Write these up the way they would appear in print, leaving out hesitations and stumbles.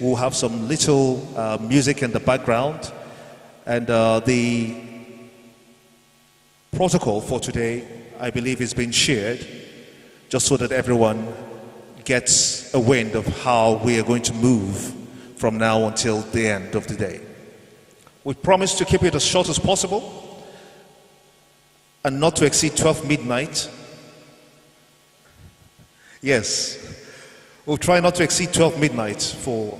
We'll have some little music in the background. And the protocol for today, I believe, is being shared just so that everyone gets a wind of how we are going to move from now until the end of the day. We promise to keep it as short as possible and not to exceed 12 midnight. Yes, we'll try not to exceed 12 midnight for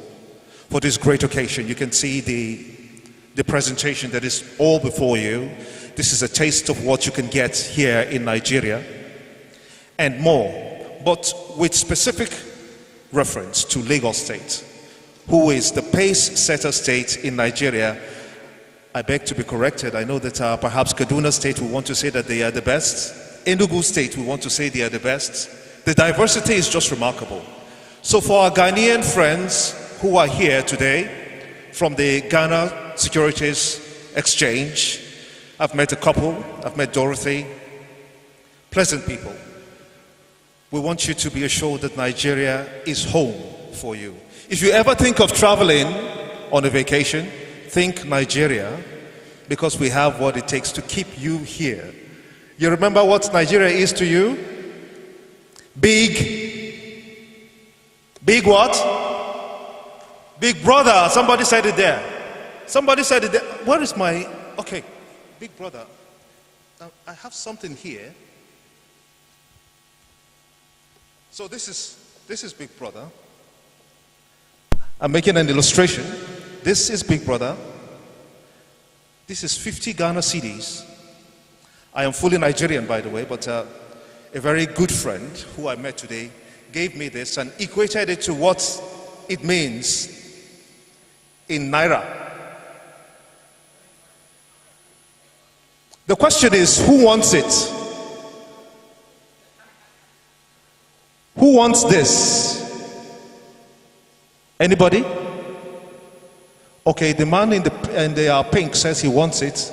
this great occasion. You can see the presentation that is all before you. This is a taste of what you can get here in Nigeria and more, but with specific reference to Lagos State, who is the pace setter state in Nigeria. I beg to be corrected. I know that perhaps Kaduna State will want to say that they are the best. Enugu State will want to say they are the best. The diversity is just remarkable. So for our Ghanaian friends who are here today from the Ghana Securities Exchange, I've met a couple, I've met Dorothy, pleasant people. We want you to be assured that Nigeria is home for you. If you ever think of traveling on a vacation, think Nigeria, because we have what it takes to keep you here. You remember what Nigeria is to you? Big what? Big brother. Somebody said it there. Somebody said it there. Where is my, okay, big brother. Now, I have something here. So this is Big Brother. I'm making an illustration. This is Big Brother. This is 50 Ghana cedis. I am fully Nigerian, by the way, but a very good friend who I met today gave me this and equated it to what it means in Naira. The question is, who wants it? Who wants this? Anybody? Okay, the man in the pink says he wants it.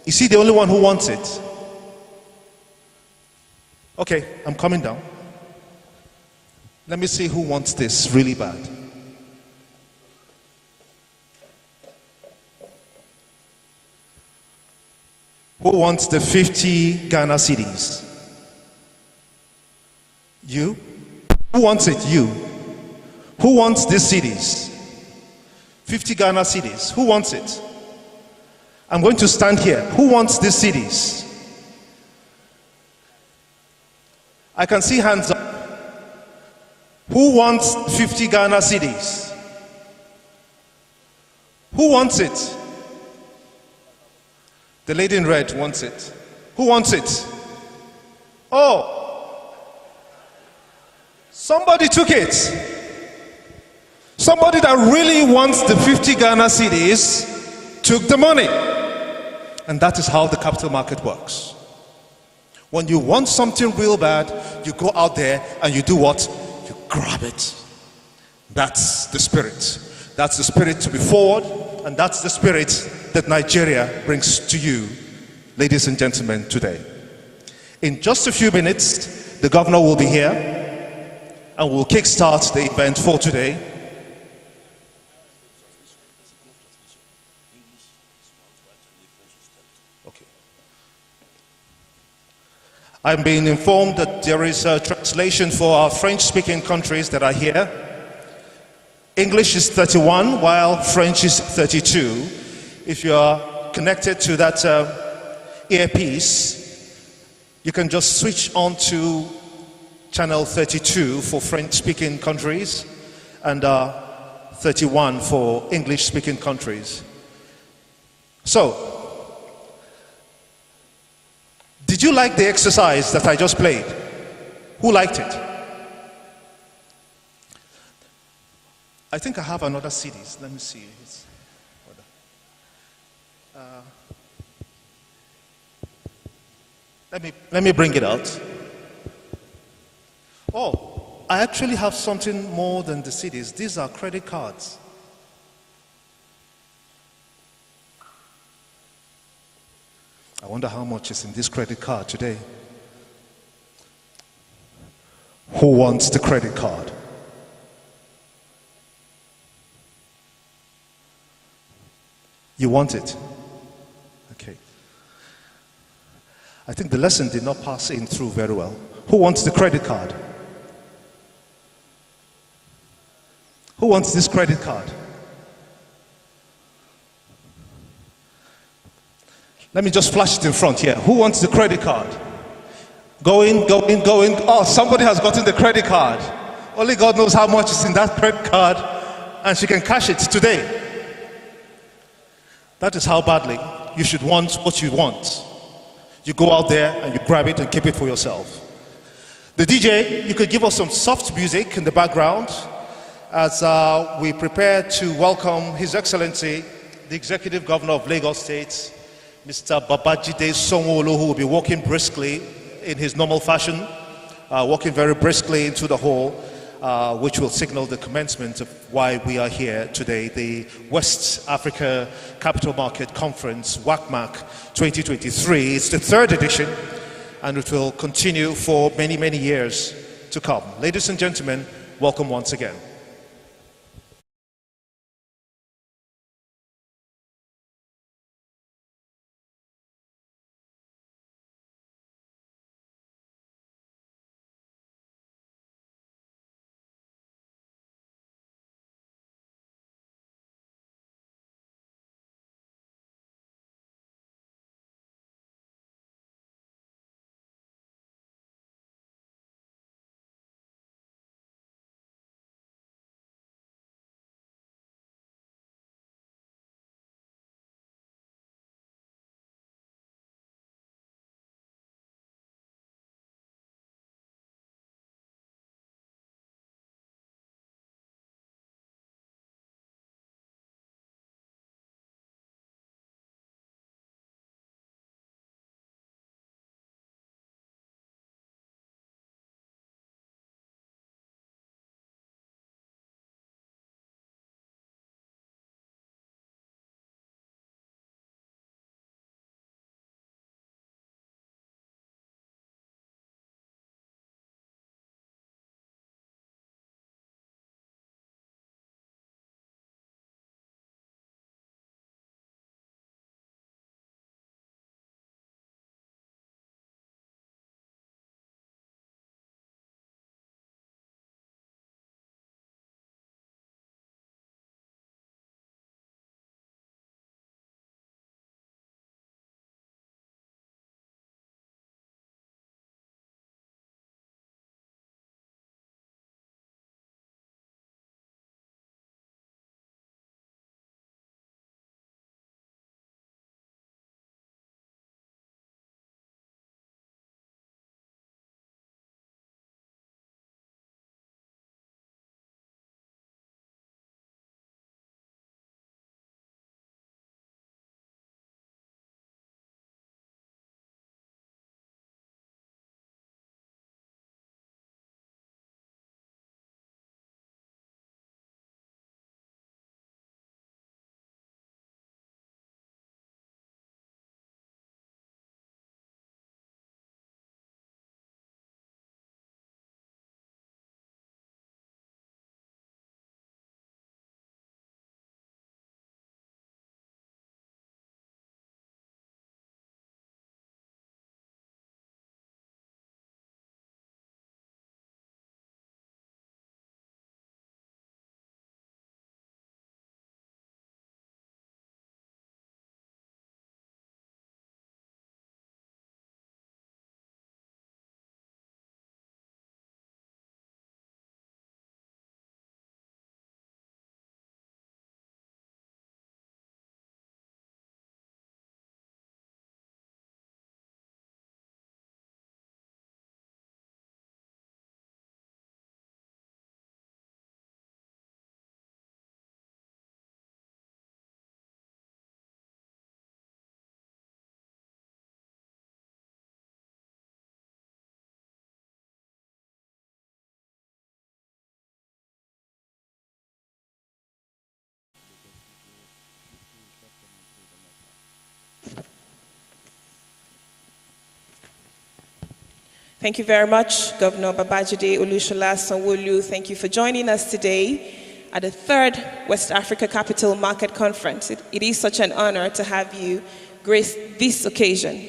Is he the only one who wants it? Okay, I'm coming down. Let me see who wants this really bad. Who wants the 50 Ghana cedis? You? Who wants it? You. Who wants these cedis? 50 Ghana cedis. Who wants it? I'm going to stand here. Who wants these cedis? I can see hands up. Who wants 50 Ghana cedis? Who wants it? The lady in red wants it. Who wants it? Oh, somebody took it. Somebody that really wants the 50 Ghana cedis took the money. And that is how the capital market works. When you want something real bad, you go out there and you do what? You grab it. That's the spirit. That's the spirit to be forward, and that's the spirit that Nigeria brings to you, ladies and gentlemen, today. In just a few minutes, the governor will be here and we'll kickstart the event for today. Okay. I'm being informed that there is a translation for our French-speaking countries that are here. English is 31, while French is 32. If you are connected to that earpiece, you can just switch on to channel 32 for French-speaking countries and 31 for English-speaking countries. So, did you like the exercise that I just played? Who liked it? I think I have another CDs. Let me see. Let me bring it out. Oh, I actually have something more than the CDs. These are credit cards. I wonder how much is in this credit card today. Who wants the credit card? You want it? Okay. I think the lesson did not pass in through very well. Who wants the credit card? Who wants this credit card? Let me just flash it in front here. Who wants the credit card? Going. Oh, somebody has gotten the credit card. Only God knows how much is in that credit card, and she can cash it today. That is how badly you should want what you want. You go out there and you grab it and keep it for yourself. The DJ, you could give us some soft music in the background as we prepare to welcome His Excellency, the Executive Governor of Lagos State, Mr. Babajide Sanwo-Olu, who will be walking briskly in his normal fashion, walking very briskly into the hall, which will signal the commencement of why we are here today, the West Africa Capital Market Conference, WACMaC 2023. It's the third edition, and it will continue for many, many years to come. Ladies and gentlemen, welcome once again. Thank you very much, Governor Babajide Olusola Sanwo-Olu. Thank you for joining us today. at the 3rd West Africa Capital Market Conference. It is such an honor to have you grace this occasion.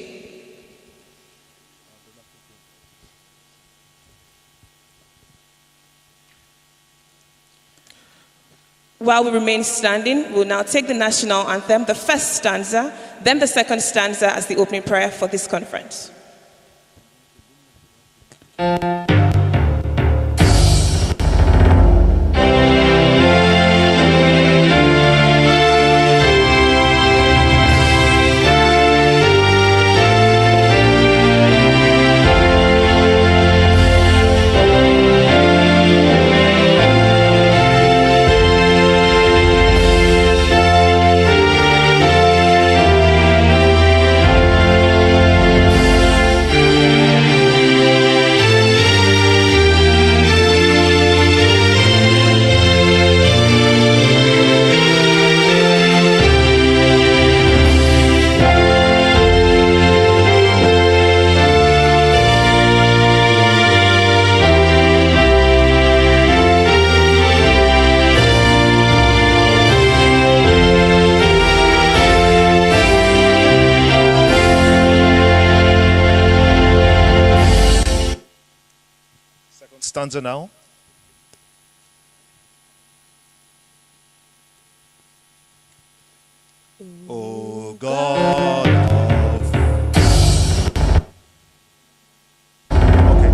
While we remain standing, we'll now take the national anthem, the first stanza, then the second stanza as the opening prayer for this conference. Stanza now. Oh God of... Okay.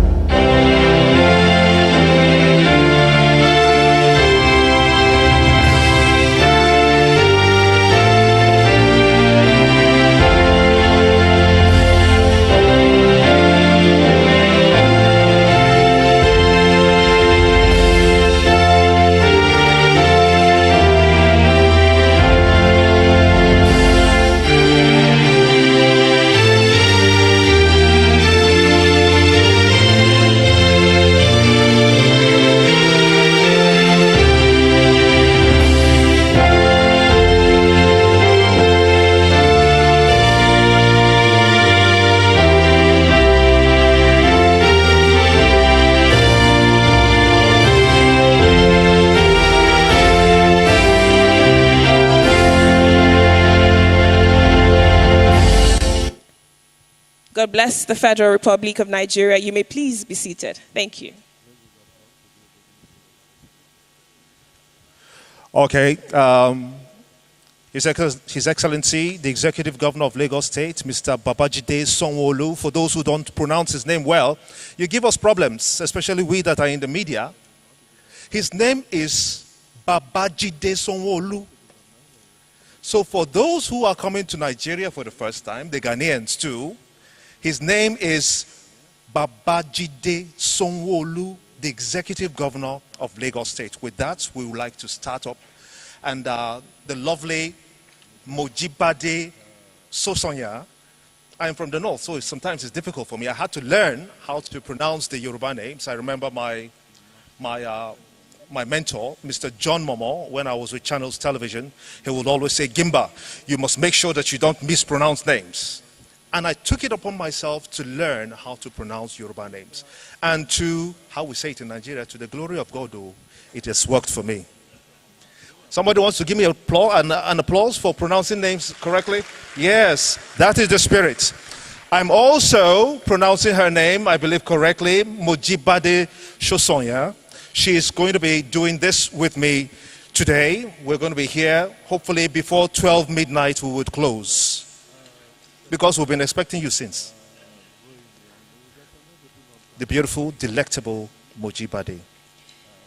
God bless the Federal Republic of Nigeria. You may please be seated. Thank you. Okay. His Excellency, the Executive Governor of Lagos State, Mr. Babajide Sanwo-Olu. For those who don't pronounce his name well, you give us problems, especially we that are in the media. His name is Babajide Sanwo-Olu. So for those who are coming to Nigeria for the first time, the Ghanaians too, his name is Babajide Sanwo-Olu, the Executive Governor of Lagos State. With that, we would like to start up. And the lovely Mojibade Sosonya. I am from the north, so sometimes it's difficult for me. I had to learn how to pronounce the Yoruba names. I remember my mentor, Mr. John Momo, when I was with Channels Television, he would always say, Gimba, you must make sure that you don't mispronounce names. And I took it upon myself to learn how to pronounce Yoruba names. And to, how we say it in Nigeria, to the glory of God, oh, it has worked for me. Somebody wants to give me an applause for pronouncing names correctly? Yes, that is the spirit. I'm also pronouncing her name, I believe correctly, Mojibade Sosonya. She is going to be doing this with me today. We're going to be here, hopefully before 12 midnight we would close. Because we've been expecting you since. The beautiful, delectable Mojibade.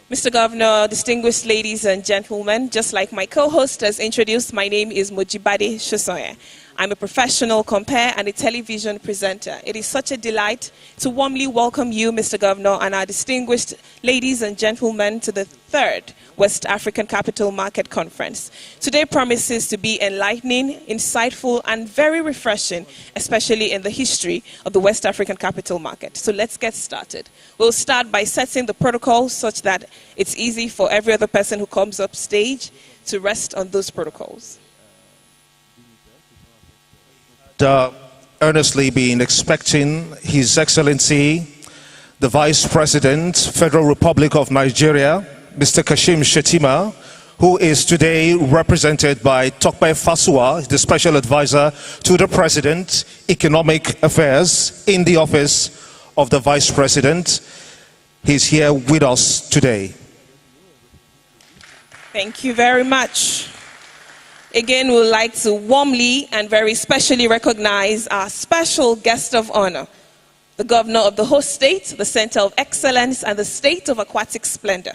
Mr. Governor, distinguished ladies and gentlemen, just like my co-host has introduced, my name is Mojibade Sosonya. I'm a professional compere and a television presenter. It is such a delight to warmly welcome you, Mr. Governor, and our distinguished ladies and gentlemen to the 3rd West African Capital Market Conference. Today promises to be enlightening, insightful, and very refreshing, especially in the history of the West African Capital Market. So let's get started. We'll start by setting the protocols such that it's easy for every other person who comes up stage to rest on those protocols. Earnestly been expecting His Excellency, the Vice President, Federal Republic of Nigeria, Mr. Kashim Shetima, who is today represented by Tokpe Fasua, the Special Advisor to the President, Economic Affairs, in the office of the Vice President. He's here with us today. Thank you very much. Again, we'd like to warmly and very specially recognize our special guest of honor, the Governor of the host state, the Center of Excellence, and the State of Aquatic Splendor,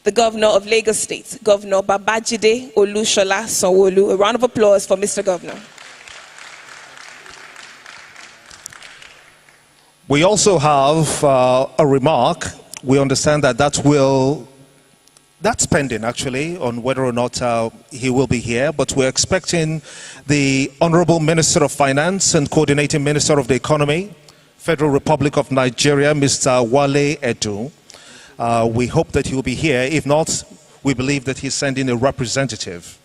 the Governor of Lagos State, Governor Babajide Olushola Sanwo-Olu. A round of applause for Mr. Governor. We also have a remark. We understand that that's pending actually on whether or not he will be here, but we're expecting the Honorable Minister of Finance and Coordinating Minister of the Economy, Federal Republic of Nigeria, Mr. Wale Edu. We hope that he will be here. If not, we believe that he's sending a representative.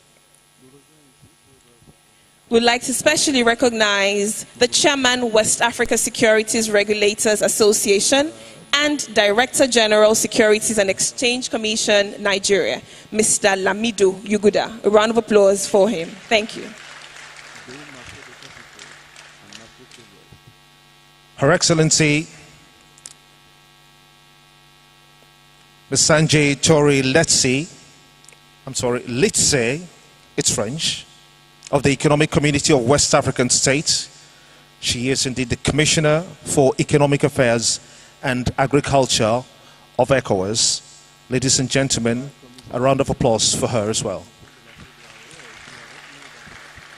We'd like to specially recognize the Chairman, West Africa Securities Regulators Association, and Director General, Securities and Exchange Commission, Nigeria, Mr. Lamido Yuguda. A round of applause for him. Thank you. Her Excellency, Ms. Sanjay Tori Litse, it's French, of the Economic Community of West African States. She is indeed the Commissioner for Economic Affairs and Agriculture of ECOWAS. Ladies and gentlemen, a round of applause for her as well.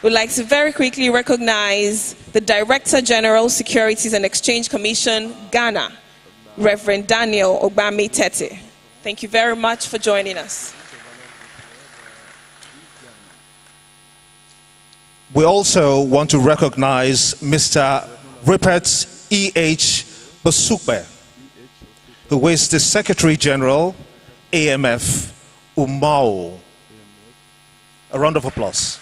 We'd like to very quickly recognize the Director General, Securities and Exchange Commission, Ghana, Reverend Daniel Ogbami Tete. Thank you very much for joining us. We also want to recognize Mr. Rupert E.H. Basukbe, who is the Secretary General, AMF, Umao. A round of applause.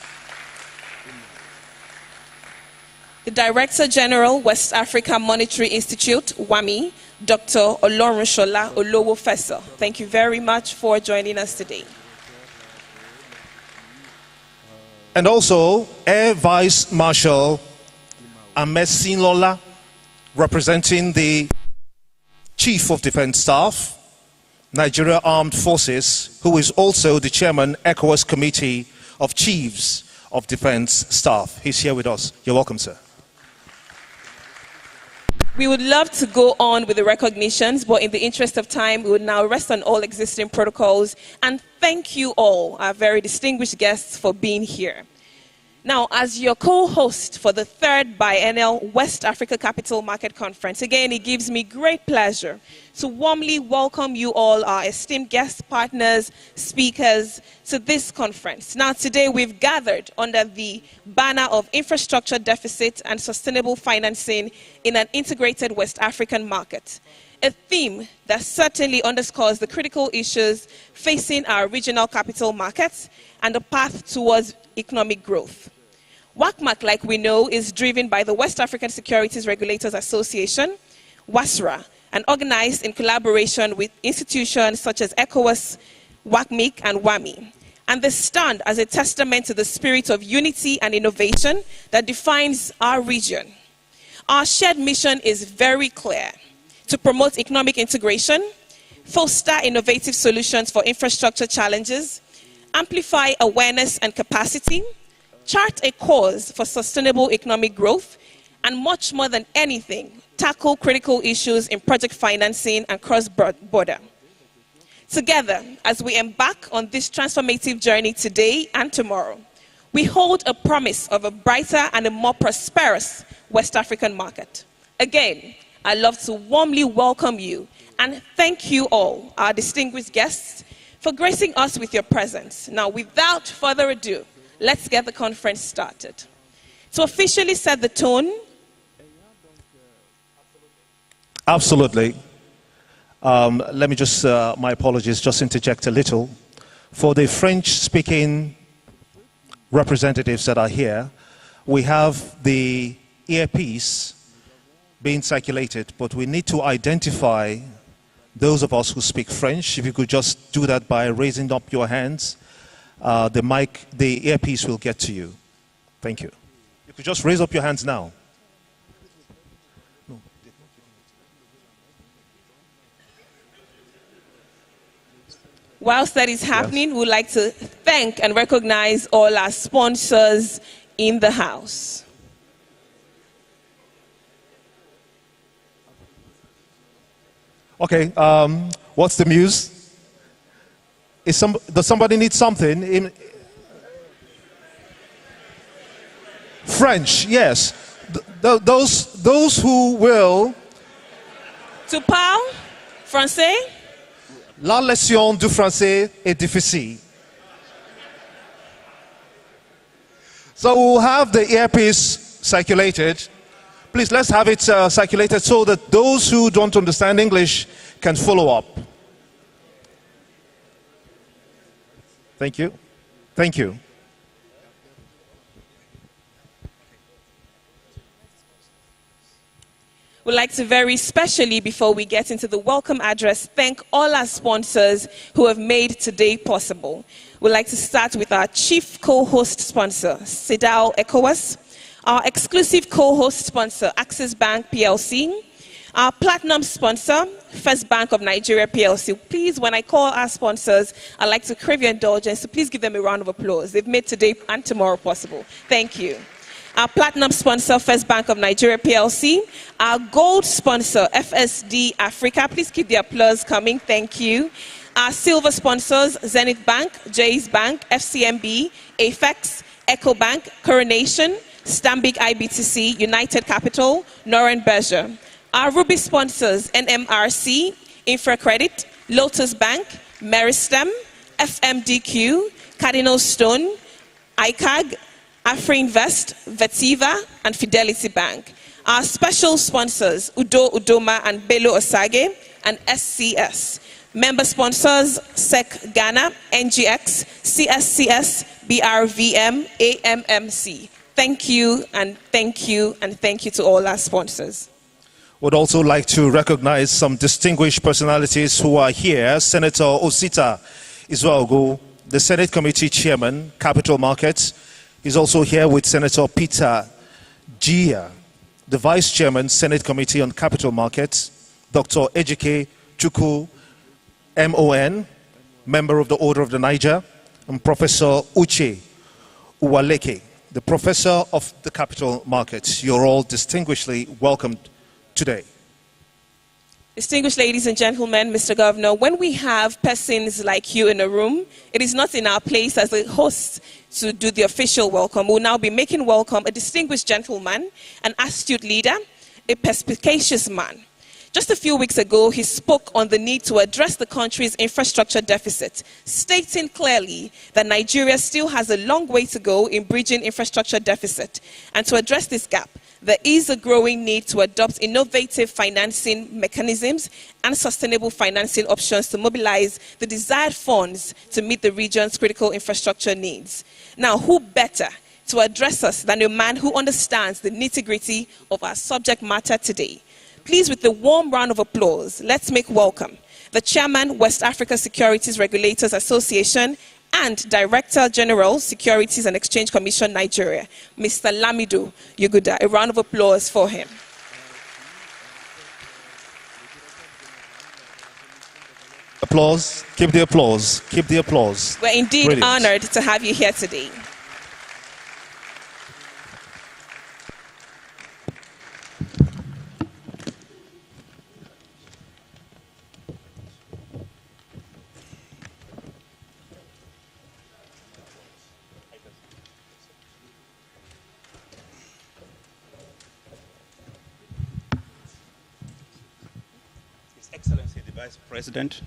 The Director General, West Africa Monetary Institute, WAMI, Dr. Olorunshola Olowofeso. Thank you very much for joining us today. And also, Air Vice Marshal Amesinola, representing the Chief of Defense Staff, Nigeria Armed Forces, who is also the Chairman, ECOWAS Committee of Chiefs of Defense Staff. He's here with us. You're welcome, sir. We would love to go on with the recognitions, but in the interest of time, we would now rest on all existing protocols and thank you all, our very distinguished guests, for being here. Now, as your co-host for the third biennial West Africa Capital Market Conference, again, it gives me great pleasure to warmly welcome you all, our esteemed guest partners, speakers, to this conference. Now, today we've gathered under the banner of infrastructure deficit and sustainable financing in an integrated West African market, a theme that certainly underscores the critical issues facing our regional capital markets and the path towards economic growth. WACMaC, like we know, is driven by the West African Securities Regulators Association, WASRA, and organized in collaboration with institutions such as ECOWAS, WACMaC, and WAMI. And they stand as a testament to the spirit of unity and innovation that defines our region. Our shared mission is very clear: to promote economic integration, foster innovative solutions for infrastructure challenges, amplify awareness and capacity, chart a course for sustainable economic growth, and much more than anything, tackle critical issues in project financing and cross-border. Together, as we embark on this transformative journey today and tomorrow, we hold a promise of a brighter and a more prosperous West African market. Again, I'd love to warmly welcome you and thank you all, our distinguished guests, for gracing us with your presence. Now, without further ado, let's get the conference started. To officially set the tone. Absolutely. Let me just, my apologies, just interject a little. For the French-speaking representatives that are here, we have the earpiece being circulated, but we need to identify Those of us who speak French, if you could just do that by raising up your hands, the earpiece will get to you. Thank you. You could just raise up your hands now. Whilst that is happening, we'd like to thank and recognize all our sponsors in the house. Okay, what's the muse? Does somebody need something? French, yes. Those who will. Tu parles français? La leçon du français est difficile. So we'll have the earpiece circulated. Please, let's have it circulated so that those who don't understand English can follow up. Thank you. Thank you. We'd like to very specially, before we get into the welcome address, thank all our sponsors who have made today possible. We'd like to start with our chief co-host sponsor, Sidal ECOWAS, our exclusive co-host sponsor, Access Bank PLC, our platinum sponsor, First Bank of Nigeria PLC. Please, when I call our sponsors, I'd like to crave your indulgence, so please give them a round of applause. They've made today and tomorrow possible. Thank you. Our platinum sponsor, First Bank of Nigeria PLC. Our gold sponsor, FSD Africa. Please keep the applause coming. Thank you. Our silver sponsors, Zenith Bank, Jay's Bank, FCMB, Afex, EcoBank, Coronation, Stanbic IBTC, United Capital, Noren Berger. Our ruby sponsors, NMRC, Infracredit, Lotus Bank, Meristem, FMDQ, Cardinal Stone, ICAG, AfriInvest, Vetiva, and Fidelity Bank. Our special sponsors, Udo Udoma and Bello Osage, and SCS. Member sponsors, SEC Ghana, NGX, CSCS, BRVM, AMMC. Thank you, and thank you, and thank you to all our sponsors. Would also like to recognize some distinguished personalities who are here. Senator Osita Izuagu, the Senate Committee Chairman, Capital Markets. He's also here with Senator Peter Gia, the Vice Chairman, Senate Committee on Capital Markets, Dr. Ejike Chukwu, MON, Member of the Order of the Niger, and Professor Uche Uwaleke, the Professor of the Capital Markets. You're all distinguishedly welcomed today. Distinguished ladies and gentlemen, Mr. Governor, when we have persons like you in a room, it is not in our place as a host to do the official welcome. We'll now be making welcome a distinguished gentleman, an astute leader, a perspicacious man. Just a few weeks ago, he spoke on the need to address the country's infrastructure deficit, stating clearly that Nigeria still has a long way to go in bridging infrastructure deficit. And to address this gap, there is a growing need to adopt innovative financing mechanisms and sustainable financing options to mobilize the desired funds to meet the region's critical infrastructure needs. Now, who better to address us than a man who understands the nitty-gritty of our subject matter today? Please, with a warm round of applause, let's make welcome the Chairman, West Africa Securities Regulators Association and Director General, Securities and Exchange Commission, Nigeria, Mr. Lamido Yuguda. A round of applause for him. Applause. Keep the applause. Keep the applause. We're indeed Brilliant. honored to have you here today. Excellency, the Vice President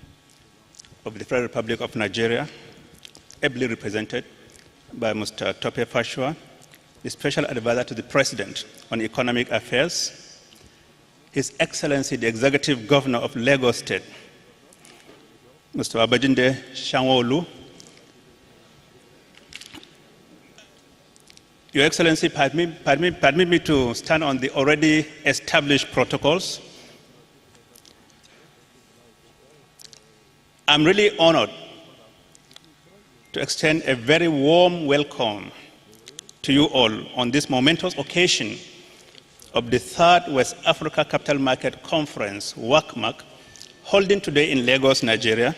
of the Federal Republic of Nigeria, ably represented by Mr. Tope Fashua, the Special Advisor to the President on Economic Affairs, His Excellency, the Executive Governor of Lagos State, Mr. Babajide Sanwo-Olu, Your Excellency, permit me to stand on the already established protocols. I'm really honored to extend a very warm welcome to you all on this momentous occasion of the third West Africa Capital Market Conference, WACMaC, holding today in Lagos, Nigeria.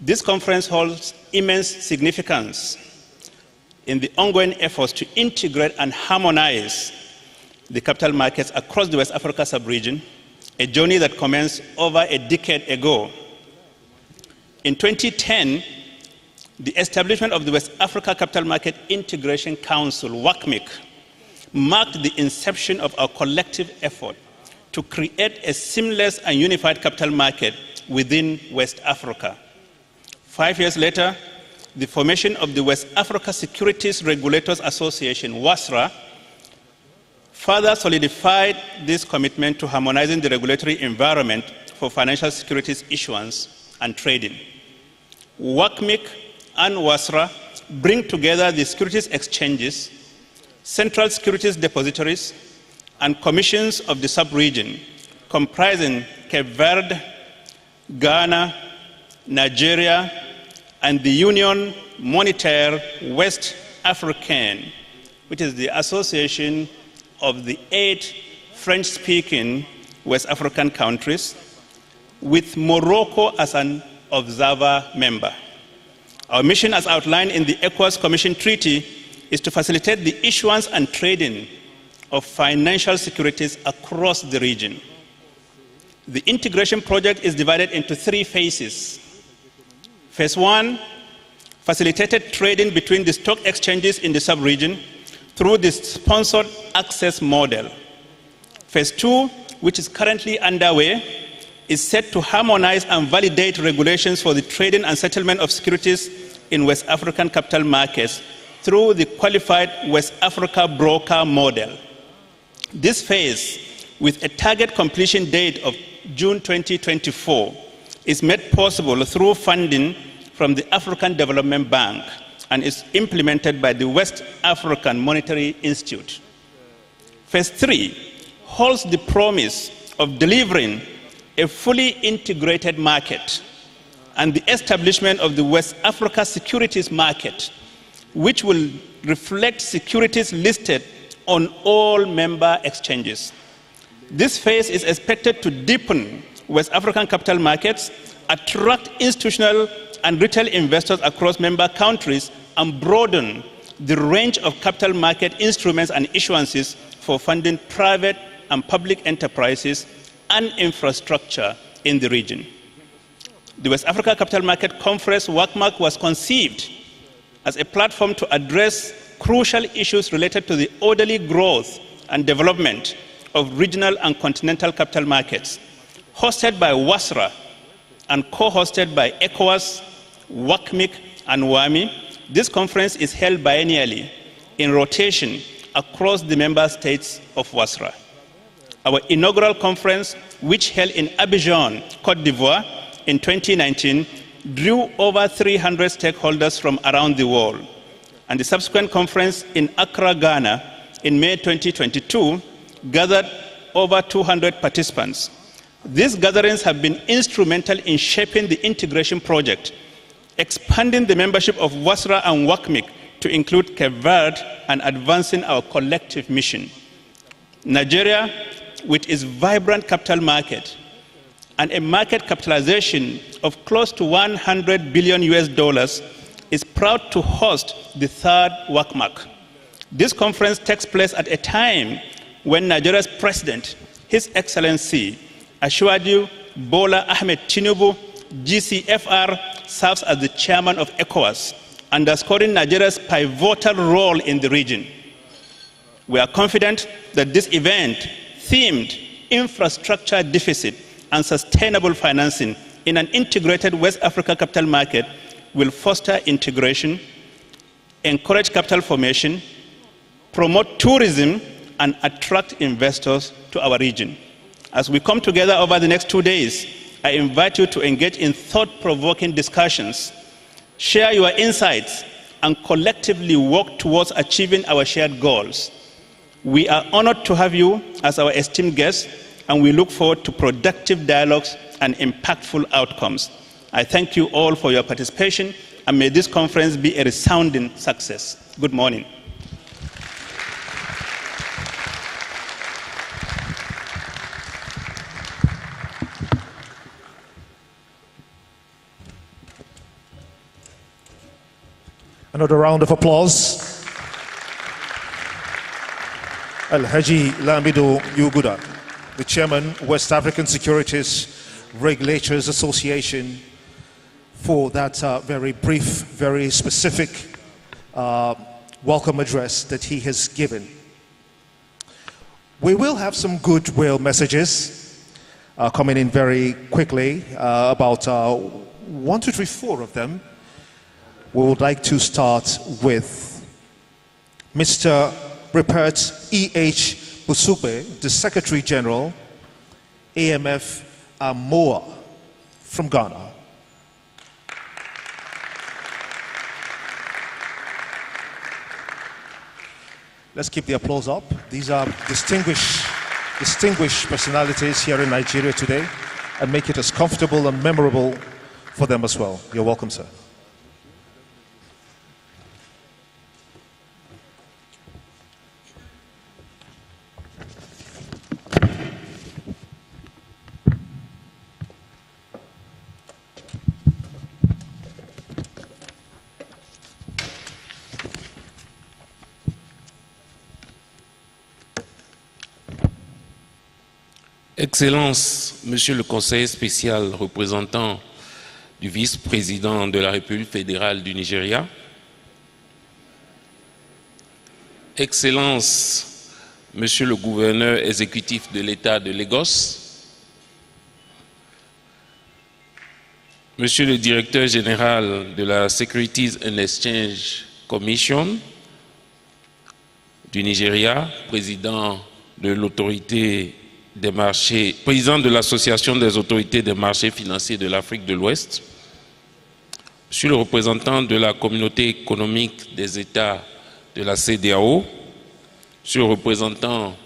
This conference holds immense significance in the ongoing efforts to integrate and harmonize the capital markets across the West Africa sub-region, a journey that commenced over a decade ago. In 2010, the establishment of the West Africa Capital Market Integration Council, WACMaC, marked the inception of our collective effort to create a seamless and unified capital market within West Africa. 5 years later, the formation of the West Africa Securities Regulators Association, WASRA, further solidified this commitment to harmonizing the regulatory environment for financial securities issuance and trading. WACMaC and WASRA bring together the securities exchanges, central securities depositories, and commissions of the sub-region, comprising Cape Verde, Ghana, Nigeria, and the Union Monetaire West Africaine, which is the association of the 8 French-speaking West African countries, with Morocco as an observer member. Our mission, as outlined in the ECOWAS Commission Treaty, is to facilitate the issuance and trading of financial securities across the region. The integration project is divided into 3 phases. Phase 1, facilitated trading between the stock exchanges in the sub-region through the sponsored access model. Phase 2, which is currently underway, is set to harmonize and validate regulations for the trading and settlement of securities in West African capital markets through the qualified West Africa broker model. This phase, with a target completion date of June 2024, is made possible through funding from the African Development Bank and is implemented by the West African Monetary Institute. Phase 3 holds the promise of delivering a fully integrated market and the establishment of the West Africa Securities Market, which will reflect securities listed on all member exchanges. This phase is expected to deepen West African capital markets, attract institutional and retail investors across member countries, and broaden the range of capital market instruments and issuances for funding private and public enterprises and infrastructure in the region. The West Africa Capital Market Conference, WACMaC, was conceived as a platform to address crucial issues related to the orderly growth and development of regional and continental capital markets. Hosted by WASRA and co-hosted by ECOWAS, WACMaC, and WAMI, this conference is held biennially in rotation across the member states of WASRA. Our inaugural conference, which held in Abidjan, Côte d'Ivoire in 2019, drew over 300 stakeholders from around the world. And the subsequent conference in Accra, Ghana in May 2022 gathered over 200 participants. These gatherings have been instrumental in shaping the integration project, expanding the membership of WASRA and WACMaC to include Cape Verde, and advancing our collective mission. Nigeria, with its vibrant capital market and a market capitalization of close to $100 billion, is proud to host the third WACMaC. This conference takes place at a time when Nigeria's president, His Excellency Asiwaju Bola Ahmed Tinubu, GCFR, serves as the chairman of ECOWAS, underscoring Nigeria's pivotal role in the region. We are confident that this event, themed Infrastructure Deficit and Sustainable Financing in an Integrated West Africa Capital Market, will foster integration, encourage capital formation, promote tourism, and attract investors to our region. As we come together over the next 2 days, I invite you to engage in thought-provoking discussions, share your insights, and collectively work towards achieving our shared goals. We are honored to have you as our esteemed guests, and we look forward to productive dialogues and impactful outcomes. I thank you all for your participation, and may this conference be a resounding success. Good morning. Another round of applause. Alhaji Lamido Yuguda, the Chairman, West African Securities Regulators Association, for that very brief, very specific welcome address that he has given. We will have some goodwill messages coming in very quickly, about 1, 2, 3, 4 of them. We would like to start with Mr. Rupert E.H. Busube, the Secretary General, AMF Amoa from Ghana. Let's keep the applause up. These are distinguished personalities here in Nigeria today, and make it as comfortable and memorable for them as well. You're welcome, sir. Excellences, Monsieur le Conseiller spécial représentant du vice-président de la République fédérale du Nigeria, Excellences, Monsieur le gouverneur exécutif de l'État de Lagos, Monsieur le directeur général de la Securities and Exchange Commission du Nigeria, président de l'autorité des marchés, président de l'Association des autorités des marchés financiers de l'Afrique de l'Ouest, Monsieur le représentant de la communauté économique des États de la CEDEAO, Monsieur le représentant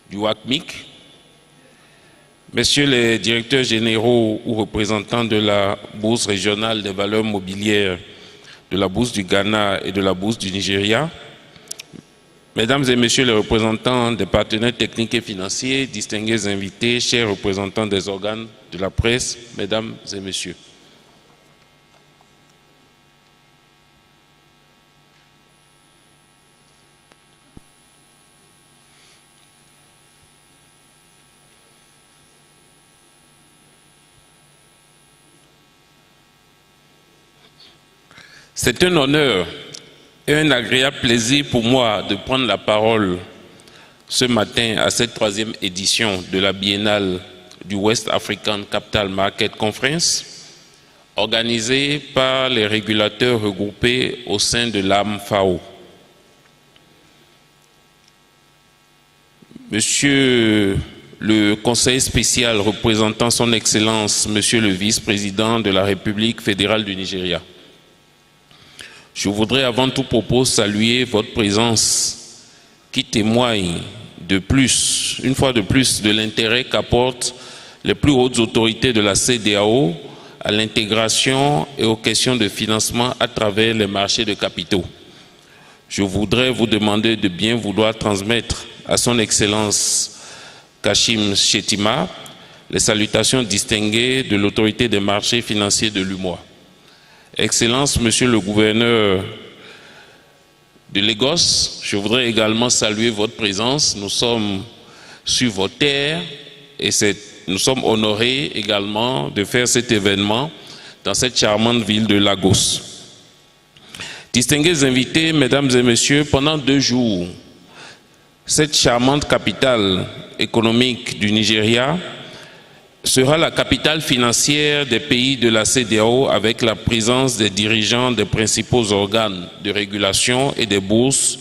du WACMaC, Messieurs les directeurs généraux ou représentants de la Bourse régionale des valeurs mobilières, de la Bourse du Ghana et de la Bourse du Nigeria, Mesdames et Messieurs les représentants des partenaires techniques et financiers, distingués invités, chers représentants des organes de la presse, Mesdames et Messieurs. C'est un honneur et un agréable plaisir pour moi de prendre la parole ce matin à cette 3e édition de la biennale du West African Capital Market Conference, organisée par les régulateurs regroupés au sein de l'AMFAO. Monsieur le conseiller spécial représentant son Excellence, Monsieur le vice-président de la République fédérale du Nigeria, je voudrais avant tout propos saluer votre présence qui témoigne de plus, une fois de plus, de l'intérêt qu'apportent les plus hautes autorités de la CEDEAO à l'intégration et aux questions de financement à travers les marchés de capitaux. Je voudrais vous demander de bien vouloir transmettre à son Excellence Kashim Shettima les salutations distinguées de l'autorité des marchés financiers de l'UMOA. Excellence, Monsieur le gouverneur de Lagos, je voudrais également saluer votre présence. Nous sommes sur vos terres et nous sommes honorés également de faire cet événement dans cette charmante ville de Lagos. Distingués invités, Mesdames et Messieurs, pendant 2 jours, cette charmante capitale économique du Nigeria sera la capitale financière des pays de la CEDEAO avec la présence des dirigeants des principaux organes de régulation et des bourses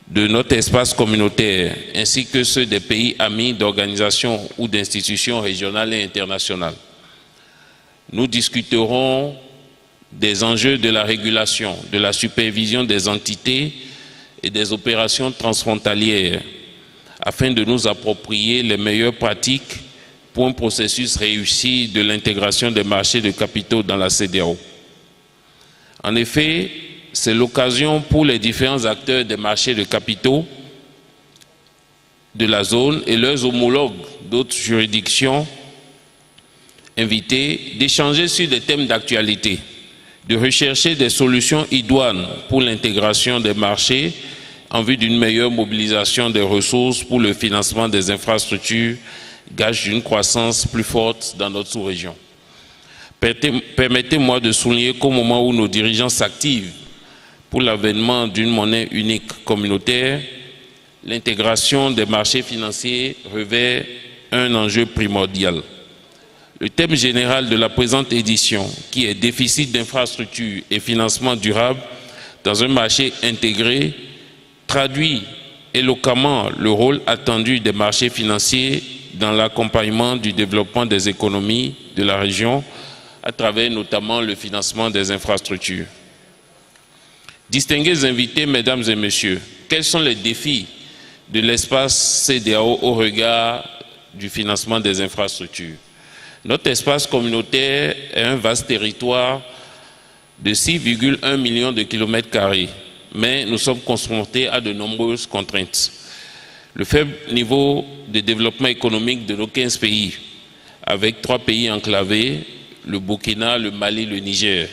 de notre espace communautaire, ainsi que ceux des pays amis d'organisations ou d'institutions régionales et internationales. Nous discuterons des enjeux de la régulation, de la supervision des entités et des opérations transfrontalières, afin de nous approprier les meilleures pratiques pour un processus réussi de l'intégration des marchés de capitaux dans la CEDEAO. En effet, c'est l'occasion pour les différents acteurs des marchés de capitaux de la zone et leurs homologues d'autres juridictions invités d'échanger sur des thèmes d'actualité, de rechercher des solutions idoines pour l'intégration des marchés en vue d'une meilleure mobilisation des ressources pour le financement des infrastructures, gage d'une croissance plus forte dans notre sous-région. Permettez-moi de souligner qu'au moment où nos dirigeants s'activent pour l'avènement d'une monnaie unique communautaire, l'intégration des marchés financiers revêt un enjeu primordial. Le thème général de la présente édition, qui est déficit d'infrastructures et financement durable dans un marché intégré, traduit éloquemment le rôle attendu des marchés financiers dans l'accompagnement du développement des économies de la région à travers notamment le financement des infrastructures. Distingués invités, mesdames et messieurs, quels sont les défis de l'espace CEDEAO au regard du financement des infrastructures? Notre espace communautaire est un vaste territoire de 6,1 millions de kilomètres carrés, mais nous sommes confrontés à de nombreuses contraintes. Le faible niveau de développement économique de nos 15 pays, avec 3 pays enclavés, le Burkina, le Mali, le Niger.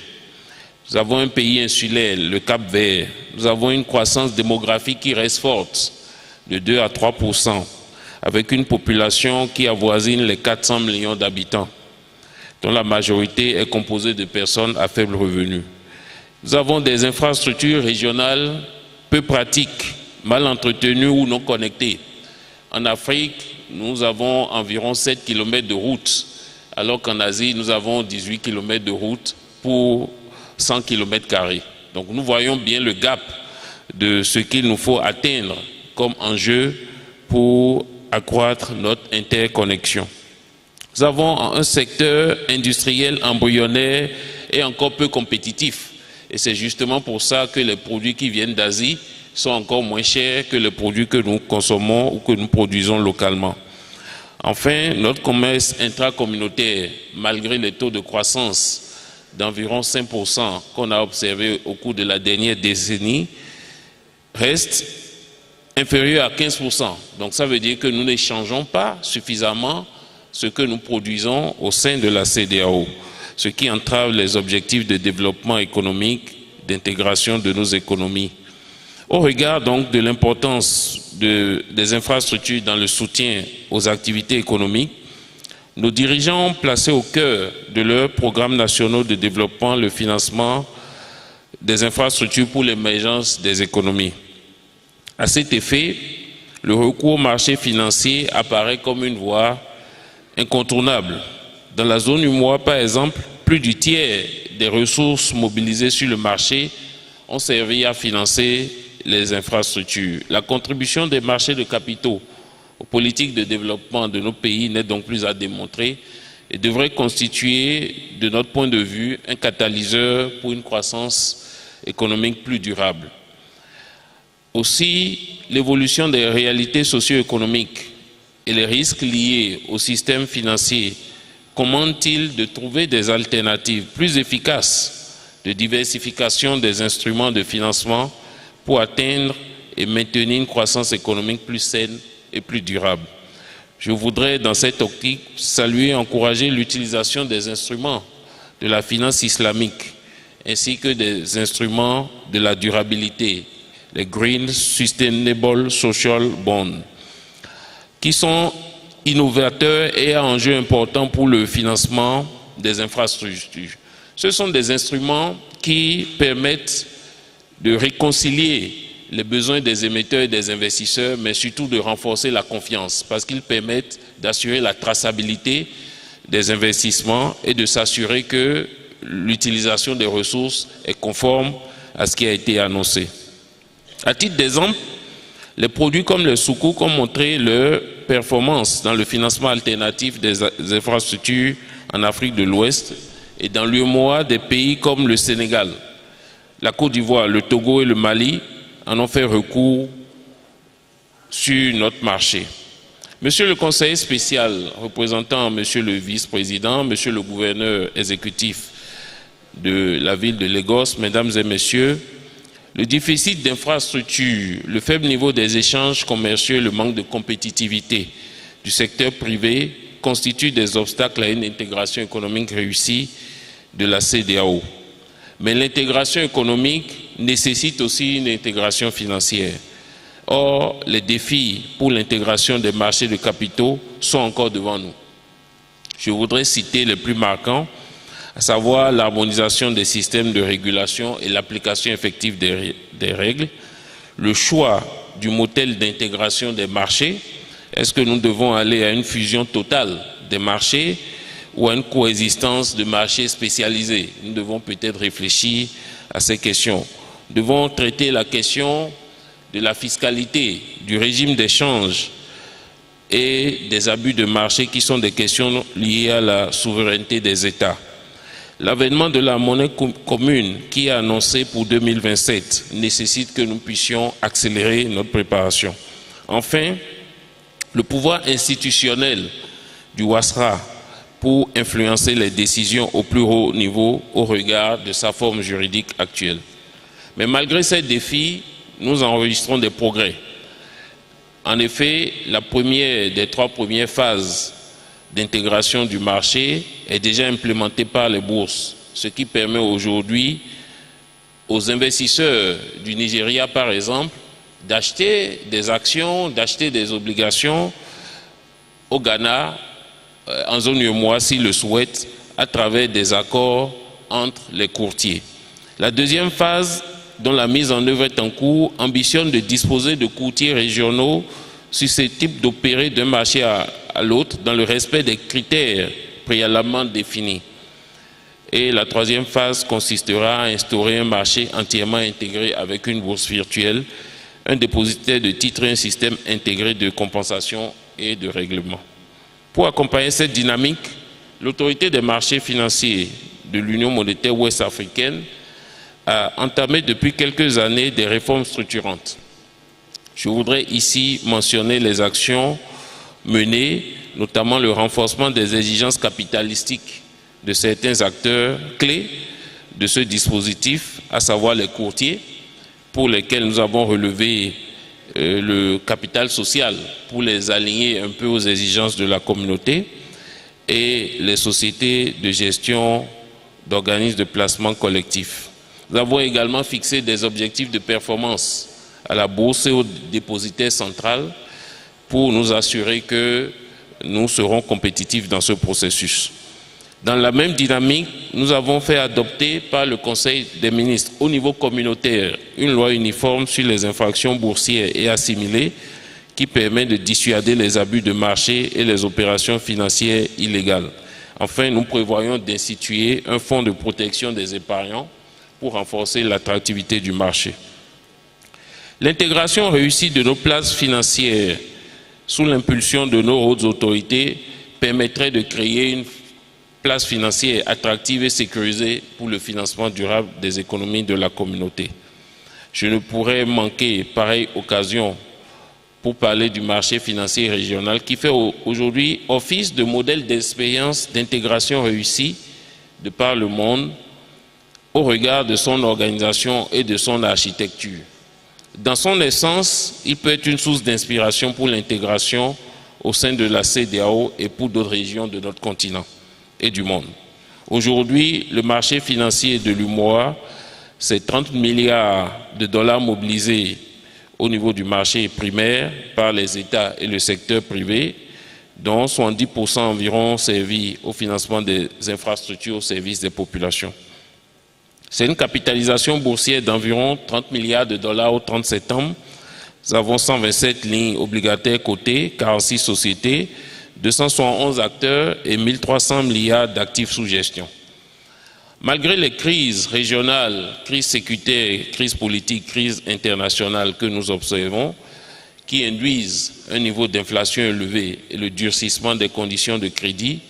Nous avons un pays insulaire, le Cap-Vert. Nous avons une croissance démographique qui reste forte, de 2 à 3%, avec une population qui avoisine les 400 millions d'habitants, dont la majorité est composée de personnes à faible revenu. Nous avons des infrastructures régionales peu pratiques, mal entretenues ou non connectées. En Afrique, nous avons environ 7 km de route, alors qu'en Asie, nous avons 18 km de route pour 100 km². Donc nous voyons bien le gap de ce qu'il nous faut atteindre comme enjeu pour accroître notre interconnexion. Nous avons un secteur industriel embryonnaire et encore peu compétitif. Et c'est justement pour ça que les produits qui viennent d'Asie sont encore moins chers que les produits que nous consommons ou que nous produisons localement. Enfin, notre commerce intracommunautaire, malgré les taux de croissance d'environ 5% qu'on a observé au cours de la dernière décennie, reste inférieur à 15%. Donc ça veut dire que nous n'échangeons pas suffisamment ce que nous produisons au sein de la CEDEAO, ce qui entrave les objectifs de développement économique, d'intégration de nos économies. Au regard donc de l'importance des infrastructures dans le soutien aux activités économiques, nos dirigeants ont placé au cœur de leurs programmes nationaux de développement le financement des infrastructures pour l'émergence des économies. À cet effet, le recours au marché financier apparaît comme une voie incontournable. Dans la zone UMOA, par exemple, plus du tiers des ressources mobilisées sur le marché ont servi à financer les infrastructures. La contribution des marchés de capitaux aux politiques de développement de nos pays n'est donc plus à démontrer et devrait constituer, de notre point de vue, un catalyseur pour une croissance économique plus durable. Aussi, l'évolution des réalités socio-économiques et les risques liés au système financier commandent-ils de trouver des alternatives plus efficaces de diversification des instruments de financement pour atteindre et maintenir une croissance économique plus saine et plus durable. Je voudrais, dans cette optique, saluer et encourager l'utilisation des instruments de la finance islamique, ainsi que des instruments de la durabilité, les Green Sustainable Social Bonds, qui sont innovateurs et à enjeu important pour le financement des infrastructures. Ce sont des instruments qui permettent de réconcilier les besoins des émetteurs et des investisseurs, mais surtout de renforcer la confiance, parce qu'ils permettent d'assurer la traçabilité des investissements et de s'assurer que l'utilisation des ressources est conforme à ce qui a été annoncé. À titre d'exemple, les produits comme le Soukouk ont montré leur performance dans le financement alternatif des infrastructures en Afrique de l'Ouest et dans l'UEMOA des pays comme le Sénégal, la Côte d'Ivoire, le Togo et le Mali en ont fait recours sur notre marché. Monsieur le conseiller spécial représentant Monsieur le vice-président, Monsieur le gouverneur exécutif de la ville de Lagos, Mesdames et Messieurs, le déficit d'infrastructures, le faible niveau des échanges commerciaux et le manque de compétitivité du secteur privé constituent des obstacles à une intégration économique réussie de la CEDEAO. Mais l'intégration économique nécessite aussi une intégration financière. Or, les défis pour l'intégration des marchés de capitaux sont encore devant nous. Je voudrais citer les plus marquants, à savoir l'harmonisation des systèmes de régulation et l'application effective des règles, le choix du modèle d'intégration des marchés. Est-ce que nous devons aller à une fusion totale des marchés ou à une coexistence de marchés spécialisés? Nous devons peut-être réfléchir à ces questions. Nous devons traiter la question de la fiscalité, du régime d'échange et des abus de marché qui sont des questions liées à la souveraineté des États. L'avènement de la monnaie commune qui est annoncé pour 2027 nécessite que nous puissions accélérer notre préparation. Enfin, le pouvoir institutionnel du WACMaC pour influencer les décisions au plus haut niveau au regard de sa forme juridique actuelle. Mais malgré ces défis, nous enregistrons des progrès. En effet, la première des 3 premières phases d'intégration du marché est déjà implémentée par les bourses, ce qui permet aujourd'hui aux investisseurs du Nigeria, par exemple, d'acheter des actions, d'acheter des obligations au Ghana, en zone UEMOA, s'ils le souhaitent, à travers des accords entre les courtiers. La deuxième phase, dont la mise en œuvre est en cours, ambitionne de disposer de courtiers régionaux susceptibles d'opérer d'un marché à l'autre dans le respect des critères préalablement définis. Et la troisième phase consistera à instaurer un marché entièrement intégré avec une bourse virtuelle, un dépositaire de titres et un système intégré de compensation et de règlement. Pour accompagner cette dynamique, l'autorité des marchés financiers de l'Union monétaire ouest-africaine a entamé depuis quelques années des réformes structurantes. Je voudrais ici mentionner les actions menées, notamment le renforcement des exigences capitalistiques de certains acteurs clés de ce dispositif, à savoir les courtiers, pour lesquels nous avons relevé le capital social pour les aligner un peu aux exigences de la communauté, et les sociétés de gestion d'organismes de placement collectif. Nous avons également fixé des objectifs de performance à la bourse et au dépositaire central pour nous assurer que nous serons compétitifs dans ce processus. Dans la même dynamique, nous avons fait adopter par le Conseil des ministres au niveau communautaire une loi uniforme sur les infractions boursières et assimilées qui permet de dissuader les abus de marché et les opérations financières illégales. Enfin, nous prévoyons d'instituer un fonds de protection des épargnants pour renforcer l'attractivité du marché. L'intégration réussie de nos places financières sous l'impulsion de nos hautes autorités permettrait de créer une place financière attractive et sécurisée pour le financement durable des économies de la communauté. Je ne pourrais manquer pareille occasion pour parler du marché financier régional qui fait aujourd'hui office de modèle d'expérience d'intégration réussie de par le monde au regard de son organisation et de son architecture. Dans son essence, il peut être une source d'inspiration pour l'intégration au sein de la CEDEAO et pour d'autres régions de notre continent et du monde. Aujourd'hui, le marché financier de l'UEMOA, c'est 30 milliards de dollars mobilisés au niveau du marché primaire par les États et le secteur privé, dont 70% environ servis au financement des infrastructures au service des populations. C'est une capitalisation boursière d'environ 30 milliards de dollars au 30 septembre. Nous avons 127 lignes obligataires cotées, 46 sociétés, 271 acteurs et 1300 milliards d'actifs sous gestion. Malgré les crises régionales, crises sécuritaires, crises politiques, crises internationales que nous observons, qui induisent un niveau d'inflation élevé et le durcissement des conditions de crédit,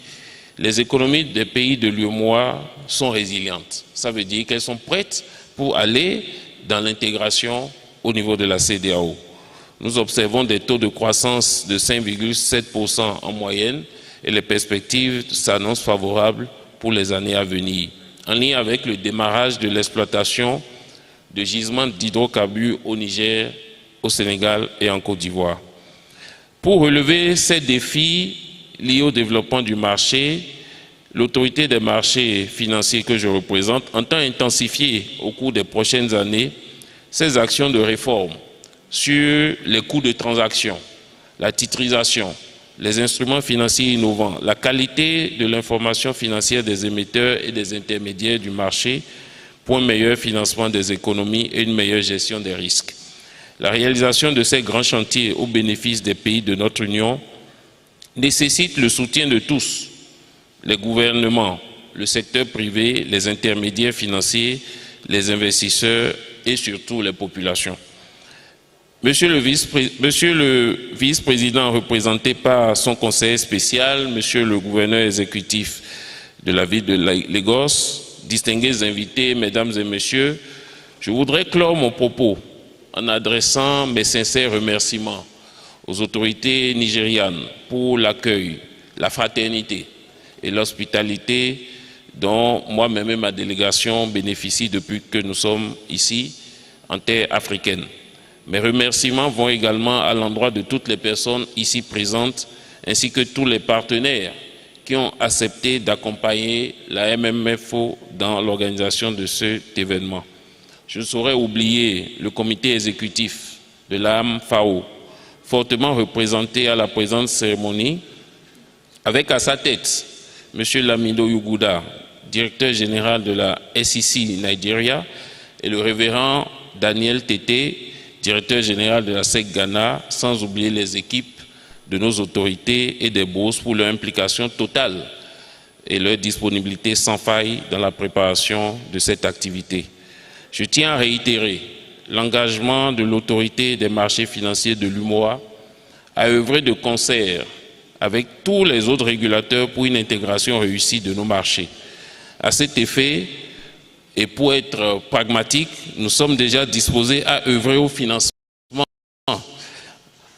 les économies des pays de l'UEMOA sont résilientes. Ça veut dire qu'elles sont prêtes pour aller dans l'intégration au niveau de la CEDEAO. Nous observons des taux de croissance de 5,7% en moyenne et les perspectives s'annoncent favorables pour les années à venir, en lien avec le démarrage de l'exploitation de gisements d'hydrocarbures au Niger, au Sénégal et en Côte d'Ivoire. Pour relever ces défis liés au développement du marché, l'autorité des marchés financiers que je représente entend intensifier au cours des prochaines années ses actions de réforme sur les coûts de transaction, la titrisation, les instruments financiers innovants, la qualité de l'information financière des émetteurs et des intermédiaires du marché pour un meilleur financement des économies et une meilleure gestion des risques. La réalisation de ces grands chantiers au bénéfice des pays de notre Union nécessite le soutien de tous, les gouvernements, le secteur privé, les intermédiaires financiers, les investisseurs et surtout les populations. Monsieur le vice-président représenté par son conseiller spécial, monsieur le gouverneur exécutif de la ville de Lagos, distingués invités, mesdames et messieurs, je voudrais clore mon propos en adressant mes sincères remerciements aux autorités nigérianes pour l'accueil, la fraternité et l'hospitalité dont moi-même et ma délégation bénéficient depuis que nous sommes ici en terre africaine. Mes remerciements vont également à l'endroit de toutes les personnes ici présentes ainsi que tous les partenaires qui ont accepté d'accompagner la MMFO dans l'organisation de cet événement. Je ne saurais oublier le comité exécutif de l'AMFAO, fortement représenté à la présente cérémonie, avec à sa tête M. Lamido Yuguda, directeur général de la SEC Nigeria, et le révérend Daniel Tété, directeur général de la SEC Ghana, sans oublier les équipes de nos autorités et des bourses pour leur implication totale et leur disponibilité sans faille dans la préparation de cette activité. Je tiens à réitérer l'engagement de l'autorité des marchés financiers de l'UMOA à œuvrer de concert avec tous les autres régulateurs pour une intégration réussie de nos marchés. À cet effet, et pour être pragmatique, nous sommes déjà disposés à œuvrer au financement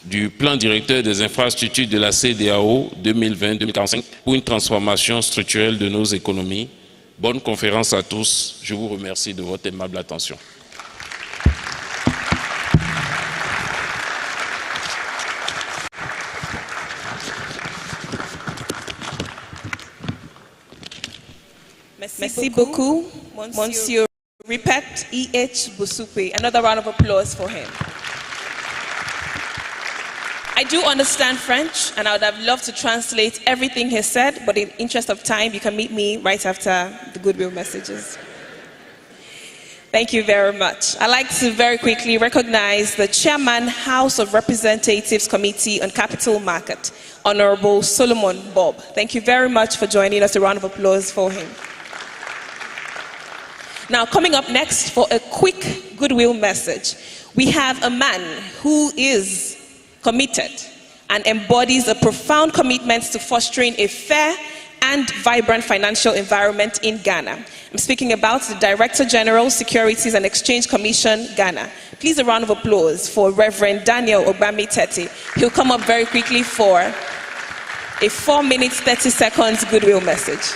du plan directeur des infrastructures de la CEDEAO 2020-2045 pour une transformation structurelle de nos économies. Bonne conférence à tous. Je vous remercie de votre aimable attention. Merci beaucoup, Monsieur Ripet E.H. Busupe. Another round of applause for him. I do understand French, and I would have loved to translate everything he said, but in the interest of time, you can meet me right after the goodwill messages. Thank you very much. I'd like to very quickly recognize the Chairman, House of Representatives Committee on Capital Market, Honorable Solomon Bob. Thank you very much for joining us. A round of applause for him. Now, coming up next for a quick goodwill message, we have a man who is committed and embodies a profound commitment to fostering a fair and vibrant financial environment in Ghana. I'm speaking about the Director General, Securities and Exchange Commission, Ghana. Please a round of applause for Reverend Daniel Obami-Tete. He'll come up very quickly for a 4 minutes, 30 seconds goodwill message.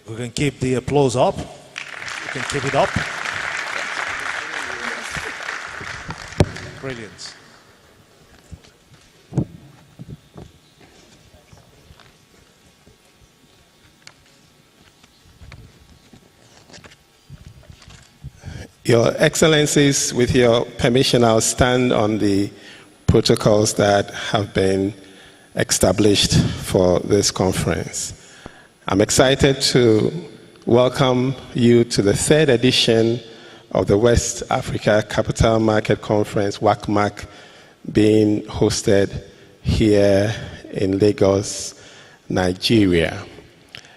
We can keep the applause up. We can keep it up. Brilliant. Your Excellencies, with your permission, I'll stand on the protocols that have been established for this conference. I'm excited to welcome you to the 3rd edition of the West Africa Capital Market Conference, WACMaC, being hosted here in Lagos, Nigeria.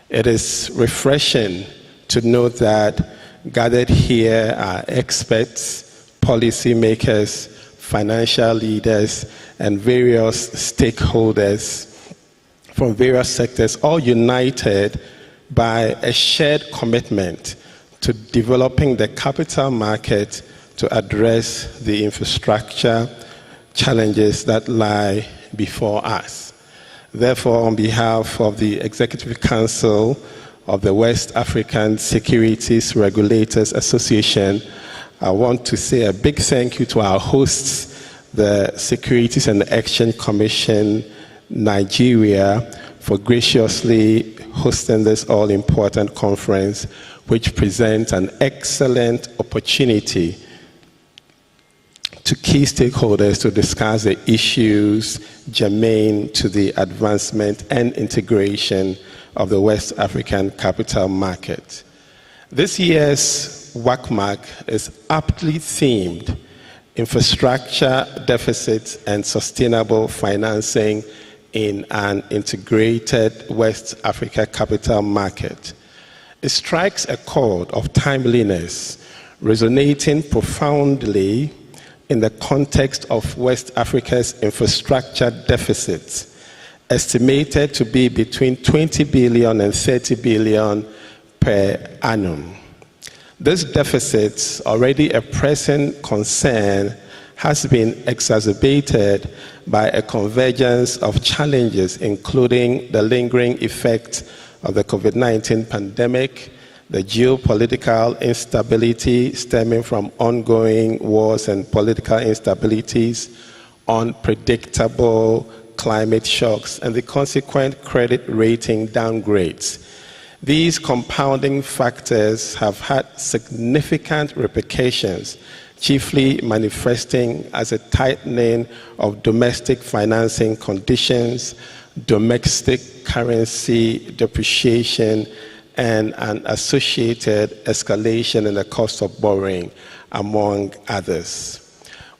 It is refreshing to note that gathered here are experts, policymakers, financial leaders, and various stakeholders from various sectors, all united by a shared commitment to developing the capital market to address the infrastructure challenges that lie before us. Therefore, on behalf of the Executive Council of the West African Securities Regulators Association, I want to say a big thank you to our hosts, the Securities and Exchange Commission Nigeria, for graciously hosting this all-important conference, which presents an excellent opportunity to key stakeholders to discuss the issues germane to the advancement and integration of the West African capital market. This year's WACMaC is aptly themed Infrastructure Deficits and Sustainable Financing in an Integrated West Africa Capital Market. It strikes a chord of timeliness, resonating profoundly in the context of West Africa's infrastructure deficits, estimated to be between 20 billion and 30 billion per annum. This deficit, already a present concern, has been exacerbated by a convergence of challenges, including the lingering effects of the COVID-19 pandemic, the geopolitical instability stemming from ongoing wars and political instabilities, unpredictable climate shocks, and the consequent credit rating downgrades. These compounding factors have had significant repercussions, chiefly manifesting as a tightening of domestic financing conditions, domestic currency depreciation, and an associated escalation in the cost of borrowing, among others.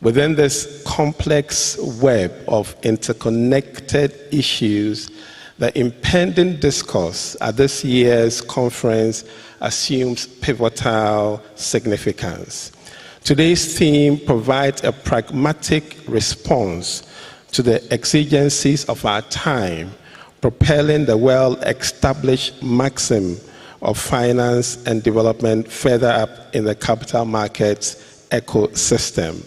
Within this complex web of interconnected issues, the impending discourse at this year's conference assumes pivotal significance. Today's theme provides a pragmatic response to the exigencies of our time, propelling the well-established maxim of finance and development further up in the capital markets ecosystem.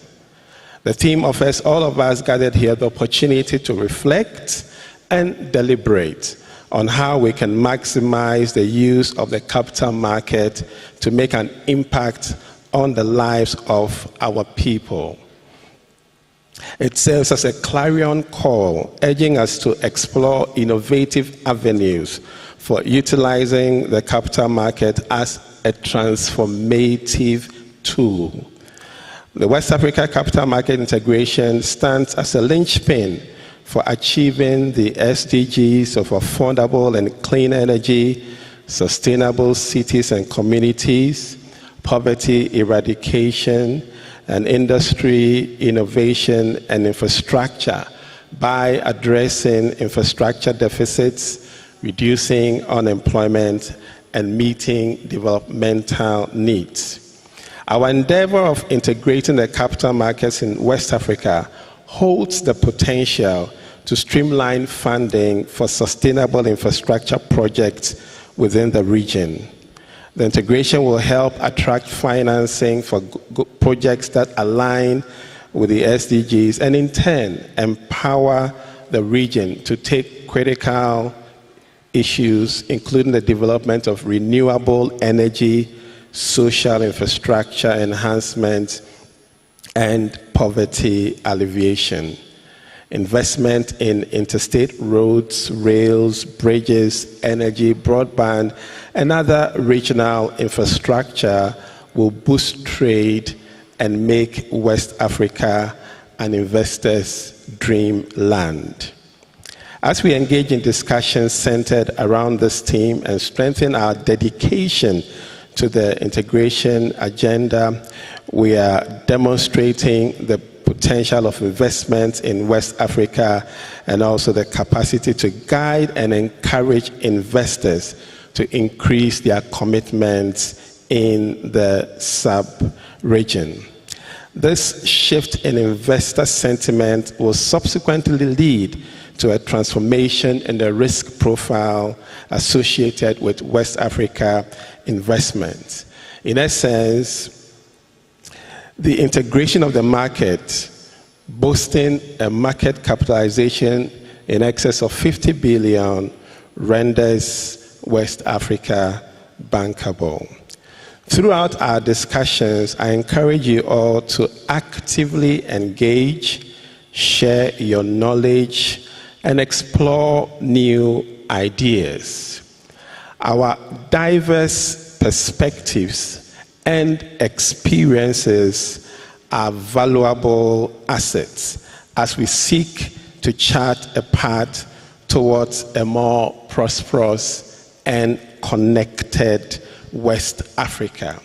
The theme offers all of us gathered here the opportunity to reflect and deliberate on how we can maximize the use of the capital market to make an impact on the lives of our people. It serves as a clarion call, urging us to explore innovative avenues for utilizing the capital market as a transformative tool. The West Africa capital market integration stands as a linchpin for achieving the SDGs of affordable and clean energy, sustainable cities and communities, poverty eradication, and industry, innovation, and infrastructure by addressing infrastructure deficits, reducing unemployment, and meeting developmental needs. Our endeavor of integrating the capital markets in West Africa holds the potential to streamline funding for sustainable infrastructure projects within the region. The integration will help attract financing for projects that align with the SDGs and in turn empower the region to take critical issues, including the development of renewable energy, social infrastructure enhancement, and poverty alleviation. Investment in interstate roads, rails, bridges, energy, broadband, and other regional infrastructure will boost trade and make West Africa an investor's dreamland. As we engage in discussions centered around this theme and strengthen our dedication to the integration agenda, we are demonstrating the potential of investment in West Africa and also the capacity to guide and encourage investors to increase their commitments in the sub-region. This shift in investor sentiment will subsequently lead to a transformation in the risk profile associated with West Africa investment. In essence, the integration of the market, boasting a market capitalization in excess of 50 billion, renders West Africa bankable. Throughout our discussions, I encourage you all to actively engage, share your knowledge, and explore new ideas. Our diverse perspectives and experiences are valuable assets as we seek to chart a path towards a more prosperous and connected West Africa.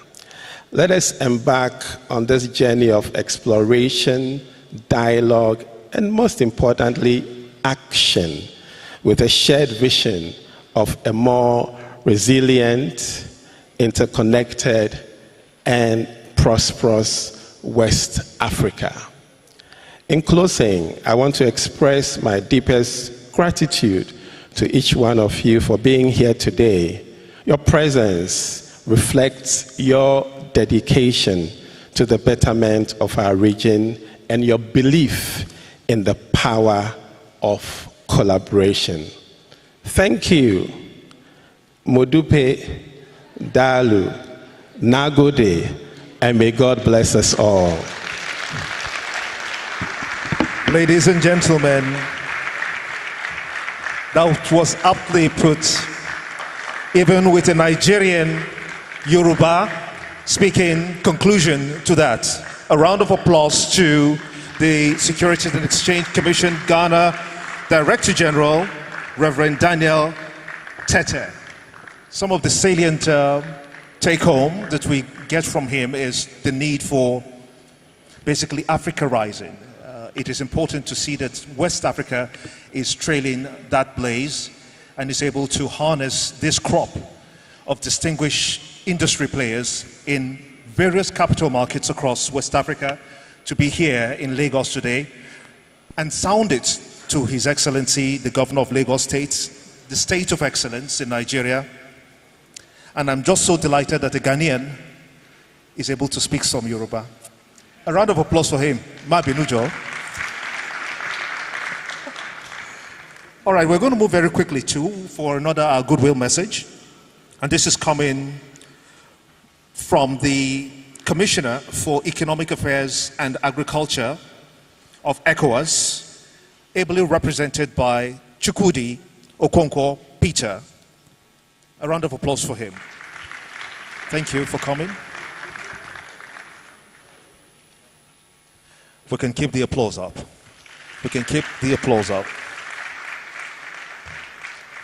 Let us embark on this journey of exploration, dialogue, and most importantly, action, with a shared vision of a more resilient, interconnected, and prosperous West Africa. In closing, I want to express my deepest gratitude to each one of you for being here today. Your presence reflects your dedication to the betterment of our region and your belief in the power of collaboration. Thank you. Modupe, Dalu, Nagode, and may God bless us all. Ladies and gentlemen, that was aptly put. Even with a Nigerian Yoruba speaking conclusion to that. A round of applause to the Securities and Exchange Commission Ghana Director General, Reverend Daniel Tete. Some of the salient take home that we get from him is the need for basically Africa rising. It is important to see that West Africa is trailing that blaze and is able to harness this crop of distinguished industry players in various capital markets across West Africa to be here in Lagos today and sound it to His Excellency, the Governor of Lagos State, the state of excellence in Nigeria. And I'm just so delighted that a Ghanaian is able to speak some Yoruba. A round of applause for him. Mabinujo. All right, we're going to move very quickly for another goodwill message. And this is coming from the Commissioner for Economic Affairs and Agriculture of ECOWAS, ably represented by Chukwudi Okonkwo Peter. A round of applause for him. Thank you for coming. We can keep the applause up. We can keep the applause up.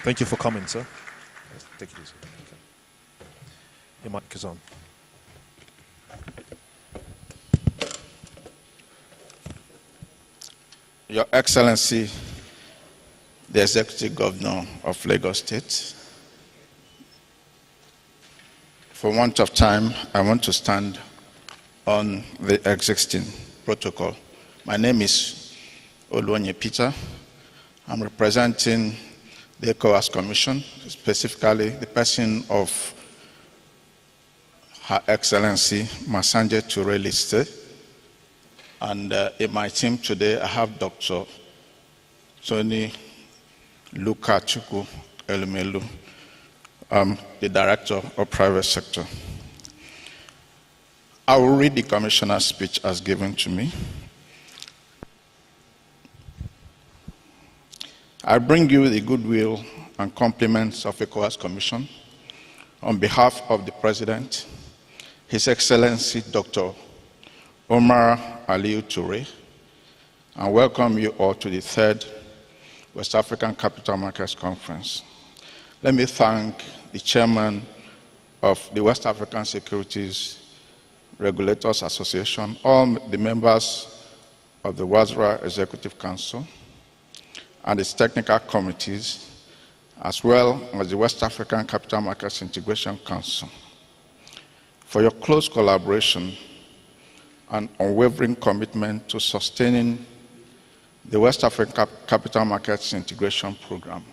Thank you for coming, sir. Take it easy. Okay. Your mic is on. Your Excellency, the Executive Governor of Lagos State, for want of time, I want to stand on the existing protocol. My name is Oluonye Peter. I'm representing the ECOWAS Commission, specifically the person of Her Excellency Masanje Toure Liste. And in my team today, I have Dr. Tony Luka Chukwu Elumelu, the Director of Private Sector. I will read the Commissioner's speech as given to me. I bring you the goodwill and compliments of ECOWAS Commission on behalf of the President, His Excellency Dr. Omar Aliyu Toure, and welcome you all to the 3rd West African Capital Markets Conference. Let me thank the Chairman of the West African Securities Regulators Association, all the members of the WASRA Executive Council, and its technical committees, as well as the West African Capital Markets Integration Council, for your close collaboration and unwavering commitment to sustaining the West African Capital Markets Integration Program,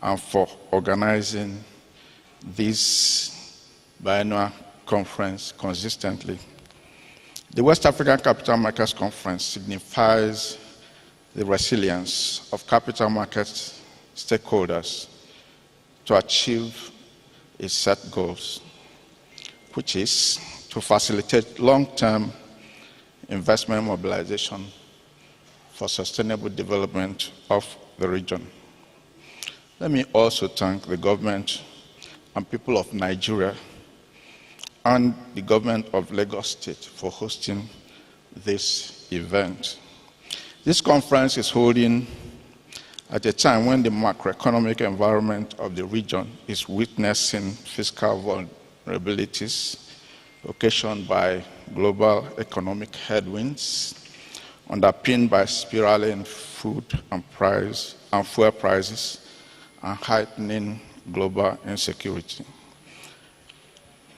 and for organizing this biannual conference consistently. The West African Capital Markets Conference signifies the resilience of capital markets stakeholders to achieve its set goals, which is to facilitate long-term investment mobilization for sustainable development of the region. Let me also thank the government and people of Nigeria and the government of Lagos State for hosting this event. This conference is holding at a time when the macroeconomic environment of the region is witnessing fiscal vulnerabilities occasioned by global economic headwinds, underpinned by spiraling food and fuel prices, and heightening global insecurity.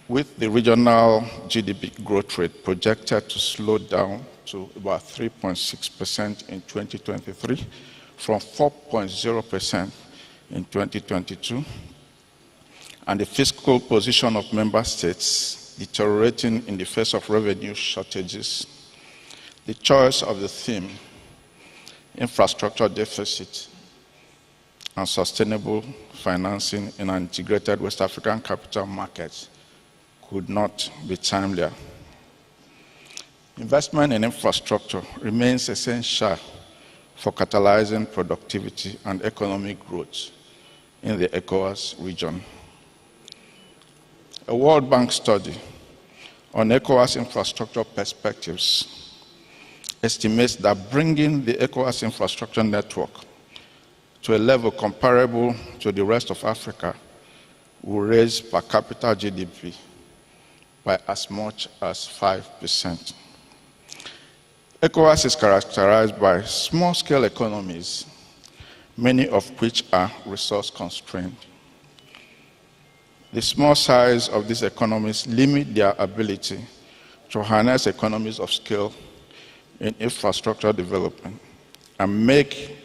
With the regional GDP growth rate projected to slow down to about 3.6% in 2023 from 4.0% in 2022, and the fiscal position of member states deteriorating in the face of revenue shortages, the choice of the theme, infrastructure deficit and sustainable financing in an integrated West African capital market, could not be timelier. Investment in infrastructure remains essential for catalyzing productivity and economic growth in the ECOWAS region. A World Bank study on ECOWAS infrastructure perspectives estimates that bringing the ECOWAS infrastructure network to a level comparable to the rest of Africa will raise per capita GDP by as much as 5%. ECOWAS is characterized by small-scale economies, many of which are resource-constrained. The small size of these economies limit their ability to harness economies of scale in infrastructure development and make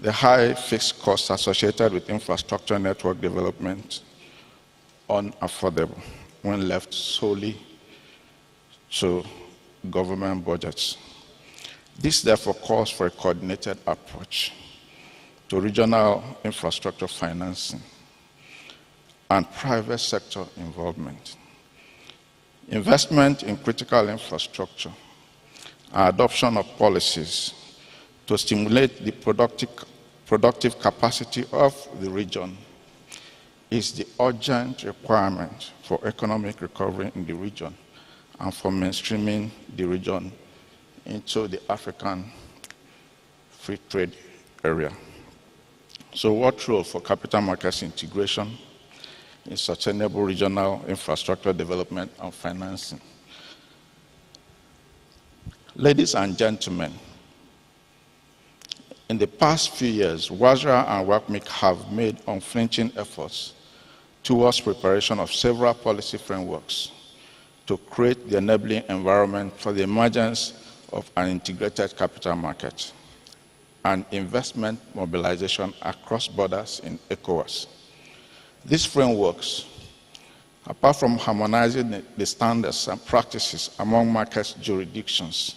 the high fixed costs associated with infrastructure network development unaffordable when left solely to government budgets. This therefore calls for a coordinated approach to regional infrastructure financing and private sector involvement. Investment in critical infrastructure and adoption of policies to stimulate the productive capacity of the region is the urgent requirement for economic recovery in the region and for mainstreaming the region into the African free trade area. So what role for capital markets integration in sustainable regional infrastructure development and financing? Ladies and gentlemen, in the past few years, WASRA and WACMaC have made unflinching efforts towards preparation of several policy frameworks to create the enabling environment for the emergence of an integrated capital market and investment mobilization across borders in ECOWAS. These frameworks, apart from harmonizing the standards and practices among market jurisdictions,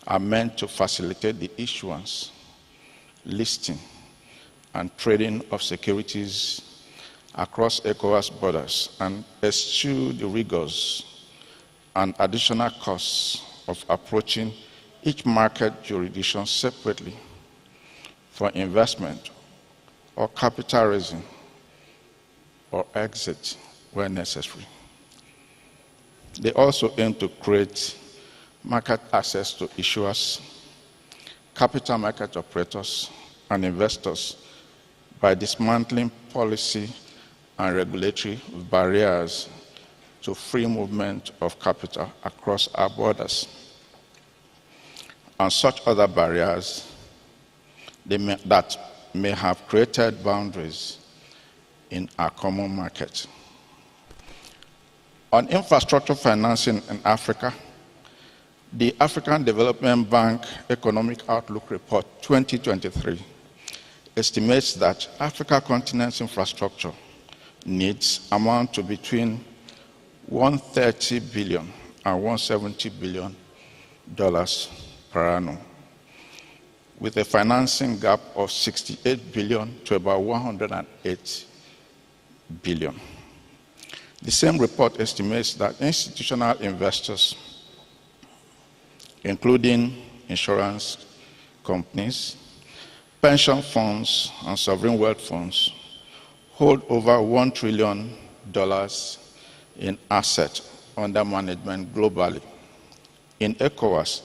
are meant to facilitate the issuance, listing, and trading of securities across ECOWAS borders and eschew the rigors and additional costs of approaching each market jurisdiction separately for investment or capital raising or exit where necessary. They also aim to create market access to issuers, capital market operators, and investors by dismantling policy and regulatory barriers to free movement of capital across our borders, and such other barriers that may have created boundaries in our common market. On infrastructure financing in Africa, The African Development Bank Economic Outlook Report 2023 estimates that Africa continent's infrastructure needs amount to between $130 billion and $170 billion per annum, with a financing gap of $68 billion to about $108 billion. The same report estimates that institutional investors, including insurance companies, pension funds, and sovereign wealth funds, hold over $1 trillion in assets under management globally. In ECOWAS,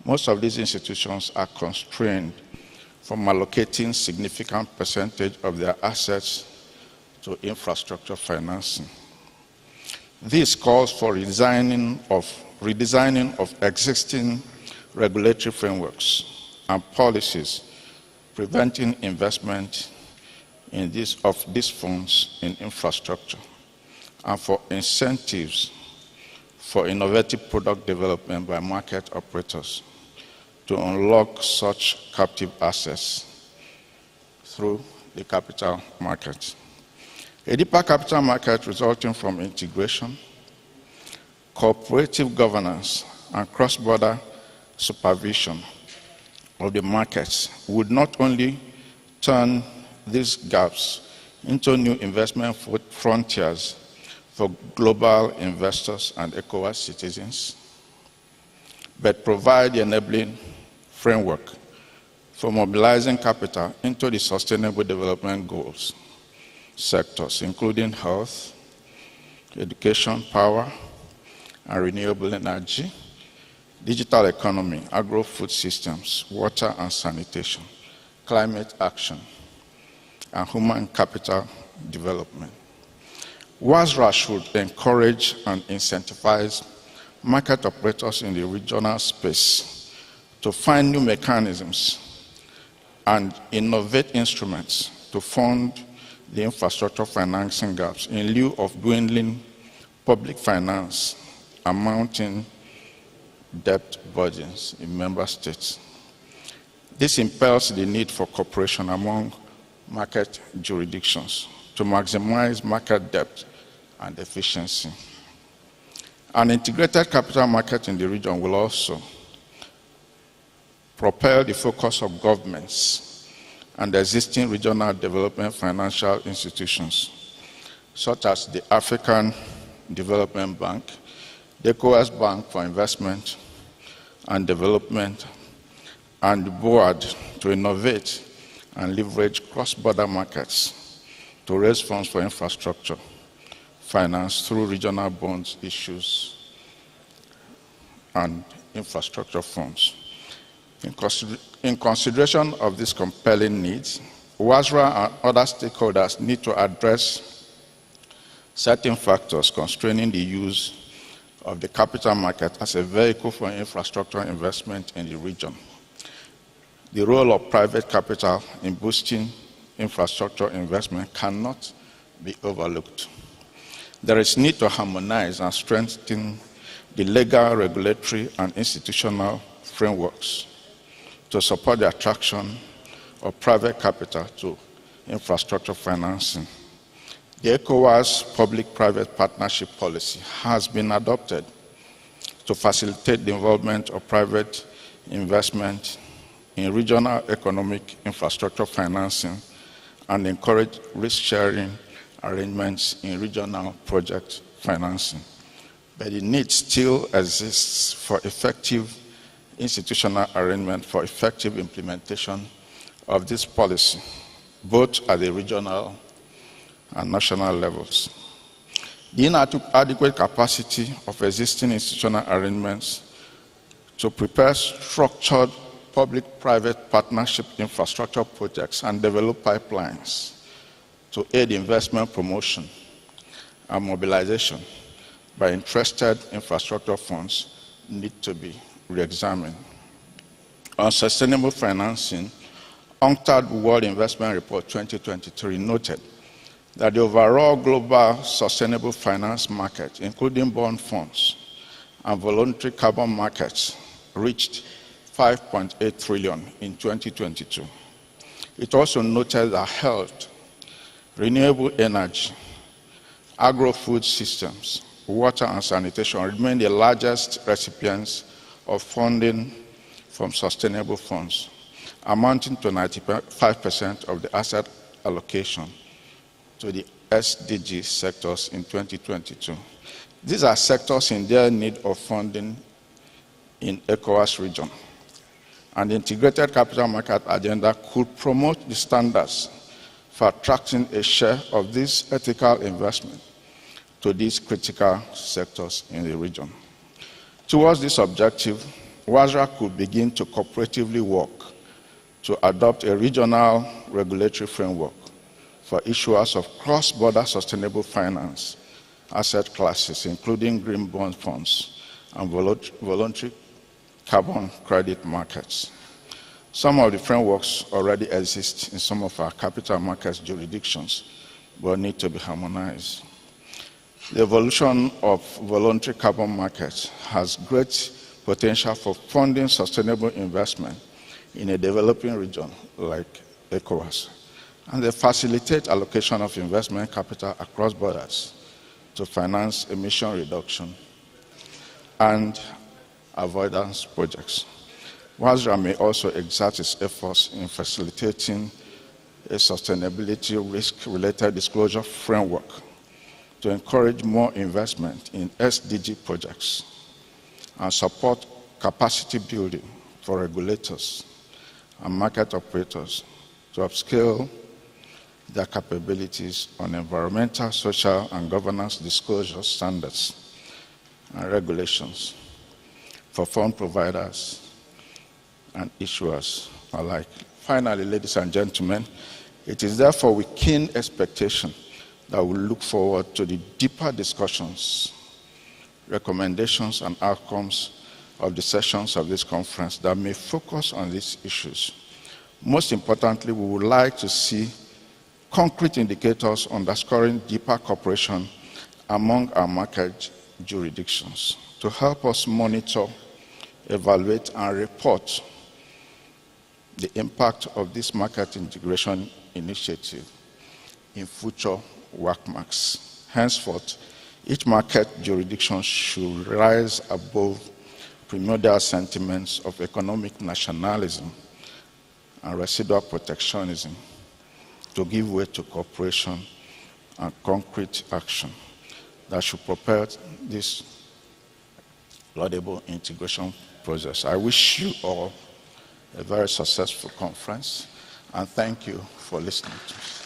most of these institutions are constrained from allocating significant percentage of their assets to infrastructure financing. This calls for redesigning of existing regulatory frameworks and policies preventing investment in these funds in infrastructure, and for incentives for innovative product development by market operators to unlock such captive assets through the capital market. A deeper capital market resulting from integration, cooperative governance, and cross-border supervision of the markets would not only turn these gaps into new investment frontiers for global investors and ECOWAS citizens, but provide the enabling framework for mobilizing capital into the sustainable development goals sectors, including health, education, power, and renewable energy, digital economy, agro-food systems, water and sanitation, climate action, and human capital development. WASRA should encourage and incentivize market operators in the regional space to find new mechanisms and innovate instruments to fund the infrastructure financing gaps in lieu of dwindling public finance and mounting debt burdens in member states. This impels the need for cooperation among market jurisdictions to maximize market depth and efficiency. An integrated capital market in the region will also propel the focus of governments and existing regional development financial institutions, such as the African Development Bank, the ECOWAS Bank for Investment and Development, and the board to innovate and leverage cross-border markets to raise funds for infrastructure finance through regional bonds issues and infrastructure funds. In consideration of these compelling needs, WASRA and other stakeholders need to address certain factors constraining the use of the capital market as a vehicle for infrastructure investment in the region. The role of private capital in boosting infrastructure investment cannot be overlooked. There is need to harmonize and strengthen the legal, regulatory, and institutional frameworks to support the attraction of private capital to infrastructure financing. The ECOWAS public-private partnership policy has been adopted to facilitate the involvement of private investment in regional economic infrastructure financing and encourage risk-sharing arrangements in regional project financing. But the need still exists for effective institutional arrangement for effective implementation of this policy, both at the regional and national levels. The inadequate capacity of existing institutional arrangements to prepare structured public-private partnership infrastructure projects and develop pipelines to aid investment promotion and mobilization by interested infrastructure funds need to be re-examined. On sustainable financing, UNCTAD World Investment Report 2023 noted that the overall global sustainable finance market, including bond funds and voluntary carbon markets reached 5.8 trillion in 2022. It also noted that health, renewable energy, agro-food systems, water and sanitation remain the largest recipients of funding from sustainable funds, amounting to 95% of the asset allocation to the SDG sectors in 2022. These are sectors in their need of funding in ECOWAS region. And the integrated capital market agenda could promote the standards for attracting a share of this ethical investment to these critical sectors in the region. Towards this objective, WASRA could begin to cooperatively work to adopt a regional regulatory framework for issuers of cross-border sustainable finance asset classes, including green bond funds and voluntary carbon credit markets. Some of the frameworks already exist in some of our capital markets jurisdictions, but need to be harmonized. The evolution of voluntary carbon markets has great potential for funding sustainable investment in a developing region like ECOWAS, and they facilitate allocation of investment capital across borders to finance emission reduction and avoidance projects. WASRA may also exert its efforts in facilitating a sustainability risk-related disclosure framework to encourage more investment in SDG projects and support capacity building for regulators and market operators to upscale their capabilities on environmental, social, and governance disclosure standards and regulations for fund providers and issuers alike. Finally, ladies and gentlemen, it is therefore with keen expectation that we look forward to the deeper discussions, recommendations, and outcomes of the sessions of this conference that may focus on these issues. Most importantly, we would like to see concrete indicators underscoring deeper cooperation among our market jurisdictions to help us monitor, evaluate, and report the impact of this market integration initiative in future WACMaCs. Henceforth, each market jurisdiction should rise above primordial sentiments of economic nationalism and residual protectionism to give way to cooperation and concrete action that should propel this laudable integration process. I wish you all a very successful conference, and thank you for listening to us.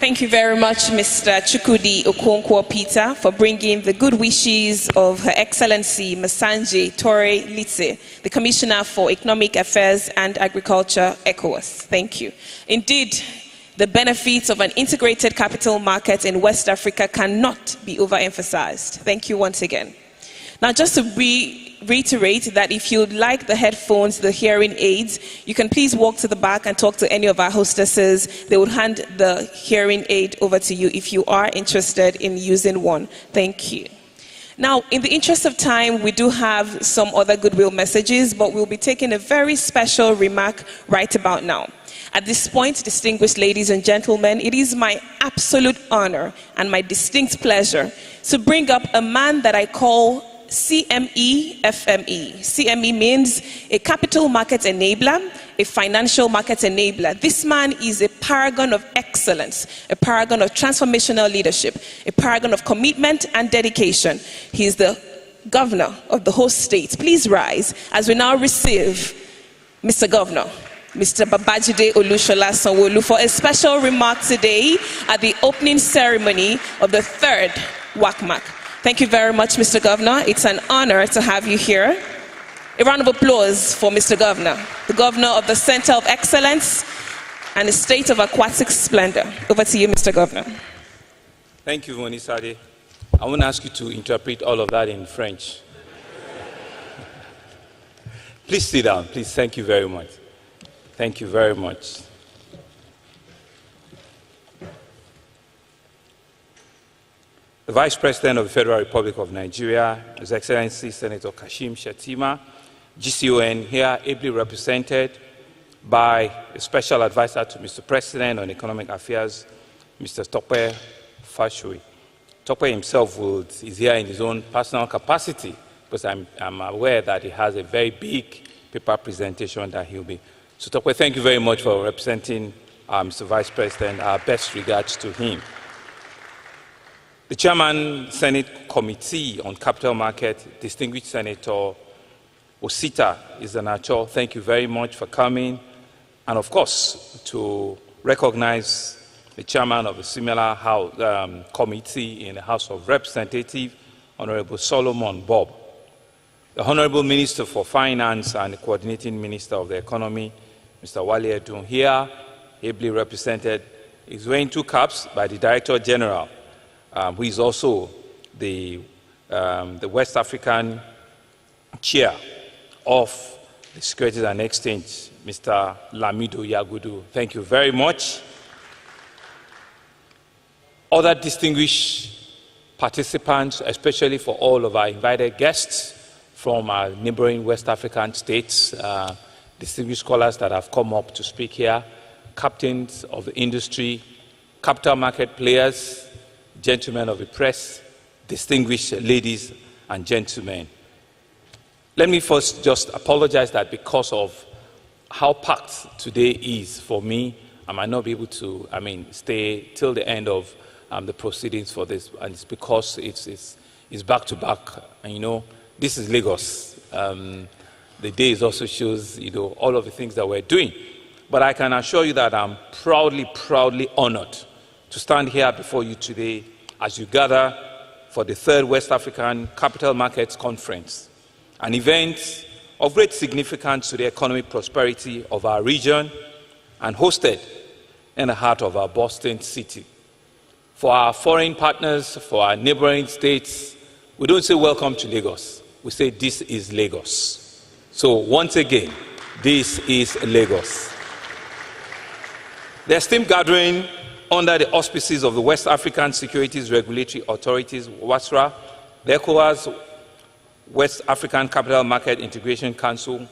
Thank you very much, Mr. Chukwudi Okonkwo Peter, for bringing the good wishes of Her Excellency Masanje Tore Litse, the Commissioner for Economic Affairs and Agriculture, ECOWAS. Thank you. Indeed, the benefits of an integrated capital market in West Africa cannot be overemphasized. Thank you once again. Now, just to reiterate that if you'd like the headphones, the hearing aids, you can please walk to the back and talk to any of our hostesses. They will hand the hearing aid over to you if you are interested in using one. Thank you. Now, in the interest of time, we do have some other goodwill messages, but we'll be taking a very special remark right about now. At this point, distinguished ladies and gentlemen, it is my absolute honor and my distinct pleasure to bring up a man that I call CME FME. CME means a capital market enabler, a financial market enabler. This man is a paragon of excellence, a paragon of transformational leadership, a paragon of commitment and dedication. He is the governor of the host state. Please rise as we now receive Mr. Governor, Mr. Babajide Olushola Sanwo-Olu, for a special remark today at the opening ceremony of the 3rd WACMaC. Thank you very much, Mr. Governor. It's an honor to have you here. A round of applause for Mr. Governor, the Governor of the Center of Excellence and the State of Aquatic Splendor. Over to you, Mr. Governor. Thank you, Monisade. I want to ask you to interpret all of that in French. Please sit down, please. Thank you very much. Thank you very much. the Vice President of the Federal Republic of Nigeria, His Excellency Senator Kashim Shettima, GCON, here ably represented by a special advisor to Mr. President on Economic Affairs, Mr. Tope Fashui. Tope himself is here in his own personal capacity, because I'm aware that he has a very big paper presentation that he'll be. So Tope, thank you very much for representing Mr. Vice President. Our best regards to him. The Chairman, Senate Committee on Capital Market, distinguished Senator Osita Izanacho, thank you very much for coming. And of course, to recognize the Chairman of a similar house, committee in the House of Representatives, Honorable Solomon Bob. The Honorable Minister for Finance and the Coordinating Minister of the Economy, Mr. Wale Edun, here, ably represented, is wearing two caps by the Director General, who is also the West African Chair of the Securities and Exchange, Mr. Lamido Yagudu. Thank you very much. Other distinguished participants, especially for all of our invited guests from our neighboring West African states, distinguished scholars that have come up to speak here, captains of the industry, capital market players, gentlemen of the press, distinguished ladies and gentlemen. Let me first just apologize that because of how packed today is for me, I might not be able to, stay till the end of the proceedings for this, and it's because it's back to back. And you know, this is Lagos. The days also shows, all of the things that we're doing. But I can assure you that I'm proudly honored to stand here before you today as you gather for the 3rd West African Capital Markets Conference, an event of great significance to the economic prosperity of our region and hosted in the heart of our Boston city. For our foreign partners, for our neighboring states, we don't say welcome to Lagos. We say this is Lagos. So once again, this is Lagos. The esteemed gathering under the auspices of the West African Securities Regulatory Authorities, WASRA, the ECOWAS West African Capital Market Integration Council,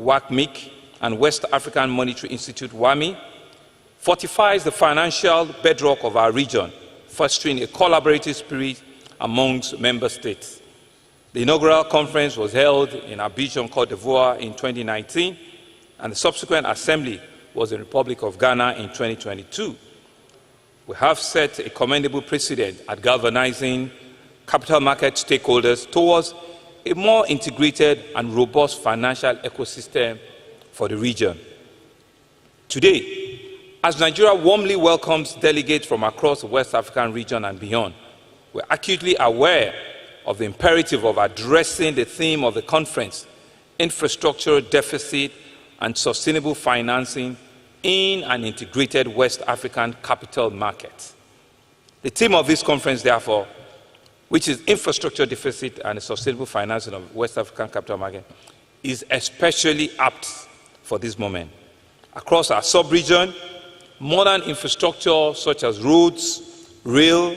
WACMaC, and West African Monetary Institute, WAMI, fortifies the financial bedrock of our region, fostering a collaborative spirit amongst member states. The inaugural conference was held in Abidjan, Côte d'Ivoire in 2019, and the subsequent assembly was in the Republic of Ghana in 2022. We have set a commendable precedent at galvanizing capital market stakeholders towards a more integrated and robust financial ecosystem for the region. Today, as Nigeria warmly welcomes delegates from across the West African region and beyond, we're acutely aware of the imperative of addressing the theme of the conference, infrastructural deficit and sustainable financing in an integrated West African capital market. The theme of this conference, therefore, which is infrastructure deficit and sustainable financing of West African capital market, is especially apt for this moment. Across our sub-region, modern infrastructure such as roads, rail,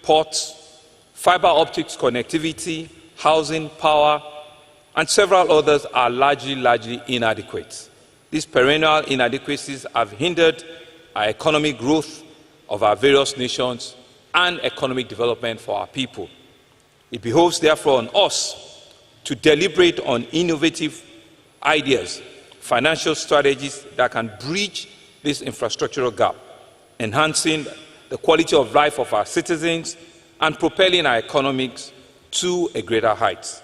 ports, fiber optics connectivity, housing, power, and several others are largely inadequate. These perennial inadequacies have hindered our economic growth of our various nations and economic development for our people. It behoves, therefore, on us to deliberate on innovative ideas, financial strategies that can bridge this infrastructural gap, enhancing the quality of life of our citizens and propelling our economics to a greater height.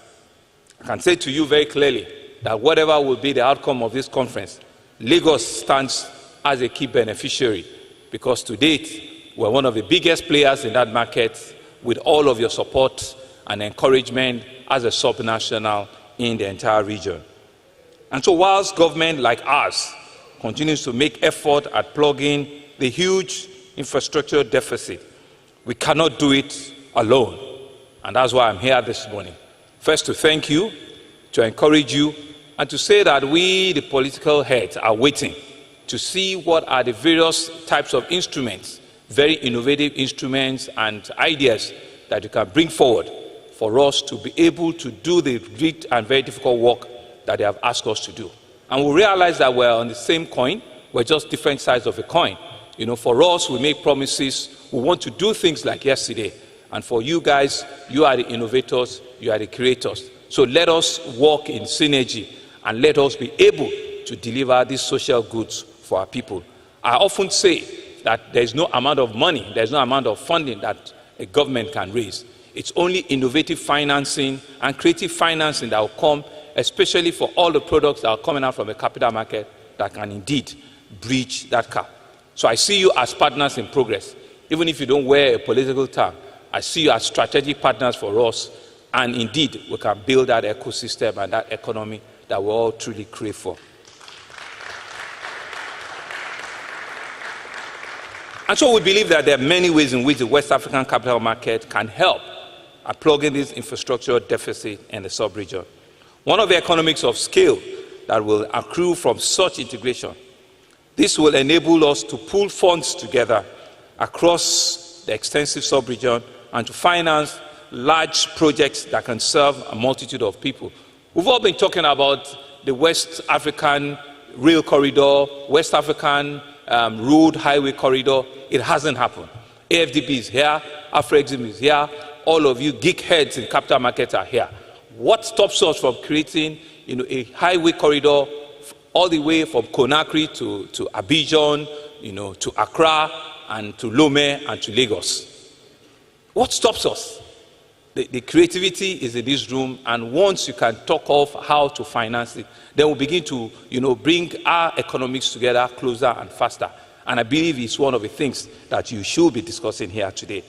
I can say to you very clearly that whatever will be the outcome of this conference, Lagos stands as a key beneficiary, because to date, we're one of the biggest players in that market with all of your support and encouragement as a subnational in the entire region. And so whilst government like ours continues to make effort at plugging the huge infrastructure deficit, we cannot do it alone. And that's why I'm here this morning. First, to thank you, to encourage you, and to say that we, the political heads, are waiting to see what are the various types of instruments very innovative instruments and ideas that you can bring forward for us to be able to do the great and very difficult work that they have asked us to do. And we realize that we're on the same coin, we're just different sides of a coin. You know, for us, we make promises, we want to do things like yesterday. And for you guys, you are the innovators, you are the creators. So let us work in synergy and let us be able to deliver these social goods for our people. I often say that there is no amount of money, there is no amount of funding that a government can raise. It's only innovative financing and creative financing that will come, especially for all the products that are coming out from the capital market that can indeed bridge that gap. So I see you as partners in progress. Even if you don't wear a political tag, I see you as strategic partners for us, and indeed we can build that ecosystem and that economy that we all truly crave for. And so we believe that there are many ways in which the West African capital market can help at plugging this infrastructure deficit in the sub-region. One of the economics of scale that will accrue from such integration, this will enable us to pool funds together across the extensive sub-region and to finance large projects that can serve a multitude of people. We've all been talking about the West African rail corridor, West African road highway corridor. It hasn't happened. AFDB is here, Afrexim is here, all of you geek heads in capital markets are here. What stops us from creating a highway corridor all the way from Conakry to Abidjan, to Accra and to Lomé and to Lagos? What stops us? The creativity is in this room, and once you can talk of how to finance it, then we'll begin to bring our economics together closer and faster. And I believe it's one of the things that you should be discussing here today.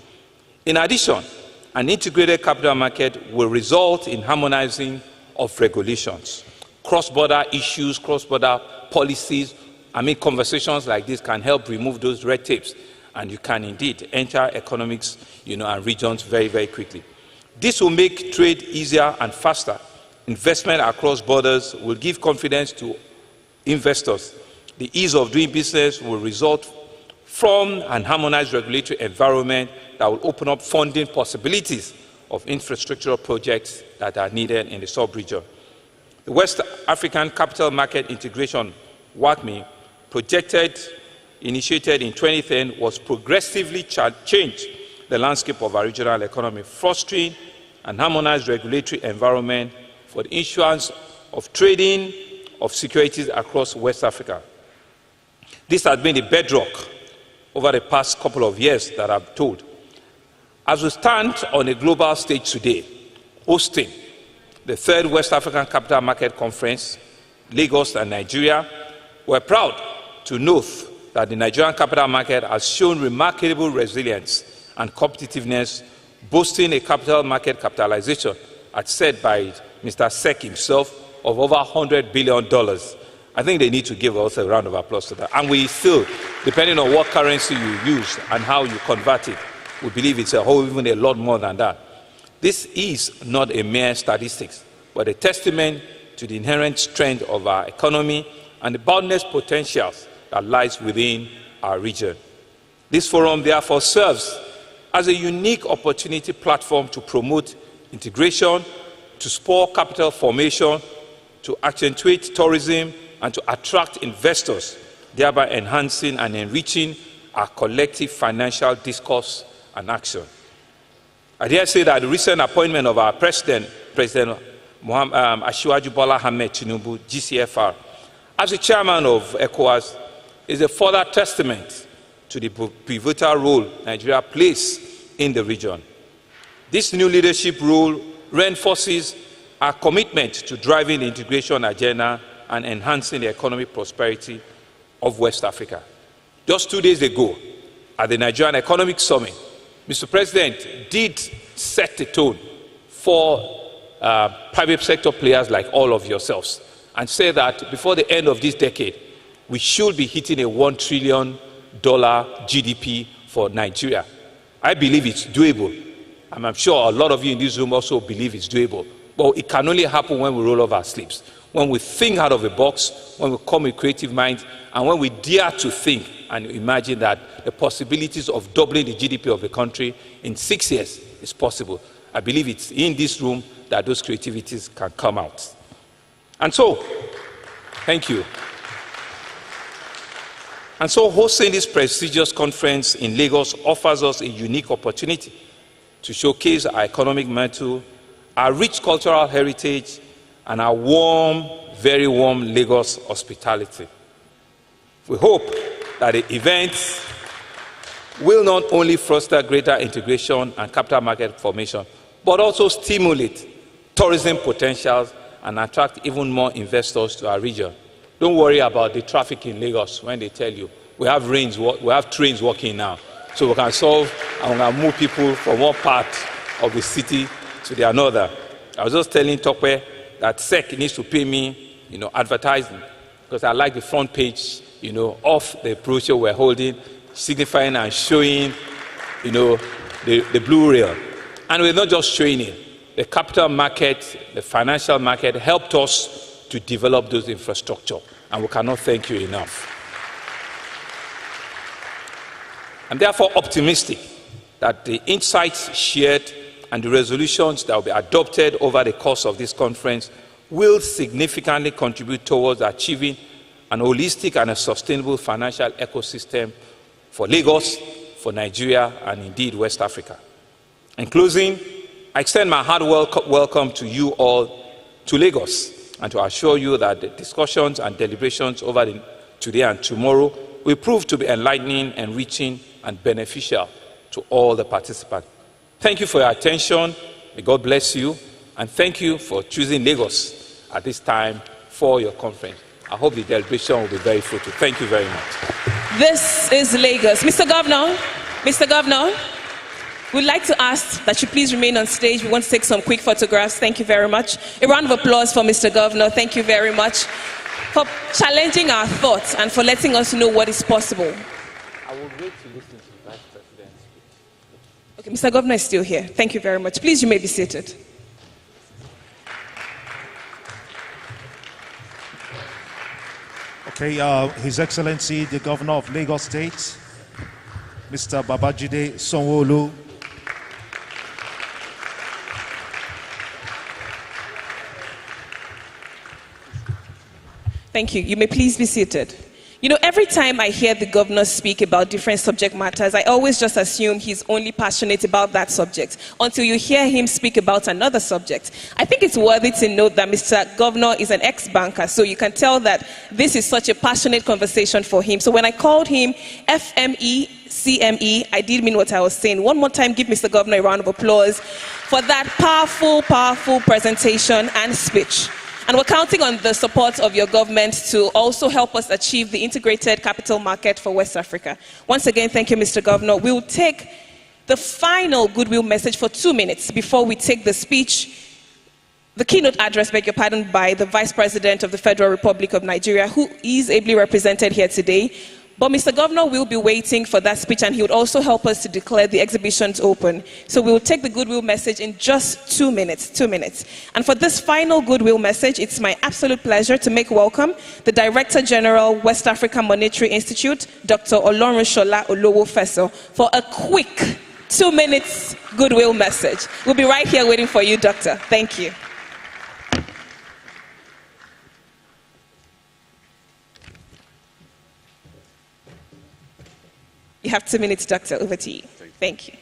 In addition, an integrated capital market will result in harmonizing of regulations. Cross-border issues, cross-border policies, conversations like this can help remove those red tapes, and you can indeed enter economics, and regions very, very quickly. This will make trade easier and faster. Investment across borders will give confidence to investors. The ease of doing business will result from an harmonized regulatory environment that will open up funding possibilities of infrastructural projects that are needed in the sub-region. The West African Capital Market Integration, WACMaC, initiated in 2010, was progressively changed the landscape of our regional economy, fostering an harmonized regulatory environment for the issuance of trading of securities across West Africa. This has been the bedrock over the past couple of years that I've told. As we stand on a global stage today, hosting the third West African Capital Market Conference, Lagos and Nigeria, we're proud to note that the Nigerian capital market has shown remarkable resilience and competitiveness, boasting a capital market capitalization, as said by Mr. Sek himself, of over $100 billion. I think they need to give us a round of applause to that. And we still, depending on what currency you use and how you convert it, we believe it's even a lot more than that. This is not a mere statistics, but a testament to the inherent strength of our economy and the boundless potentials that lies within our region. This forum therefore serves as a unique opportunity platform to promote integration, to spur capital formation, to accentuate tourism, and to attract investors, thereby enhancing and enriching our collective financial discourse and action. I dare say that the recent appointment of our President Asiwaju Bola Ahmed Tinubu, GCFR, as the chairman of ECOWAS, is a further testament to the pivotal role Nigeria plays in the region. This new leadership role reinforces our commitment to driving the integration agenda and enhancing the economic prosperity of West Africa. Just 2 days ago, at the Nigerian Economic Summit, Mr. President did set the tone for private sector players like all of yourselves, and say that before the end of this decade, we should be hitting a $1 trillion GDP for Nigeria. I believe it's doable, and I'm sure a lot of you in this room also believe it's doable. But it can only happen when we roll up our sleeves. when we think out of the box, when we come with creative minds, and when we dare to think and imagine that the possibilities of doubling the GDP of the country in 6 years is possible. I believe it's in this room that those creativities can come out. And so, thank you. And so hosting this prestigious conference in Lagos offers us a unique opportunity to showcase our economic mettle, our rich cultural heritage, and our warm, very warm Lagos hospitality. We hope that the event will not only foster greater integration and capital market formation, but also stimulate tourism potentials and attract even more investors to our region. Don't worry about the traffic in Lagos when they tell you we have trains working now, so we can solve and we can move people from one part of the city to the another. I was just telling Tope that SEC needs to pay me, advertising, because I like the front page, of the brochure we're holding, signifying and showing, the blue rail. And we're not just showing it. The capital market, the financial market helped us to develop those infrastructure, and we cannot thank you enough. I'm therefore optimistic that the insights shared and the resolutions that will be adopted over the course of this conference will significantly contribute towards achieving an holistic and a sustainable financial ecosystem for Lagos, for Nigeria, and indeed West Africa. In closing, I extend my hearty welcome to you all to Lagos, and to assure you that the discussions and deliberations over today and tomorrow will prove to be enlightening, enriching, and beneficial to all the participants. Thank you for your attention. May God bless you, and thank you for choosing Lagos at this time for your conference. I hope the deliberation will be very fruitful. Thank you very much. This is Lagos. Mr. Governor, we'd like to ask that you please remain on stage. We want to take some quick photographs. Thank you very much. A round of applause for Mr. Governor. Thank you very much for challenging our thoughts and for letting us know what is possible. I will wait to listen to the Vice President. Okay, Mr. Governor is still here. Thank you very much. Please, you may be seated. Okay, His Excellency, the Governor of Lagos State, Mr. Babajide Sanwo-Olu. Thank you. You may please be seated. Every time I hear the governor speak about different subject matters, I always just assume he's only passionate about that subject until you hear him speak about another subject. I think it's worthy to note that Mr. Governor is an ex-banker, so you can tell that this is such a passionate conversation for him. So when I called him FME, CME, I did mean what I was saying. One more time, give Mr. Governor a round of applause for that powerful presentation and speech. And we're counting on the support of your government to also help us achieve the integrated capital market for West Africa. Once again, thank you, Mr. Governor. We will take the final goodwill message for 2 minutes before we take the speech, the keynote address, beg your pardon, by the Vice President of the Federal Republic of Nigeria, who is ably represented here today. But Mr. Governor will be waiting for that speech, and he would also help us to declare the exhibitions open. So we will take the goodwill message in just 2 minutes, 2 minutes. And for this final goodwill message, it's my absolute pleasure to make welcome the Director General, West Africa Monetary Institute, Dr. Olorunshola Olowo-Feso, for a quick 2 minutes goodwill message. We'll be right here waiting for you, Doctor. Thank you. You have 2 minutes, Doctor. Over to you. Thank you.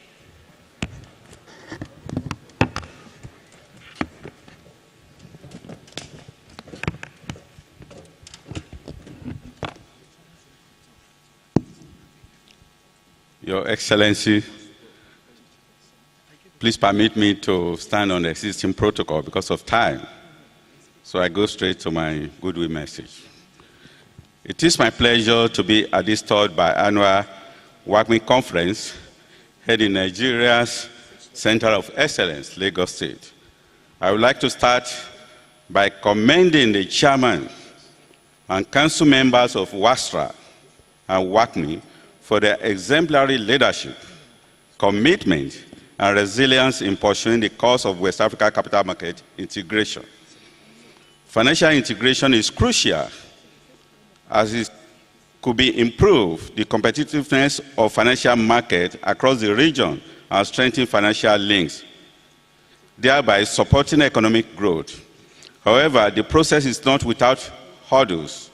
Your Excellency, please permit me to stand on the existing protocol because of time. So I go straight to my goodwill message. It is my pleasure to be at this third biannual WACMaC conference held in Nigeria's Center of Excellence, Lagos State. I would like to start by commending the chairman and council members of WASTRA and WACMaC for their exemplary leadership, commitment, and resilience in pursuing the cause of West Africa capital market integration. Financial integration is crucial as it could be improved the competitiveness of financial market across the region and strengthen financial links, thereby supporting economic growth. However, the process is not without hurdles,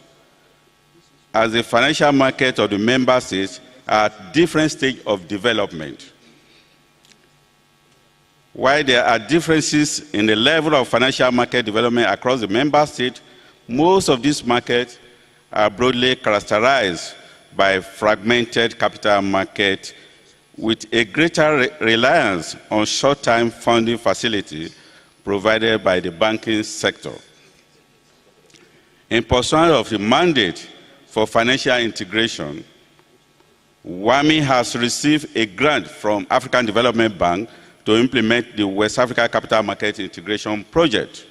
as the financial market of the member states are at different stages of development. While there are differences in the level of financial market development across the member states, most of these markets are broadly characterized by fragmented capital market with a greater reliance on short-term funding facilities provided by the banking sector. In pursuit of the mandate for financial integration, WACMaC has received a grant from African Development Bank to implement the West Africa Capital Market Integration Project.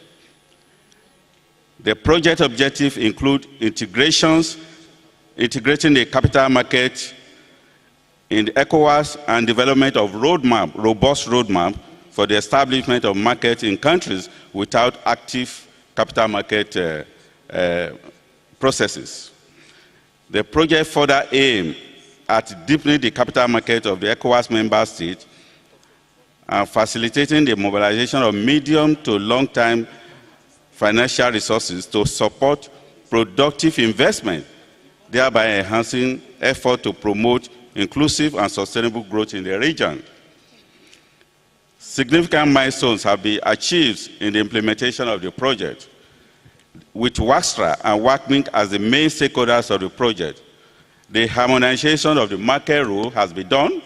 The project objectives include integrating the capital market in the ECOWAS and development of robust roadmap for the establishment of markets in countries without active capital market processes. The project further aims at deepening the capital market of the ECOWAS member states and facilitating the mobilization of medium to long-term financial resources to support productive investment, thereby enhancing effort to promote inclusive and sustainable growth in the region. Significant milestones have been achieved in the implementation of the project, with WACSTRA and WACMaC as the main stakeholders of the project. The harmonization of the market rule has been done.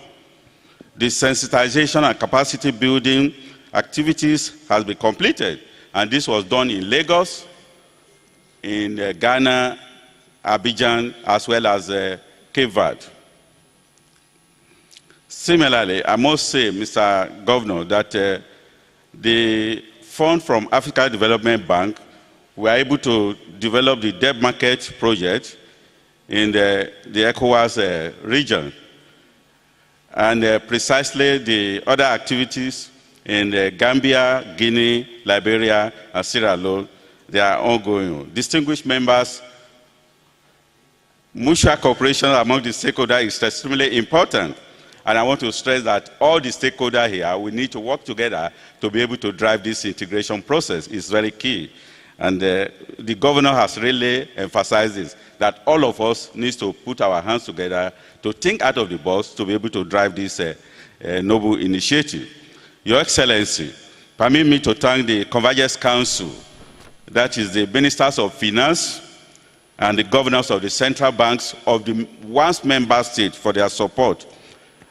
The sensitization and capacity building activities has been completed, and this was done in Lagos, in Ghana, Abidjan, as well as Cape Verde. Similarly, I must say, Mr. Governor, that the fund from Africa Development Bank were able to develop the debt market project in the ECOWAS region. And precisely the other activities in Gambia, Guinea, Liberia, and Sierra Leone, they are ongoing. Distinguished members, mutual cooperation among the stakeholders is extremely important. And I want to stress that all the stakeholders here, we need to work together to be able to drive this integration process. It's very key. And the governor has really emphasized this, that all of us need to put our hands together to think out of the box to be able to drive this noble initiative. Your Excellency, permit me to thank the Convergence Council, that is the Ministers of Finance and the governors of the central banks of the once member state for their support.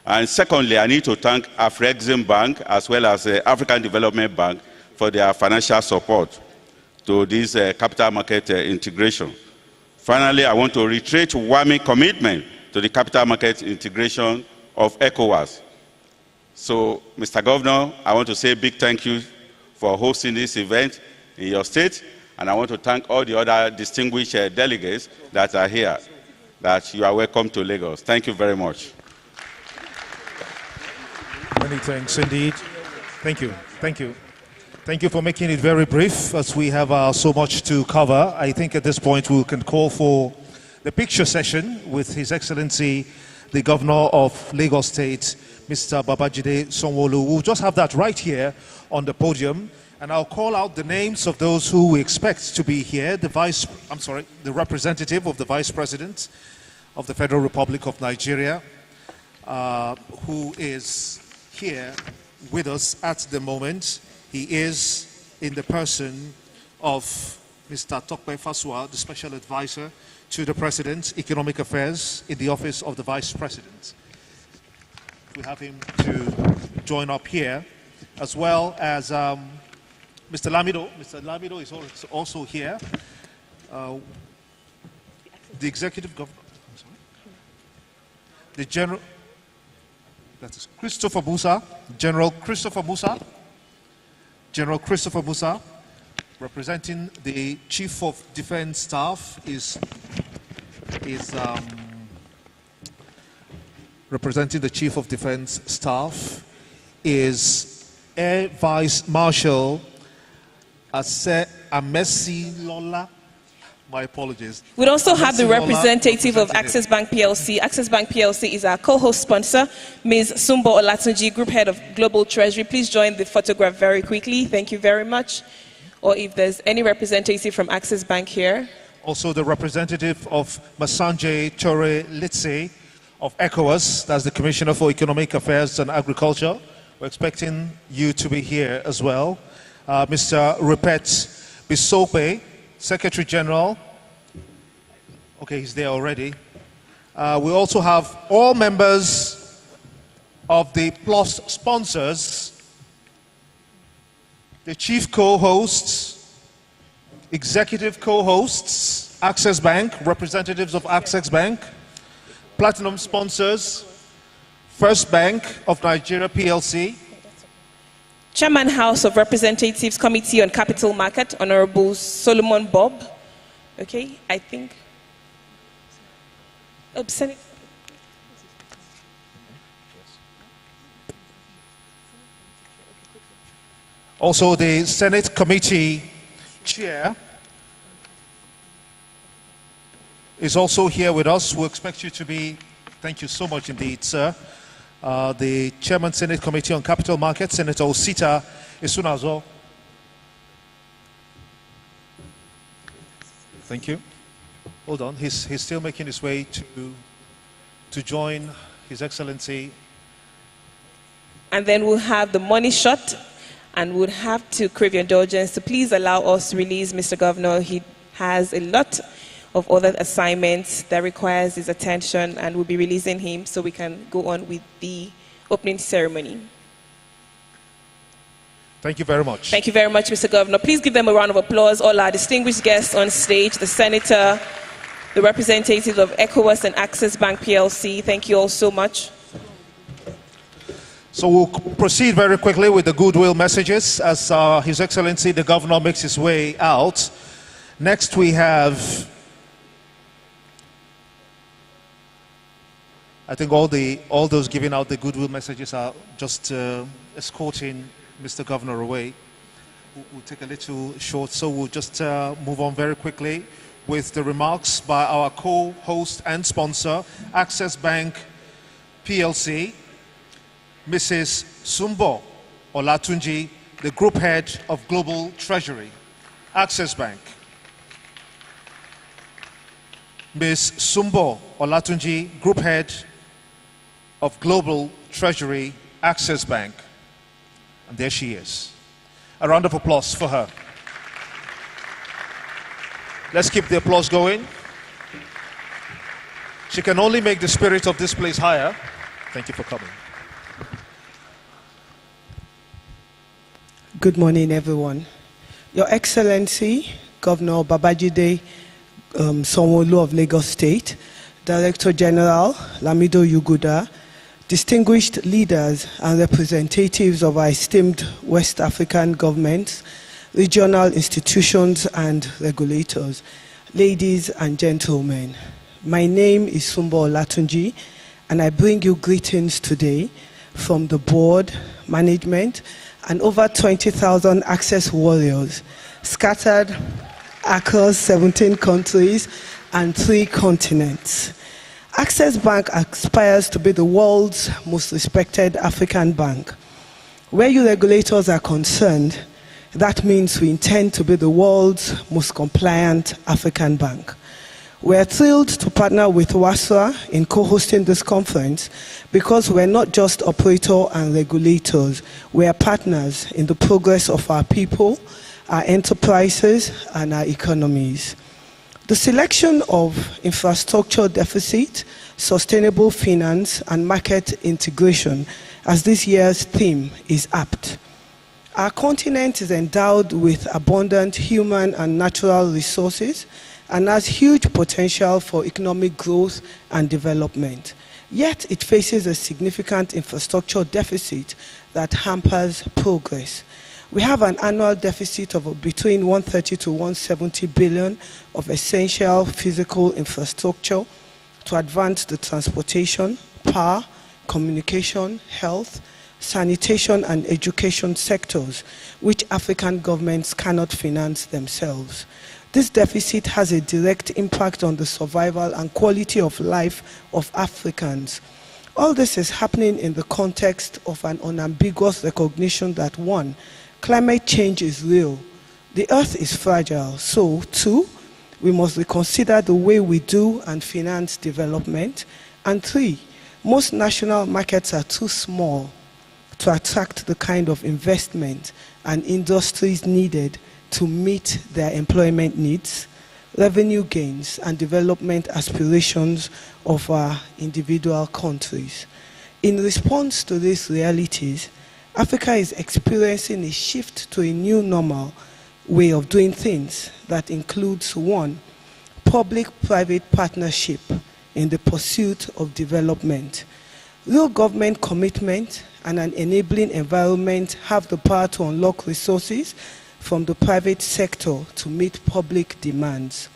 And secondly, I need to thank Afrexim Bank as well as the African Development Bank for their financial support to this capital market integration. Finally, I want to reiterate WACMaC commitment to the capital market integration of ECOWAS. So, Mr. Governor, I want to say a big thank you for hosting this event in your state, and I want to thank all the other distinguished delegates that are here, that you are welcome to Lagos. Thank you very much. Many thanks indeed. Thank you. Thank you. Thank you for making it very brief, as we have so much to cover. I think at this point we can call for the picture session with His Excellency, the Governor of Lagos State, Mr. Babajide Sanwo-Olu. We'll just have that right here on the podium, and I'll call out the names of those who we expect to be here. The representative of the Vice President of the Federal Republic of Nigeria, who is here with us at the moment. He is in the person of Mr. Tokpe Fasua, the Special Advisor to the President, Economic Affairs in the Office of the Vice President. We have him to join up here, as well as Mr. Lamido. Mr. Lamido is also here. The Executive Governor, the General, that is Christopher Musa, General Christopher Musa, representing the Chief of Defense Staff, representing the Chief of Defense Staff is Air Vice Marshal Ase Amesi Lola. My apologies. We'd also have the Amesi Lola, representative of Access Bank PLC. Access Bank PLC is our co-host sponsor, Ms. Sumbo Olatunji, Group Head of Global Treasury. Please join the photograph very quickly. Thank you very much. Or if there's any representative from Access Bank here. Also the representative of Masanje Tore Litse of ECOWAS, that's the Commissioner for Economic Affairs and Agriculture. We're expecting you to be here as well. Mr. Rupert Bisope, Secretary General. Okay, he's there already. We also have all members of the PLOS sponsors, the chief co-hosts, executive co-hosts, Access Bank, representatives of Access Bank, platinum sponsors, First Bank of Nigeria PLC, Chairman House of Representatives Committee on Capital Market, Honorable Solomon Bob. Okay, I think. Senate. Also the Senate Committee Chair is also here with us. We expect you to be, thank you so much indeed, sir. The Chairman Senate Committee on Capital Markets, Senator Osita Isunazo. Thank you. Hold on, he's still making his way to join His Excellency. And then we'll have the money shot, and we'll have to crave your indulgence to please allow us to release Mr. Governor. He has a lot of other assignments that requires his attention, and we'll be releasing him so we can go on with the opening ceremony. Thank you very much. Thank you very much, Mr. Governor. Please give them a round of applause. All our distinguished guests on stage, the Senator, the representatives of ECOWAS and Access Bank PLC. Thank you all so much. So we'll proceed very quickly with the goodwill messages as His Excellency the Governor makes his way out. Next we have, I think all those giving out the goodwill messages are just escorting Mr. Governor away. We'll take a little short, so we'll just move on very quickly with the remarks by our co-host and sponsor, Access Bank PLC, Mrs. Sumbo Olatunji, the Group Head of Global Treasury, Access Bank. Ms. Sumbo Olatunji, Group Head of Global Treasury, Access Bank. And there she is. A round of applause for her. Let's keep the applause going. She can only make the spirit of this place higher. Thank you for coming. Good morning, everyone. Your Excellency, Governor Babajide Sanwo-Olu of Lagos State, Director General Lamido Yuguda, distinguished leaders and representatives of our esteemed West African governments, regional institutions and regulators, ladies and gentlemen. My name is Sumbo Olatunji, and I bring you greetings today from the board, management, and over 20,000 Access warriors scattered across 17 countries and 3 continents. Access Bank aspires to be the world's most respected African bank. Where you regulators are concerned, that means we intend to be the world's most compliant African bank. We're thrilled to partner with WASRA in co-hosting this conference because we're not just operator and regulators, we are partners in the progress of our people, our enterprises, and our economies. The selection of infrastructure deficit, sustainable finance, and market integration as this year's theme is apt. Our continent is endowed with abundant human and natural resources and has huge potential for economic growth and development. Yet it faces a significant infrastructure deficit that hampers progress. We have an annual deficit of between 130 to 170 billion of essential physical infrastructure to advance the transportation, power, communication, health, sanitation and education sectors, which African governments cannot finance themselves. This deficit has a direct impact on the survival and quality of life of Africans. All this is happening in the context of an unambiguous recognition that 1, climate change is real. The earth is fragile. So 2, we must reconsider the way we do and finance development. And 3, most national markets are too small to attract the kind of investment and industries needed to meet their employment needs, revenue gains, and development aspirations of our individual countries. In response to these realities, Africa is experiencing a shift to a new normal way of doing things that includes 1, public-private partnership in the pursuit of development. Real government commitment and an enabling environment have the power to unlock resources from the private sector to meet public demands.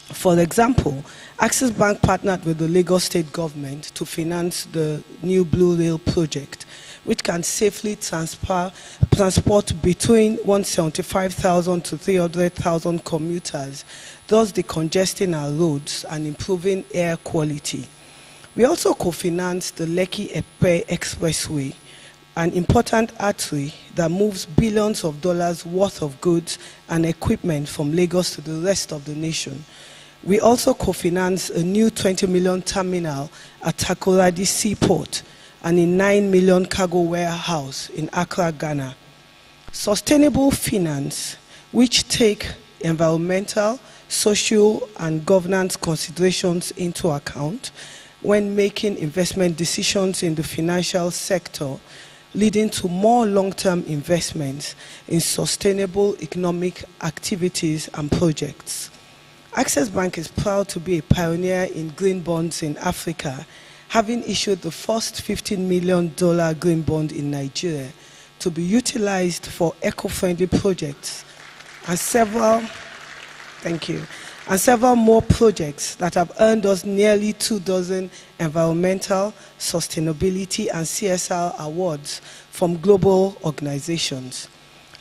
For example, Access Bank partnered with the Lagos State government to finance the new Blue Rail project, which can safely transport between 175,000 to 300,000 commuters, thus decongesting our roads and improving air quality. We also co-financed the Lekki-Epe Expressway, an important artery that moves billions of dollars worth of goods and equipment from Lagos to the rest of the nation. We also co-financed a new 20 million terminal at Takoradi Seaport and a 9 million cargo warehouse in Accra, Ghana. Sustainable finance, which take environmental, social, and governance considerations into account when making investment decisions in the financial sector, leading to more long-term investments in sustainable economic activities and projects. Access Bank is proud to be a pioneer in green bonds in Africa, having issued the first $15 million green bond in Nigeria to be utilized for eco-friendly projects, and several more projects that have earned us nearly 24 environmental, sustainability, and CSR awards from global organizations.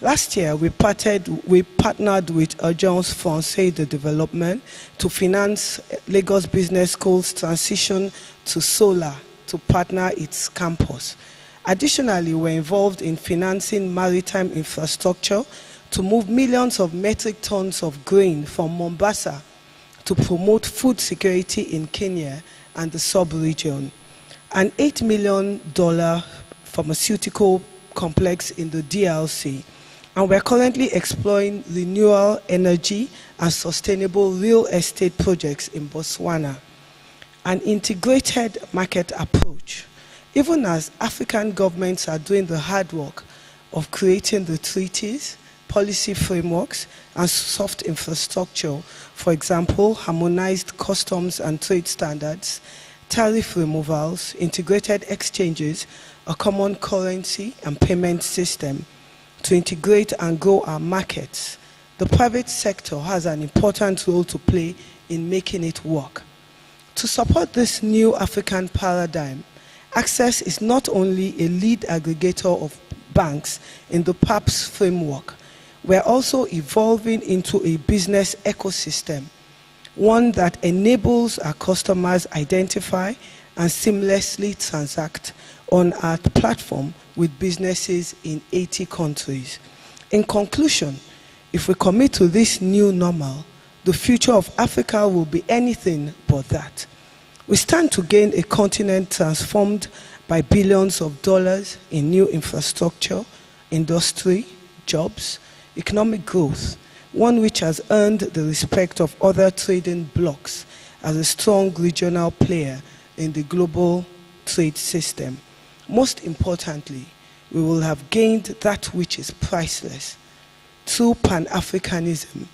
Last year, we partnered with Agence Française de Développement to finance Lagos Business School's transition to solar to partner its campus. Additionally, we're involved in financing maritime infrastructure to move millions of metric tons of grain from Mombasa to promote food security in Kenya and the sub-region. An $8 million pharmaceutical complex in the DRC. And we're currently exploring renewable energy and sustainable real estate projects in Botswana. An integrated market approach. Even as African governments are doing the hard work of creating the treaties, policy frameworks, and soft infrastructure, for example, harmonized customs and trade standards, tariff removals, integrated exchanges, a common currency and payment system, to integrate and grow our markets, the private sector has an important role to play in making it work. To support this new African paradigm, Access is not only a lead aggregator of banks in the PAPS framework, we're also evolving into a business ecosystem, one that enables our customers identify and seamlessly transact on our platform with businesses in 80 countries. In conclusion, if we commit to this new normal, the future of Africa will be anything but that. We stand to gain a continent transformed by billions of dollars in new infrastructure, industry, jobs, economic growth, one which has earned the respect of other trading blocs as a strong regional player in the global trade system. Most importantly, we will have gained that which is priceless, true Pan-Africanism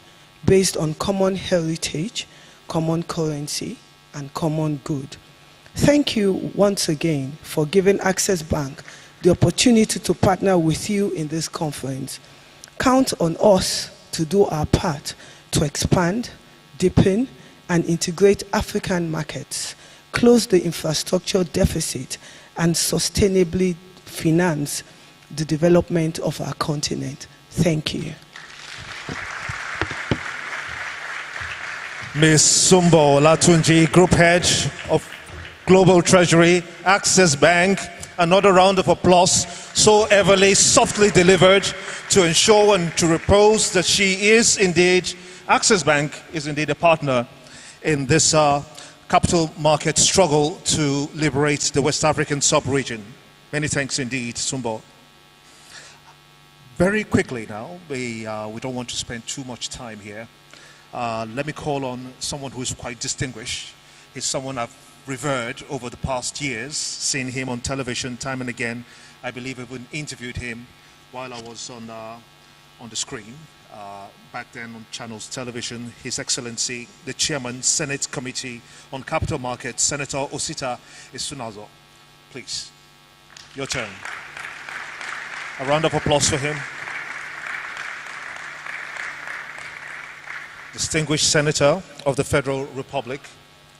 based on common heritage, common currency, and common good. Thank you once again for giving Access Bank the opportunity to partner with you in this conference. Count on us to do our part to expand, deepen, and integrate African markets, close the infrastructure deficit, and sustainably finance the development of our continent. Thank you. Ms. Sumbo Latunji, Group Head of Global Treasury, Access Bank. Another round of applause, so everly, softly delivered, to ensure and to repose that she is indeed, Access Bank is indeed a partner in this capital market struggle to liberate the West African sub-region. Many thanks indeed, Sumbo. Very quickly now, we don't want to spend too much time here. Let me call on someone who is quite distinguished. He's someone I've revered over the past years, seen him on television time and again. I believe I've interviewed him while I was on the screen, back then on Channels Television. His Excellency, the Chairman, Senate Committee on Capital Markets, Senator Osita Isunazo. Please, your turn. A round of applause for him. Distinguished Senator of the Federal Republic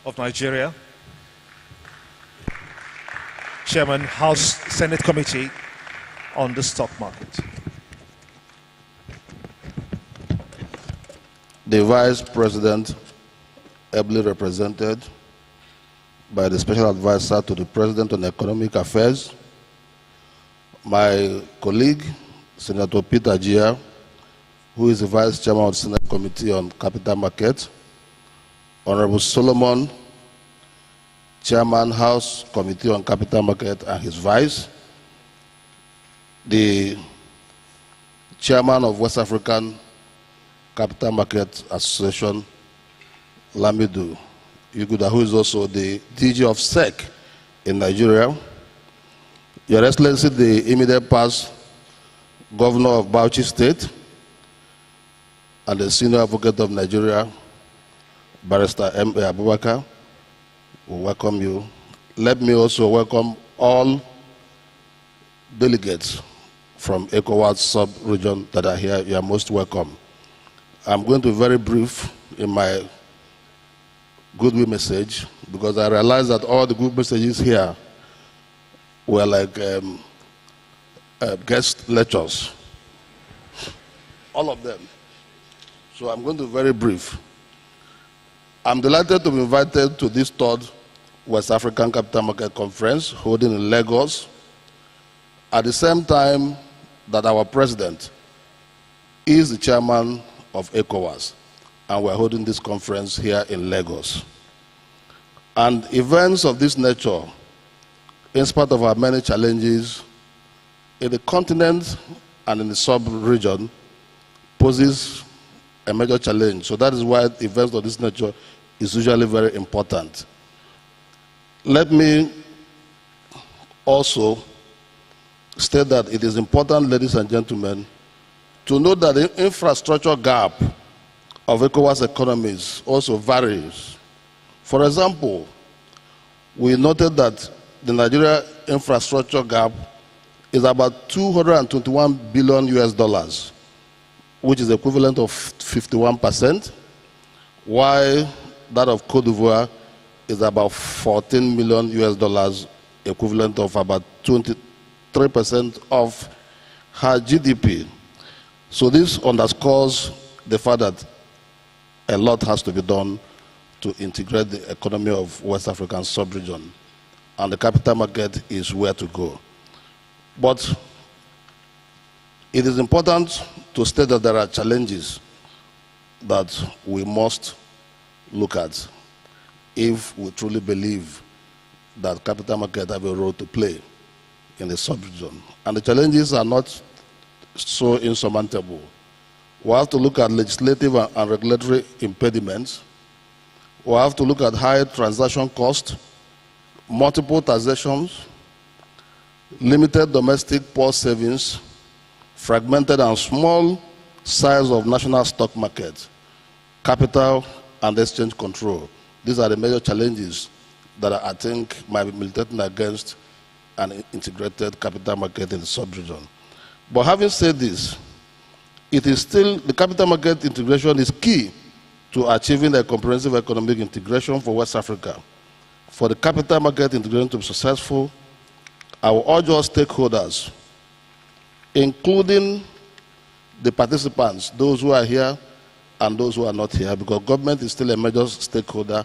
of Nigeria, Chairman, House Senate Committee on the Stock Market. The Vice President, ably represented by the Special Advisor to the President on Economic Affairs, my colleague, Senator Peter Gia, who is the Vice Chairman of the Senate Committee on Capital Markets, Honorable Solomon, Chairman, House Committee on Capital Market and his Vice, the Chairman of West African Capital Market Association, Lamido Yuguda, who is also the DG of SEC in Nigeria, Your Excellency, the immediate past Governor of Bauchi State, and the Senior Advocate of Nigeria, Barrister M.A. Abubakar, we welcome you. Let me also welcome all delegates from ECOWAS sub-region that are here. You are most welcome. I'm going to be very brief in my goodwill message because I realize that all the good messages here were like guest lectures, all of them. So I'm going to be very brief. I'm delighted to be invited to this third West African Capital Market Conference holding in Lagos at the same time that our president is the chairman of ECOWAS, and we're holding this conference here in Lagos. And events of this nature, in spite of our many challenges in the continent and in the sub-region, poses a major challenge. So that is why events of this nature is usually very important. Let me also state that it is important, ladies and gentlemen, to note that the infrastructure gap of ECOWAS economies also varies. For example, we noted that the Nigeria infrastructure gap is about $221 billion US, which is equivalent of 51%, while that of Cote d'Ivoire is about $14 million US, equivalent of about 23% of her GDP. So this underscores the fact that a lot has to be done to integrate the economy of West African sub-region, and the capital market is where to go. But it is important to state that there are challenges that we must look at if we truly believe that capital market have a role to play in the sub-region. And the challenges are not so insurmountable. We have to look at legislative and regulatory impediments. We have to look at high transaction costs, multiple taxations, limited domestic port savings, fragmented and small size of national stock market, capital and exchange control. These are the major challenges that I think might be militating against an integrated capital market in the sub-region. But having said this, it is still, the capital market integration is key to achieving a comprehensive economic integration for West Africa. For the capital market integration to be successful, I will urge all stakeholders, including the participants, those who are here and those who are not here, because government is still a major stakeholder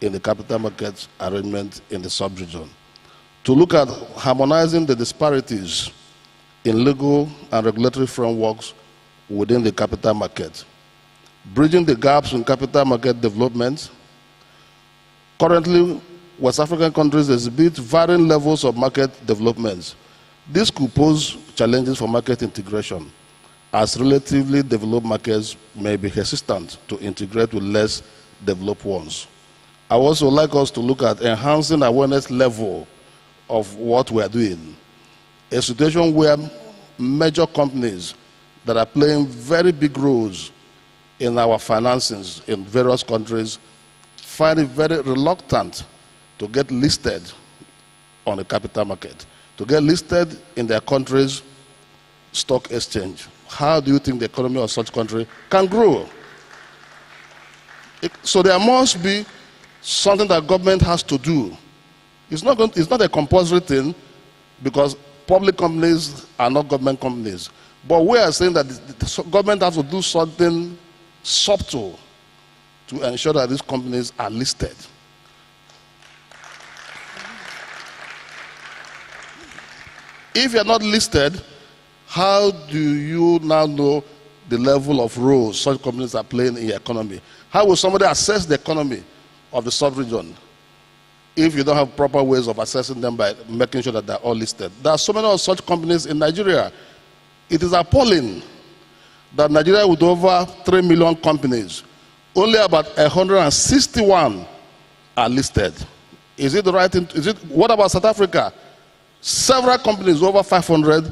in the capital market arrangement in the sub-region, to look at harmonizing the disparities in legal and regulatory frameworks within the capital market, bridging the gaps in capital market development. Currently, West African countries exhibit varying levels of market development. This could pose challenges for market integration, as relatively developed markets may be hesitant to integrate with less developed ones. I would also like us to look at enhancing awareness level of what we are doing. A situation where major companies that are playing very big roles in our financings in various countries find it very reluctant to get listed on the capital market, to get listed in their country's stock exchange. How do you think the economy of such country can grow? So there must be something that government has to do. It's not a compulsory thing, because public companies are not government companies. But we are saying that the government has to do something subtle to ensure that these companies are listed. If you're not listed, how do you now know the level of roles such companies are playing in your economy? How will somebody assess the economy of the sub-region if you don't have proper ways of assessing them by making sure that they're all listed? There are so many of such companies in Nigeria. It is appalling that Nigeria, with over 3 million companies, only about 161 are listed. Is it the right thing? What about South Africa? Several companies, over 500,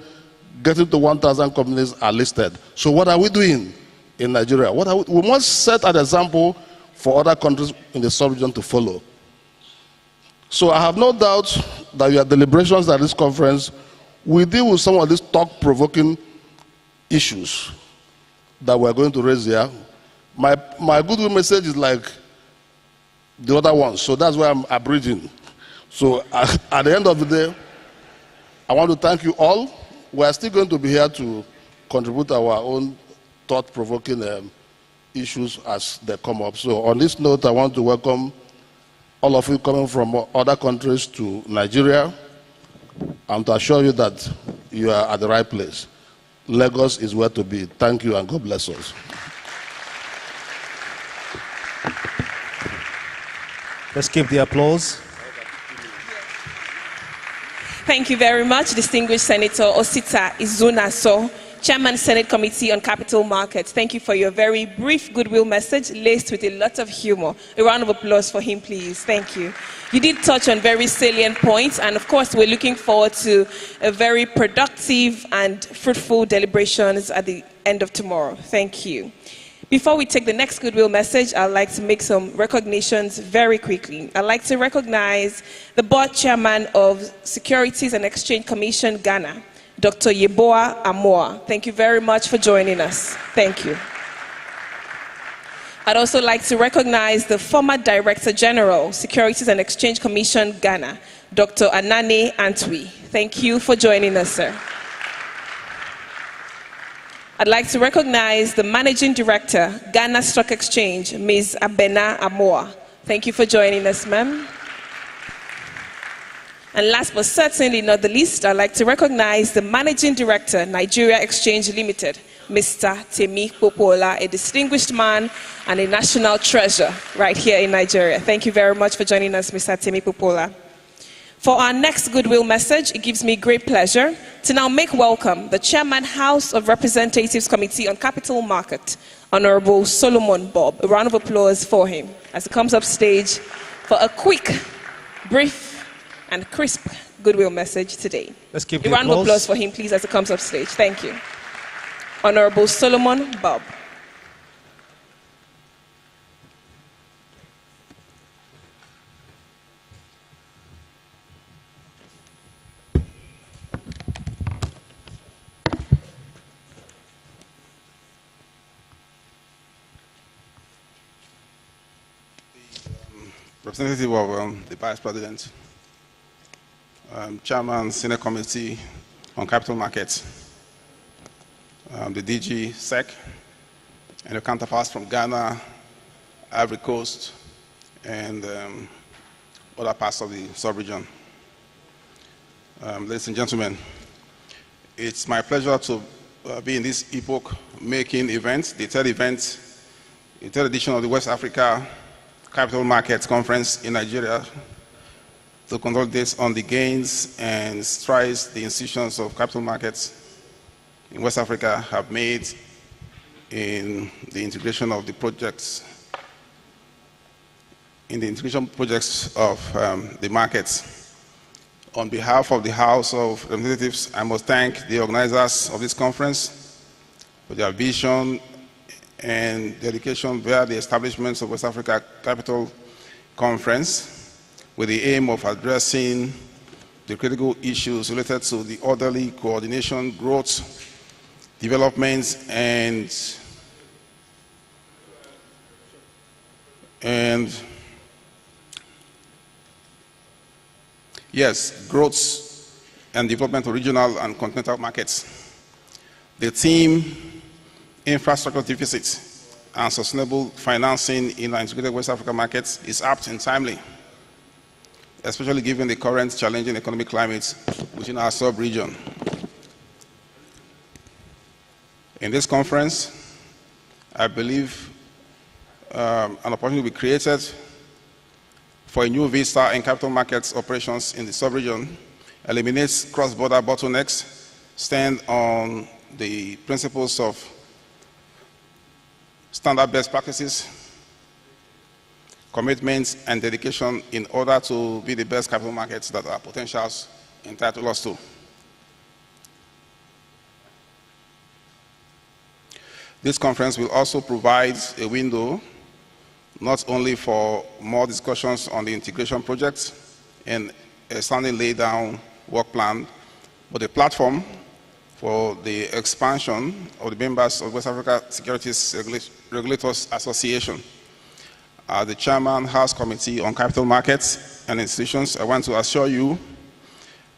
getting to 1,000 companies are listed. So what are we doing in Nigeria? We must set an example for other countries in the sub-region to follow. So I have no doubt that your deliberations at this conference will deal with some of these thought-provoking issues that we're going to raise here. My goodwill message is like the other ones, so that's why I'm abridging. So at the end of the day, I want to thank you all. We are still going to be here to contribute our own thought-provoking issues as they come up. So on this note, I want to welcome all of you coming from other countries to Nigeria, and to assure you that you are at the right place. Lagos is where to be. Thank you, and God bless us. Let's give the applause. Thank you very much, distinguished Senator Osita Izunaso, Chairman, Senate Committee on Capital Markets. Thank you for your very brief goodwill message, laced with a lot of humor. A round of applause for him, please. Thank you. You did touch on very salient points, and of course, we're looking forward to a very productive and fruitful deliberations at the end of tomorrow. Thank you. Before we take the next goodwill message, I'd like to make some recognitions very quickly. I'd like to recognize the board chairman of Securities and Exchange Commission, Ghana, Dr. Yeboah Amoah. Thank you very much for joining us. Thank you. I'd also like to recognize the former Director General, Securities and Exchange Commission, Ghana, Dr. Anane Antwi. Thank you for joining us, sir. I'd like to recognize the Managing Director, Ghana Stock Exchange, Ms. Abena Amoah. Thank you for joining us, ma'am. And last but certainly not the least, I'd like to recognize the Managing Director, Nigeria Exchange Limited, Mr. Temi Popola, a distinguished man and a national treasure right here in Nigeria. Thank you very much for joining us, Mr. Temi Popola. For our next goodwill message, it gives me great pleasure to now make welcome the Chairman, House of Representatives Committee on Capital Market, Honorable Solomon Bob. A round of applause for him as he comes up stage for a quick, brief, and crisp goodwill message today. Let's give a round of applause for him, please, as he comes up stage. Thank you. Honorable Solomon Bob. Representative of the Vice President, Chairman, Senate Committee on Capital Markets, the DG SEC, and your counterparts from Ghana, Ivory Coast, and other parts of the sub-region. Ladies and gentlemen, it's my pleasure to be in this epoch-making event, the third edition of the West Africa Capital Markets Conference in Nigeria, to consolidate on the gains and strides the institutions of capital markets in West Africa have made in the integration of the projects, of the markets. On behalf of the House of Representatives, I must thank the organizers of this conference for their vision and dedication via the establishment of West Africa Capital Conference, with the aim of addressing the critical issues related to the orderly coordination, growth, development, and growth and development of regional and continental markets. The theme, infrastructure deficit and sustainable financing in our integrated West Africa markets, is apt and timely, especially given the current challenging economic climate within our sub-region. In this conference, I believe an opportunity will be created for a new vista in capital markets operations in the sub-region, eliminates cross-border bottlenecks, stand on the principles of standard best practices, commitments, and dedication in order to be the best capital markets that our potentials entitle us to. This conference will also provide a window not only for more discussions on the integration projects and a standing laid-down work plan, but a platform for the expansion of the members of West Africa Securities Regulators Association. As the Chairman, House Committee on Capital Markets and Institutions, I want to assure you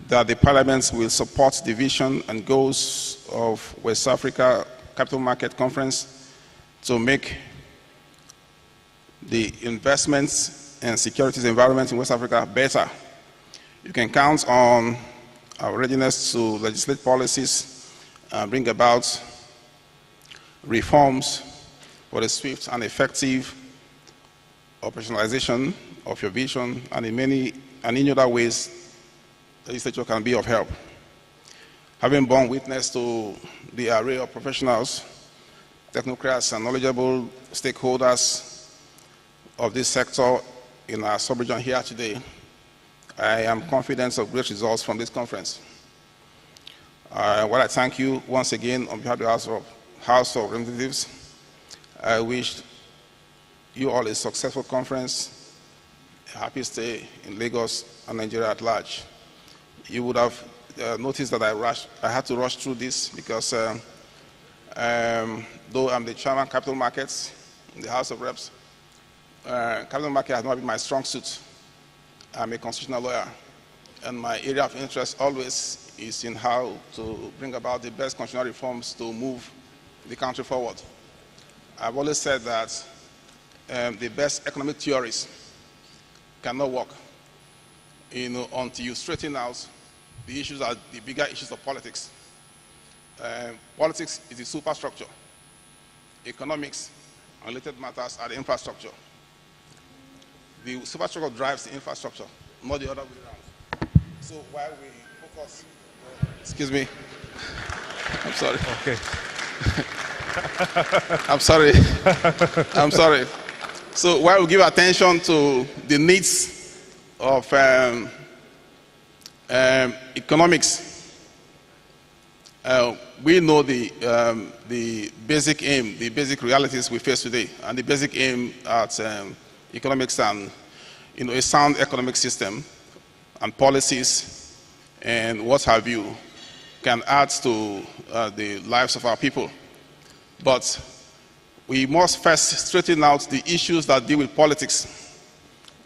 that the Parliament will support the vision and goals of West Africa Capital Market Conference to make the investments and securities environment in West Africa better. You can count on our readiness to legislate policies and bring about reforms for the swift and effective operationalization of your vision, and in many other ways the legislature can be of help. Having borne witness to the array of professionals, technocrats, and knowledgeable stakeholders of this sector in our sub-region here today, I am confident of great results from this conference. While I thank you once again on behalf of the House of Representatives, I wish you all a successful conference, a happy stay in Lagos and Nigeria at large. You would have noticed that I had to rush through this because though I'm the Chairman of Capital Markets in the House of Reps, capital market has not been my strong suit. I'm a constitutional lawyer, and my area of interest always is in how to bring about the best constitutional reforms to move the country forward. I've always said that the best economic theories cannot work until you straighten out the issues are the bigger issues of politics. Politics is the superstructure. Economics and related matters are the infrastructure. The superstructure drives the infrastructure, not the other way around. So while we focus, excuse me, I'm sorry. Okay. I'm sorry. I'm sorry. So while we give attention to the needs of economics, we know the basic aim, the basic realities we face today, and the basic aim at economics and a sound economic system and policies and what have you can add to the lives of our people. But we must first straighten out the issues that deal with politics.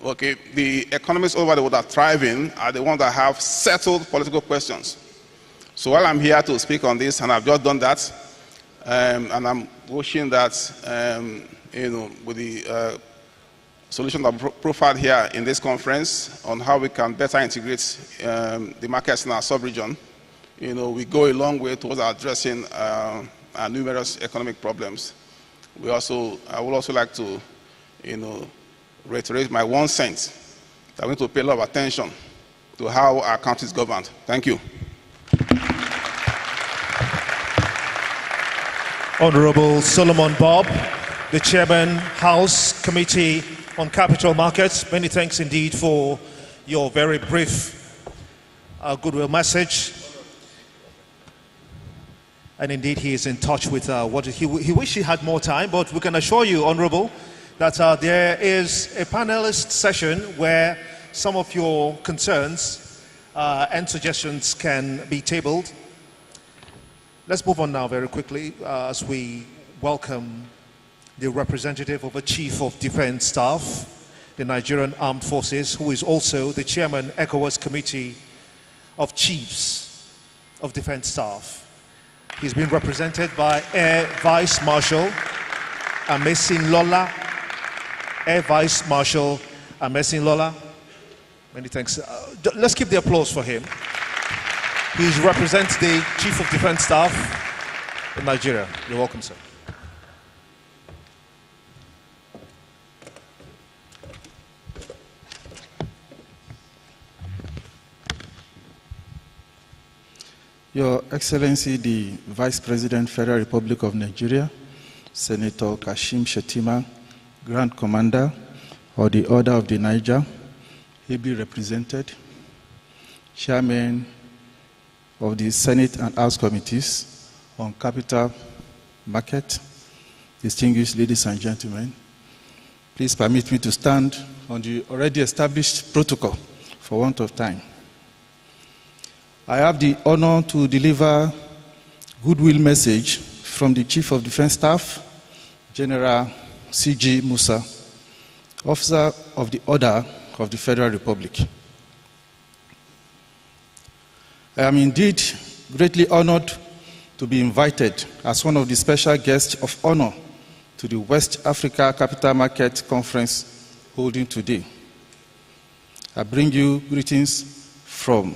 Okay, the economies all over the world that are thriving are the ones that have settled political questions. So while I'm here to speak on this, and I've just done that, and I'm wishing that, with the solution that profiled here in this conference on how we can better integrate the markets in our sub-region, we go a long way towards addressing our numerous economic problems. I would also like to, reiterate my 1 cent that we need to pay a lot of attention to how our country is governed. Thank you. Honorable Solomon Bob, the Chairman, House Committee on Capital Markets. Many thanks indeed for your very brief goodwill message. And indeed, he is in touch with what he wished he had more time, but we can assure you, Honorable, that there is a panelist session where some of your concerns and suggestions can be tabled. Let's move on now very quickly as we welcome the representative of the Chief of Defense Staff, the Nigerian Armed Forces, who is also the Chairman, ECOWAS Committee of Chiefs of Defense Staff. He's been represented by Air Vice Marshal Amesin Lola. Air Vice Marshal Amesin Lola. Many thanks. Let's keep the applause for him. He represents the Chief of Defense Staff in Nigeria. You're welcome, sir. Your Excellency, the Vice President, Federal Republic of Nigeria, Senator Kashim Shettima, Grand Commander of the Order of the Niger, ably represented, Chairman of the Senate and House Committees on Capital Market, distinguished ladies and gentlemen, please permit me to stand on the already established protocol for want of time. I have the honor to deliver goodwill message from the Chief of Defense Staff, General C.G. Musa, Officer of the Order of the Federal Republic. I am indeed greatly honored to be invited as one of the special guests of honor to the West Africa Capital Market Conference holding today. I bring you greetings from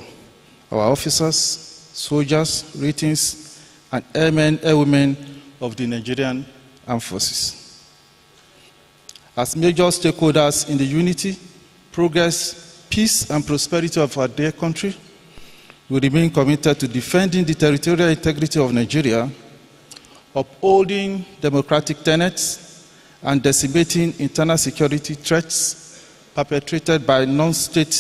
our officers, soldiers, ratings, and airmen, airwomen of the Nigerian Armed Forces. As major stakeholders in the unity, progress, peace, and prosperity of our dear country, we remain committed to defending the territorial integrity of Nigeria, upholding democratic tenets, and decimating internal security threats perpetrated by non-state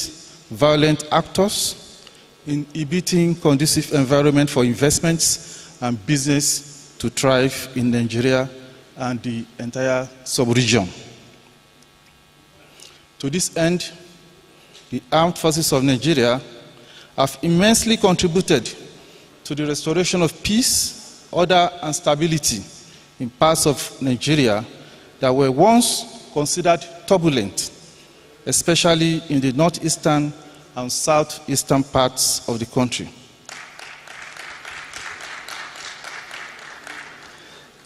violent actors, inhibiting conducive environment for investments and business to thrive in Nigeria and the entire sub-region. To this end, the Armed Forces of Nigeria have immensely contributed to the restoration of peace, order, and stability in parts of Nigeria that were once considered turbulent, especially in the northeastern and southeastern parts of the country.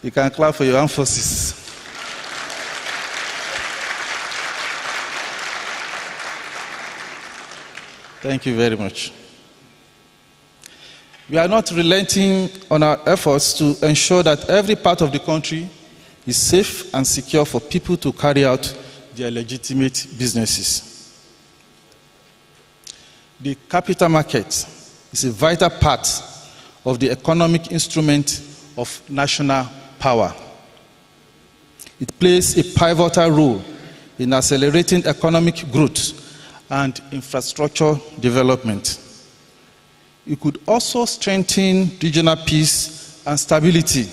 You can clap for your armed forces. Thank you very much. We are not relenting on our efforts to ensure that every part of the country is safe and secure for people to carry out their legitimate businesses. The capital market is a vital part of the economic instrument of national power. It plays a pivotal role in accelerating economic growth and infrastructure development. It could also strengthen regional peace and stability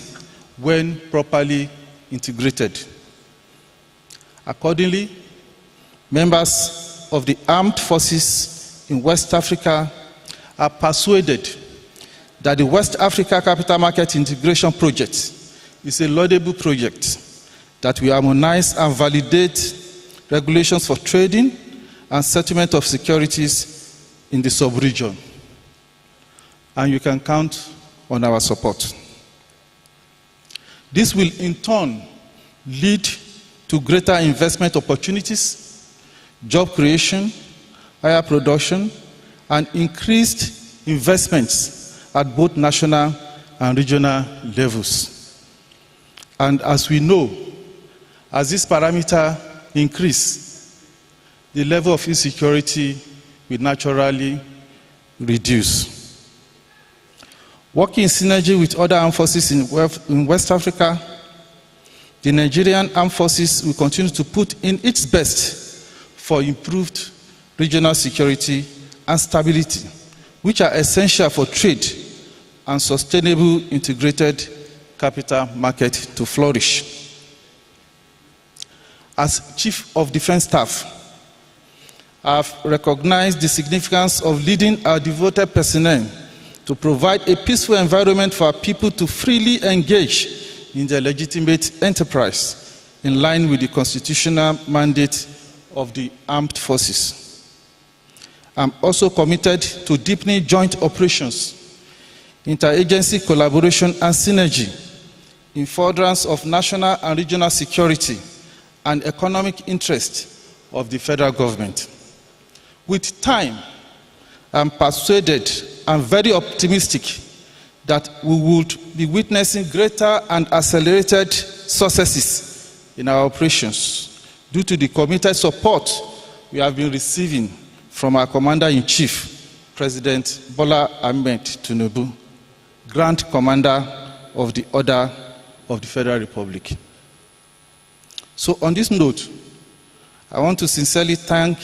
when properly integrated. Accordingly, members of the armed forces in West Africa are persuaded that the West Africa Capital Market Integration Project is a laudable project that will harmonize and validate regulations for trading, and settlement of securities in the sub-region. And you can count on our support. This will in turn lead to greater investment opportunities, job creation, higher production, and increased investments at both national and regional levels. And as we know, as this parameter increases, the level of insecurity will naturally reduce. Working in synergy with other armed forces in West Africa, the Nigerian armed forces will continue to put in its best for improved regional security and stability, which are essential for trade and sustainable integrated capital market to flourish. As Chief of Defense Staff, I have recognized the significance of leading our devoted personnel to provide a peaceful environment for our people to freely engage in their legitimate enterprise in line with the constitutional mandate of the armed forces. I'm also committed to deepening joint operations, interagency collaboration and synergy in furtherance of national and regional security and economic interest of the federal government. With time, I'm persuaded and very optimistic that we would be witnessing greater and accelerated successes in our operations due to the committed support we have been receiving from our Commander-in-Chief, President Bola Ahmed Tinubu, Grand Commander of the Order of the Federal Republic. So on this note, I want to sincerely thank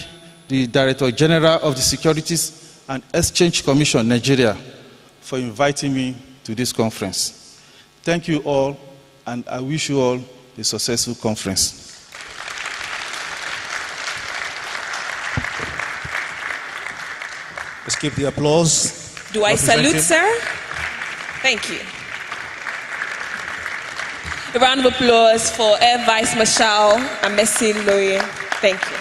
the Director General of the Securities and Exchange Commission, Nigeria, for inviting me to this conference. Thank you all, and I wish you all a successful conference. Let's give the applause. Do I salute, sir? Thank you. A round of applause for Air Vice Marshal Amesi Loye. Thank you.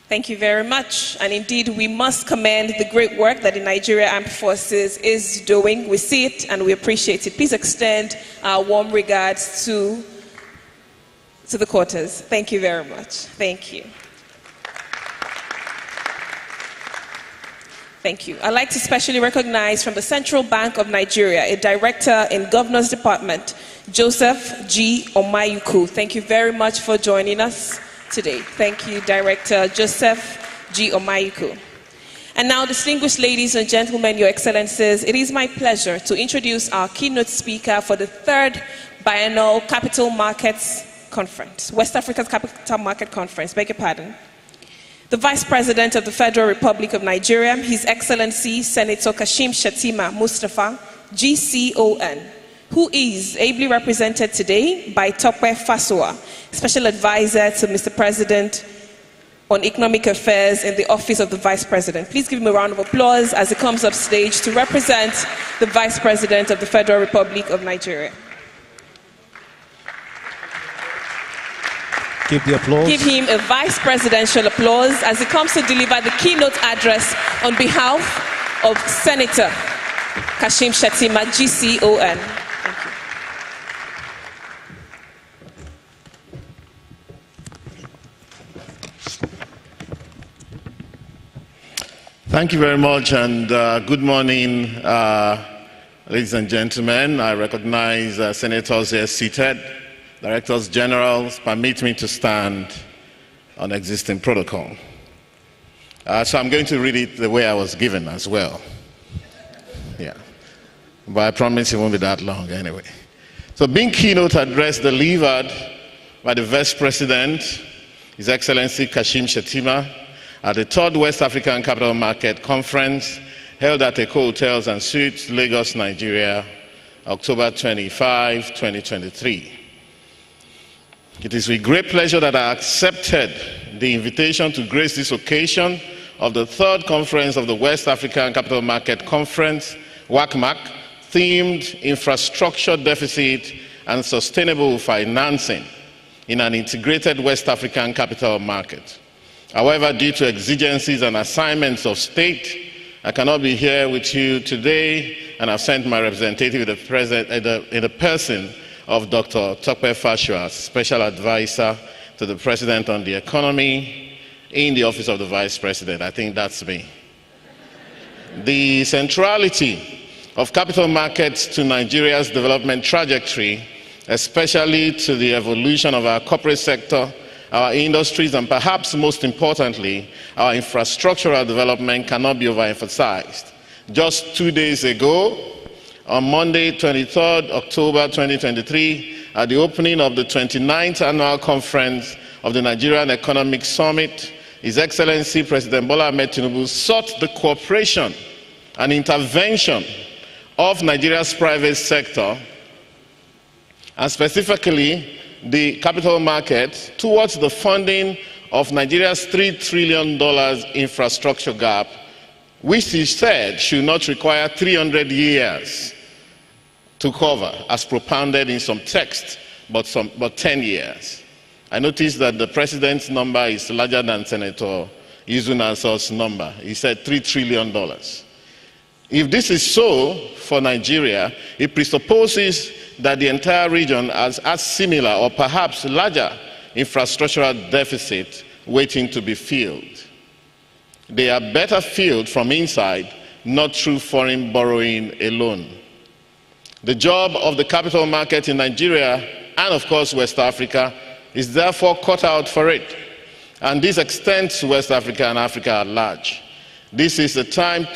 Thank you very much. And indeed, we must commend the great work that the Nigeria Armed Forces is doing. We see it and we appreciate it. Please extend our warm regards to the quarters. Thank you very much. Thank you. Thank you. I'd like to specially recognize from the Central Bank of Nigeria, a director in Governor's Department, Joseph G. Omayuku. Thank you very much for joining us today. Thank you, Director Joseph G. Omayuku. And now, distinguished ladies and gentlemen, Your Excellencies, it is my pleasure to introduce our keynote speaker for the third biennial Capital Markets Conference, West Africa's Capital Market Conference, beg your pardon. The Vice President of the Federal Republic of Nigeria, His Excellency Senator Kashim Shettima Mustafa, GCON, who is ably represented today by Tope Fasua, Special Advisor to Mr. President on Economic Affairs in the Office of the Vice President. Please give him a round of applause as he comes up stage to represent the Vice President of the Federal Republic of Nigeria. Give the applause. Give him a vice presidential applause as he comes to deliver the keynote address on behalf of Senator Kashim Shettima, GCON. Thank you very much, and good morning, ladies and gentlemen. I recognize senators here seated. Directors Generals, permit me to stand on existing protocol. So I'm going to read it the way I was given as well. Yeah, but I promise it won't be that long anyway. So being keynote address delivered by the Vice President, His Excellency Kashim Shettima, at the third West African Capital Market Conference held at Eko Hotels and Suites, Lagos, Nigeria, October 25, 2023. It is with great pleasure that I accepted the invitation to grace this occasion of the third conference of the West African Capital Market Conference, WACMaC, themed infrastructure deficit and sustainable financing in an integrated West African capital market. However, due to exigencies and assignments of state, I cannot be here with you today, and I've sent my representative in the person of Dr. Tope Fashua, Special Advisor to the President on the Economy in the Office of the Vice President. I think that's me. The centrality of capital markets to Nigeria's development trajectory, especially to the evolution of our corporate sector, our industries, and perhaps most importantly, our infrastructural development, cannot be overemphasized. Just 2 days ago, on Monday, 23rd October 2023, at the opening of the 29th Annual Conference of the Nigerian Economic Summit, His Excellency President Bola Ahmed Tinubu sought the cooperation and intervention of Nigeria's private sector, and specifically the capital market, towards the funding of Nigeria's $3 trillion infrastructure gap, which he said should not require 300 years to cover, as propounded in some text, but 10 years. I noticed that the president's number is larger than Senator Izunaso's number. He said $3 trillion. If this is so for Nigeria, it presupposes that the entire region has similar or perhaps larger infrastructural deficit waiting to be filled. They are better filled from inside, not through foreign borrowing alone. The job of the capital market in Nigeria and of course West Africa is therefore cut out for it. And this extends to West Africa and Africa at large. This is a time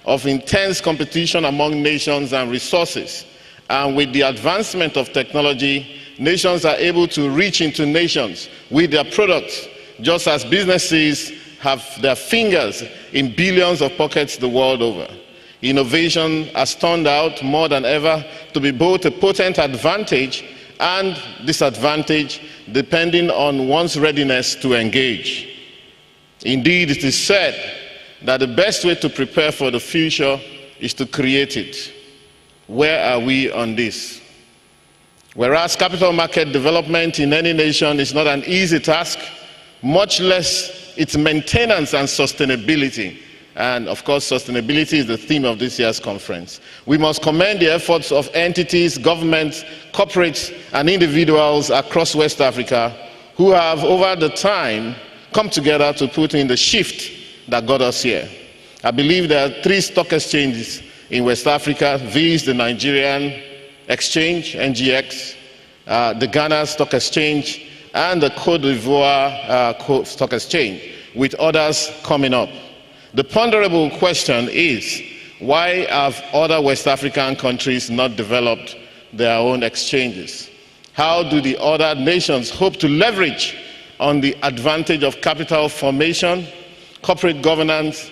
of intense competition among nations and resources. And with the advancement of technology, nations are able to reach into nations with their products, just as businesses have their fingers in billions of pockets the world over. Innovation has turned out more than ever to be both a potent advantage and disadvantage, depending on one's readiness to engage. Indeed, it is said that the best way to prepare for the future is to create it. Where are we on this? Whereas capital market development in any nation is not an easy task, much less its maintenance and sustainability. And of course, sustainability is the theme of this year's conference. We must commend the efforts of entities, governments, corporates, and individuals across West Africa who have, over the time, come together to put in the shift that got us here. I believe there are 3 stock exchanges in West Africa, viz. The Nigerian Exchange, NGX, the Ghana Stock Exchange, and the Cote d'Ivoire Stock Exchange, with others coming up. The ponderable question is, why have other West African countries not developed their own exchanges? How do the other nations hope to leverage on the advantage of capital formation, corporate governance,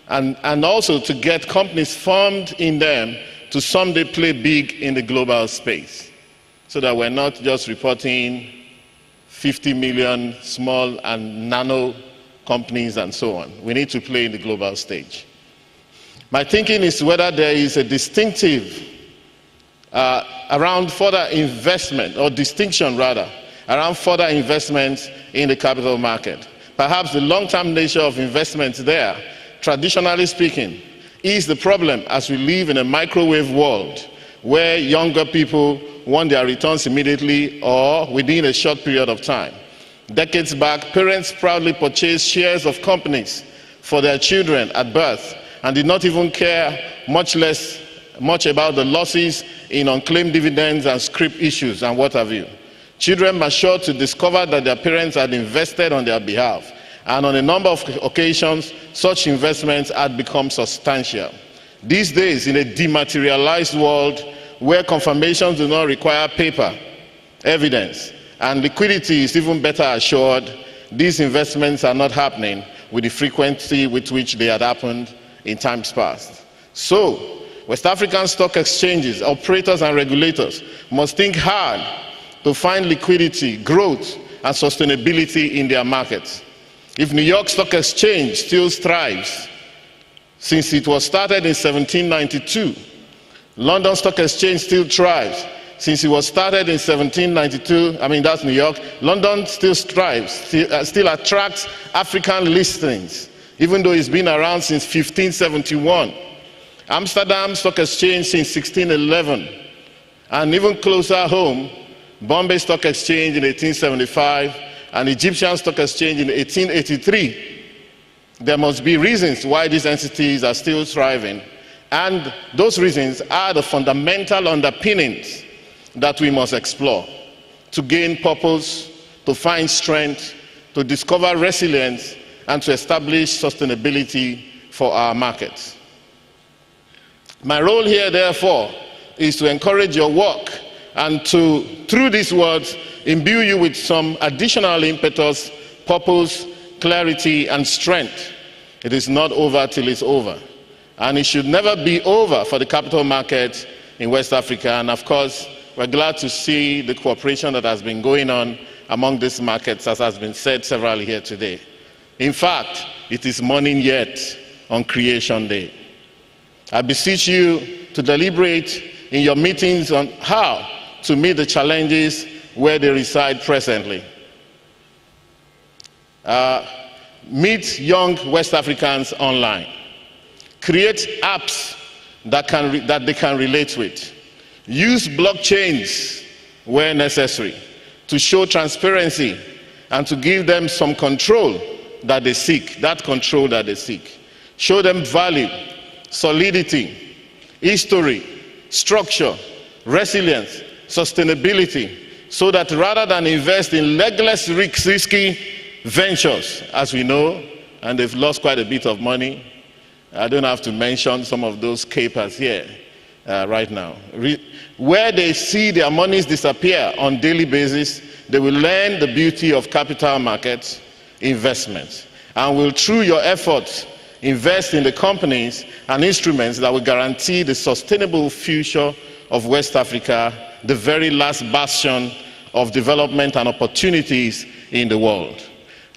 and also to get companies formed in them to someday play big in the global space, so that we're not just reporting 50 million small and nano companies and so on. We need to play in the global stage. My thinking is whether there is a distinctive around further investment, or distinction rather, around further investments in the capital market. Perhaps the long-term nature of investments there, traditionally speaking, is the problem, as we live in a microwave world where younger people want their returns immediately or within a short period of time. Decades back, parents proudly purchased shares of companies for their children at birth and did not even care much about the losses in unclaimed dividends and scrip issues and what have you. Children matured to discover that their parents had invested on their behalf, and on a number of occasions, such investments had become substantial. These days, in a dematerialized world where confirmations do not require paper evidence and liquidity is even better assured, these investments are not happening with the frequency with which they had happened in times past. So, West African stock exchanges, operators and regulators must think hard to find liquidity, growth, and sustainability in their markets. If New York Stock Exchange still thrives, since it was started in 1792, London Stock Exchange still thrives. Since it was started in 1792, that's New York, London still thrives, still attracts African listings, even though it's been around since 1571. Amsterdam Stock Exchange since 1611. And even closer home, Bombay Stock Exchange in 1875 and Egyptian Stock Exchange in 1883. There must be reasons why these entities are still thriving, and those reasons are the fundamental underpinnings that we must explore to gain purpose, to find strength, to discover resilience, and to establish sustainability for our markets. My role here, therefore, is to encourage your work and to, through these words, imbue you with some additional impetus, purpose, clarity, and strength. It is not over till it's over. And it should never be over for the capital market in West Africa. And of course, we're glad to see the cooperation that has been going on among these markets, as has been said severally here today. In fact, it is morning yet on Creation Day. I beseech you to deliberate in your meetings on how to meet the challenges where they reside presently. Meet young West Africans online. Create apps that they can relate with. Use blockchains where necessary to show transparency and to give them some control that they seek, Show them value, solidity, history, structure, resilience, sustainability, so that rather than invest in legless, risky ventures, as we know, and they've lost quite a bit of money. I don't have to mention some of those capers here right now. Where they see their monies disappear on a daily basis, they will learn the beauty of capital markets investments, and will, through your efforts, invest in the companies and instruments that will guarantee the sustainable future of West Africa, the very last bastion of development and opportunities in the world.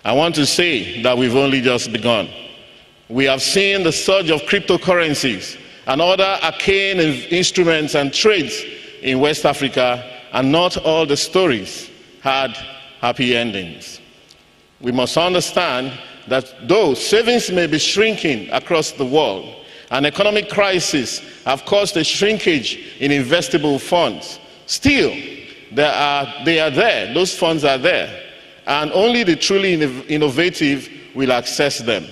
I want to say that we've only just begun. We have seen the surge of cryptocurrencies and other arcane instruments and trades in West Africa, and not all the stories had happy endings. We must understand that though savings may be shrinking across the world, and economic crises have caused a shrinkage in investable funds, still they are there, those funds are there, and only the truly innovative will access them.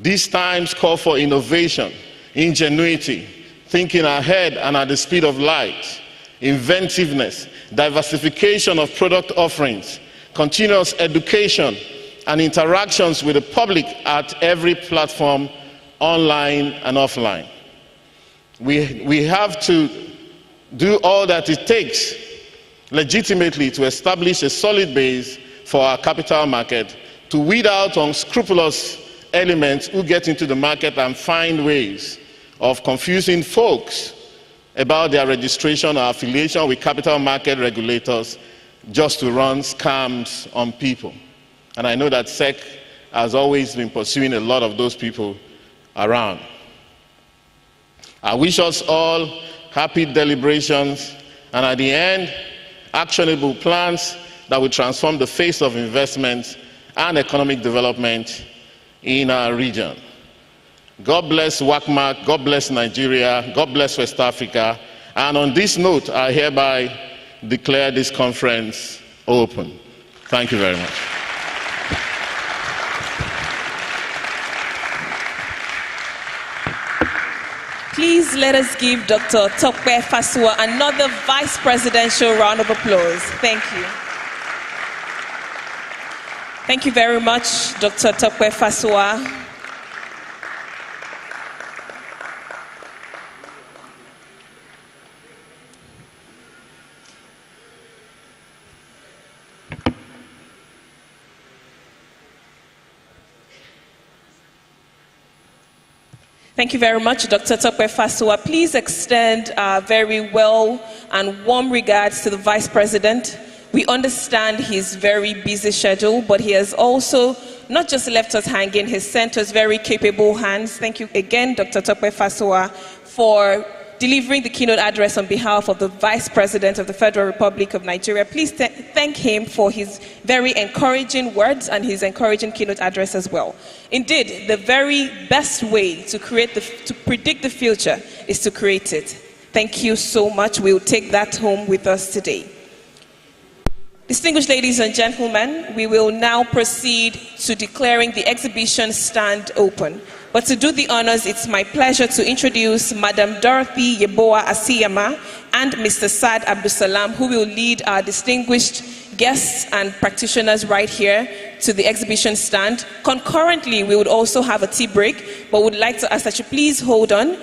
These times call for innovation, ingenuity, thinking ahead and at the speed of light, inventiveness, diversification of product offerings, continuous education, and interactions with the public at every platform, online and offline. We have to do all that it takes legitimately to establish a solid base for our capital market, to weed out unscrupulous elements who get into the market and find ways of confusing folks about their registration or affiliation with capital market regulators just to run scams on people. And I know that SEC has always been pursuing a lot of those people around. I wish us all happy deliberations, and at the end, actionable plans that will transform the face of investment and economic development in our region. God bless WACMaC, God bless Nigeria, God bless West Africa, and on this note, I hereby declare this conference open. Thank you very much. Please let us give Dr. Tokpe Fasua another vice presidential round of applause. Thank you. Thank you very much, Dr. Tokpe Fasua. Thank you very much, Dr. Tokpe Fasua. Please extend very well and warm regards to the Vice President. We understand his very busy schedule, but he has also not just left us hanging, he's sent us very capable hands. Thank you again, Dr. Tokpe Fasua, for delivering the keynote address on behalf of the Vice President of the Federal Republic of Nigeria. Please thank him for his very encouraging words and his encouraging keynote address as well. Indeed, the very best way to predict the future is to create it. Thank you so much. We'll take that home with us today. Distinguished ladies and gentlemen, we will now proceed to declaring the exhibition stand open. But to do the honors, it's my pleasure to introduce Madam Dorothy Yeboah Asiyama and Mr. Saad Abdusalam, who will lead our distinguished guests and practitioners right here to the exhibition stand. Concurrently, we would also have a tea break, but would like to ask that you please hold on.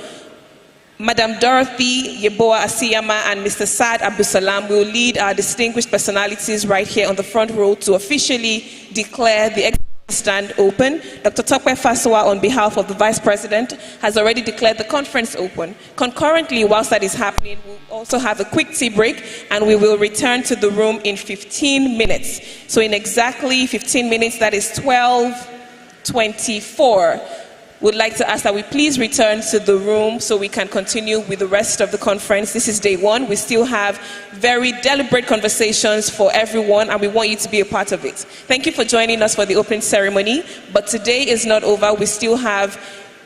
Madam Dorothy Yeboah Asiyama and Mr. Saad Abdusalam will lead our distinguished personalities right here on the front row to officially declare the exhibition stand open. Dr. Tokwe Fasua, on behalf of the Vice President, has already declared the conference open. Concurrently, whilst that is happening, we'll also have a quick tea break and we will return to the room in 15 minutes. So in exactly 15 minutes, that is 12:24. Would like to ask that we please return to the room so we can continue with the rest of the conference. This is day one. We still have very deliberate conversations for everyone and we want you to be a part of it. Thank you for joining us for the opening ceremony, but today is not over. We still have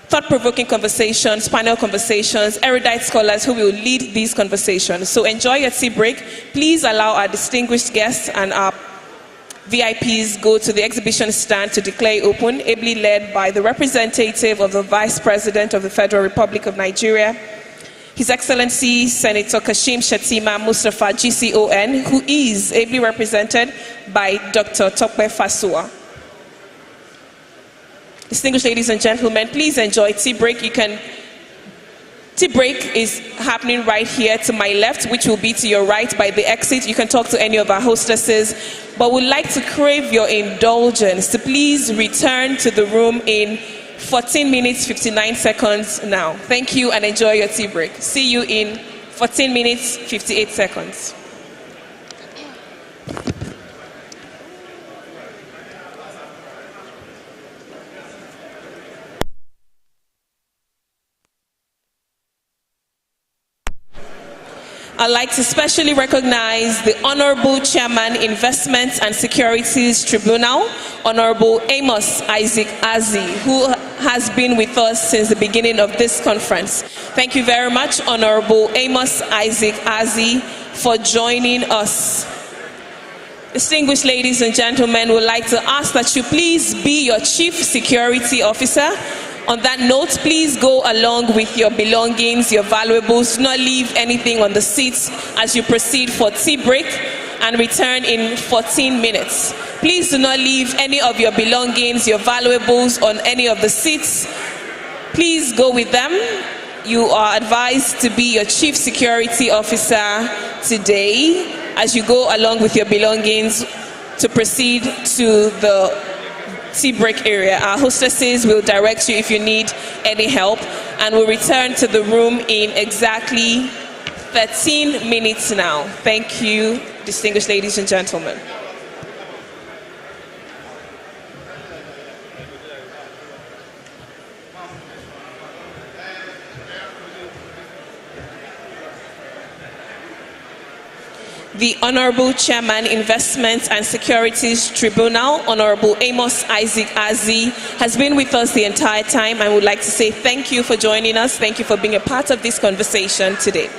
thought-provoking conversations, panel conversations, erudite scholars who will lead these conversations. So enjoy your tea break. Please allow our distinguished guests and our VIPs go to the exhibition stand to declare open, ably led by the representative of the Vice President of the Federal Republic of Nigeria, His Excellency Senator Kashim Shettima Mustafa GCON, who is ably represented by Dr. Tokwe Fasua. Distinguished ladies and gentlemen, please enjoy tea break. Tea break is happening right here to my left, which will be to your right by the exit. You can talk to any of our hostesses, but would like to crave your indulgence to please return to the room in 14 minutes, 59 seconds now. Thank you and enjoy your tea break. See you in 14 minutes, 58 seconds. I'd like to specially recognize the Honorable Chairman, Investments and Securities Tribunal, Honorable Amos Isaac Azi, who has been with us since the beginning of this conference. Thank you very much, Honorable Amos Isaac Azi, for joining us. Distinguished ladies and gentlemen, we'd like to ask that you please be your Chief Security Officer. On that note, please go along with your belongings, your valuables. Do not leave anything on the seats as you proceed for tea break and return in 14 minutes. Please do not leave any of your belongings, your valuables on any of the seats. Please go with them. You are advised to be your Chief Security Officer today as you go along with your belongings to proceed to the tea break area. Our hostesses will direct you if you need any help, and we'll return to the room in exactly 13 minutes now. Thank you, distinguished ladies and gentlemen. The Honorable Chairman, Investments and Securities Tribunal, Honorable Amos Isaac Azi, has been with us the entire time. I would like to say thank you for joining us. Thank you for being a part of this conversation today.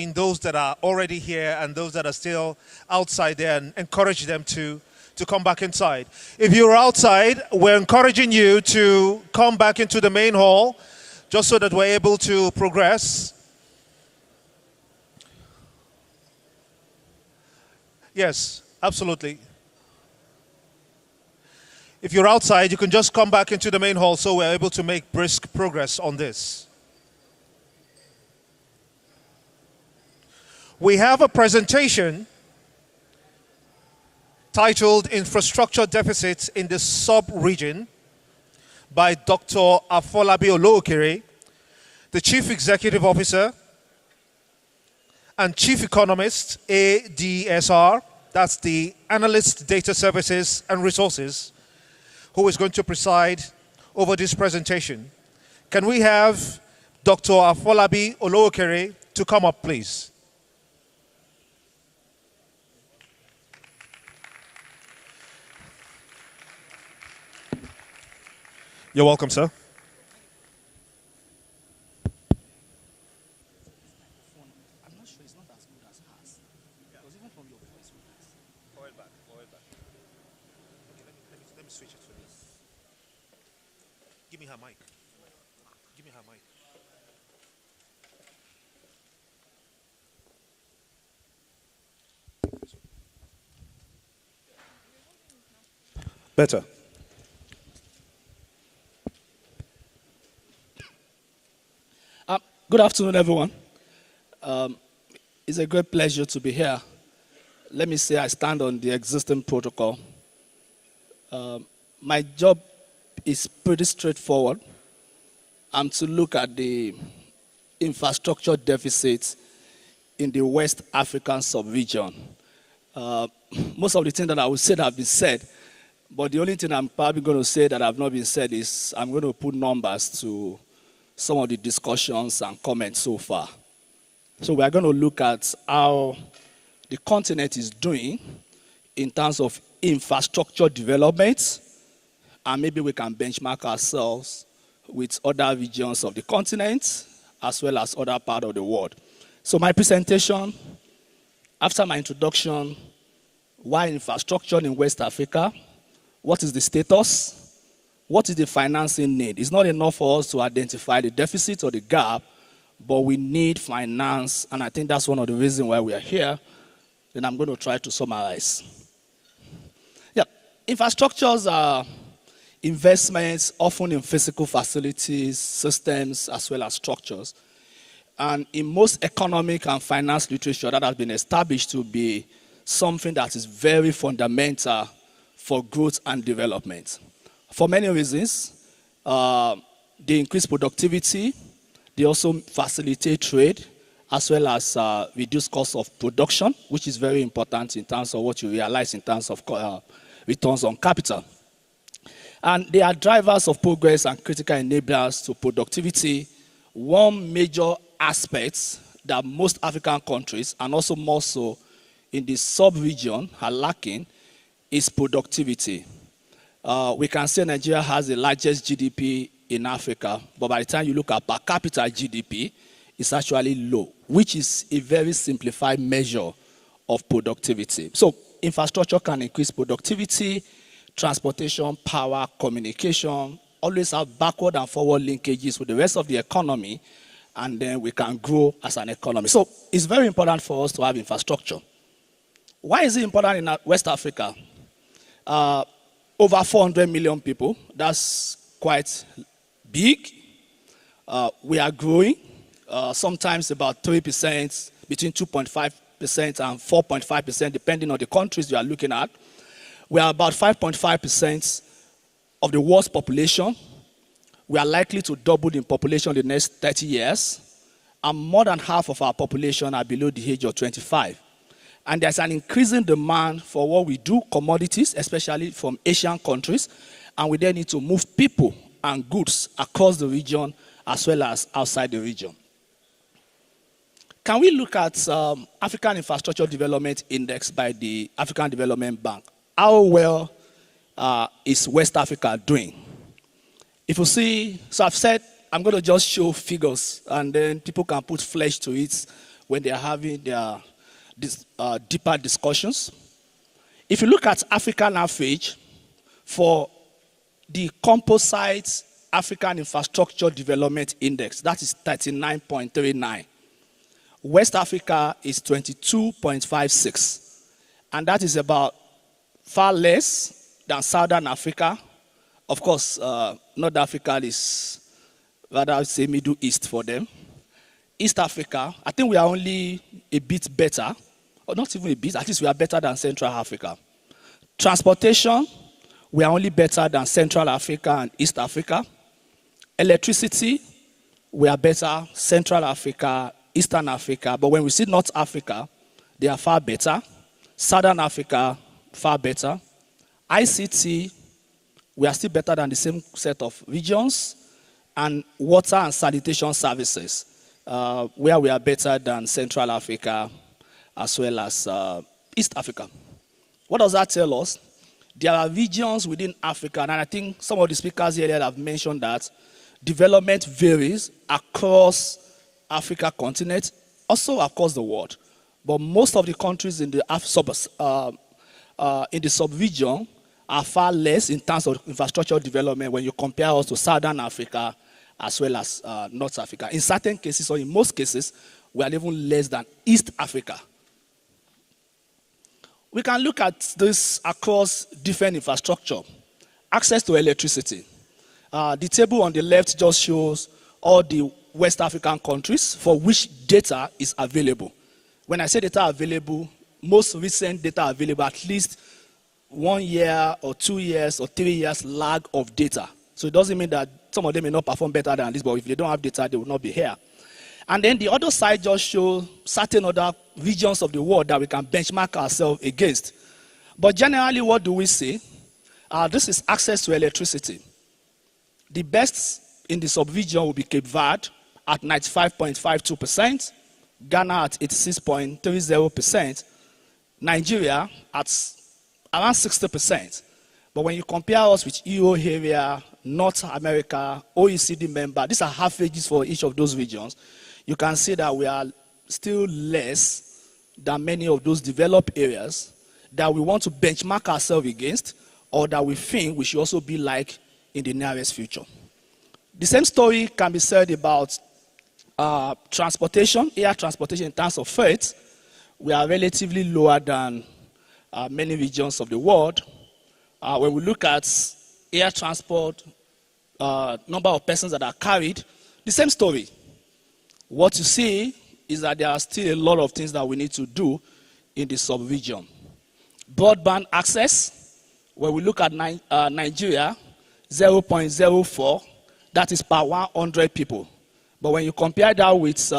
in those that are already here and those that are still outside there, and encourage them to come back inside. If you're outside, we're encouraging you to come back into the main hall just so that we're able to progress. Yes, absolutely. If you're outside, you can just come back into the main hall so we're able to make brisk progress on this. We have a presentation titled Infrastructure Deficits in the Sub-Region by Dr. Afolabi Olookere, the Chief Executive Officer and Chief Economist, ADSR, that's the Analyst Data Services and Resources, who is going to preside over this presentation. Can we have Dr. Afolabi Olookere to come up, please? You're welcome, sir. I'm not sure it's not as good as hers. Because even from your voice, forward back. Okay, let me switch it for this. Give me her mic. Give me her mic. Better. Good afternoon, everyone. It's a great pleasure to be here. Let me say I stand on the existing protocol. My job is pretty straightforward. I'm to look at the infrastructure deficits in the West African sub-region. Most of the things that I would say have been said, but the only thing I'm probably going to say that have not been said is I'm going to put numbers to some of the discussions and comments so far. So we are going to look at how the continent is doing in terms of infrastructure development, and maybe we can benchmark ourselves with other regions of the continent as well as other parts of the world. So my presentation, after my introduction, why infrastructure in West Africa, what is the status, what is the financing need? It's not enough for us to identify the deficit or the gap, but we need finance, and I think that's one of the reasons why we are here. Then I'm going to try to summarize. Yeah, infrastructures are investments often in physical facilities, systems, as well as structures. And in most economic and finance literature, that has been established to be something that is very fundamental for growth and development. For many reasons, they increase productivity, they also facilitate trade, as well as reduce cost of production, which is very important in terms of what you realize in terms of returns on capital. And they are drivers of progress and critical enablers to productivity. One major aspect that most African countries, and also more so in the sub-region, are lacking is productivity. We can say Nigeria has the largest GDP in Africa, but by the time you look at per capita GDP, it's actually low, which is a very simplified measure of productivity. So infrastructure can increase productivity, transportation, power, communication, always have backward and forward linkages with the rest of the economy, and then we can grow as an economy. So it's very important for us to have infrastructure. Why is it important in West Africa? Over 400 million people, that's quite big. We are growing, sometimes about 3%, between 2.5% and 4.5%, depending on the countries you are looking at. We are about 5.5% of the world's population. We are likely to double in population in the next 30 years. And more than half of our population are below the age of 25. And there's an increasing demand for what we do, commodities, especially from Asian countries. And we then need to move people and goods across the region as well as outside the region. Can we look at African Infrastructure Development Index by the African Development Bank? How well is West Africa doing? If you see, so I've said I'm going to just show figures and then people can put flesh to it when they are having their deeper discussions. If you look at African average for the Composite African Infrastructure Development Index, that is 39.39. West Africa is 22.56. And that is about far less than Southern Africa. Of course, North Africa is rather, say, Middle East for them. East Africa, I think we are only a bit better, or not even a bit, at least we are better than Central Africa. Transportation, we are only better than Central Africa and East Africa. Electricity, we are better, Central Africa, Eastern Africa. But when we see North Africa, they are far better. Southern Africa, far better. ICT, we are still better than the same set of regions. And water and sanitation services, where we are better than Central Africa as well as East Africa. What does that tell us? There are regions within Africa, and I think some of the speakers here have mentioned that development varies across Africa continent, also across the world. But most of the countries in the sub-region are far less in terms of infrastructure development when you compare us to Southern Africa as well as North Africa. In certain cases, or in most cases, we are even less than East Africa. We can look at this across different infrastructure. Access to electricity. The table on the left just shows all the West African countries for which data is available. When I say data available, most recent data available, at least 1 year or 2 years or 3 years lag of data. So it doesn't mean that some of them may not perform better than this, but if they don't have data, they will not be here. And then the other side just shows certain other regions of the world that we can benchmark ourselves against. But generally, what do we see? This is access to electricity. The best in the sub-region will be Cape Verde at 95.52%, Ghana at 86.30%, Nigeria at around 60%. But when you compare us with EU area, North America, OECD member, these are averages for each of those regions. You can see that we are still less than many of those developed areas that we want to benchmark ourselves against, or that we think we should also be like in the nearest future. The same story can be said about transportation, air transportation in terms of freight. We are relatively lower than many regions of the world. When we look at air transport, number of persons that are carried, the same story. What you see is that there are still a lot of things that we need to do in the sub-region. Broadband access, when we look at Nigeria, 0.04, that is per 100 people. But when you compare that with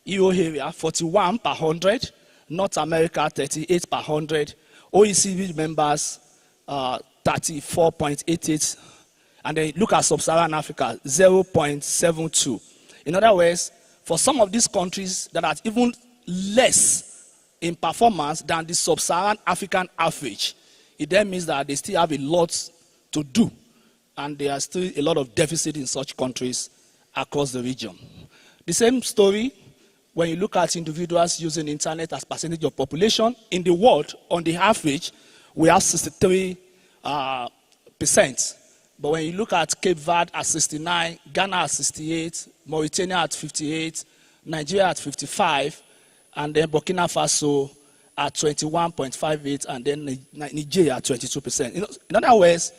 EU area, 41 per 100, North America, 38 per 100, OECD members, 34.88, and then look at Sub-Saharan Africa, 0.72. In other words, for some of these countries that are even less in performance than the Sub-Saharan African average, it then means that they still have a lot to do, and there are still a lot of deficit in such countries across the region. The same story when you look at individuals using internet as percentage of population. In the world, on the average, we have 63%. But when you look at Cape Verde at 69, Ghana at 68, Mauritania at 58, Nigeria at 55, and then Burkina Faso at 21.58, and then Nigeria at 22%. In other words,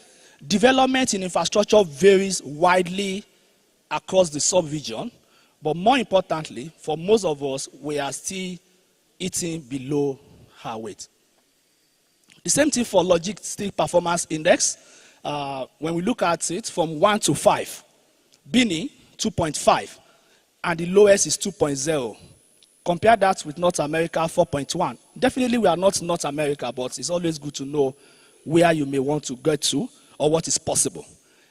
development in infrastructure varies widely across the sub-region, but more importantly, for most of us, we are still eating below our weight. The same thing for logistic performance index. When we look at it from 1 to 5, Benin 2.5, and the lowest is 2.0. Compare that with North America 4.1. Definitely we are not North America, but it's always good to know where you may want to get to or what is possible.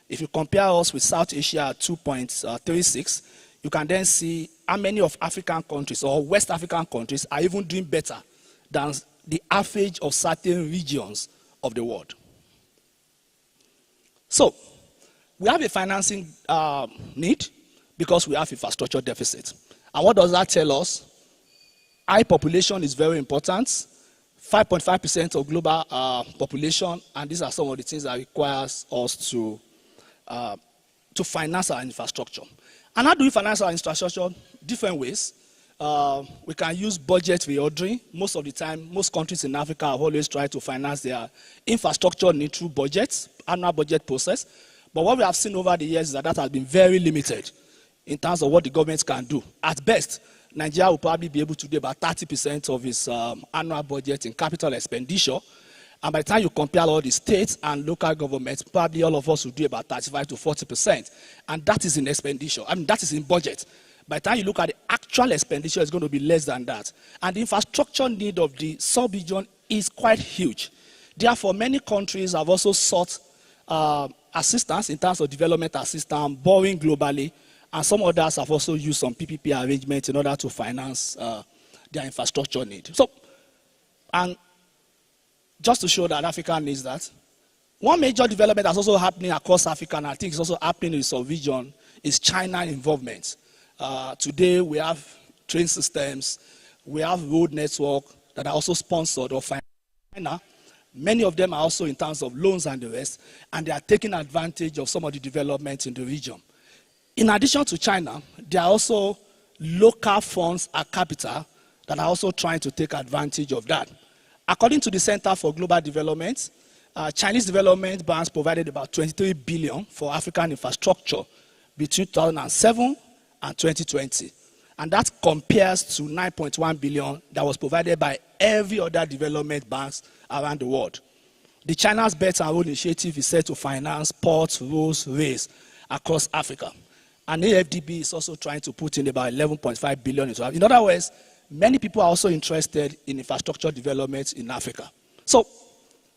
If you compare us with South Asia at 2.36, you can then see how many of African countries or West African countries are even doing better than the average of certain regions of the world. So, we have a financing need because we have infrastructure deficit. And what does that tell us? high population is very important. 5.5% of global population, and these are some of the things that requires us to finance our infrastructure. And how do we finance our infrastructure? Different ways. We can use budget reordering. Most of the time, most countries in Africa have always tried to finance their infrastructure need through budgets, annual budget process. But what we have seen over the years is that has been very limited in terms of what the government can do. At best, Nigeria will probably be able to do about 30% of its annual budget in capital expenditure. And by the time you compare all the states and local governments, probably all of us will do about 35 to 40%. And that is in expenditure. I mean, that is in budget. By the time you look at the actual expenditure, it's going to be less than that. And the infrastructure need of the sub-region is quite huge. Therefore, many countries have also sought assistance in terms of development assistance, borrowing globally, and some others have also used some PPP arrangements in order to finance their infrastructure need. So, and just to show that Africa needs that, one major development that's also happening across Africa, and I think it's also happening in the sub-region, is China involvement. Today, we have train systems, we have road network that are also sponsored or financed by China. Many of them are also in terms of loans and the rest, and they are taking advantage of some of the developments in the region. In addition to China, there are also local funds at capital that are also trying to take advantage of that. According to the Center for Global Development, Chinese development banks provided about 23 billion for African infrastructure between 2007 and 2020. And that compares to 9.1 billion that was provided by every other development banks around the world. The China's Belt and Road Initiative is set to finance ports, roads, rails across Africa. And AFDB is also trying to put in about 11.5 billion into Africa. In other words, many people are also interested in infrastructure development in Africa. So,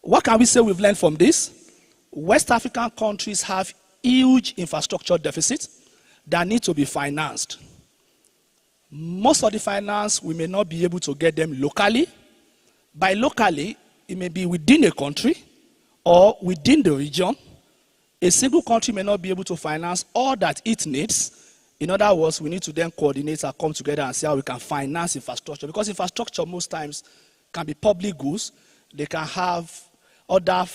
what can we say we've learned from this? West African countries have huge infrastructure deficits that need to be financed. Most of the finance, we may not be able to get them locally. By locally, it may be within a country or within the region. A single country may not be able to finance all that it needs. In other words, we need to then coordinate and come together and see how we can finance infrastructure. Because infrastructure most times can be public goods. They can have other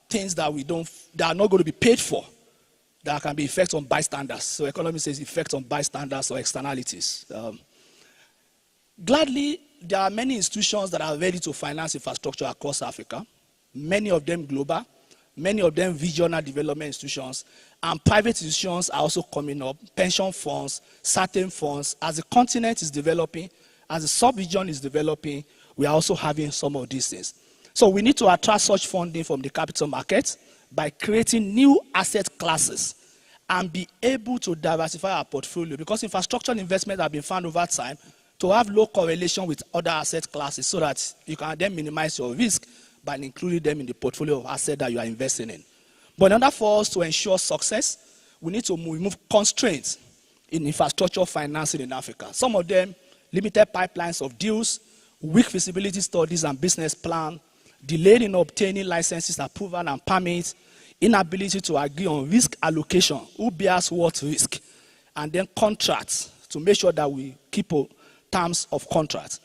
things that are not going to be paid for. That can be effects on bystanders. So economy says effects on bystanders or externalities. Gladly, there are many institutions that are ready to finance infrastructure across Africa. Many of them global. Many of them regional development institutions, and private institutions are also coming up, pension funds, certain funds. As the continent is developing, as the sub-region is developing, we are also having some of these things. So we need to attract such funding from the capital markets by creating new asset classes and be able to diversify our portfolio, because infrastructure investments have been found over time to have low correlation with other asset classes so that you can then minimize your risk by including them in the portfolio of assets that you are investing in. But in order for us to ensure success, we need to remove constraints in infrastructure financing in Africa. Some of them, limited pipelines of deals, weak feasibility studies and business plan, delayed in obtaining licenses, approval and permits, inability to agree on risk allocation, who bears what risk, and then contracts to make sure that we keep terms of contracts,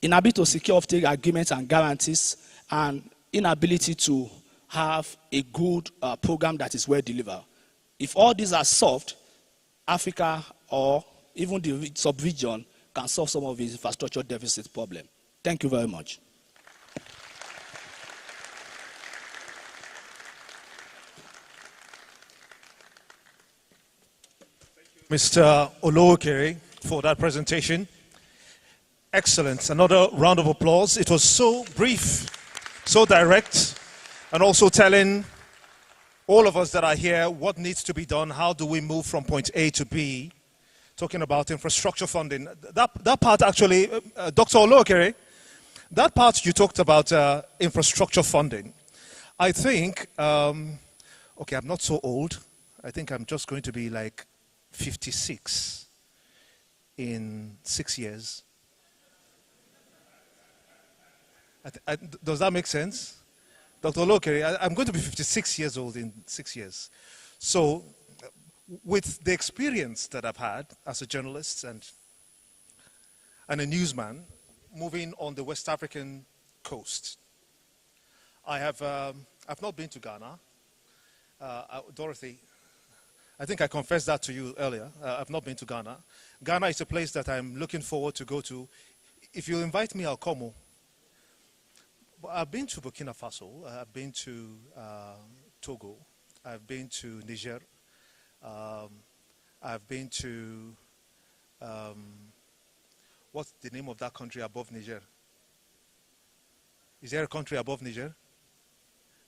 inability to secure offtake agreements and guarantees, and inability to have a good program that is well delivered. If all these are solved, Africa or even the sub-region can solve some of its infrastructure deficit problem. Thank you very much. Mr. Olowokere, for that presentation. Excellent. Another round of applause. It was so brief, so direct, and also telling all of us that are here what needs to be done. How do we move from point A to B? Talking about infrastructure funding. That part actually, Dr. Olowokere, that part you talked about infrastructure funding. I think, okay, I'm not so old. I think I'm just going to be like 56 in 6 years. Does that make sense? Dr. Olowokere, I'm going to be 56 years old in 6 years. So with the experience that I've had as a journalist, and and a newsman moving on the West African coast. I've not been to Ghana. Dorothy, I think I confessed that to you earlier. I've not been to Ghana. Ghana is a place that I'm looking forward to go to. If you invite me, I'll come. But I've been to Burkina Faso. I've been to Togo. I've been to Niger. I've been to, what's the name of that country above Niger? Is there a country above Niger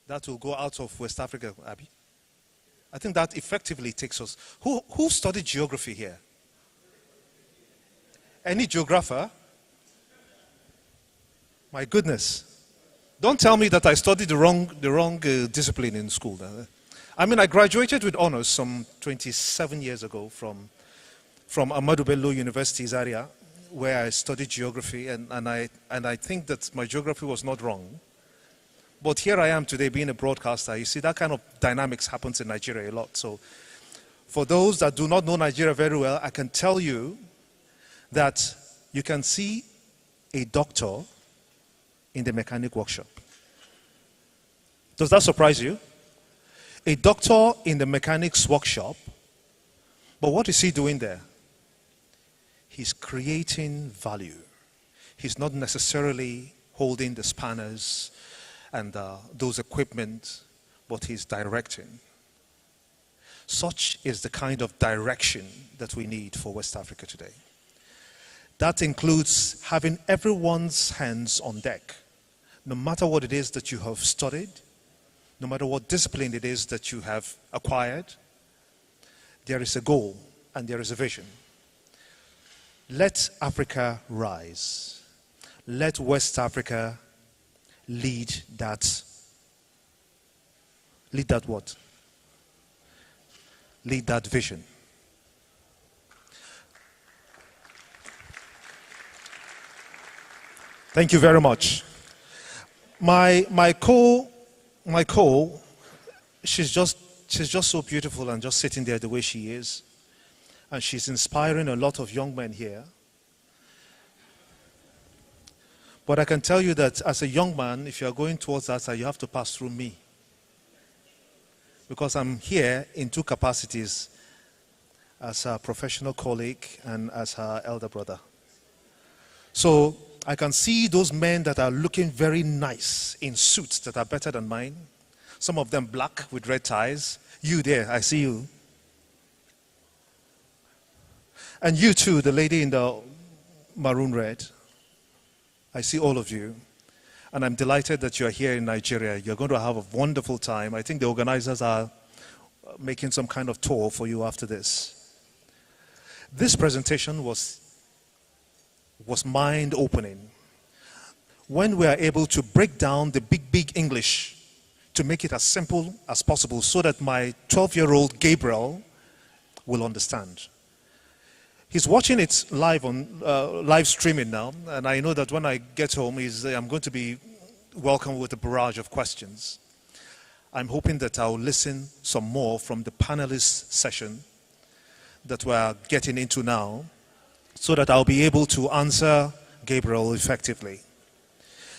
that will go out of West Africa, Abby? I think that effectively takes us. Who studied geography here? Any geographer? My goodness. Don't tell me that I studied the wrong discipline in school. I mean, I graduated with honors some 27 years ago from Ahmadu Bello University, Zaria, where I studied geography, and I think that my geography was not wrong. But here I am today being a broadcaster. You see, that kind of dynamics happens in Nigeria a lot. So for those that do not know Nigeria very well, I can tell you that you can see a doctor in the mechanic workshop. Does that surprise you? A doctor in the mechanic's workshop, but what is he doing there? He's creating value. He's not necessarily holding the spanners and those equipment, but he's directing. Such is the kind of direction that we need for West Africa today. That includes having everyone's hands on deck. No matter what it is that you have studied, no matter what discipline it is that you have acquired, there is a goal and there is a vision. Let Africa rise. Let West Africa lead that what? Lead that vision. Thank you very much. My co, she's just so beautiful and just sitting there the way she is. And she's inspiring a lot of young men here. But I can tell you that as a young man, if you're going towards that side, you have to pass through me. Because I'm here in two capacities, as a professional colleague and as her elder brother. So I can see those men that are looking very nice in suits that are better than mine. Some of them black with red ties. You there, I see you. And you too, the lady in the maroon red. I see all of you. And I'm delighted that you're here in Nigeria. You're going to have a wonderful time. I think the organizers are making some kind of tour for you after this. This presentation was mind-opening. When we are able to break down the big English to make it as simple as possible so that my 12-year-old Gabriel will understand. He's watching it live on live streaming now, and I know that when I get home, I'm going to be welcomed with a barrage of questions. I'm hoping that I'll listen some more from the panelist session that we're getting into now, so that I'll be able to answer Gabriel effectively.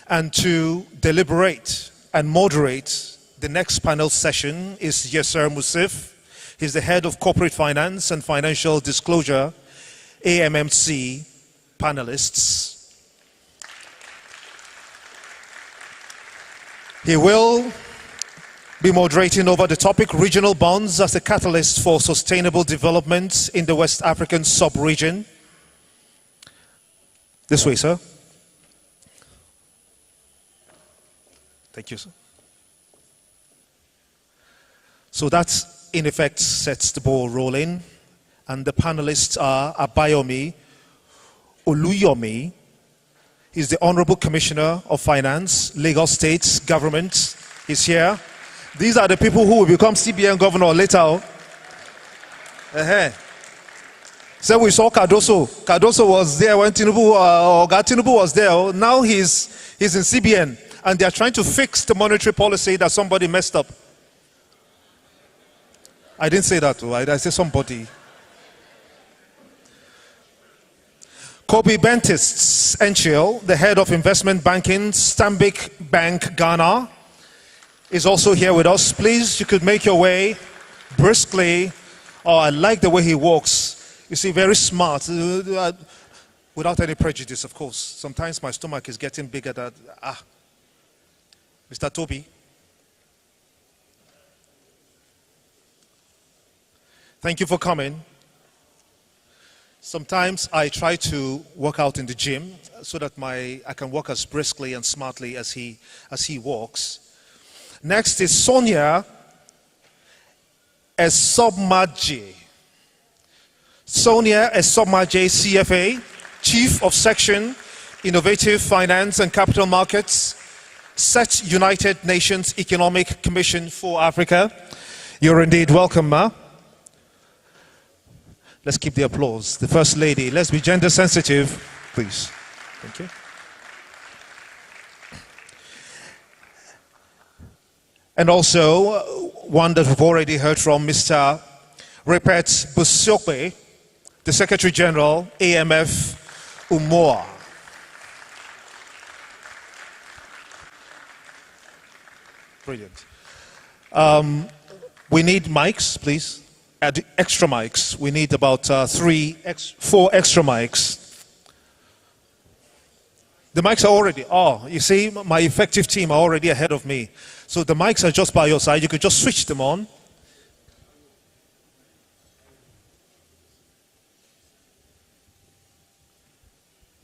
And to deliberate and moderate the next panel session is Yasser Musif. He's the head of corporate finance and financial disclosure, AMMC panelists. He will be moderating over the topic regional bonds as a catalyst for sustainable development in the West African sub-region. This way, sir. Thank you, sir. So that, in effect, sets the ball rolling. And the panelists are Abayomi Oluyomi. He's the Honorable Commissioner of Finance, Lagos State Government. He's here. These are the people who will become CBN governor later. So we saw Cardoso. Cardoso was there when Tinubu was there. Now he's in CBN. And they're trying to fix the monetary policy that somebody messed up. I didn't say that, though. I said somebody. Kobe Bentists Enchil, the head of investment banking, Stanbic Bank Ghana, is also here with us. Please, you could make your way briskly. Oh, I like the way he walks. You see, very smart, without any prejudice, of course. Sometimes my stomach is getting bigger than, Mr. Toby. Thank you for coming. Sometimes I try to work out in the gym so that I can walk as briskly and smartly as he walks. Next is Sonia Esobmaje. Sonia Esobmaje, CFA, Chief of Section, Innovative Finance and Capital Markets, SET United Nations Economic Commission for Africa. You're indeed welcome, ma. Let's keep the applause. The First Lady, let's be gender sensitive, please. Thank you. And also, one that we've already heard from, Mr. Rupert Busope, the Secretary General, AMF UMOA. Brilliant. We need mics, please. Add extra mics. We need about 4 extra mics. The mics are already, you see, my effective team are already ahead of me. So the mics are just by your side. You could just switch them on.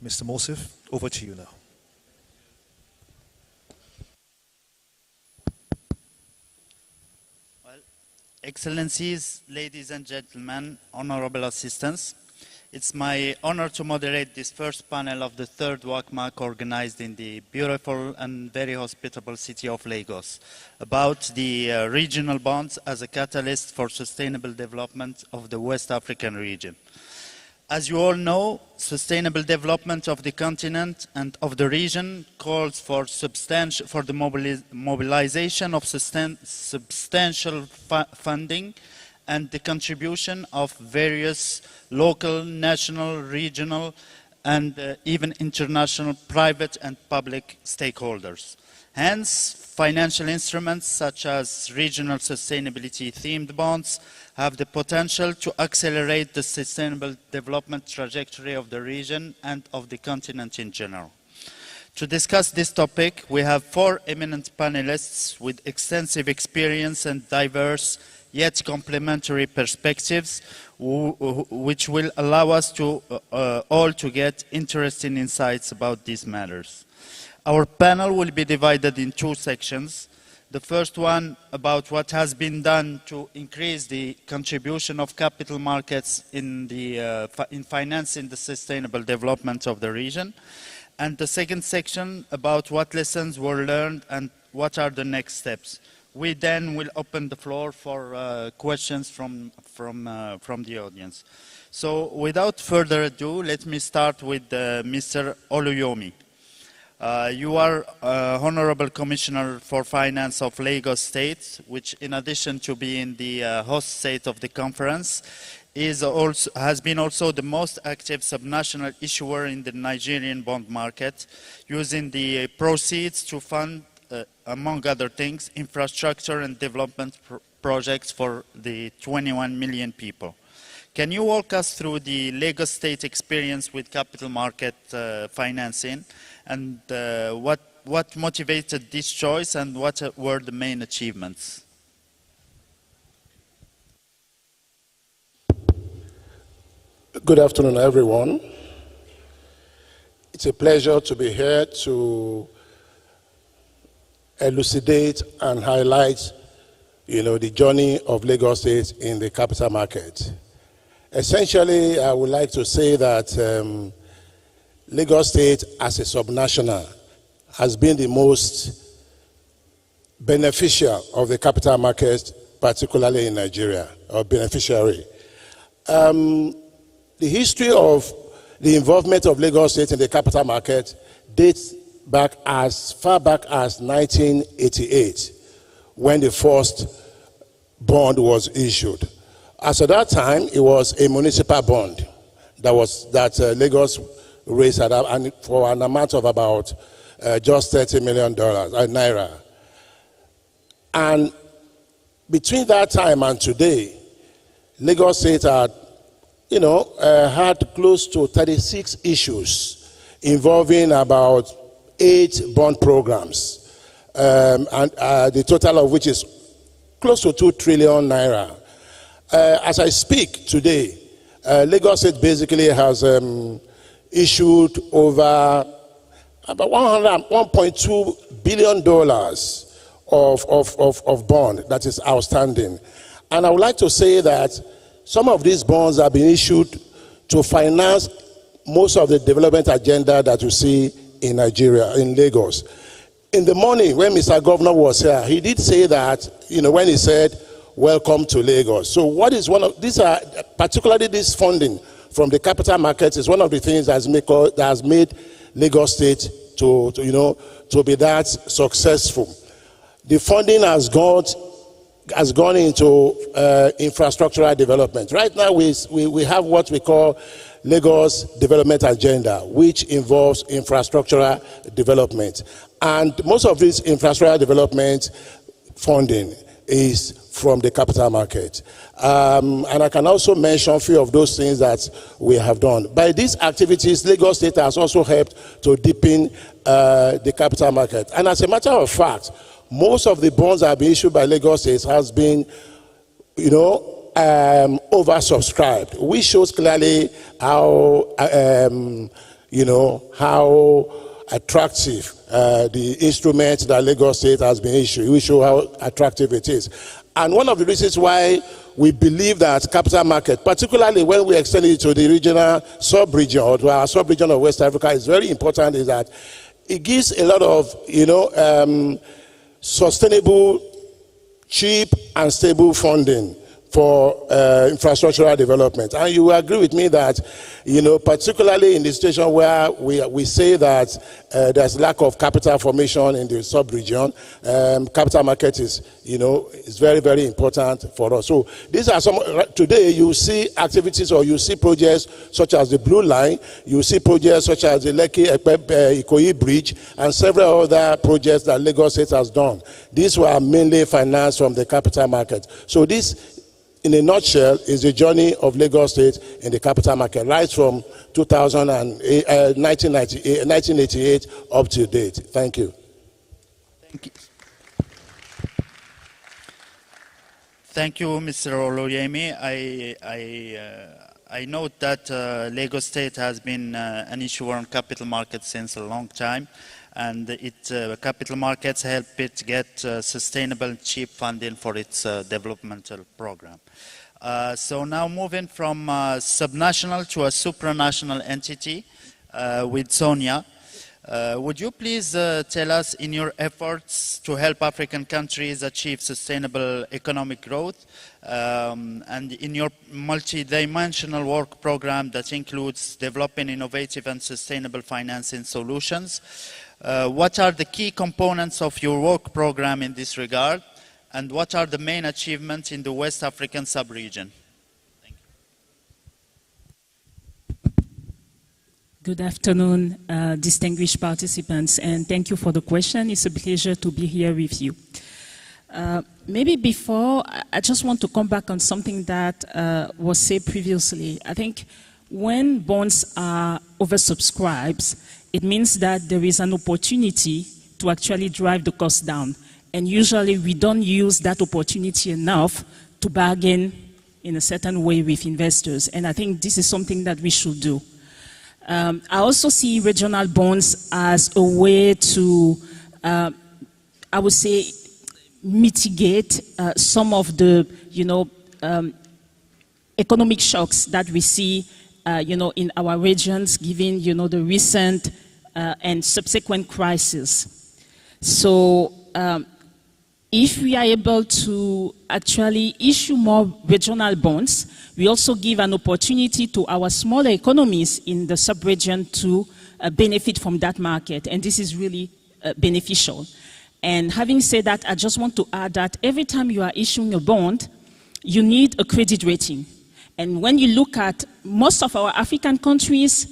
Mr. Mosif, over to you now. Excellencies, ladies and gentlemen, honorable assistants, it's my honor to moderate this first panel of the third WACMaC organized in the beautiful and very hospitable city of Lagos about the regional bonds as a catalyst for sustainable development of the West African region. As you all know, sustainable development of the continent and of the region calls for the mobilization of substantial funding and the contribution of various local, national, regional, and even international private and public stakeholders. Hence, financial instruments such as regional sustainability themed bonds have the potential to accelerate the sustainable development trajectory of the region and of the continent in general. To discuss this topic, we have 4 eminent panelists with extensive experience and diverse yet complementary perspectives, which will allow us to all to get interesting insights about these matters. Our panel will be divided in 2 sections. The first one about what has been done to increase the contribution of capital markets in financing the sustainable development of the region. And the second section about what lessons were learned and what are the next steps. We then will open the floor for questions from the audience. So without further ado, let me start with Mr. Oluyomi. You are Honorable Commissioner for Finance of Lagos State, which in addition to being the host state of the conference, has been also the most active subnational issuer in the Nigerian bond market, using the proceeds to fund, among other things, infrastructure and development projects for the 21 million people. Can you walk us through the Lagos State experience with capital market financing, and what motivated this choice and what were the main achievements? Good afternoon, everyone. It's a pleasure to be here to elucidate and highlight, the journey of Lagos State in the capital market. Essentially, I would like to say that Lagos State, as a subnational, has been the most beneficial of the capital market, particularly in Nigeria, or beneficiary. The history of the involvement of Lagos State in the capital market dates back as far back as 1988, when the first bond was issued. As at that time, it was a municipal bond that Lagos raised at, and for an amount of about just $30 million naira. And between that time and today, Lagos State had, had close to 36 issues involving about 8 bond programs, and the total of which is close to 2 trillion naira. As I speak today, Lagos State basically has issued over about $1.2 billion of bond that is outstanding. And I would like to say that some of these bonds have been issued to finance most of the development agenda that you see in Nigeria, in Lagos. In the morning when Mr. Governor was here, he did say that, when he said, "Welcome to Lagos." So what is one of these are, particularly this funding from the capital markets, is one of the things that has made Lagos State to be that successful. The funding has gone into infrastructural development. Right now we have what we call Lagos Development Agenda, which involves infrastructural development. And most of this infrastructural development funding is from the capital market. And I can also mention a few of those things that we have done. By these activities, Lagos State has also helped to deepen the capital market. And as a matter of fact, most of the bonds that have been issued by Lagos State has been, oversubscribed, which shows clearly how, how attractive the instrument that Lagos State has been issued. We show how attractive it is. And one of the reasons why we believe that capital market, particularly when we extend it to the regional sub-region or to our sub-region of West Africa, is very important, is that it gives a lot of, sustainable, cheap, and stable funding for infrastructural development. And you will agree with me that, particularly in the situation where we say that there's lack of capital formation in the sub-region, capital market is very, very important for us. So these are some, today you see activities or you see projects such as the Blue Line, you see projects such as the Lekki-Ikoyi Bridge, and several other projects that Lagos State has done. These were mainly financed from the capital market. So this, in a nutshell, is the journey of Lagos State in the capital market, right from 1988 up to date. Thank you. Thank you. Thank you, Mr. Oloyemi. I note that Lagos State has been an issuer on capital markets since a long time, and capital markets help it get sustainable, cheap funding for its developmental program. So now moving from subnational to a supranational entity with Sonia. Would you please tell us, in your efforts to help African countries achieve sustainable economic growth, and in your multidimensional work program that includes developing innovative and sustainable financing solutions, what are the key components of your work program in this regard, and what are the main achievements in the West African sub-region? Good afternoon, distinguished participants, and thank you for the question. It's a pleasure to be here with you. Maybe before, I just want to come back on something that was said previously. I think when bonds are oversubscribed, it means that there is an opportunity to actually drive the cost down. And usually we don't use that opportunity enough to bargain in a certain way with investors. And I think this is something that we should do. I also see regional bonds as a way to, I would say, mitigate some of the, economic shocks that we see, in our regions, given, the recent and subsequent crisis. So, if we are able to actually issue more regional bonds, we also give an opportunity to our smaller economies in the sub-region to benefit from that market, and this is really beneficial. And having said that, I just want to add that every time you are issuing a bond, you need a credit rating. And when you look at most of our African countries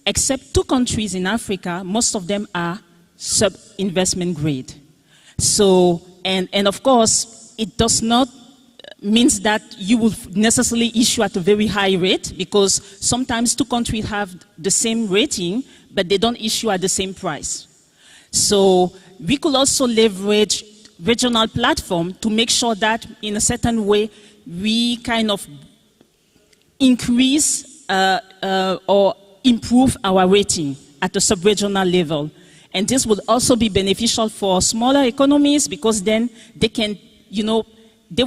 except 2 countries in Africa, most of them are sub-investment grade. So, and of course, it does not means that you will necessarily issue at a very high rate, because sometimes 2 countries have the same rating, but they don't issue at the same price. So we could also leverage regional platform to make sure that in a certain way we kind of increase or improve our rating at a sub-regional level. And this would also be beneficial for smaller economies, because then they can, you know, they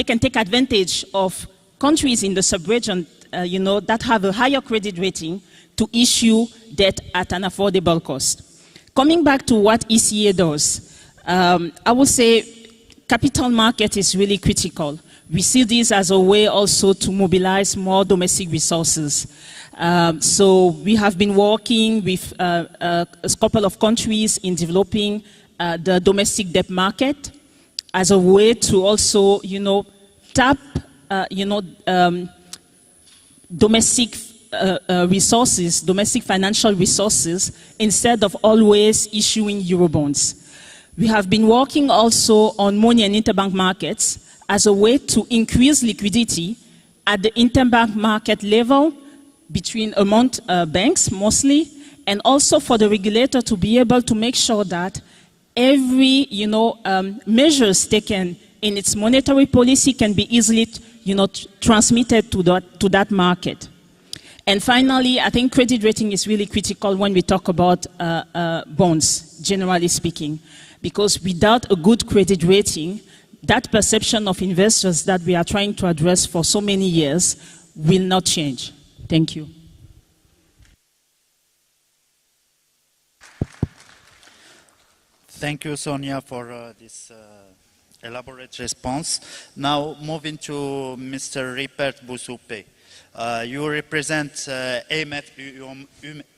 can take advantage of countries in the sub-region, you know, that have a higher credit rating to issue debt at an affordable cost. Coming back to what ECA does, I would say capital market is really critical. We see this as a way also to mobilize more domestic resources. So we have been working with a couple of countries in developing the domestic debt market as a way to also, you know, tap, domestic resources, domestic financial resources, instead of always issuing Eurobonds. We have been working also on money and interbank markets as a way to increase liquidity at the interbank market level among banks mostly, and also for the regulator to be able to make sure that every, you know, measures taken in its monetary policy can be easily, you know, transmitted to that market. And finally, I think credit rating is really critical when we talk about bonds, generally speaking, because without a good credit rating, that perception of investors that we are trying to address for so many years will not change. Thank you. Thank you, Sonia, for this elaborate response. Now, moving to Mr. Rupert Boussoupé. You represent AMF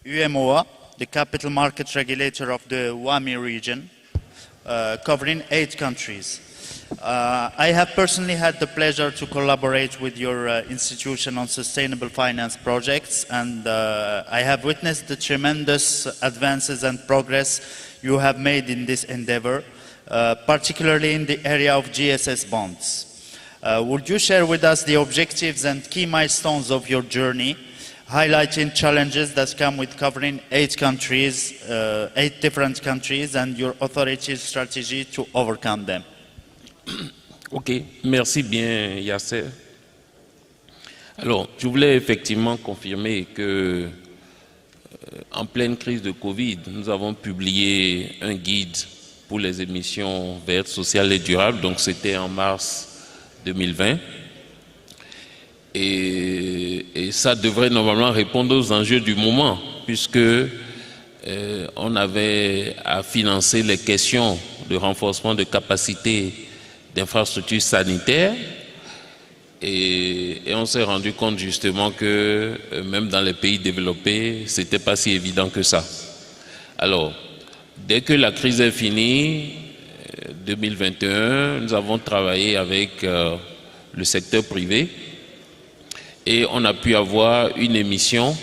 UMOA, the capital market regulator of the WAMI region, covering 8 countries. I have personally had the pleasure to collaborate with your institution on sustainable finance projects, and I have witnessed the tremendous advances and progress you have made in this endeavor, particularly in the area of GSS bonds. Would you share with us the objectives and key milestones of your journey, highlighting challenges that come with covering 8 countries, 8 different countries, and your authority's strategy to overcome them? Ok, merci bien Yasser. Alors, je voulais effectivement confirmer que en pleine crise de Covid, nous avons publié un guide pour les émissions vertes, sociales et durables, donc c'était en mars 2020. Et ça devrait normalement répondre aux enjeux du moment, puisque on avait à financer les questions de renforcement de capacité d'infrastructures sanitaires, et on s'est rendu compte justement que même dans les pays développés, c'était pas si évident que ça. Alors, dès que la crise est finie, 2021, nous avons travaillé avec le secteur privé et on a pu avoir une émission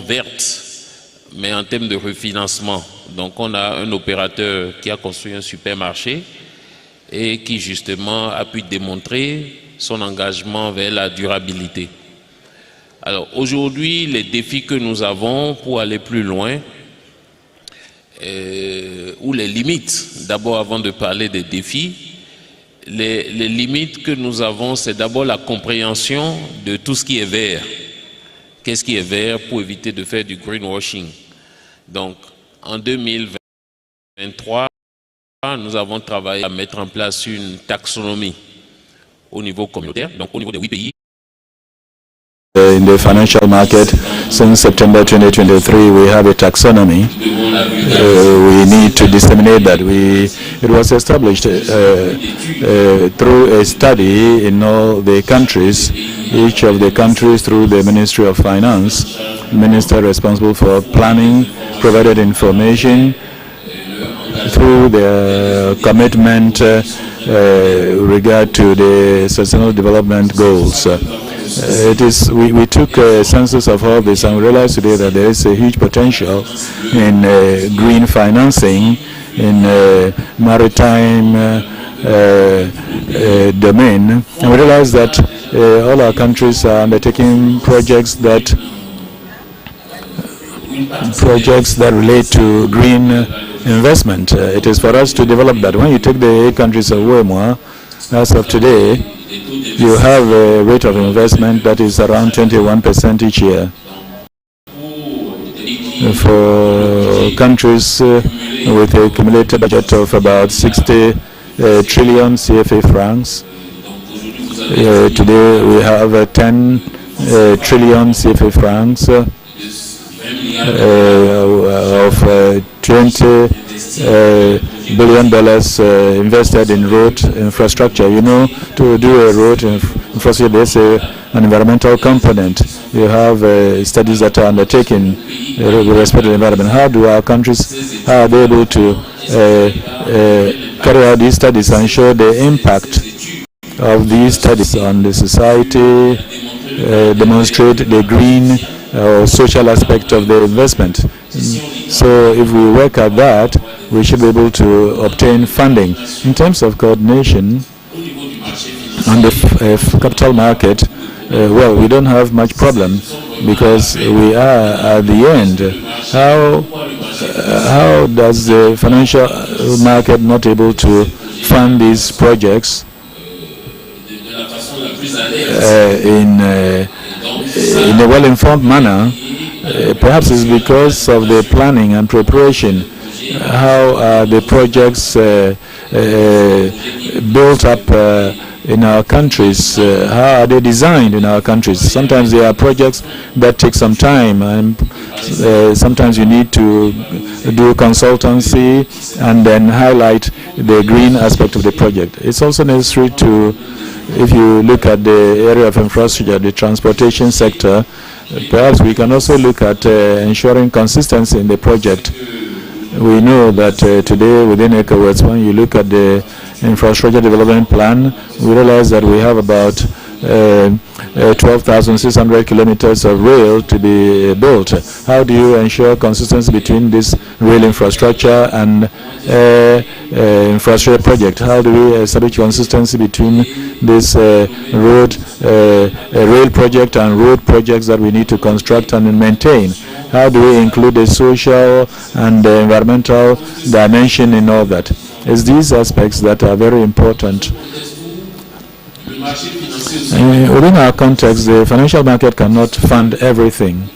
verte, mais en termes de refinancement. Donc on a un opérateur qui a construit un supermarché et qui justement a pu démontrer son engagement vers la durabilité. Alors aujourd'hui, les défis que nous avons pour aller plus loin, ou les limites, d'abord avant de parler des défis, les limites que nous avons, c'est d'abord la compréhension de tout ce qui est vert. Qu'est-ce qui est vert pour éviter de faire du greenwashing? Donc, en 2023, nous avons travaillé à mettre en place une taxonomie au niveau communautaire, donc au niveau des 8 pays. In the financial market, since September 2023, we have a taxonomy. We need to disseminate that. It was established through a study in all the countries, each of the countries through the Ministry of Finance, minister responsible for planning, provided information through the commitment regard to the sustainable development goals. We took a census of all this, and we realized today that there is a huge potential in green financing, in maritime domain. And we realized that all our countries are undertaking projects that relate to green investment. It is for us to develop that. When you take the 8 countries of WACMaC, as of today, you have a rate of investment that is around 21% each year. For countries with a cumulative budget of about 60 trillion CFA francs, today we have 10 trillion CFA francs of $20 billion invested in road infrastructure. You know, to do a road infrastructure, there's an environmental component. You have studies that are undertaken with respect to the environment. How do our countries, how are they able to carry out these studies and show the impact of these studies on the society, demonstrate the green social aspect of the investment? So if we work at that, we should be able to obtain funding. In terms of coordination on the capital market, well, we don't have much problem because we are at the end. How does the financial market not able to fund these projects in a well-informed manner? Perhaps it's because of the planning and preparation. How are the projects built up in our countries? How are they designed in our countries? Sometimes there are projects that take some time, and sometimes you need to do consultancy and then highlight the green aspect of the project. It's also necessary to, if you look at the area of infrastructure, the transportation sector, perhaps we can also look at ensuring consistency in the project. We know that today within ECOWAS, when you look at the infrastructure development plan, we realize that we have about 12,600 kilometers of rail to be built. How do you ensure consistency between this rail infrastructure and infrastructure project? How do we establish consistency between this rail project and road projects that we need to construct and maintain? How do we include the social and the environmental dimension in all that? It's these aspects that are very important. Within our context, the financial market cannot fund everything,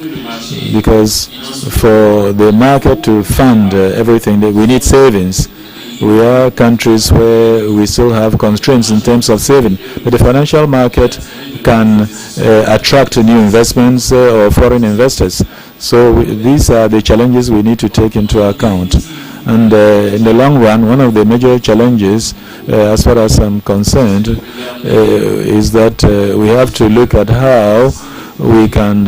because for the market to fund everything, we need savings. We are countries where we still have constraints in terms of saving, but the financial market can attract new investments or foreign investors. So these are the challenges we need to take into account. And in the long run, one of the major challenges, as far as I'm concerned, is that we have to look at how we can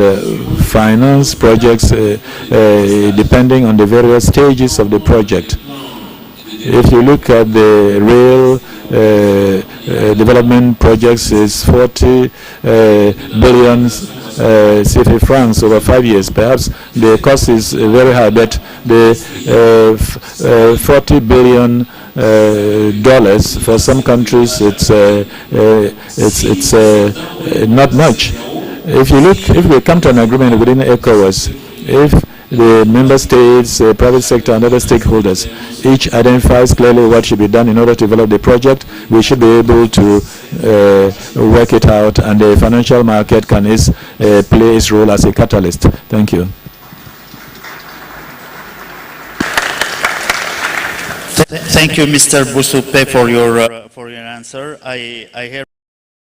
finance projects depending on the various stages of the project. If you look at the rail development projects, is 40 billion CFA francs over 5 years. Perhaps the cost is very high, but the $40 billion for some countries, it's not much. If we come to an agreement within ECOWAS, if the member states, private sector, and other stakeholders each identifies clearly what should be done in order to develop the project, we should be able to work it out, and the financial market can play its role as a catalyst. Thank you. Thank you, Mr. Busupe, for your answer. I hear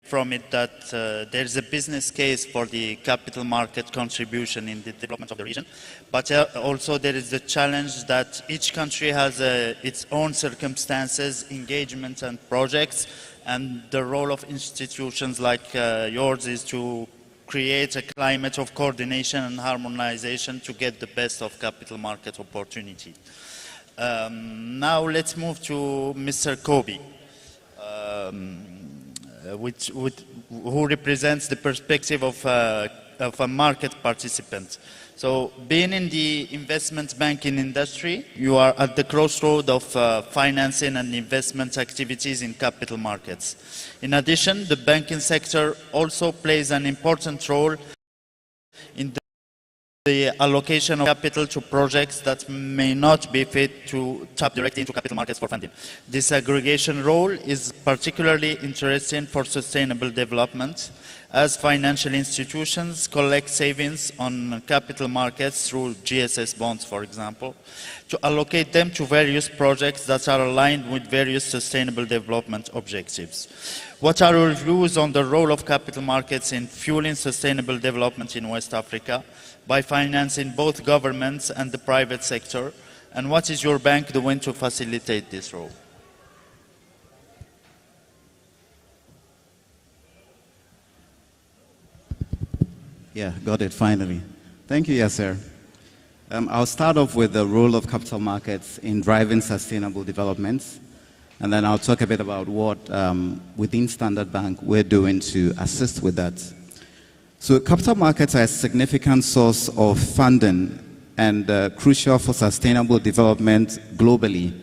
from it that there is a business case for the capital market contribution in the development of the region, but also there is the challenge that each country has its own circumstances, engagements and projects, and the role of institutions like yours is to create a climate of coordination and harmonization to get the best of capital market opportunity. Now let's move to Mr. Kobe. who represents the perspective of a market participant. So being in the investment banking industry, you are at the crossroad of financing and investment activities in capital markets. In addition, the banking sector also plays an important role in the allocation of capital to projects that may not be fit to tap directly into capital markets for funding. This aggregation role is particularly interesting for sustainable development, as financial institutions collect savings on capital markets through GSS bonds, for example, to allocate them to various projects that are aligned with various sustainable development objectives. What are your views on the role of capital markets in fueling sustainable development in West Africa by financing both governments and the private sector? And what is your bank doing to facilitate this role? Yeah, got it, finally. Thank you, Yasser. I'll start off with the role of capital markets in driving sustainable development, and then I'll talk a bit about what, within Standard Bank, we're doing to assist with that. So capital markets are a significant source of funding and crucial for sustainable development globally.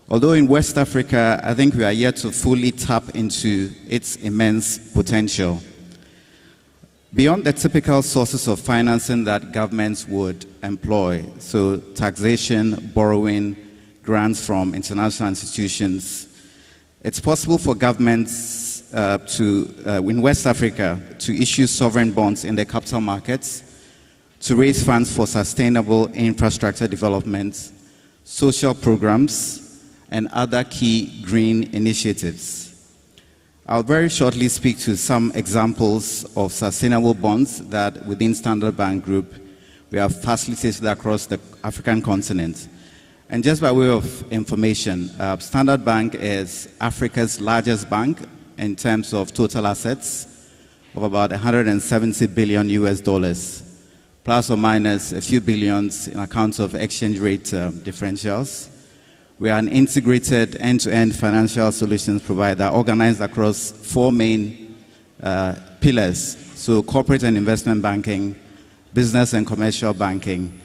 Although in West Africa, I think we are yet to fully tap into its immense potential. Beyond the typical sources of financing that governments would employ, so taxation, borrowing, grants from international institutions, it's possible for governments in West Africa to issue sovereign bonds in the capital markets to raise funds for sustainable infrastructure development, social programs, and other key green initiatives. I'll very shortly speak to some examples of sustainable bonds that within Standard Bank Group we have facilitated across the African continent. And just by way of information, Standard Bank is Africa's largest bank in terms of total assets of about 170 billion US dollars, plus or minus a few billions in accounts of exchange rate differentials. We are an integrated end-to-end financial solutions provider organized across four main pillars. So corporate and investment banking, business and commercial banking,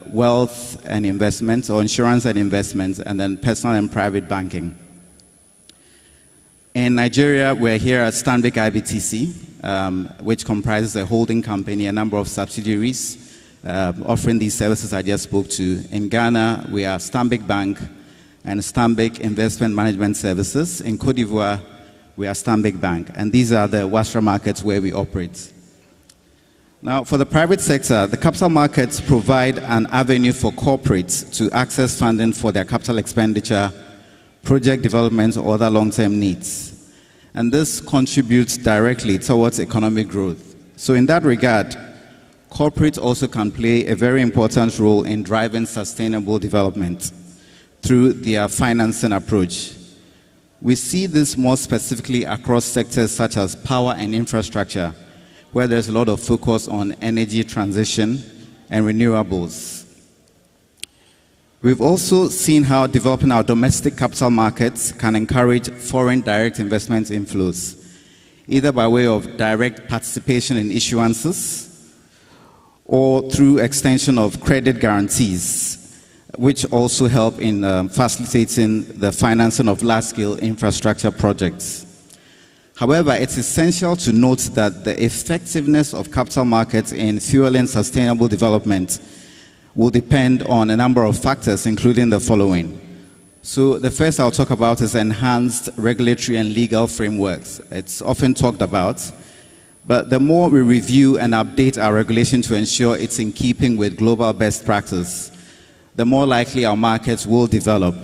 wealth and investments, or insurance and investments, and then personal and private banking. In Nigeria, we're here at Stanbic IBTC, which comprises a holding company, a number of subsidiaries, offering these services I just spoke to. In Ghana, we are Stanbic Bank and Stanbic Investment Management Services. In Cote d'Ivoire, we are Stanbic Bank. And these are the WASRA markets where we operate. Now, for the private sector, the capital markets provide an avenue for corporates to access funding for their capital expenditure, project development, or other long-term needs. And this contributes directly towards economic growth. So in that regard, corporates also can play a very important role in driving sustainable development through their financing approach. We see this more specifically across sectors such as power and infrastructure, where there's a lot of focus on energy transition and renewables. We've also seen how developing our domestic capital markets can encourage foreign direct investment inflows, either by way of direct participation in issuances or through extension of credit guarantees, which also help in facilitating the financing of large-scale infrastructure projects. However, it's essential to note that the effectiveness of capital markets in fueling sustainable development will depend on a number of factors, including the following. So the first I'll talk about is enhanced regulatory and legal frameworks. It's often talked about, but the more we review and update our regulation to ensure it's in keeping with global best practice, the more likely our markets will develop.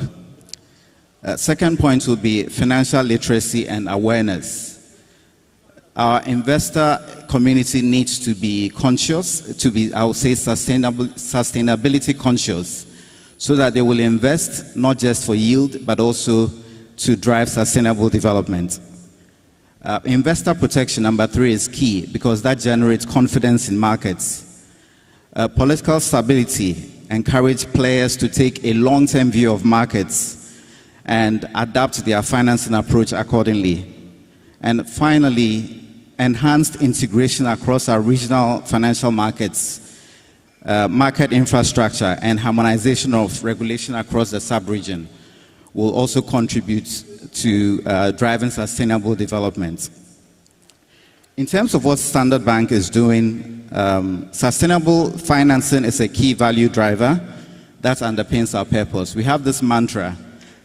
Second point will be financial literacy and awareness. Our investor community needs to be conscious, to be, I would say, sustainability conscious, so that they will invest not just for yield, but also to drive sustainable development. Investor protection, number 3, is key because that generates confidence in markets. Political stability encourages players to take a long-term view of markets and adapt their financing approach accordingly. And finally, enhanced integration across our regional financial markets, market infrastructure, and harmonization of regulation across the sub-region will also contribute to driving sustainable development. In terms of what Standard Bank is doing, sustainable financing is a key value driver that underpins our purpose. We have this mantra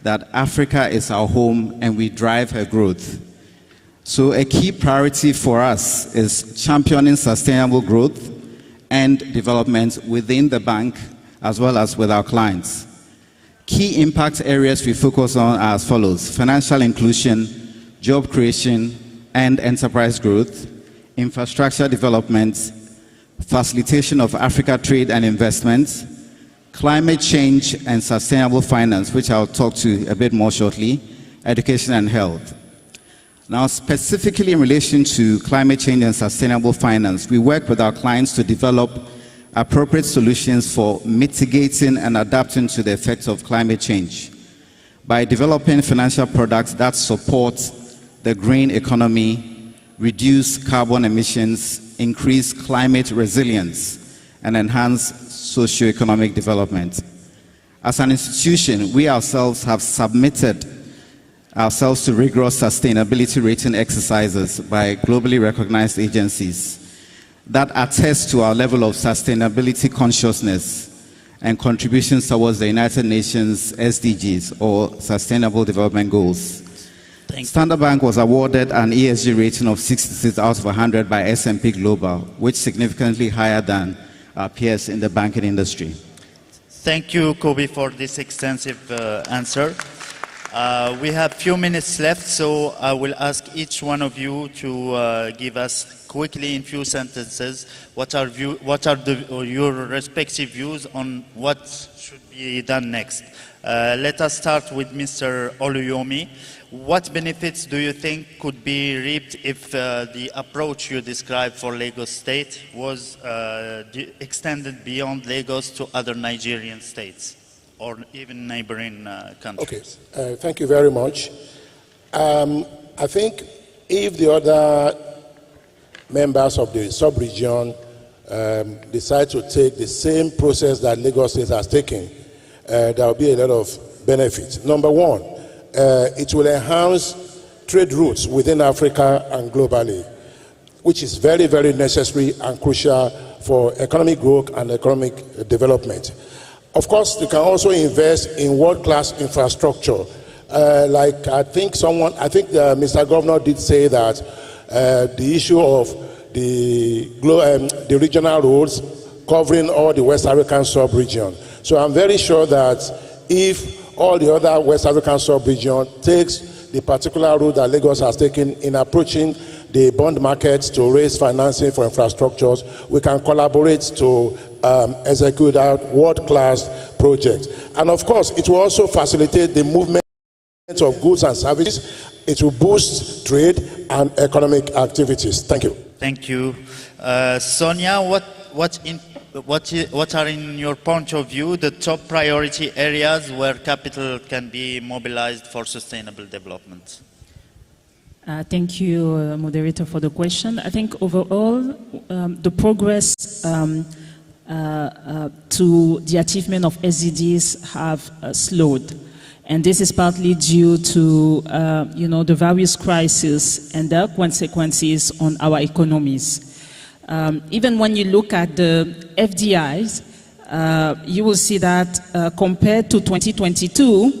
that Africa is our home and we drive her growth. So a key priority for us is championing sustainable growth and development within the bank as well as with our clients. Key impact areas we focus on are as follows: financial inclusion, job creation and enterprise growth, infrastructure development, facilitation of Africa trade and investment, climate change and sustainable finance, which I'll talk to a bit more shortly, education and health. Now, specifically in relation to climate change and sustainable finance, we work with our clients to develop appropriate solutions for mitigating and adapting to the effects of climate change by developing financial products that support the green economy, reduce carbon emissions, increase climate resilience, and enhance socioeconomic development. As an institution, we ourselves have submitted ourselves to rigorous sustainability rating exercises by globally recognized agencies that attest to our level of sustainability consciousness and contributions towards the United Nations SDGs, or Sustainable Development Goals. Standard Bank was awarded an ESG rating of 66 out of 100 by S&P Global, which is significantly higher than our peers in the banking industry. Thank you, Kobe, for this extensive answer. We have a few minutes left, so I will ask each one of you to give us quickly in few sentences what are your respective views on what should be done next. Let us start with Mr. Oluyomi. What benefits do you think could be reaped if the approach you described for Lagos State was extended beyond Lagos to other Nigerian states or even neighboring countries? Okay, thank you very much. I think if the other members of the sub-region decide to take the same process that Lagos State has taken, there will be a lot of benefits. Number one, it will enhance trade routes within Africa and globally, which is very, very necessary and crucial for economic growth and economic development. Of course, they can also invest in world-class infrastructure. Like I think Mr. Governor did say that the issue of the regional roads covering all the West African sub-region. So I'm very sure that if all the other West African sub-region takes the particular route that Lagos has taken in approaching the bond markets to raise financing for infrastructures, we can collaborate to execute out world-class projects. And of course, it will also facilitate the movement of goods and services. It will boost trade and economic activities. Thank you. Thank you. Sonia, what are, in your point of view, the top priority areas where capital can be mobilized for sustainable development? Thank you, moderator, for the question. I think overall, the progress to the achievement of SDGs have slowed. And this is partly due to, the various crises and their consequences on our economies. Even when you look at the FDIs, you will see that compared to 2022,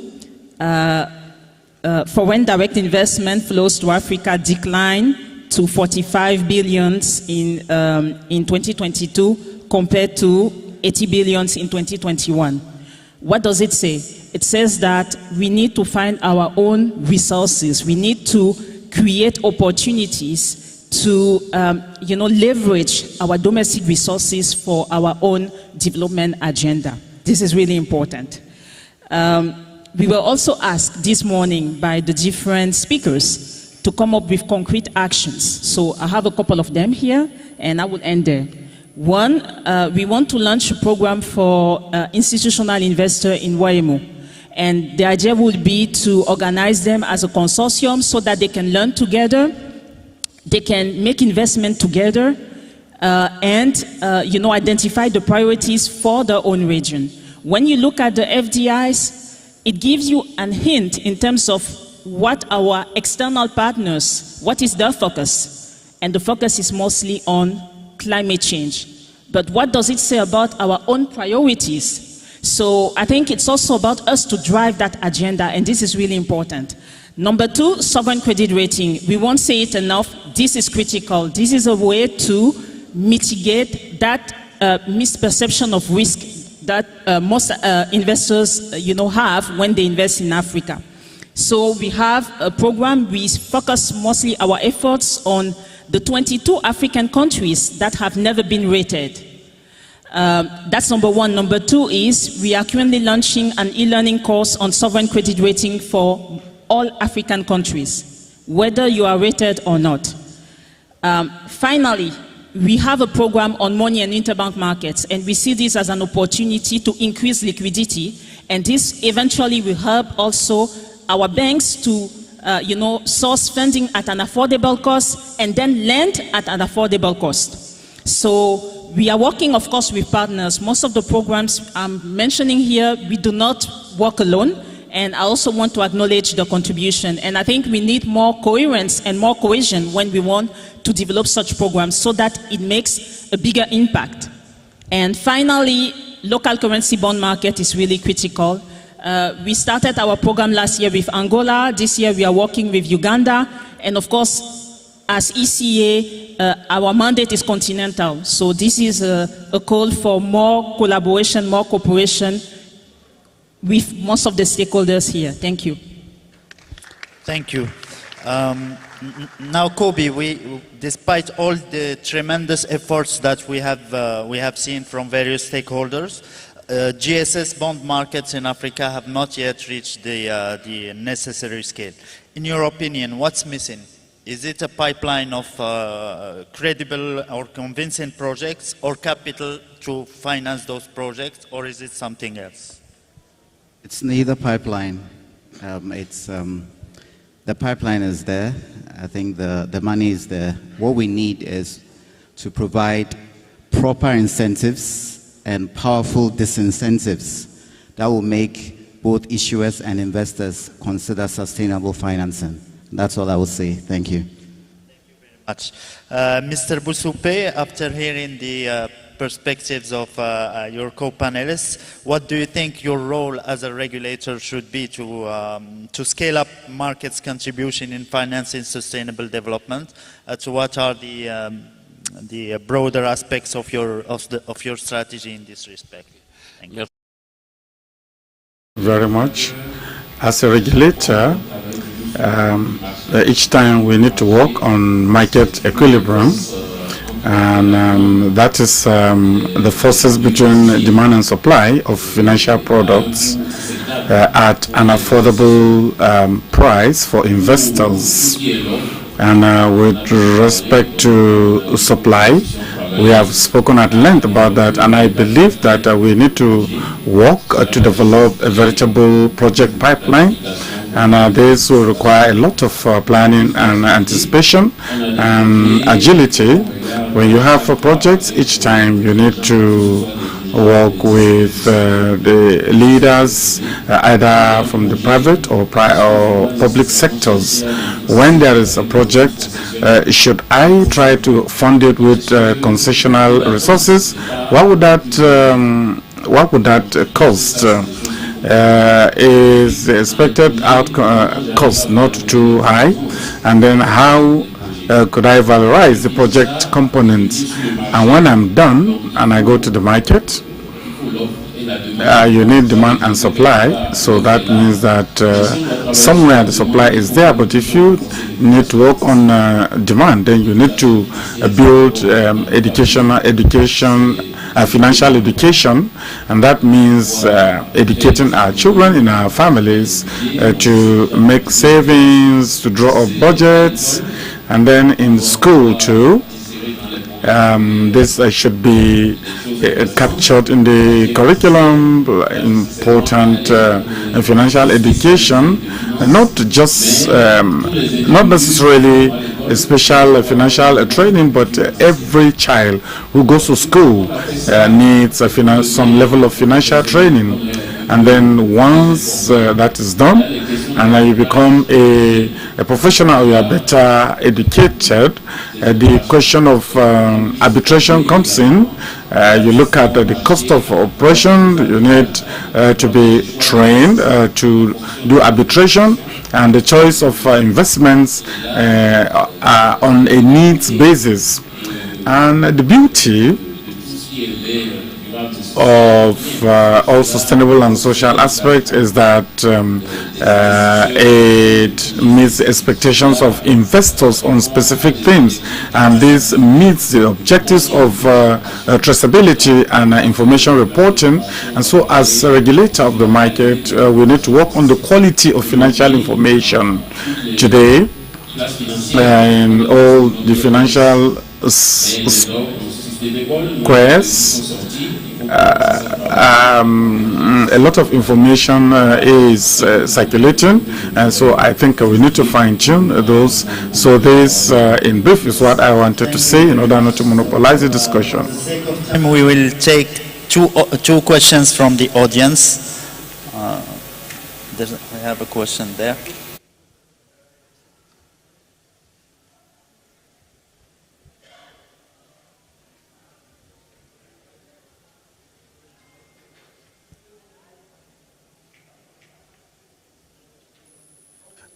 foreign direct investment flows to Africa declined to 45 billion in 2022 compared to 80 billion in 2021. What does it say? It says that we need to find our own resources. We need to create opportunities to leverage our domestic resources for our own development agenda. This is really important. We were also asked this morning by the different speakers to come up with concrete actions. So I have a couple of them here, and I will end there. One, we want to launch a program for institutional investors in WACMaC. And the idea would be to organize them as a consortium so that they can learn together They can make investment together and identify the priorities for their own region. When you look at the FDIs, it gives you a hint in terms of what our external partners, what is their focus? And the focus is mostly on climate change. But what does it say about our own priorities? So I think it's also about us to drive that agenda, and this is really important. Number two, sovereign credit rating. We won't say it enough. This is critical. This is a way to mitigate that misperception of risk that most investors have when they invest in Africa. So we have a program. We focus mostly our efforts on the 22 African countries that have never been rated. That's number one. Number two is we are currently launching an e-learning course on sovereign credit rating for all African countries, whether you are rated or not. Finally, we have a program on money and interbank markets, and we see this as an opportunity to increase liquidity, and this eventually will help also our banks to source funding at an affordable cost and then lend at an affordable cost. So we are working, of course, with partners. Most of the programs I'm mentioning here, we do not work alone. And I also want to acknowledge the contribution. And I think we need more coherence and more cohesion when we want to develop such programs so that it makes a bigger impact. And finally, local currency bond market is really critical. We started our program last year with Angola. This year we are working with Uganda. And of course, as ECA, our mandate is continental. So this is a call for more collaboration, more cooperation with most of the stakeholders here. Thank you. Thank you. Now, Kobe, despite all the tremendous efforts that we have seen from various stakeholders, GSS bond markets in Africa have not yet reached the necessary scale. In your opinion, what's missing? Is it a pipeline of credible or convincing projects or capital to finance those projects, or is it something else? It's neither pipeline. The pipeline is there. I think the money is there. What we need is to provide proper incentives and powerful disincentives that will make both issuers and investors consider sustainable financing. That's all I would say. Thank you. Thank you very much. Mr. Boussoupé, after hearing the perspectives of your co-panelists, what do you think your role as a regulator should be to scale up markets' contribution in financing sustainable development? So what are the broader aspects of your strategy in this respect? Thank you. Very much. As a regulator, each time we need to work on market equilibrium, and that is the forces between demand and supply of financial products at an affordable price for investors. And with respect to supply, we have spoken at length about that, and I believe that we need to work to develop a veritable project pipeline, and this will require a lot of planning and anticipation and agility. When you have projects, each time you need to work with the leaders, either from the private or public sectors. When there is a project, should I try to fund it with concessional resources? What would that cost? Is the expected cost not too high? And then how could I valorize the project components? And when I'm done and I go to the market, you need demand and supply, so that means that somewhere the supply is there. But if you need to work on demand, then you need to build financial education, and that means educating our children in our families to make savings, to draw up budgets, and then in school too. This should be captured in the curriculum, important financial education, not just not necessarily a special financial training, but every child who goes to school needs some level of financial training. And then once that is done, and you become a professional, you are better educated, the question of arbitration comes in. You look at the cost of operation, you need to be trained to do arbitration, and the choice of investments on a needs basis. And the beauty of all sustainable and social aspects is that it meets the expectations of investors on specific themes, and this meets the objectives of traceability and information reporting. And so as a regulator of the market, we need to work on the quality of financial information. Today, in all the financial squares, a lot of information is circulating, and so I think we need to fine-tune those. So this, in brief, is what I wanted to say in order not to monopolize the discussion. We will take two questions from the audience. I have a question there.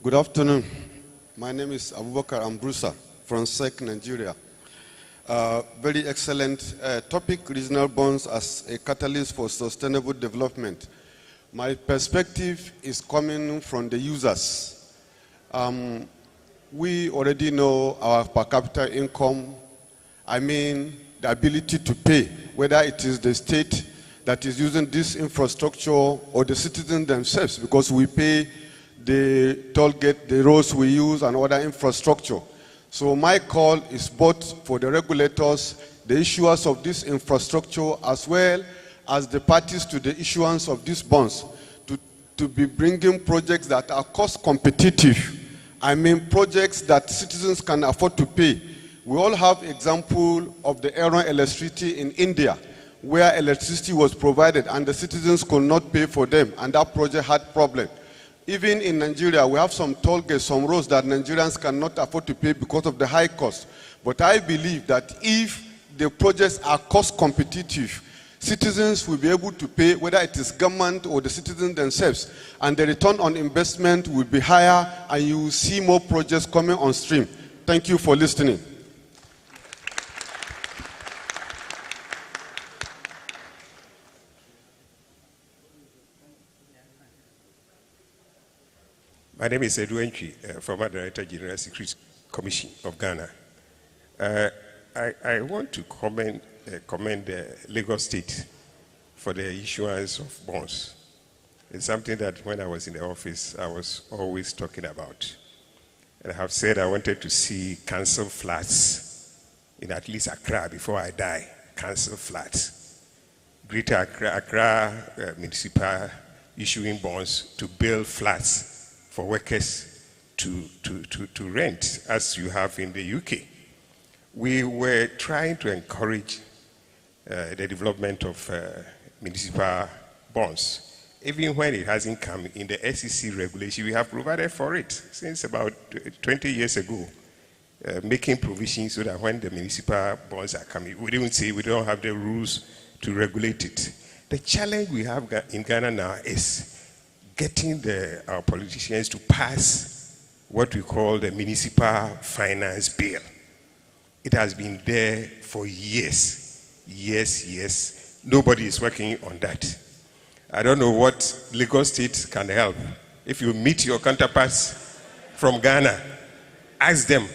Good afternoon. My name is Abubakar Ambrusa from SEC, Nigeria. Very excellent topic, regional bonds as a catalyst for sustainable development. My perspective is coming from the users. We already know our per capita income, I mean the ability to pay, whether it is the state that is using this infrastructure or the citizens themselves, because we pay the toll gate, the roads we use, and other infrastructure. So my call is both for the regulators, the issuers of this infrastructure, as well as the parties to the issuance of these bonds, to be bringing projects that are cost competitive. I mean projects that citizens can afford to pay. We all have example of the Aeron electricity in India, where electricity was provided and the citizens could not pay for them, and that project had problem. Even in Nigeria, we have some toll gates, some roads that Nigerians cannot afford to pay because of the high cost. But I believe that if the projects are cost competitive, citizens will be able to pay, whether it is government or the citizens themselves, and the return on investment will be higher, and you will see more projects coming on stream. Thank you for listening. My name is Edu Entry, former Director General Security Commission of Ghana. I want to commend the Lagos State for the issuance of bonds. It's something that when I was in the office, I was always talking about. And I have said I wanted to see council flats in at least Accra before I die. Council flats. Greater Accra municipal issuing bonds to build flats for workers to rent, as you have in the UK. We were trying to encourage the development of municipal bonds. Even when it hasn't come in the SEC regulation, we have provided for it since about 20 years ago, making provisions so that when the municipal bonds are coming, we don't say we don't have the rules to regulate it. The challenge we have in Ghana now is getting our politicians to pass what we call the municipal finance bill. It has been there for years. Nobody is working on that. I don't know what Lagos State can help. If you meet your counterparts from Ghana, ask them.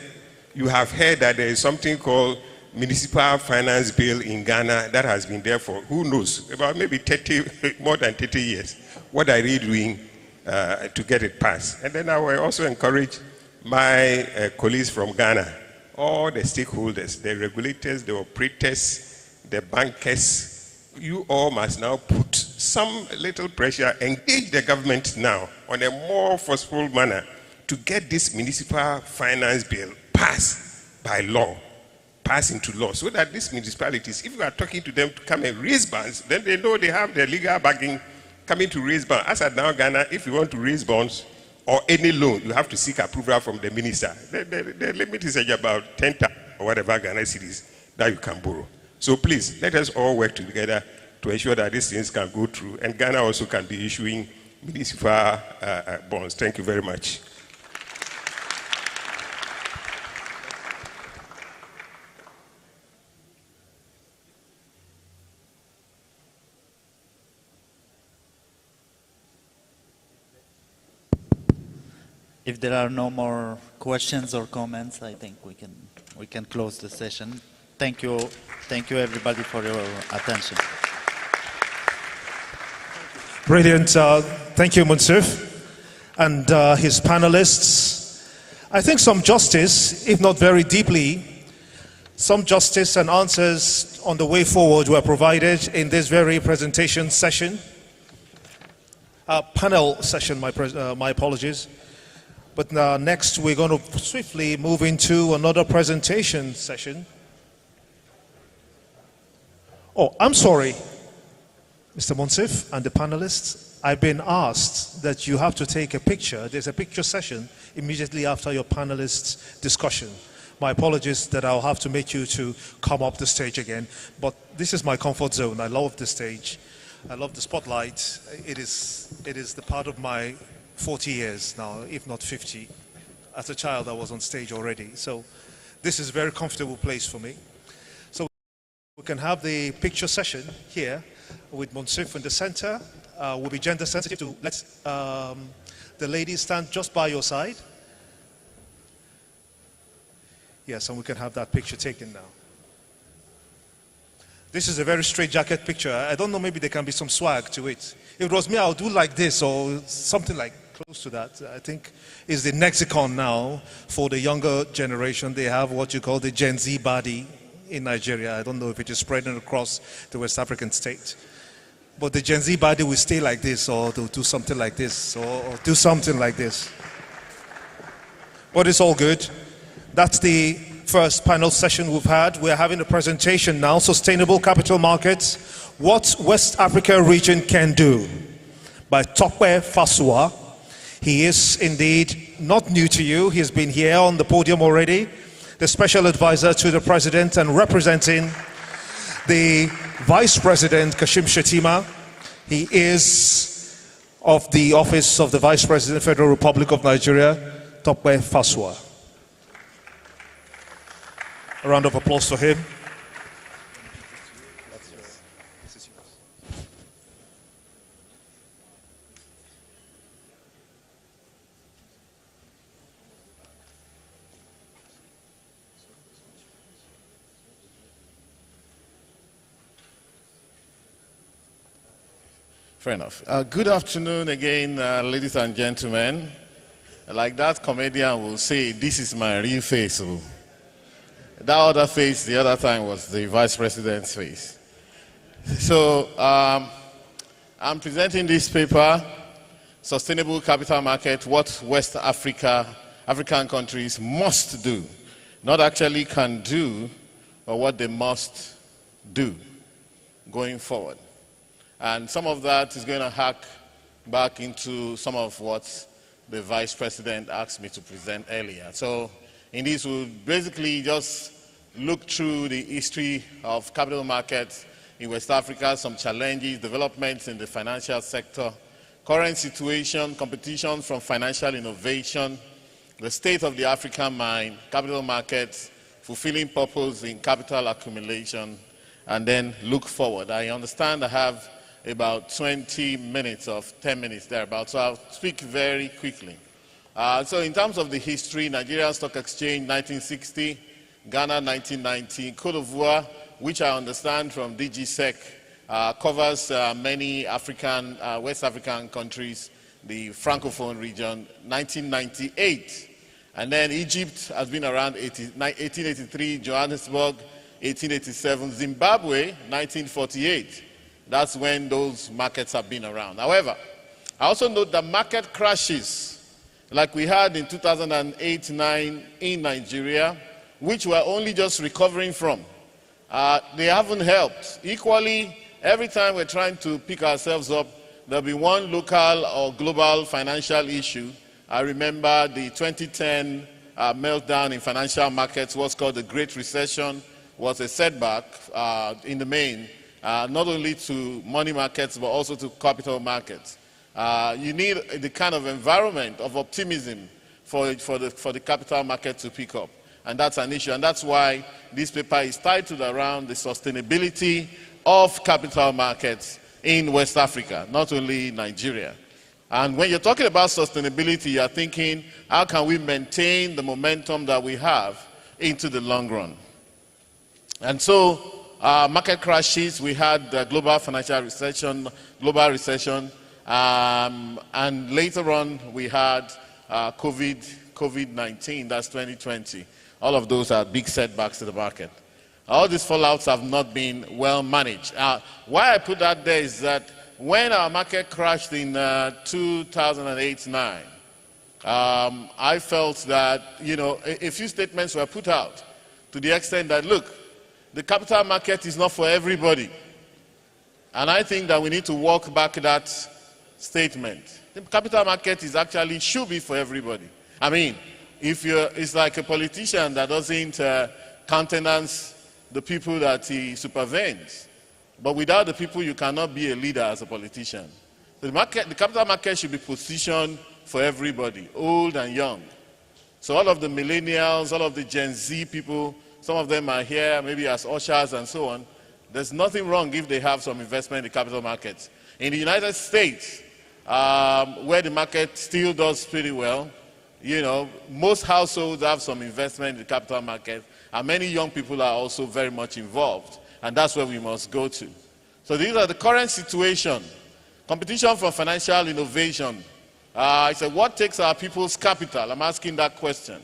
You have heard that there is something called municipal finance bill in Ghana that has been there for, who knows, about maybe more than 30 years. What are they doing to get it passed? And then I will also encourage my colleagues from Ghana, all the stakeholders, the regulators, the operators, the bankers, you all must now put some little pressure, engage the government now on a more forceful manner to get this municipal finance bill pass by law, pass into law, so that these municipalities, if you are talking to them to come and raise bonds, then they know they have the legal backing coming to raise bonds. As at now, Ghana, if you want to raise bonds or any loan, you have to seek approval from the minister. The limit is about 10,000 or whatever Ghana cedis that you can borrow. So please, let us all work together to ensure that these things can go through, and Ghana also can be issuing municipal bonds. Thank you very much. If there are no more questions or comments, I think we can close the session. Thank you everybody for your attention. Brilliant. Thank you, Munsif, and his panelists. I think some justice, if not very deeply, some justice and answers on the way forward were provided in this very presentation session. Panel session, my apologies. But next we're going to swiftly move into another presentation session. Oh, I'm sorry, Mr. Munsif and the panelists. I've been asked that you have to take a picture. There's a picture session immediately after your panelists' discussion. My apologies that I'll have to make you to come up the stage again. But this is my comfort zone. I love the stage. I love the spotlight. It is the part of my 40 years now, if not 50. As a child, I was on stage already. So this is a very comfortable place for me. So we can have the picture session here with Munsif in the center. We'll be gender sensitive to let the ladies stand just by your side. Yes, and we can have that picture taken now. This is a very straightjacket picture. I don't know, maybe there can be some swag to it. If it was me, I would do like this or something like close to that. I think is the lexicon now for the younger generation. They have what you call the Gen Z body in Nigeria. I don't know if it is spreading across the West African state. But the Gen Z body will stay like this, or they'll do something like this, or do something like this. But it's all good. That's the first panel session we've had. We're having a presentation now, Sustainable Capital Markets, What West Africa Region Can Do, by Tokwe Fasua. He is indeed not new to you. He's been here on the podium already, the special advisor to the president and representing the Vice President, Kashim Shettima. He is of the Office of the Vice President, Federal Republic of Nigeria, Tokwe Fasua. A round of applause for him. Fair enough. Good afternoon again, ladies and gentlemen. Like that comedian will say, this is my real face. That other face the other time was the Vice President's face. So I'm presenting this paper, Sustainable Capital Market, What West African Countries Must Do. Not actually can do, but what they must do going forward. And some of that is going to hack back into some of what the Vice President asked me to present earlier. So in this, we'll basically just look through the history of capital markets in West Africa, some challenges, developments in the financial sector, current situation, competition from financial innovation, the state of the African mind, capital markets, fulfilling purpose in capital accumulation, and then look forward. I understand I have about 20 minutes of 10 minutes thereabouts, so I'll speak very quickly. So in terms of the history, Nigerian Stock Exchange 1960, Ghana 1990, Cote d'Ivoire, which I understand from DGSEC, covers many African, West African countries, the Francophone region, 1998. And then Egypt has been around 1883, Johannesburg, 1887, Zimbabwe, 1948. That's when those markets have been around. However, I also note that market crashes like we had in 2008-9 in Nigeria, which we're only just recovering from. They haven't helped. Equally, every time we're trying to pick ourselves up, there'll be one local or global financial issue. I remember the 2010 meltdown in financial markets, what's called the Great Recession, was a setback in the main, not only to money markets, but also to capital markets. You need the kind of environment of optimism for the capital market to pick up. And that's an issue. And that's why this paper is titled around the sustainability of capital markets in West Africa, not only Nigeria. And when you're talking about sustainability, you're thinking, how can we maintain the momentum that we have into the long run? And so, market crashes, we had the global financial recession, global recession, and later on we had COVID-19, that's 2020. All of those are big setbacks to the market. All these fallouts have not been well managed. Why I put that there is that when our market crashed in 2008-9, I felt that, a few statements were put out to the extent that, look, the capital market is not for everybody. And I think that we need to walk back that statement. The capital market should be for everybody. I mean, it's like a politician that doesn't countenance the people that he supervenes. But without the people, you cannot be a leader as a politician. The capital market should be positioned for everybody, old and young. So all of the millennials, all of the Gen Z people, some of them are here maybe as ushers and so on. There's nothing wrong if they have some investment in the capital markets. In the United States, where the market still does pretty well, most households have some investment in the capital market, and many young people are also very much involved. And that's where we must go to. So these are the current situation. Competition for financial innovation. I said, what takes our people's capital? I'm asking that question.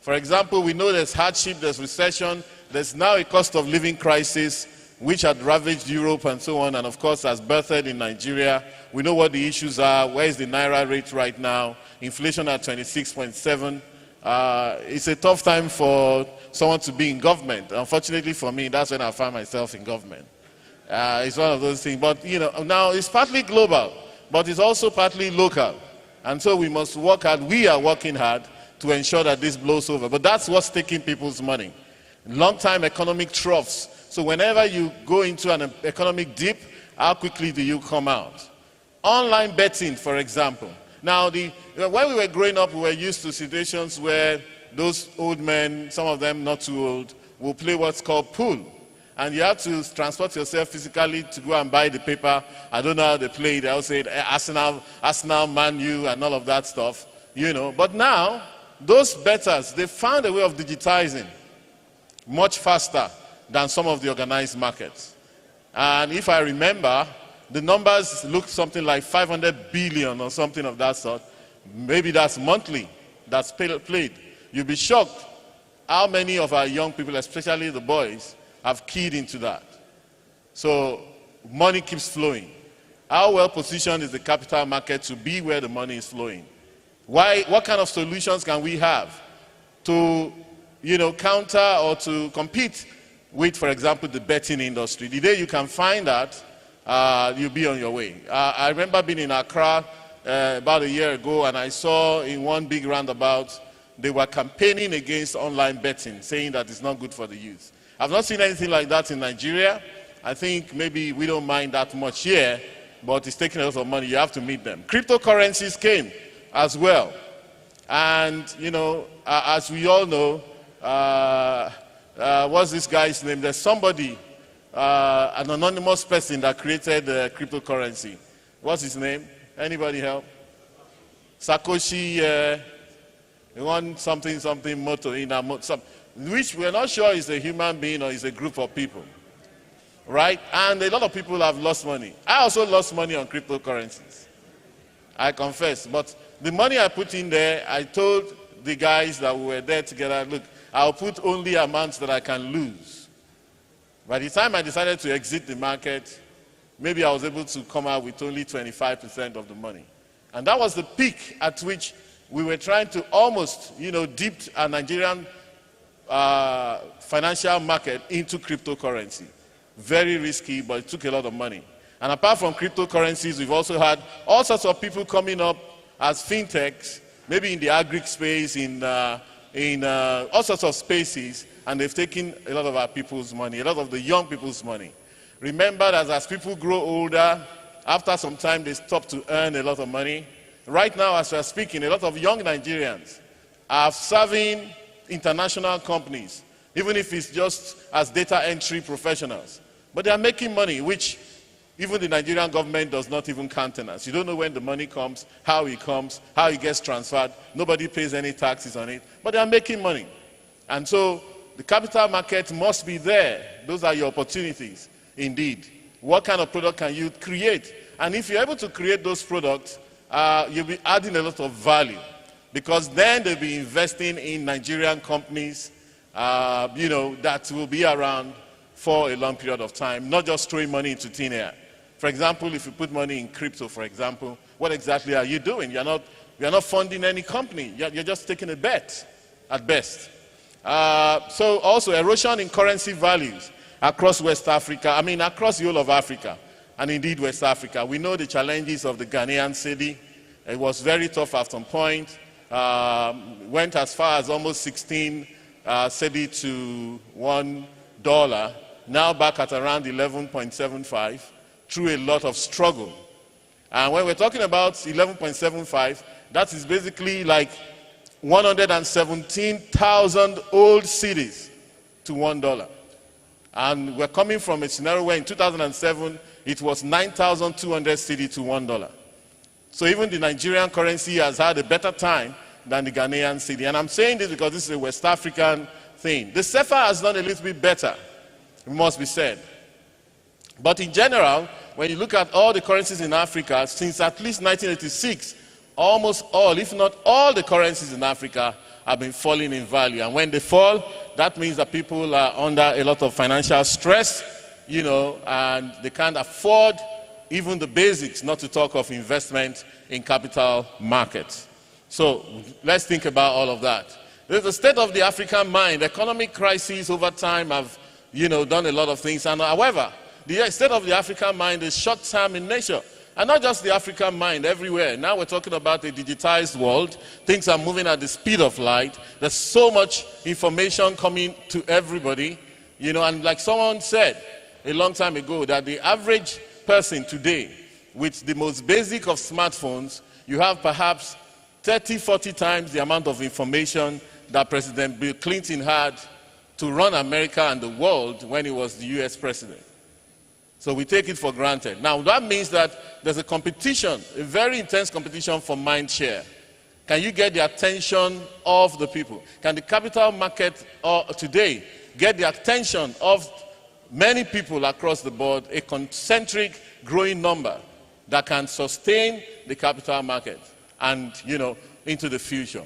For example, we know there's hardship, there's recession, there's now a cost of living crisis, which had ravaged Europe and so on, and of course has birthed in Nigeria. We know what the issues are. Where is the Naira rate right now? Inflation at 26.7. It's a tough time for someone to be in government. Unfortunately for me, that's when I find myself in government. It's one of those things. But, now it's partly global, but it's also partly local. And so we must work hard. We are working hard to ensure that this blows over. But that's what's taking people's money. Long-time economic troughs. So whenever you go into an economic dip, how quickly do you come out? Online betting, for example. Now, when we were growing up, we were used to situations where those old men, some of them not too old, will play what's called pool. And you have to transport yourself physically to go and buy the paper. I don't know how they play it. I'll say Arsenal, Man U, and all of that stuff. But now, those bettors, they found a way of digitizing much faster than some of the organized markets. And if I remember, the numbers look something like 500 billion or something of that sort. Maybe that's monthly, that's played. You'll be shocked how many of our young people, especially the boys, have keyed into that. So money keeps flowing. How well positioned is the capital market to be where the money is flowing? What kind of solutions can we have to counter or to compete with, for example, the betting industry? The day you can find that, you'll be on your way. I remember being in Accra about a year ago, and I saw in one big roundabout, they were campaigning against online betting, saying that it's not good for the youth. I've not seen anything like that in Nigeria. I think maybe we don't mind that much here, but it's taking a lot of money. You have to meet them. Cryptocurrencies came as well. And, as we all know, what's this guy's name? There's somebody, an anonymous person that created cryptocurrency. What's his name? Anybody help? Sakoshi, one something moto in a which we're not sure is a human being or is a group of people, right? And a lot of people have lost money. I also lost money on cryptocurrencies, I confess. But the money I put in there, I told the guys that we were there together, look, I'll put only amounts that I can lose. By the time I decided to exit the market, maybe I was able to come out with only 25% of the money. And that was the peak at which we were trying to almost, dip a Nigerian financial market into cryptocurrency. Very risky, but it took a lot of money. And apart from cryptocurrencies, we've also had all sorts of people coming up as fintechs, maybe in the agri space, in all sorts of spaces, and they've taken a lot of our people's money, a lot of the young people's money. Remember that as people grow older, after some time they stop to earn a lot of money. Right now, as we're speaking, a lot of young Nigerians are serving international companies, even if it's just as data entry professionals. But they are making money, which even the Nigerian government does not even countenance. You don't know when the money comes, how it gets transferred. Nobody pays any taxes on it, but they are making money. And so the capital market must be there. Those are your opportunities, indeed. What kind of product can you create? And if you're able to create those products, you'll be adding a lot of value, because then they'll be investing in Nigerian companies, that will be around for a long period of time, not just throwing money into thin air. For example, if you put money in crypto, for example, what exactly are you doing? You're not funding any company. You're just taking a bet, at best. So also erosion in currency values across West Africa, across the whole of Africa, and indeed West Africa. We know the challenges of the Ghanaian cedi. It was very tough at some point. Went as far as almost 16 cedi to $1. Now back at around 11.75 through a lot of struggle. And when we're talking about 11.75, that is basically like 117,000 old cedis to $1. And we're coming from a scenario where in 2007, it was 9,200 cedi to $1. So even the Nigerian currency has had a better time than the Ghanaian cedi. And I'm saying this because this is a West African thing. The CFA has done a little bit better, it must be said. But in general, when you look at all the currencies in Africa, since at least 1986, almost all, if not all the currencies in Africa have been falling in value. And when they fall, that means that people are under a lot of financial stress, and they can't afford even the basics, not to talk of investment in capital markets. So let's think about all of that. There's the state of the African mind. Economic crises over time have, done a lot of things. And however, the state of the African mind is short-term in nature. And not just the African mind, everywhere. Now we're talking about a digitized world. Things are moving at the speed of light. There's so much information coming to everybody. And like someone said a long time ago, that the average person today, with the most basic of smartphones, you have perhaps 30, 40 times the amount of information that President Bill Clinton had to run America and the world when he was the US president. So we take it for granted. Now that means that there's a competition, a very intense competition for mind share. Can you get the attention of the people? Can the capital market today get the attention of many people across the board, a concentric growing number that can sustain the capital market and, into the future?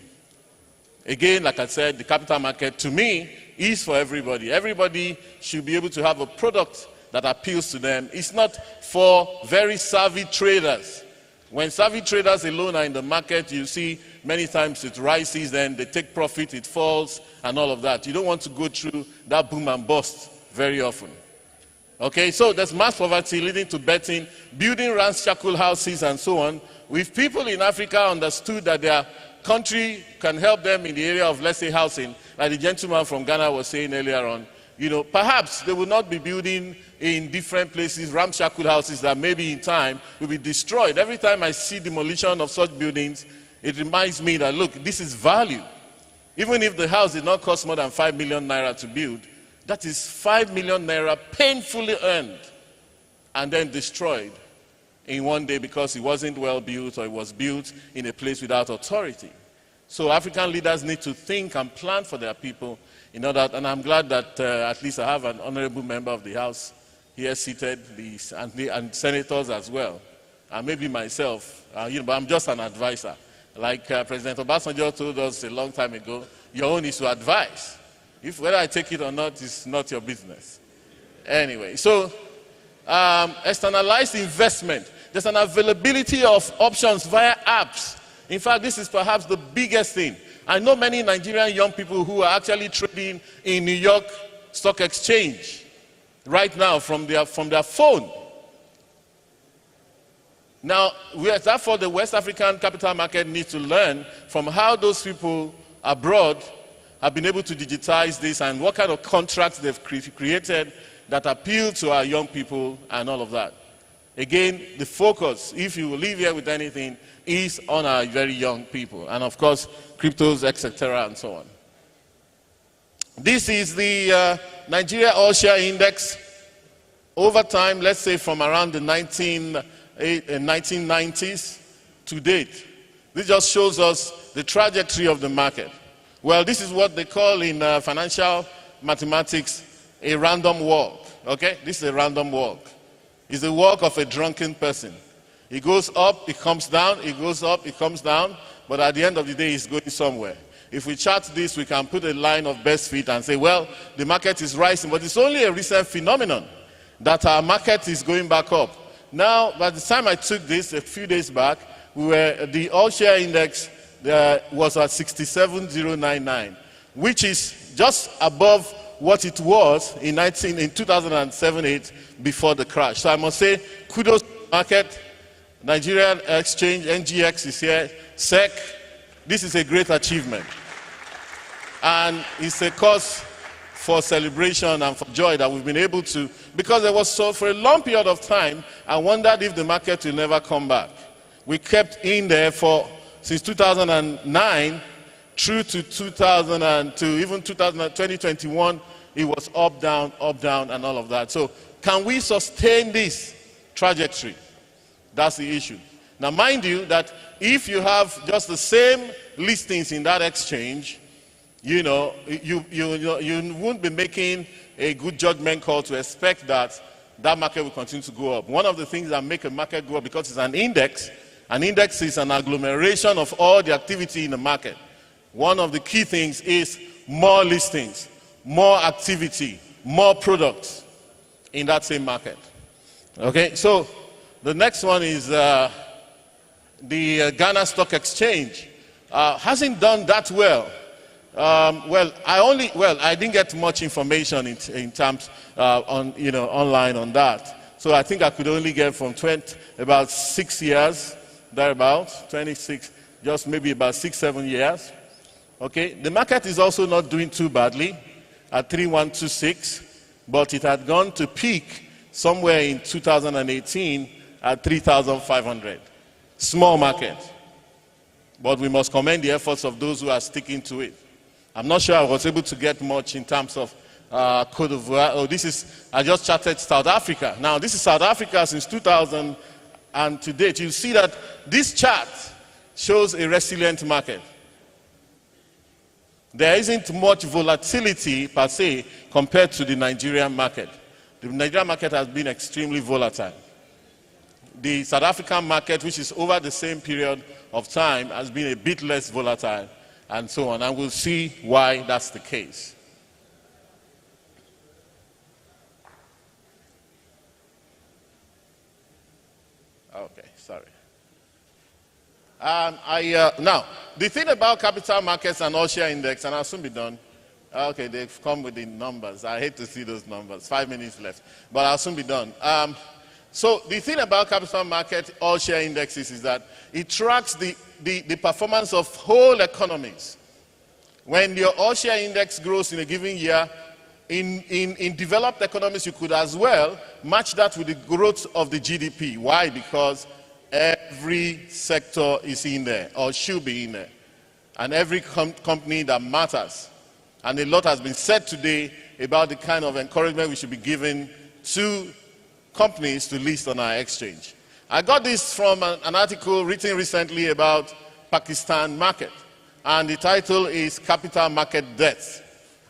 Again, like I said, the capital market to me is for everybody. Everybody should be able to have a product that appeals to them. It's not for very savvy traders. When savvy traders alone are in the market, you see many times it rises, then they take profit, it falls, and all of that. You don't want to go through that boom and bust very often. Okay, so there's mass poverty leading to betting, building ramshackle houses and so on. If people in Africa understood that their country can help them in the area of, let's say, housing, like the gentleman from Ghana was saying earlier on, perhaps they will not be building in different places ramshackle houses that maybe in time will be destroyed. Every time I see demolition of such buildings, it reminds me that, look, this is value. Even if the house did not cost more than 5 million naira to build, that is 5 million naira painfully earned and then destroyed in one day because it wasn't well built or it was built in a place without authority. So African leaders need to think and plan for their people in order, and I'm glad that at least I have an honorable member of the House here seated, and senators as well, and maybe myself, but I'm just an advisor. Like President Obasanjo told us a long time ago, your own is to advise. If whether I take it or not is not your business. Anyway, so externalized investment. There's an availability of options via apps In fact, this is perhaps the biggest thing. I know many Nigerian young people who are actually trading in New York Stock Exchange right now from their phone. Now, therefore, the West African capital market needs to learn from how those people abroad have been able to digitize this and what kind of contracts they've created that appeal to our young people and all of that. Again, the focus, if you will leave here with anything, is on our very young people. And of course, cryptos, etc., and so on. This is the Nigeria All Share Index. Over time, let's say from around the 1990s to date. This just shows us the trajectory of the market. Well, this is what they call in financial mathematics a random walk. Okay? This is a random walk. It's the walk of a drunken person. It goes up, it comes down, it goes up, it comes down, but at the end of the day, it's going somewhere. If we chart this, we can put a line of best fit and say, well, the market is rising, but it's only a recent phenomenon that our market is going back up. Now, by the time I took this a few days back, the all-share index was at 67,099, which is just above what it was in 2007-8 before the crash. So I must say, kudos to the market. Nigerian Exchange, NGX is here, SEC. This is a great achievement. And it's a cause for celebration and for joy that we've been able to, because there was for a long period of time, I wondered if the market will never come back. We kept in there since 2009 through to 2002, even 2021, it was up, down, and all of that. So can we sustain this trajectory? That's the issue. Now, mind you that if you have just the same listings in that exchange, you won't be making a good judgment call to expect that market will continue to go up. One of the things that make a market go up, because it's an index is an agglomeration of all the activity in the market. One of the key things is more listings, more activity, more products in that same market. Okay, so the next one is the Ghana Stock Exchange. Hasn't done that well. I didn't get much information in terms online on that. So I think I could only get from about 6 years, thereabouts, 26, just maybe about 6-7 years. Okay, the market is also not doing too badly at 3126, but it had gone to peak somewhere in 2018 at 3,500. Small market. But we must commend the efforts of those who are sticking to it. I'm not sure I was able to get much in terms of Cote d'Ivoire. I just charted South Africa. Now, this is South Africa since 2000 and to date. You see that this chart shows a resilient market. There isn't much volatility per se compared to the Nigerian market. The Nigerian market has been extremely volatile. The South African market, which is over the same period of time, has been a bit less volatile and so on. And we'll see why that's the case. Okay, sorry. Now, the thing about capital markets and all-share index, and I'll soon be done. Okay, they've come with the numbers. I hate to see those numbers. 5 minutes left, but I'll soon be done. So the thing about capital market all-share indexes is that it tracks the performance of whole economies. When your all-share index grows in a given year, in developed economies, you could as well match that with the growth of the GDP. Why? Because every sector is in there, or should be in there, and every company that matters. And a lot has been said today about the kind of encouragement we should be giving to companies to list on our exchange. I got this from an article written recently about Pakistan market, and the title is Capital Market Death.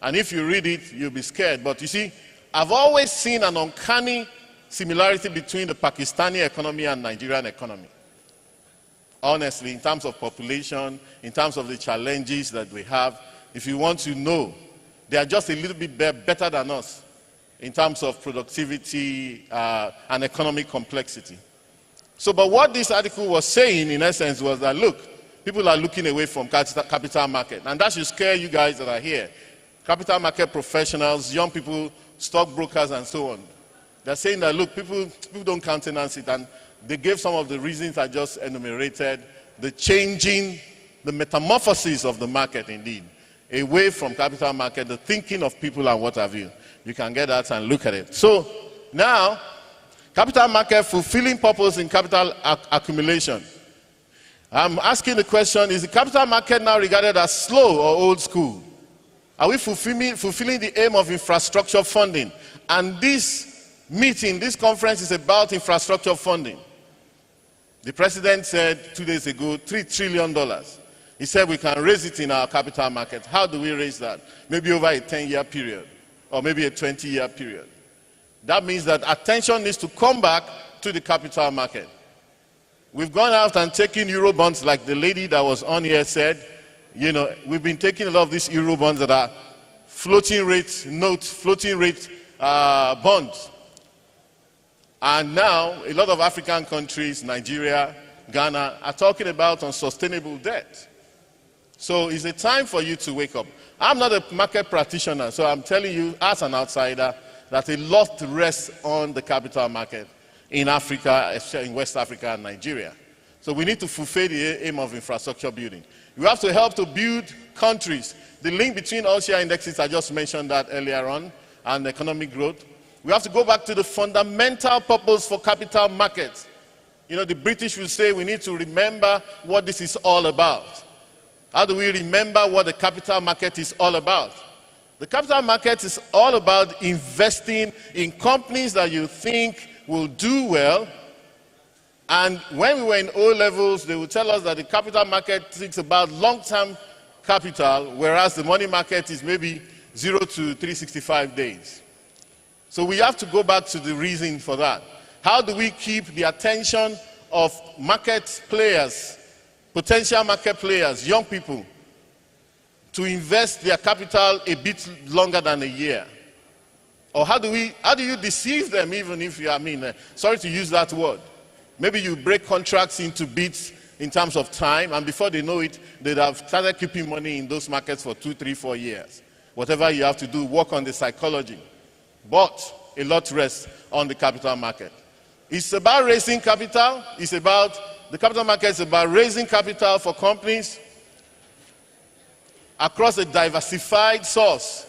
And if you read it, you'll be scared. But you see, I've always seen an uncanny similarity between the Pakistani economy and Nigerian economy. Honestly, in terms of population, in terms of the challenges that we have, if you want to know, they are just a little bit better than us in terms of productivity and economic complexity. So, but what this article was saying, in essence, was that, look, People are looking away from capital market. And that should scare you guys that are here. Capital market professionals, young people, stockbrokers, and so on. They're saying that, look, people don't countenance it. And they gave some of the reasons I just enumerated. The changing, the metamorphosis of the market, indeed. Away from capital market, the thinking of people and what have you. You can get that and look at it. So now, capital market fulfilling purpose in capital accumulation. I'm asking the question, is the capital market now regarded as slow or old school? Are we fulfilling the aim of infrastructure funding? And this meeting, this conference is about infrastructure funding. The president said 2 days ago, $3 trillion. He said we can raise it in our capital market. How do we raise that? Maybe over a 10-year period or maybe a 20-year period. That means that attention needs to come back to the capital market. We've gone out and taken Eurobonds like the lady that was on here said. You know, we've been taking a lot of these Eurobonds that are floating rate notes, floating rate bonds. And now a lot of African countries, Nigeria, Ghana, are talking about unsustainable debt. So it's a time for you to wake up. I'm not a market practitioner, so I'm telling you as an outsider that a lot rests on the capital market in Africa, especially in West Africa and Nigeria. So we need to fulfill the aim of infrastructure building. We have to help to build countries. The link between all share indexes, I just mentioned that earlier on, and economic growth. We have to go back to the fundamental purpose for capital markets. You know, the British will say we need to remember what this is all about. How do we remember what the capital market is all about? The capital market is all about investing in companies that you think will do well. And when we were in O levels, they would tell us that the capital market thinks about long-term capital, whereas the money market is maybe 0 to 365 days. So we have to go back to the reason for that. How do we keep the attention of market players, potential market players, young people, to invest their capital a bit longer than a year? Or how do you deceive them, even if you, sorry to use that word. Maybe you break contracts into bits in terms of time, and before they know it, they'd have started keeping money in those markets for 2, 3, 4 years. Whatever you have to do, work on the psychology. But a lot rests on the capital market. It's about raising capital. The capital market is about raising capital for companies across a diversified source.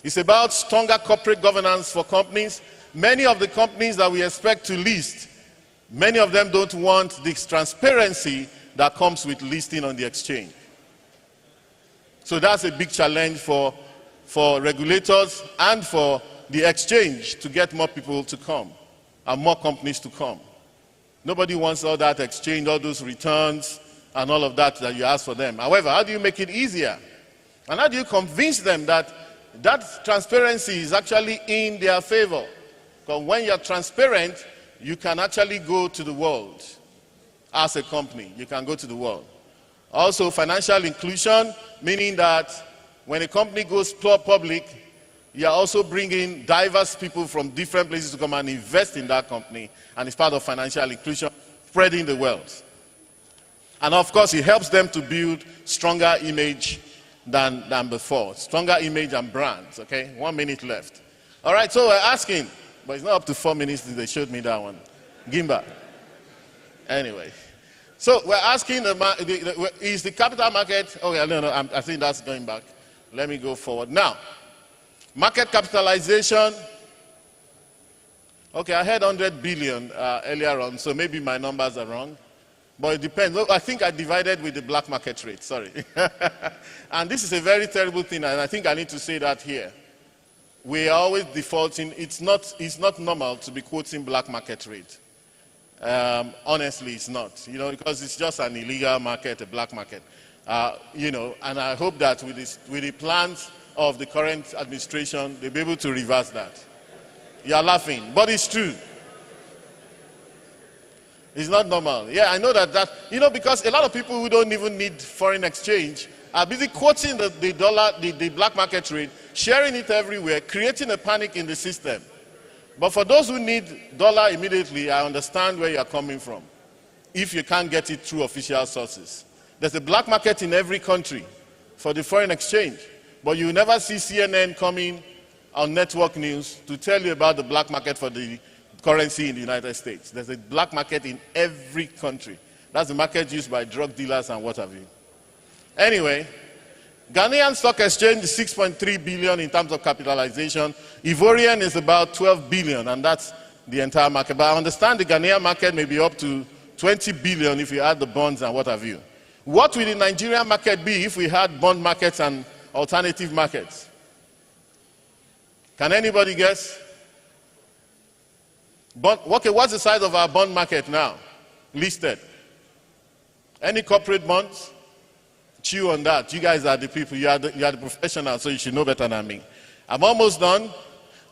It's about stronger corporate governance for companies. Many of the companies that we expect to list, many of them don't want this transparency that comes with listing on the exchange. So that's a big challenge for regulators and for the exchange to get more people to come and more companies to come. Nobody wants all that exchange, all those returns and all of that you ask for them. However, how do you make it easier? And how do you convince them that that transparency is actually in their favor? Because when you're transparent, you can actually go to the world as a company. You can go to the world. Also, financial inclusion, meaning that when a company goes public, you're also bringing diverse people from different places to come and invest in that company. And it's part of financial inclusion, spreading the wealth. And of course, it helps them to build stronger image than before. Stronger image and brands, okay? 1 minute left. All right, so we're asking, but it's not up to 4 minutes since they showed me that one. Gimba. Anyway. So we're asking, is the capital market, okay, no, I think that's going back. Let me go forward. Now, market capitalization. Okay, I had 100 billion earlier on, so maybe my numbers are wrong. But it depends. I think I divided with the black market rate, sorry. And this is a very terrible thing, and I think I need to say that here. We are always defaulting. It's not normal to be quoting black market rate. Honestly, it's not, because it's just an illegal market, a black market. And I hope that with the plans of the current administration, they'll be able to reverse that. You're laughing, but it's true. It's not normal. Yeah, I know that, because a lot of people who don't even need foreign exchange are busy quoting the dollar, the black market rate, sharing it everywhere, creating a panic in the system. But for those who need dollar immediately, I understand where you're coming from, if you can't get it through official sources. There's a black market in every country for the foreign exchange, but you never see CNN coming on network news to tell you about the black market for the currency in the United States. There's a black market in every country. That's the market used by drug dealers and what have you. Anyway, Ghanaian stock exchange is 6.3 billion in terms of capitalization. Ivorian is about 12 billion, and that's the entire market. But I understand the Ghanaian market may be up to 20 billion if you add the bonds and what have you. What will the Nigerian market be if we had bond markets and alternative markets? Can anybody guess? Okay, what's the size of our bond market now, listed? Any corporate bonds? Chew on that. You guys are the people, you are the professionals, so you should know better than me. I'm almost done.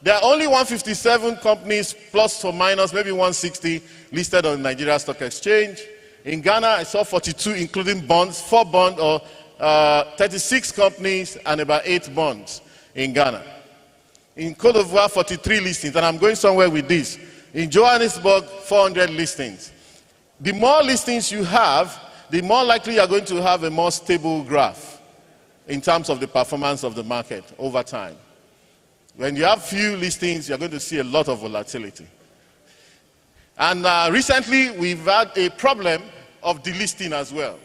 There are only 157 companies, plus or minus, maybe 160, listed on the Nigeria Stock Exchange. In Ghana, I saw 42, including bonds, 4 bonds, or 36 companies, and about 8 bonds in Ghana. In Cote d'Ivoire, 43 listings, and I'm going somewhere with this. In Johannesburg, 400 listings. The more listings you have, the more likely you are going to have a more stable graph in terms of the performance of the market over time. When you have few listings, you're going to see a lot of volatility. And recently, we've had a problem of delisting as well.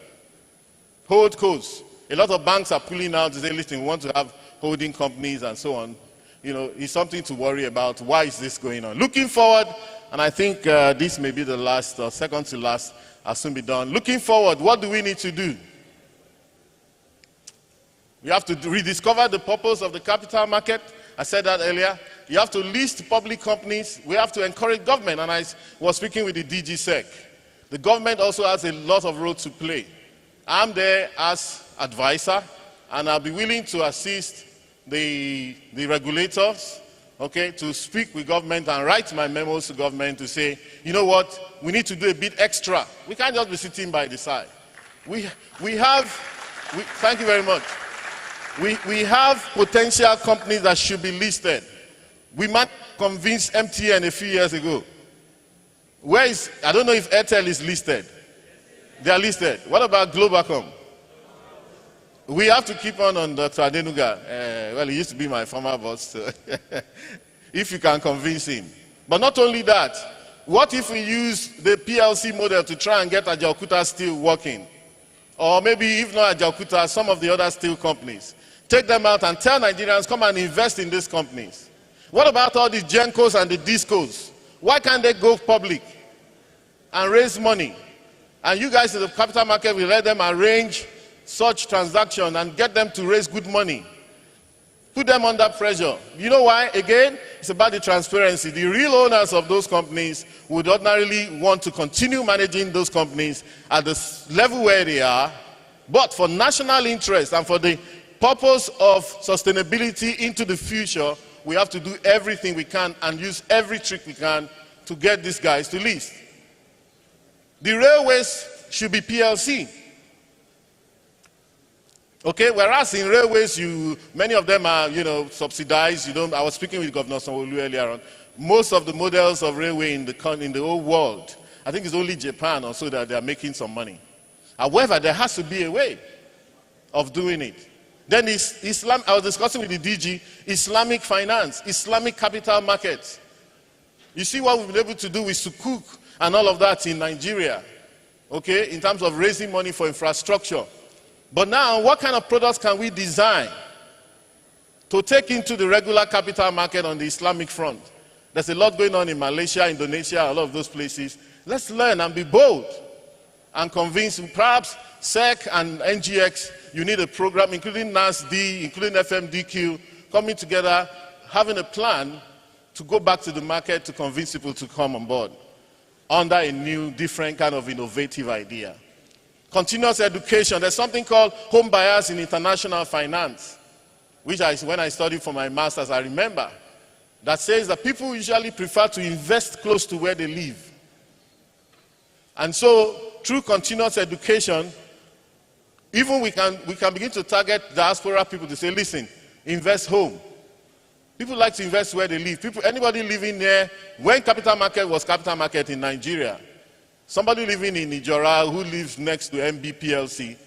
Holdcos. A lot of banks are pulling out to say, listen, we want to have holding companies and so on. You know, it's something to worry about. Why is this going on? Looking forward, and I think this may be the last, or second to last, I'll soon be done. Looking forward, what do we need to do? We have to rediscover the purpose of the capital market. I said that earlier. You have to list public companies. We have to encourage government, and I was speaking with the DG Sec. The government also has a lot of role to play. I'm there as advisor, and I'll be willing to assist the regulators, okay, to speak with government and write my memos to government to say, you know what, we need to do a bit extra. We can't just be sitting by the side. Thank you very much. We have potential companies that should be listed. We might convince MTN a few years ago. I don't know if Airtel is listed. They are listed. What about Globacom? We have to keep on Dr. Adenuga. Well, he used to be my former boss, so if you can convince him. But not only that, what if we use the PLC model to try and get Ajaokuta Steel working? Or maybe, if not Ajaokuta, some of the other steel companies. Take them out and tell Nigerians, come and invest in these companies. What about all the Gencos and the Discos? Why can't they go public and raise money? And you guys in the capital market will let them arrange such transaction and get them to raise good money. Put them under pressure. You know why? Again, it's about the transparency. The real owners of those companies would ordinarily want to continue managing those companies at the level where they are, but for national interest and for the purpose of sustainability into the future, we have to do everything we can and use every trick we can to get these guys to list. The railways should be PLC. Okay, whereas in railways, many of them are, subsidized. I was speaking with Governor Sanwo-Olu earlier on. Most of the models of railway in the whole world, I think it's only Japan or so that they are making some money. However, there has to be a way of doing it. Then Islam. I was discussing with the DG, Islamic finance, Islamic capital markets. You see what we've been able to do with Sukuk and all of that in Nigeria, okay, in terms of raising money for infrastructure. But now, what kind of products can we design to take into the regular capital market on the Islamic front? There's a lot going on in Malaysia, Indonesia, a lot of those places. Let's learn and be bold and convince, perhaps SEC and NGX, you need a program, including NASD, including FMDQ, coming together, having a plan to go back to the market to convince people to come on board under a new, different kind of innovative idea. Continuous education. There's something called home buyers in international finance, which when I studied for my master's, I remember, that says that people usually prefer to invest close to where they live. And so, through continuous education, even we can begin to target diaspora people to say, listen, invest home. People like to invest where they live. Anybody living there, when capital market was capital market in Nigeria, somebody living in Ijora who lives next to MBPLC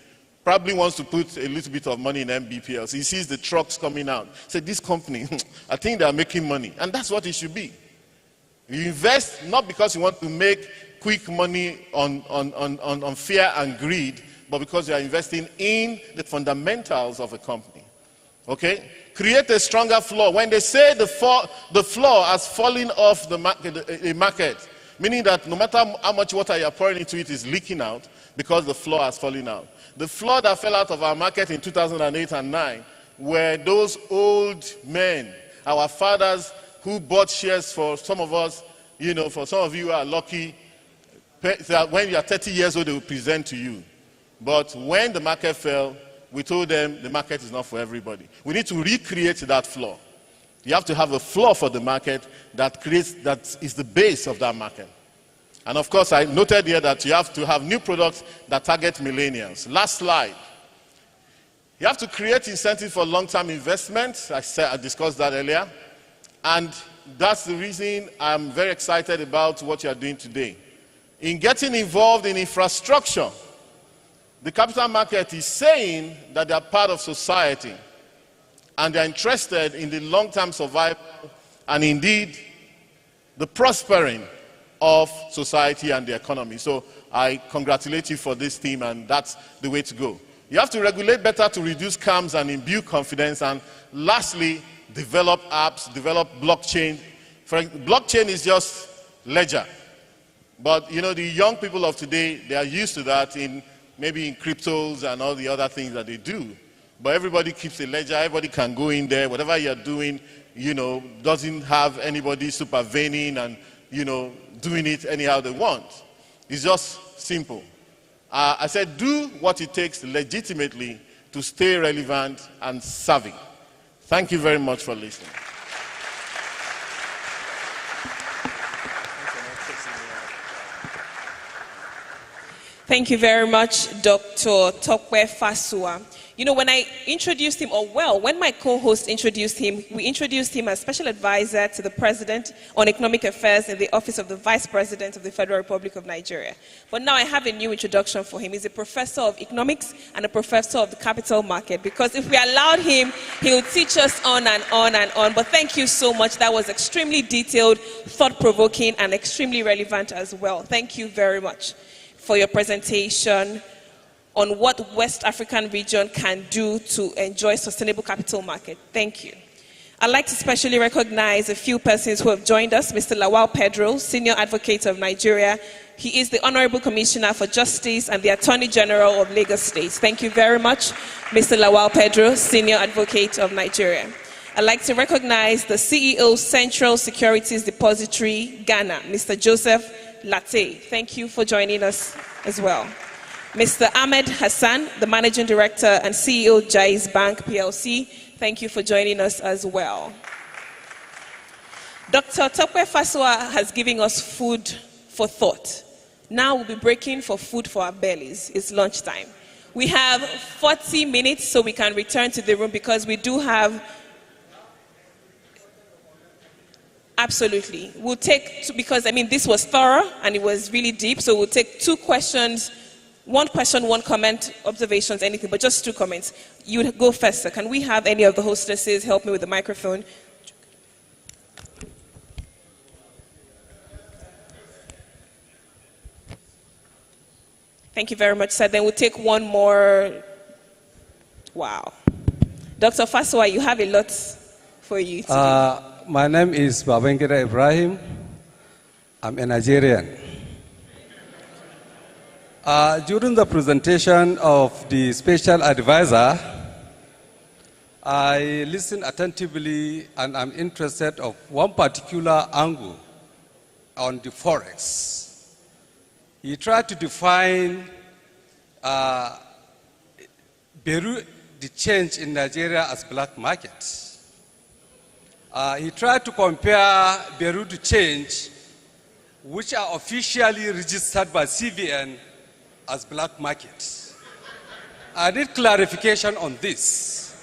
probably wants to put a little bit of money in MBPL. So he sees the trucks coming out. Say, this company, I think they are making money. And that's what it should be. You invest not because you want to make quick money on fear and greed, but because you are investing in the fundamentals of a company. Okay? Create a stronger floor. When they say the floor has fallen off the market, meaning that no matter how much water you are pouring into it is leaking out because the floor has fallen out. The floor that fell out of our market in 2008 and 9 were those old men, our fathers who bought shares for some of us, you know, for some of you who are lucky, when you are 30 years old, they will present to you. But when the market fell, we told them the market is not for everybody. We need to recreate that floor. You have to have a floor for the market that is the base of that market. And of course, I noted here that you have to have new products that target millennials. Last slide. You have to create incentives for long-term investment. I discussed that earlier. And that's the reason I'm very excited about what you are doing today. In getting involved in infrastructure, the capital market is saying that they are part of society and they're interested in the long-term survival and indeed the prospering of society and the economy. So I congratulate you for this team, and that's the way to go. You have to regulate better to reduce scams and imbue confidence, and lastly, develop apps, develop blockchain. Blockchain is just ledger. But you know, the young people of today, they are used to that maybe in cryptos and all the other things that they do. But everybody keeps a ledger, everybody can go in there, whatever you're doing, you know, doesn't have anybody supervening and, you know, doing it anyhow they want. It's just simple. I said, do what it takes legitimately to stay relevant and savvy. Thank you very much for listening. Thank you very much, Dr. Tokwe Fasua. You know, when I introduced him, when my co-host introduced him, we introduced him as Special Advisor to the President on Economic Affairs in the Office of the Vice President of the Federal Republic of Nigeria. But now I have a new introduction for him. He's a Professor of Economics and a Professor of the Capital Market, because if we allowed him, he would teach us on and on and on. But thank you so much. That was extremely detailed, thought-provoking, and extremely relevant as well. Thank you very much for your presentation on what West African region can do to enjoy sustainable capital market. Thank you. I'd like to specially recognize a few persons who have joined us. Mr. Lawal Pedro, Senior Advocate of Nigeria. He is the Honorable Commissioner for Justice and the Attorney General of Lagos State. Thank you very much, Mr. Lawal Pedro, Senior Advocate of Nigeria. I'd like to recognize the CEO, Central Securities Depository, Ghana, Mr. Joseph Latte. Thank you for joining us as well. Mr. Ahmed Hassan, the Managing Director and CEO, Jais Bank PLC. Thank you for joining us as well. Dr. Tokwe Fasua has given us food for thought. Now we'll be breaking for food for our bellies. It's lunchtime. We have 40 minutes so we can return to the room, because we do have... Absolutely. We'll take, because I mean, this was thorough and it was really deep, so we'll take 2 questions. 1 question, 1 comment, observations, anything, but just 2 comments. You go first, sir. Can we have any of the hostesses help me with the microphone? Thank you very much, sir. Then we'll take 1 more. Wow. Dr. Fasua, you have a lot for you today. My name is Babangida Ibrahim. I'm a Nigerian. During the presentation of the special advisor, I listened attentively, and I'm interested of one particular angle on the forex. He tried to define the change in Nigeria as black market. He tried to compare Beirut change, which are officially registered by CBN as black market. I need clarification on this.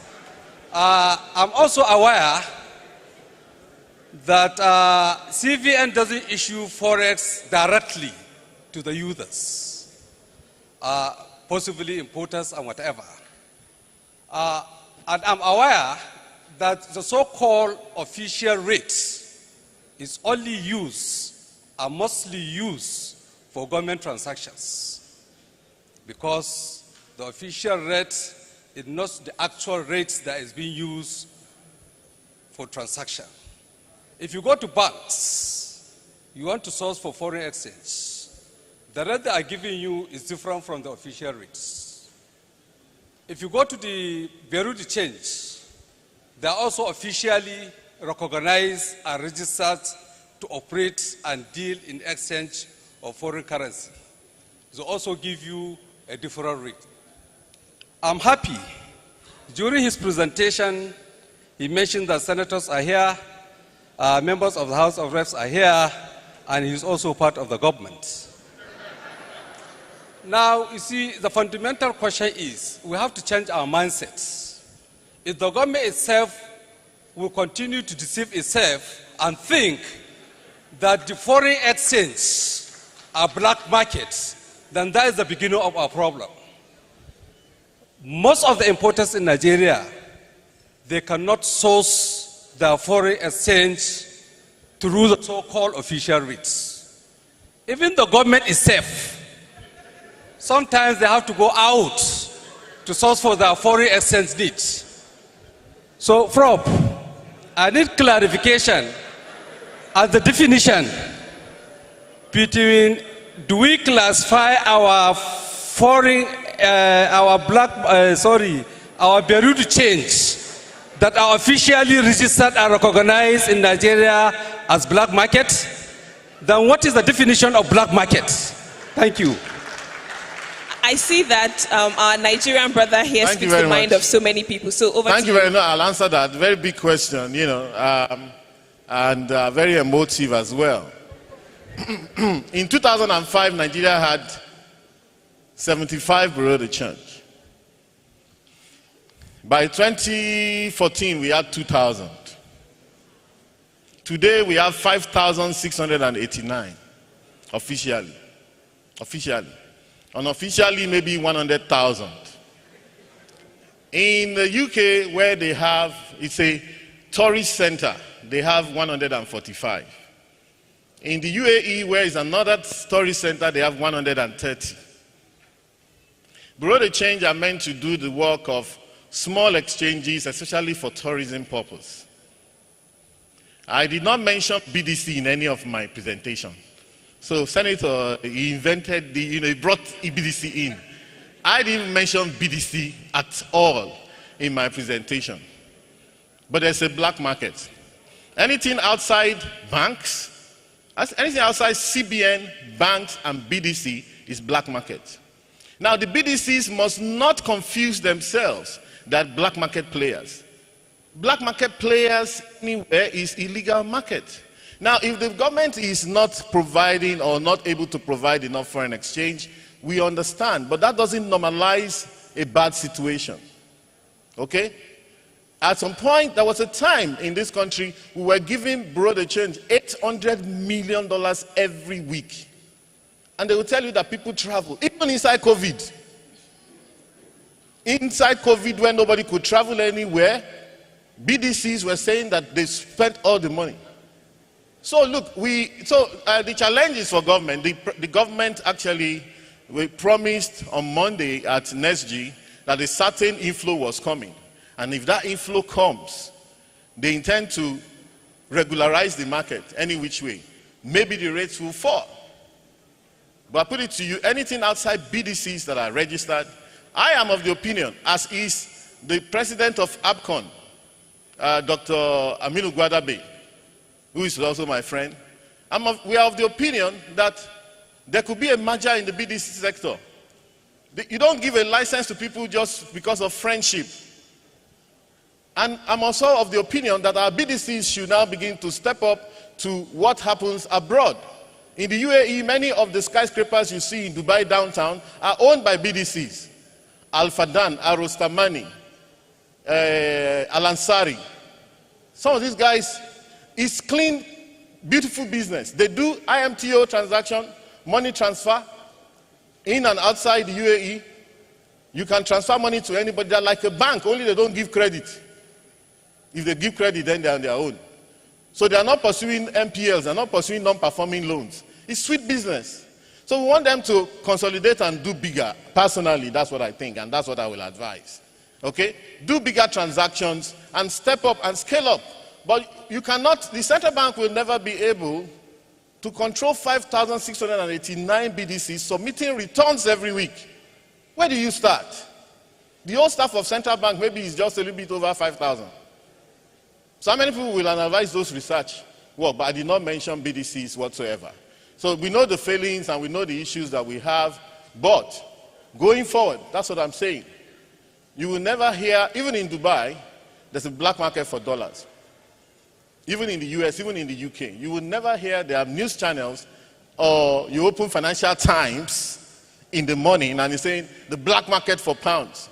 I'm also aware that CBN doesn't issue forex directly to the users. possibly importers and whatever. And I'm aware that the so-called official rate is only used and mostly used for government transactions, because the official rate is not the actual rate that is being used for transaction. If you go to banks, you want to source for foreign exchange, the rate they are giving you is different from the official rates. If you go to the Bureau de Change, they are also officially recognized and registered to operate and deal in exchange of foreign currency. They also give you a different rate. I'm happy. During his presentation, he mentioned that senators are here, members of the House of Reps are here, and he's also part of the government. Now, you see, the fundamental question is, we have to change our mindsets. If the government itself will continue to deceive itself and think that the foreign exchange are black markets, then that is the beginning of our problem. Most of the importers in Nigeria, they cannot source their foreign exchange through the so-called official rates. Even the government itself, sometimes they have to go out to source for their foreign exchange needs. So, Prof, I need clarification as the definition between, do we classify our foreign, our Bureau de Change that are officially registered and recognized in Nigeria as black market? Then what is the definition of black market? Thank you. I see that our Nigerian brother here speaks the mind of so many people. So over to you. Thank you very much. I'll answer that. Very big question, and very emotive as well. In 2005, Nigeria had 75 Bureau de Change. By 2014, we had 2,000. Today, we have 5,689 officially. Unofficially, maybe 100,000. In the UK, where they have, it's a tourist center, they have 145. In the UAE, where is another tourist center, they have 130. Bureau de Change are meant to do the work of small exchanges, especially for tourism purpose. I did not mention BDC in any of my presentation. So, Senator, he invented he brought BDC in. I didn't mention BDC at all in my presentation. But there's a black market. Anything outside banks, anything outside CBN, banks, and BDC is black market. Now, the BDCs must not confuse themselves that black market players. Black market players anywhere is illegal market. Now, if the government is not providing or not able to provide enough foreign exchange, we understand, but that doesn't normalize a bad situation. Okay? At some point, there was a time in this country we were giving Bureau de Change $800 million every week. And they will tell you that people travel, even inside COVID. Inside COVID, when nobody could travel anywhere, BDCs were saying that they spent all the money. So look, the challenge is for government. The government actually promised on Monday at NSG that a certain inflow was coming. And if that inflow comes, they intend to regularize the market any which way. Maybe the rates will fall. But I put it to you, anything outside BDCs that are registered, I am of the opinion, as is the president of APCON, Dr. Aminu Gwadabe, who is also my friend, we are of the opinion that there could be a merger in the BDC sector. You don't give a license to people just because of friendship. And I'm also of the opinion that our BDCs should now begin to step up to what happens abroad. In the UAE, many of the skyscrapers you see in Dubai downtown are owned by BDCs. Al-Fadan, Arostamani, Al-Ansari. Some of these guys, it's clean, beautiful business. They do IMTO transaction, money transfer, in and outside the UAE. You can transfer money to anybody. They're like a bank, only they don't give credit. If they give credit, then they're on their own. So they are not pursuing MPLs, they're not pursuing non-performing loans. It's sweet business. So we want them to consolidate and do bigger. Personally, that's what I think, and that's what I will advise. Okay? Do bigger transactions and step up and scale up. But you cannot, the central bank will never be able to control 5,689 BDCs submitting returns every week. Where do you start? The old staff of central bank maybe is just a little bit over 5,000. So how many people will analyze those research work? But I did not mention BDCs whatsoever. So we know the failings and we know the issues that we have, but going forward, that's what I'm saying. You will never hear, even in Dubai, there's a black market for dollars. Even in the US, even in the UK, you will never hear there are news channels or you open Financial Times in the morning and it's saying the black market for pounds.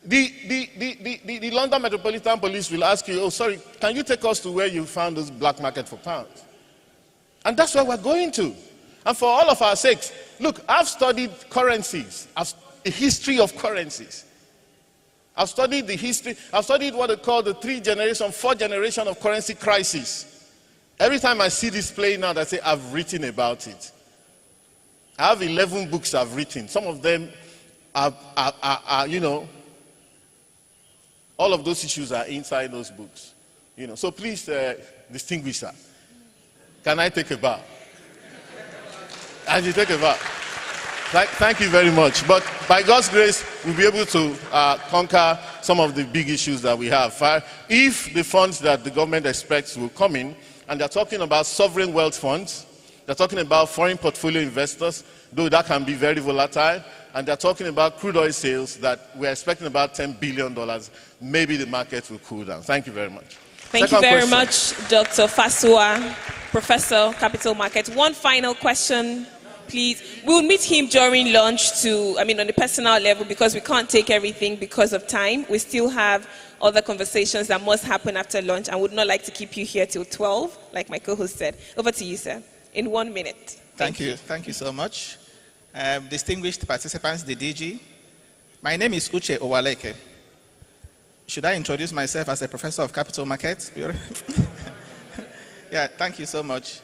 The London Metropolitan Police will ask you, oh, sorry, can you take us to where you found this black market for pounds? And that's where we're going to. And for all of our sakes, look, I've studied currencies, the history of currencies. I've studied the history, I've studied what they call the 4 generation of currency crisis. Every time I see this playing out, I say, I've written about it. I have 11 books I've written. Some of them are you know, all of those issues are inside those books. You know, so please, distinguish that. Can I take a bow? As you take a bow. Thank you very much. But by God's grace, we'll be able to conquer some of the big issues that we have. If the funds that the government expects will come in, and they're talking about sovereign wealth funds, they're talking about foreign portfolio investors, though that can be very volatile, and they're talking about crude oil sales that we're expecting about $10 billion. Maybe the market will cool down. Thank you very much. Thank you very much, Dr. Fasua, Professor Capital Markets. One final question, please. We'll meet him during lunch on the personal level, because we can't take everything because of time. We still have other conversations that must happen after lunch, and would not like to keep you here till 12, like my co-host said. Over to you, sir, in 1 minute. Thank you. Thank you so much. Distinguished participants, the DG, my name is Uche Owaleke. Should I introduce myself as a professor of capital markets? Yeah, thank you so much.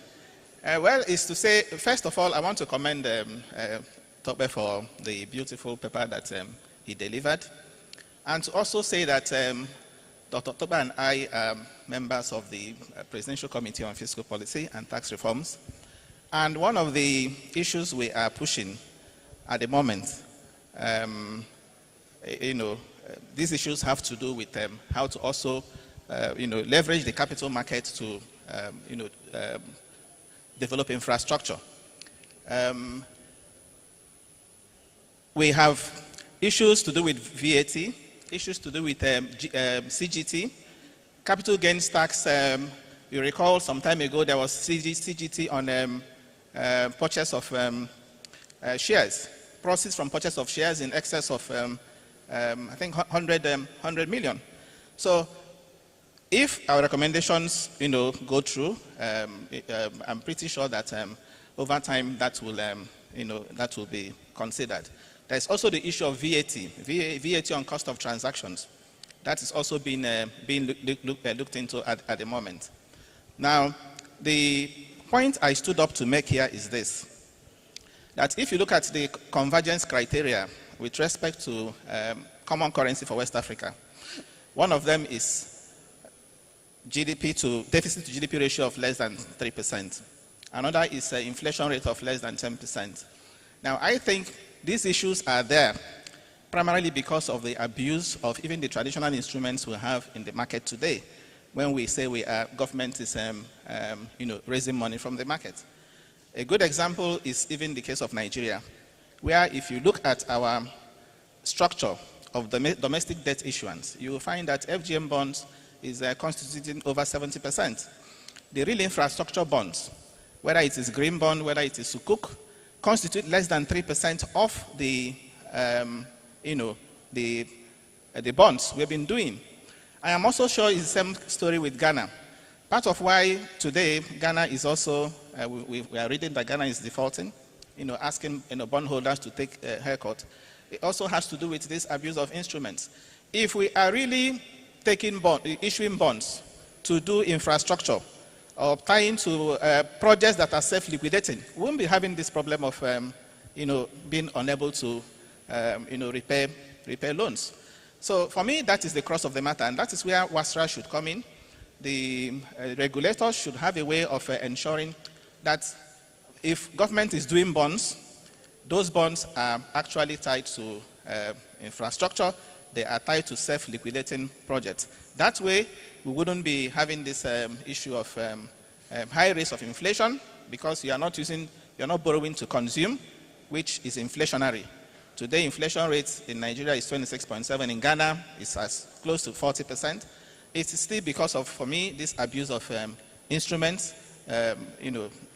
Well, it's to say, first of all, I want to commend Tope for the beautiful paper that he delivered. And to also say that Dr. Tope and I are members of the Presidential Committee on Fiscal Policy and Tax Reforms. And one of the issues we are pushing at the moment, these issues have to do with how to also, leverage the capital market to, develop infrastructure. We have issues to do with VAT, issues to do with CGT, capital gains tax. You recall some time ago there was CGT on purchase of shares, proceeds from purchase of shares in excess of, I think, 100 million. So if our recommendations, go through, I'm pretty sure that over time that will be considered. There's also the issue of VAT on cost of transactions. That is also being looked into at the moment. Now, the point I stood up to make here is this, that if you look at the convergence criteria with respect to common currency for West Africa, one of them is deficit to GDP ratio of less than 3%. Another is an inflation rate of less than 10%. Now, I think these issues are there primarily because of the abuse of even the traditional instruments we have in the market today. When we say government is raising money from the market. A good example is even the case of Nigeria, where if you look at our structure of the domestic debt issuance, you will find that FGM bonds is constituting over 70%. The real infrastructure bonds, whether it is green bond, whether it is sukuk, constitute less than 3% of the bonds we've been doing. I am also sure it's the same story with Ghana. Part of why today Ghana is also, we are reading that Ghana is defaulting, asking bondholders to take a haircut, It also has to do with this abuse of instruments. If we are really issuing bonds to do infrastructure or tying to projects that are self-liquidating, we won't be having this problem of being unable to repay loans. So for me, that is the crux of the matter, and that is where WASRA should come in. The regulators should have a way of ensuring that if government is doing bonds, those bonds are actually tied to infrastructure. They are tied to self-liquidating projects. That way, we wouldn't be having this issue of high rates of inflation, because you're not borrowing to consume, which is inflationary. Today, inflation rate in Nigeria is 26.7. In Ghana, it's as close to 40%. It's still because of, for me, this abuse of instruments,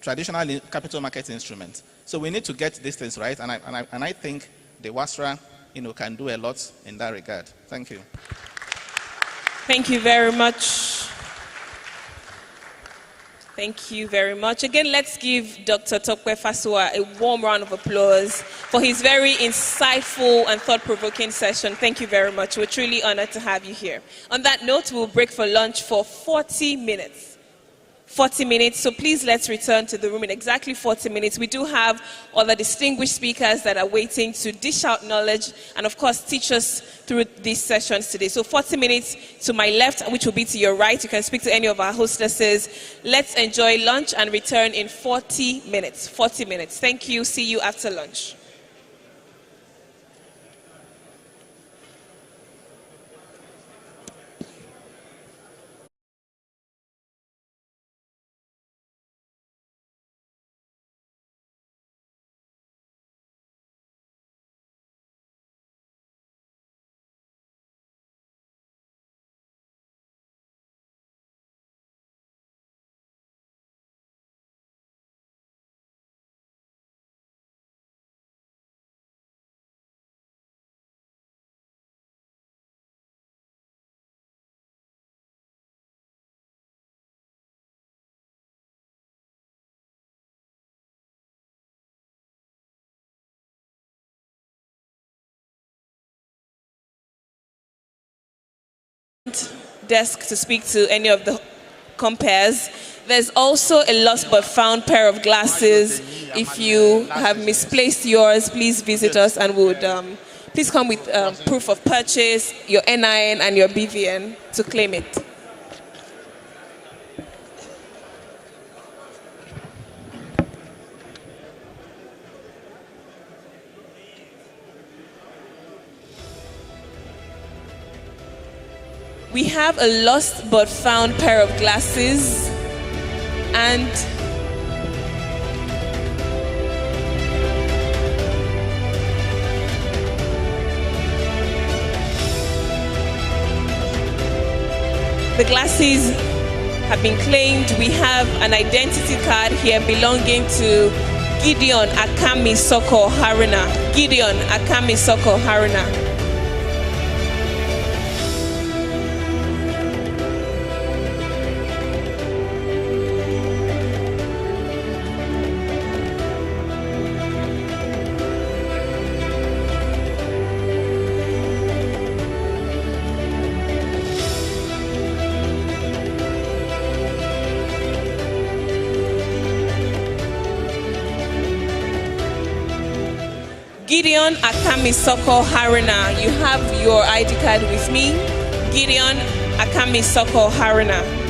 traditional capital market instruments. So we need to get these things right, and I think the WASRA, can do a lot in that regard. Thank you. Thank you very much. Thank you very much. Again, let's give Dr. Tokwe Fasua a warm round of applause for his very insightful and thought-provoking session. Thank you very much. We're truly honored to have you here. On that note, we'll break for lunch for 40 minutes. 40 minutes, so please let's return to the room in exactly 40 minutes. We do have other distinguished speakers that are waiting to dish out knowledge and of course teach us through these sessions today. So 40 minutes to my left, which will be to your right. You can speak to any of our hostesses. Let's enjoy lunch and return in 40 minutes. 40 minutes. Thank you. See you after lunch. Desk to speak to any of the compares. There's also a lost but found pair of glasses. If you have misplaced yours, please visit us and would please come with proof of purchase, your NIN and your BVN to claim it. We have a lost but found pair of glasses, and the glasses have been claimed. We have an identity card here belonging to Gideon Akami Soko Haruna. Gideon Akami Soko Haruna. Gideon Akami Soko Haruna, you have your ID card with me. Gideon Akami Soko Haruna.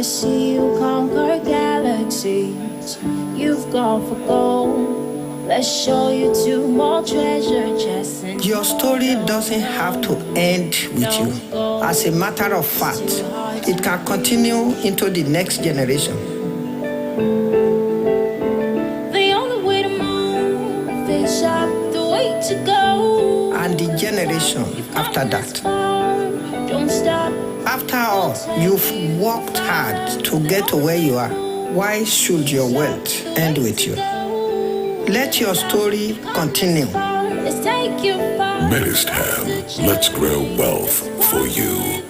wanna see you conquer galaxies. You've gone for gold. Let's show you 2 more treasure chests. Your story doesn't have to end with you. As a matter of fact, it can continue into the next generation. The only way to move is up, the way to go. And the generation after that. Don't stop. After all, you've worked hard to get to where you are. Why should your wealth end with you? Let your story continue. Let's take you far. Medistam, let's grow wealth for you.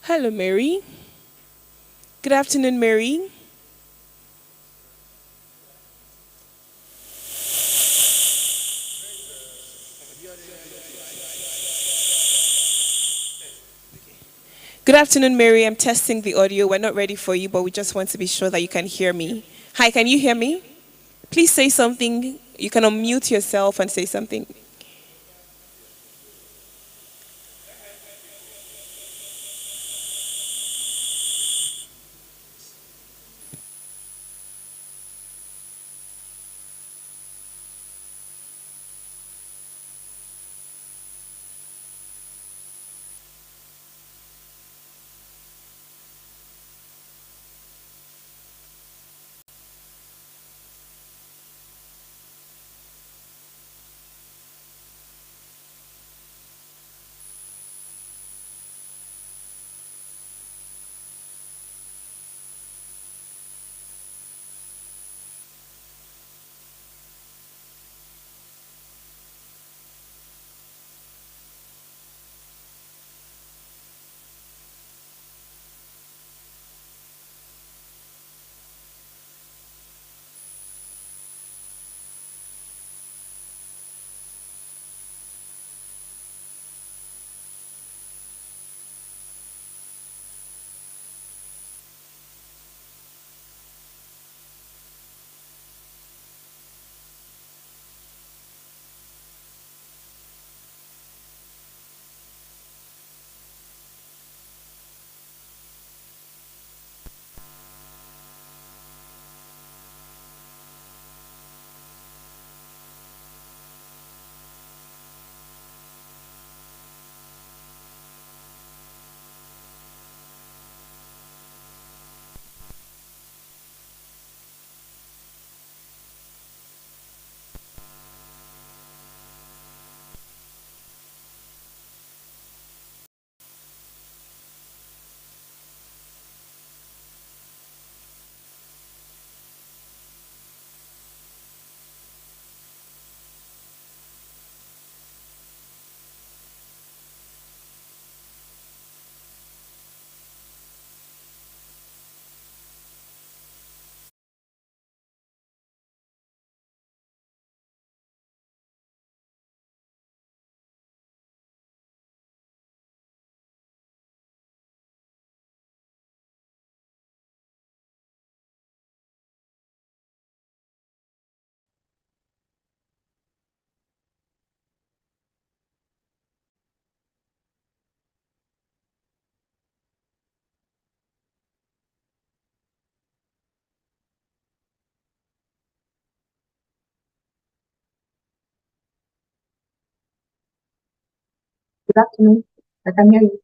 Hello, Mary. Good afternoon, Mary. Good afternoon, Mary. I'm testing the audio. We're not ready for you, but we just want to be sure that you can hear me. Hi, can you hear me? Please say something. You can unmute yourself and say something. Good afternoon. I can hear you.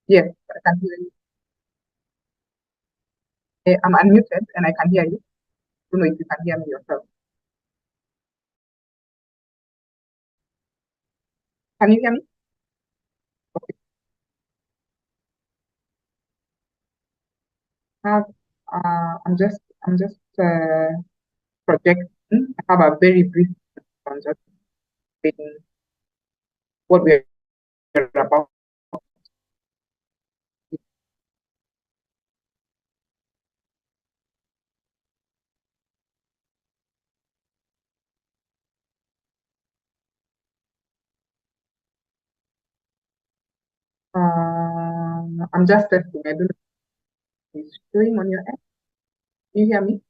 Yes, I can hear you. I'm unmuted and I can hear you. Don't know if you can hear me yourself. Can you hear me? Have, I'm just projecting. I have a very brief on just saying what we're about. I'm just testing. I don't know if it's showing on your end. Can you hear me?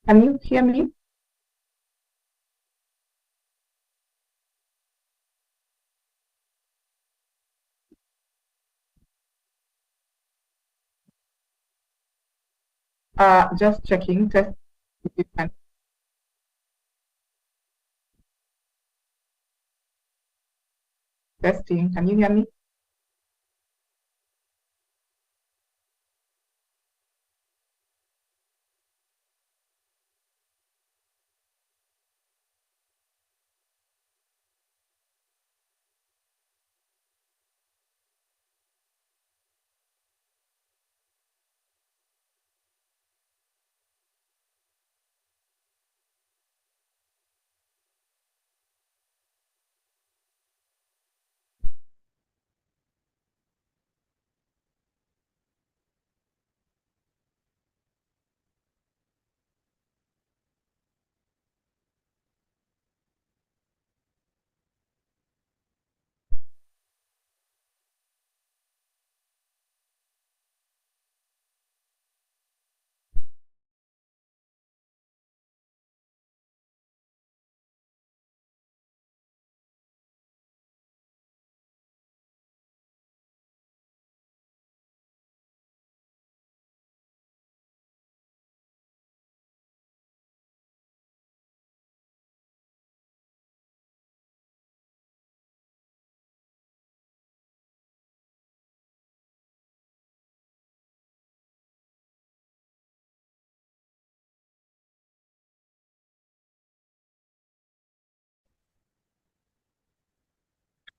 Can you hear me? Just checking, test if you can. Testing, can you hear me?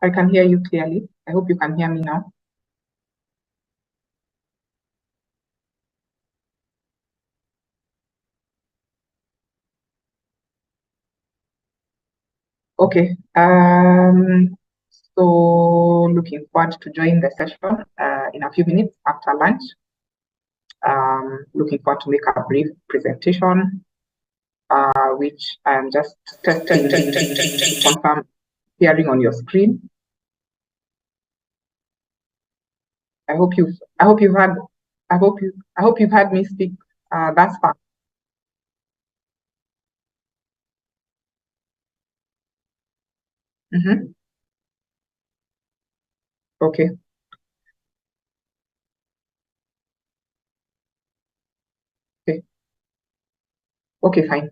I can hear you clearly. I hope you can hear me now. Okay. So looking forward to join the session in a few minutes after lunch. Looking forward to make a brief presentation, which I'm just testing to confirm hearing on your screen. I hope you've had me speak thus far. Okay. Okay. Okay, fine.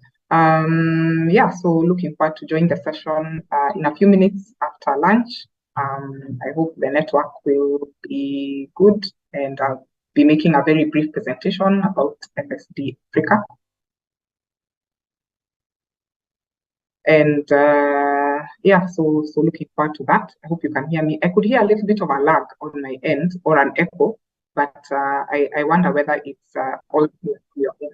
Yeah, so looking forward to join the session in a few minutes after lunch. I hope the network will be good, and I'll be making a very brief presentation about FSD Africa. And yeah, so looking forward to that. I hope you can hear me. I could hear a little bit of a lag on my end or an echo, but I wonder whether it's all clear from your end.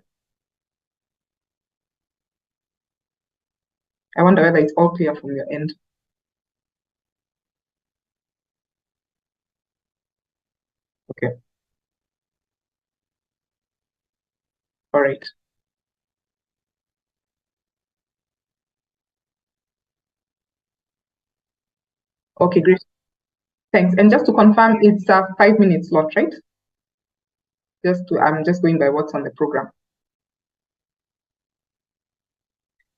I wonder whether it's all clear from your end. Okay. All right. Okay, great. Thanks. And just to confirm, it's a 5-minute slot, right? I'm just going by what's on the program.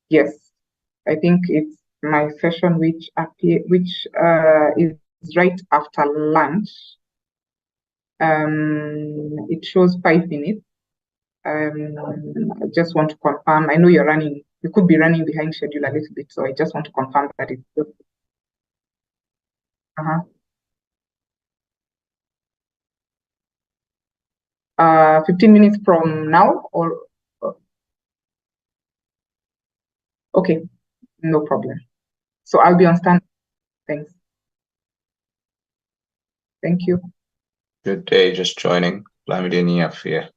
Yes, I think it's my session, which is right after lunch. It shows 5 minutes. I just want to confirm. I know you could be running behind schedule a little bit, so I just want to confirm that it's good. 15 minutes from now, or okay, no problem. So I'll be on stand. Thanks. Thank you. Good day, just joining. Lamidini Afia.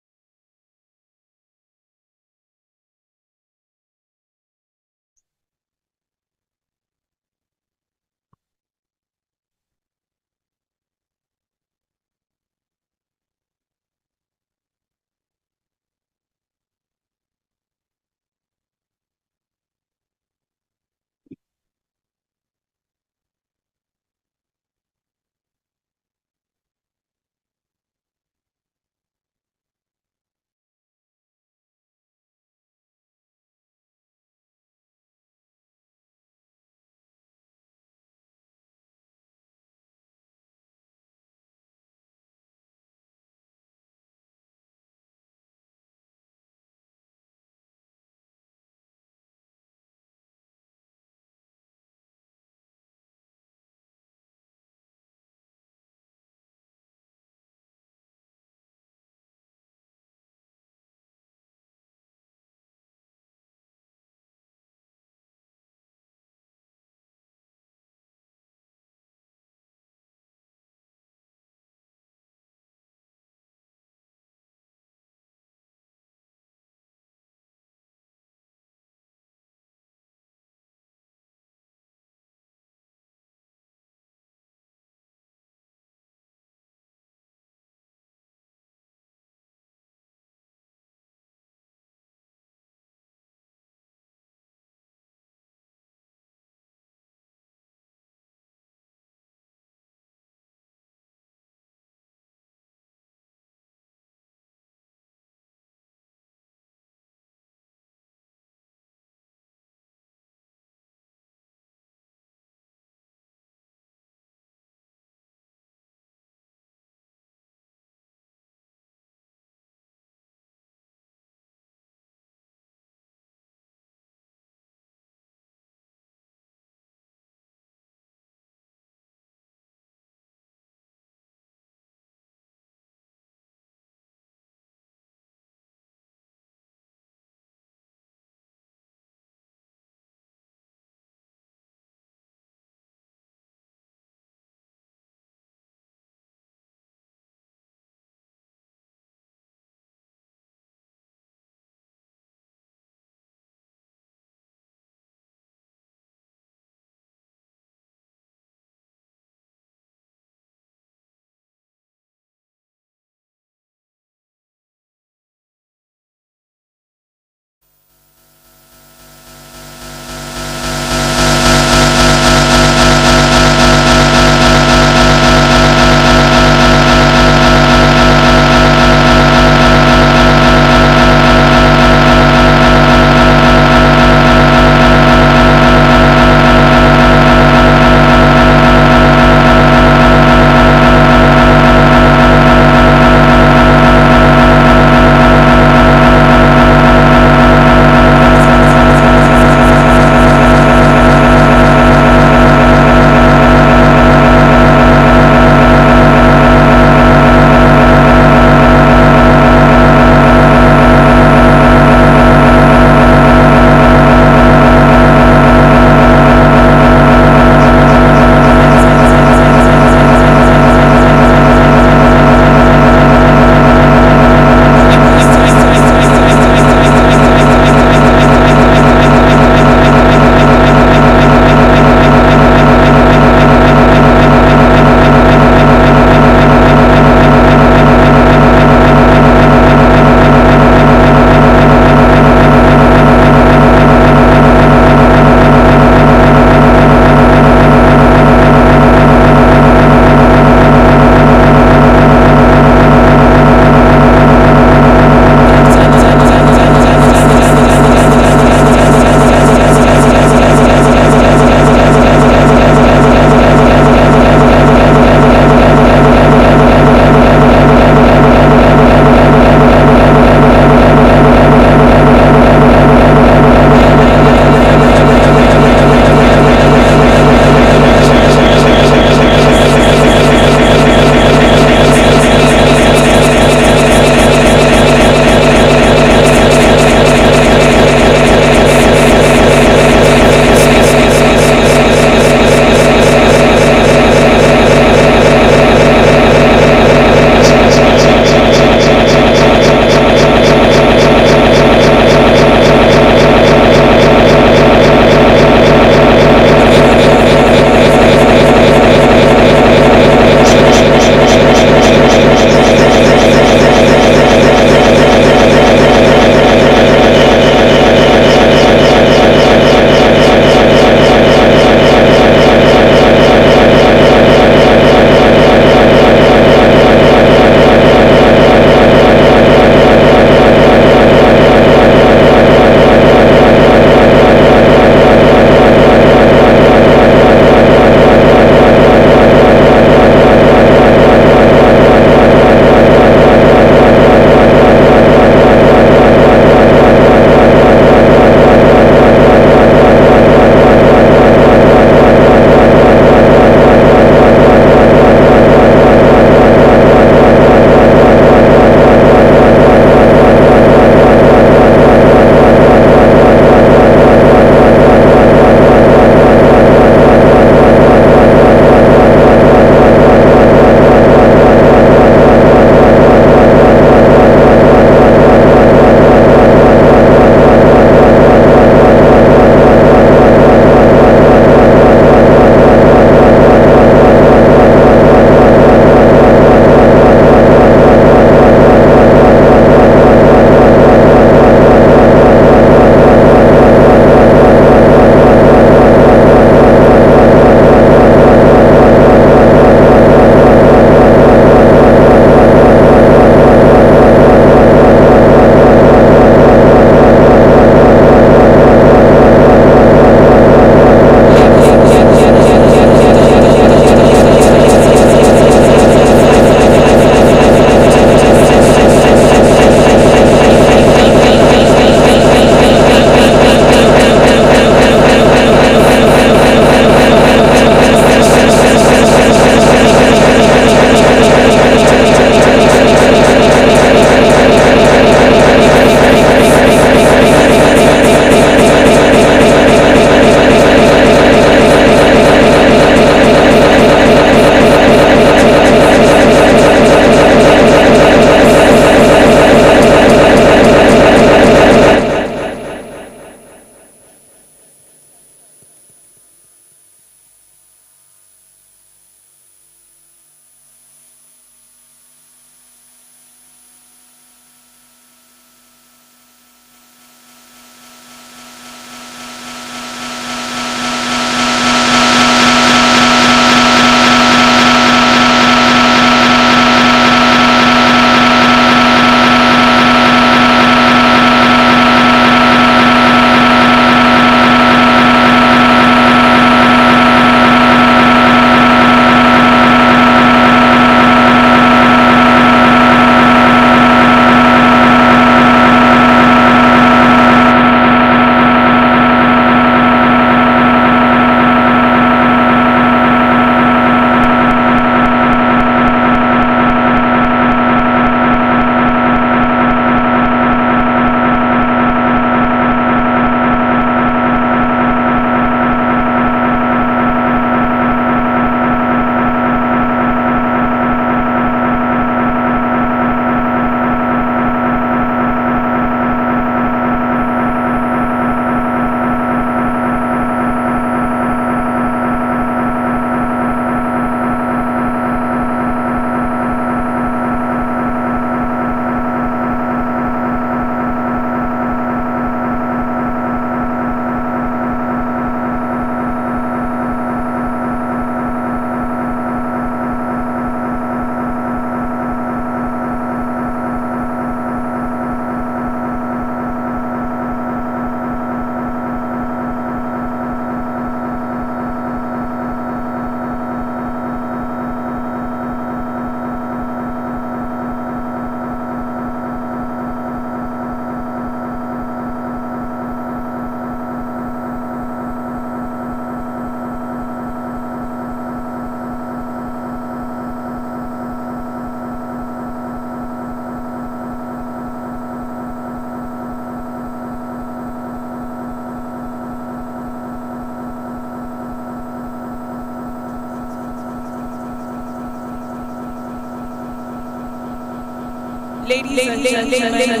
Ladies and gentlemen,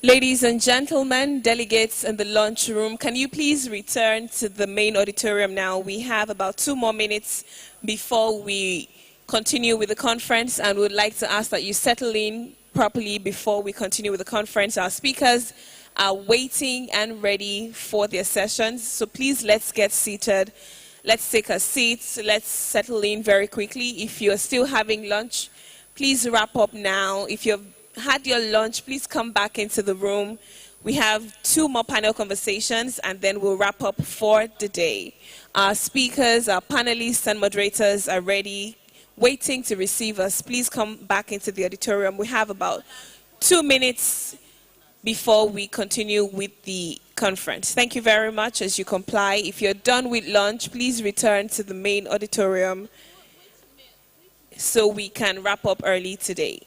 ladies and gentlemen, delegates in the lunchroom, can you please return to the main auditorium now? We have about 2 more minutes before we continue with the conference, and would like to ask that you settle in properly before we continue with the conference. Our speakers are waiting and ready for their sessions, so please let's get seated. Let's take a seat. Let's settle in very quickly. If you're still having lunch, please wrap up now. If you've had your lunch, please come back into the room. We have 2 more panel conversations, and then we'll wrap up for the day. Our speakers, our panelists and moderators are ready, waiting to receive us. Please come back into the auditorium. We have about 2 minutes before we continue with the conference. Thank you very much as you comply. If you're done with lunch, please return to the main auditorium so we can wrap up early today.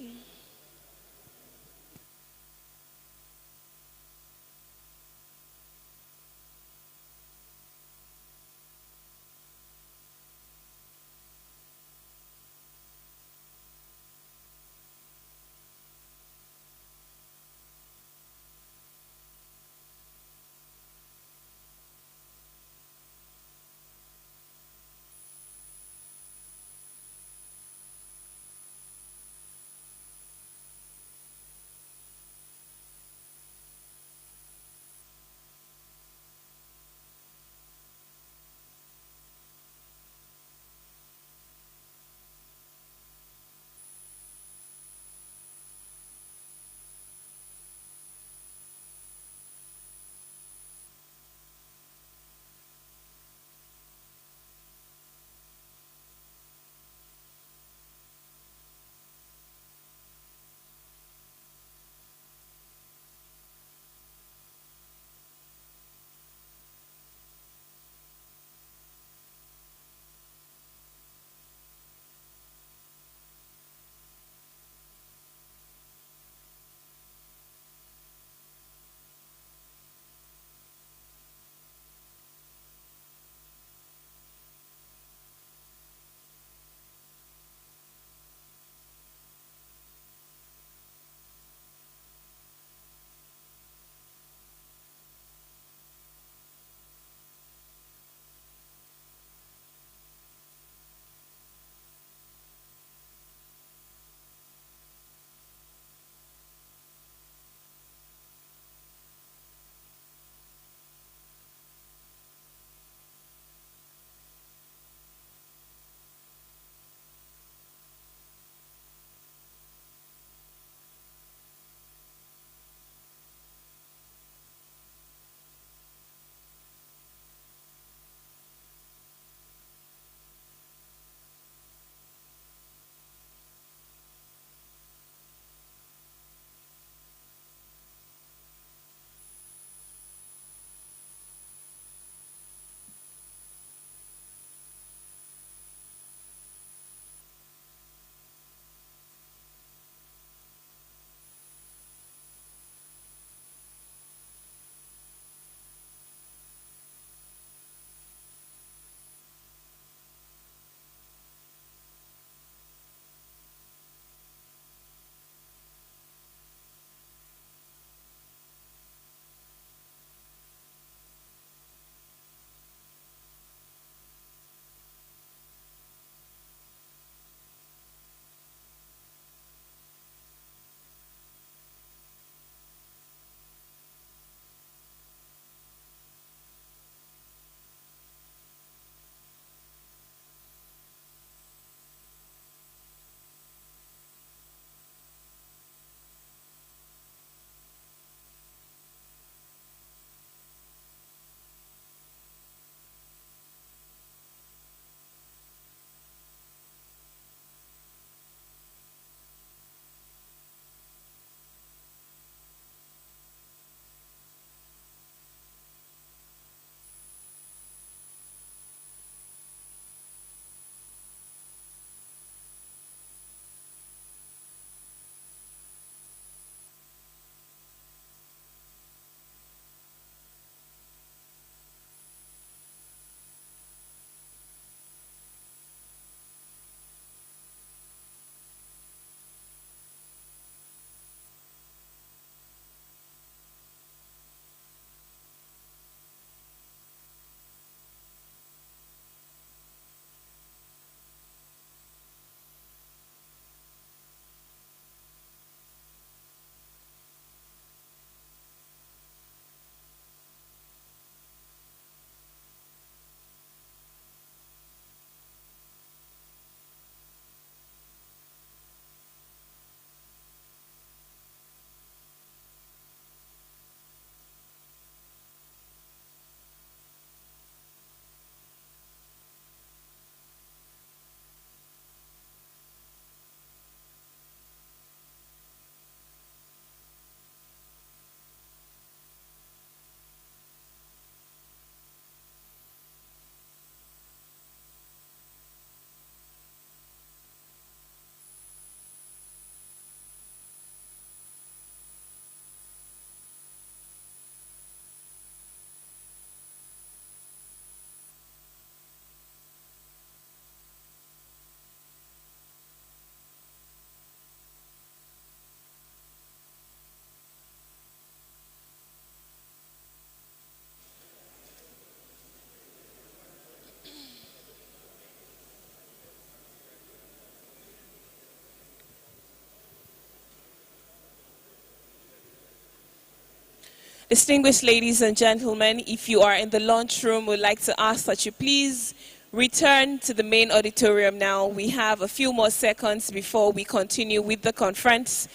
Distinguished ladies and gentlemen, if you are in the lunchroom, we'd like to ask that you please return to the main auditorium now. We have a few more seconds before we continue with the conference.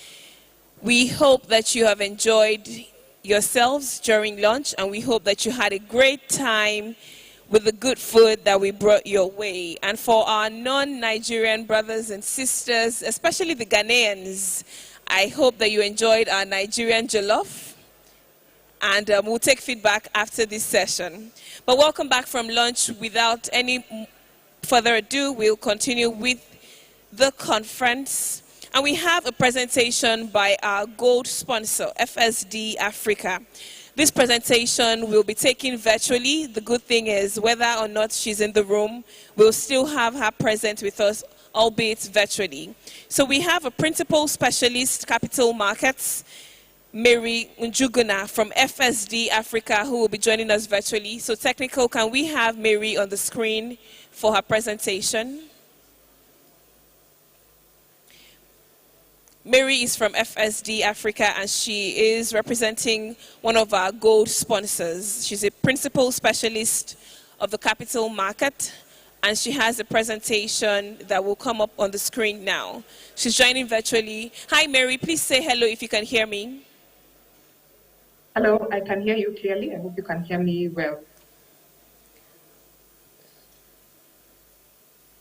We hope that you have enjoyed yourselves during lunch, and we hope that you had a great time with the good food that we brought your way. And for our non-Nigerian brothers and sisters, especially the Ghanaians, I hope that you enjoyed our Nigerian jollof, and we'll take feedback after this session. But welcome back from lunch. Without any further ado, we'll continue with the conference. And we have a presentation by our gold sponsor, FSD Africa. This presentation will be taken virtually. The good thing is, whether or not she's in the room, we'll still have her present with us, albeit virtually. So we have a principal specialist, capital markets, Mary Njuguna from FSD Africa, who will be joining us virtually. So technical, can we have Mary on the screen for her presentation? Mary is from FSD Africa, and she is representing one of our gold sponsors. She's a principal specialist of the capital market, and she has a presentation that will come up on the screen now. She's joining virtually. Hi, Mary. Please say hello if you can hear me. Hello, I can hear you clearly. I hope you can hear me well.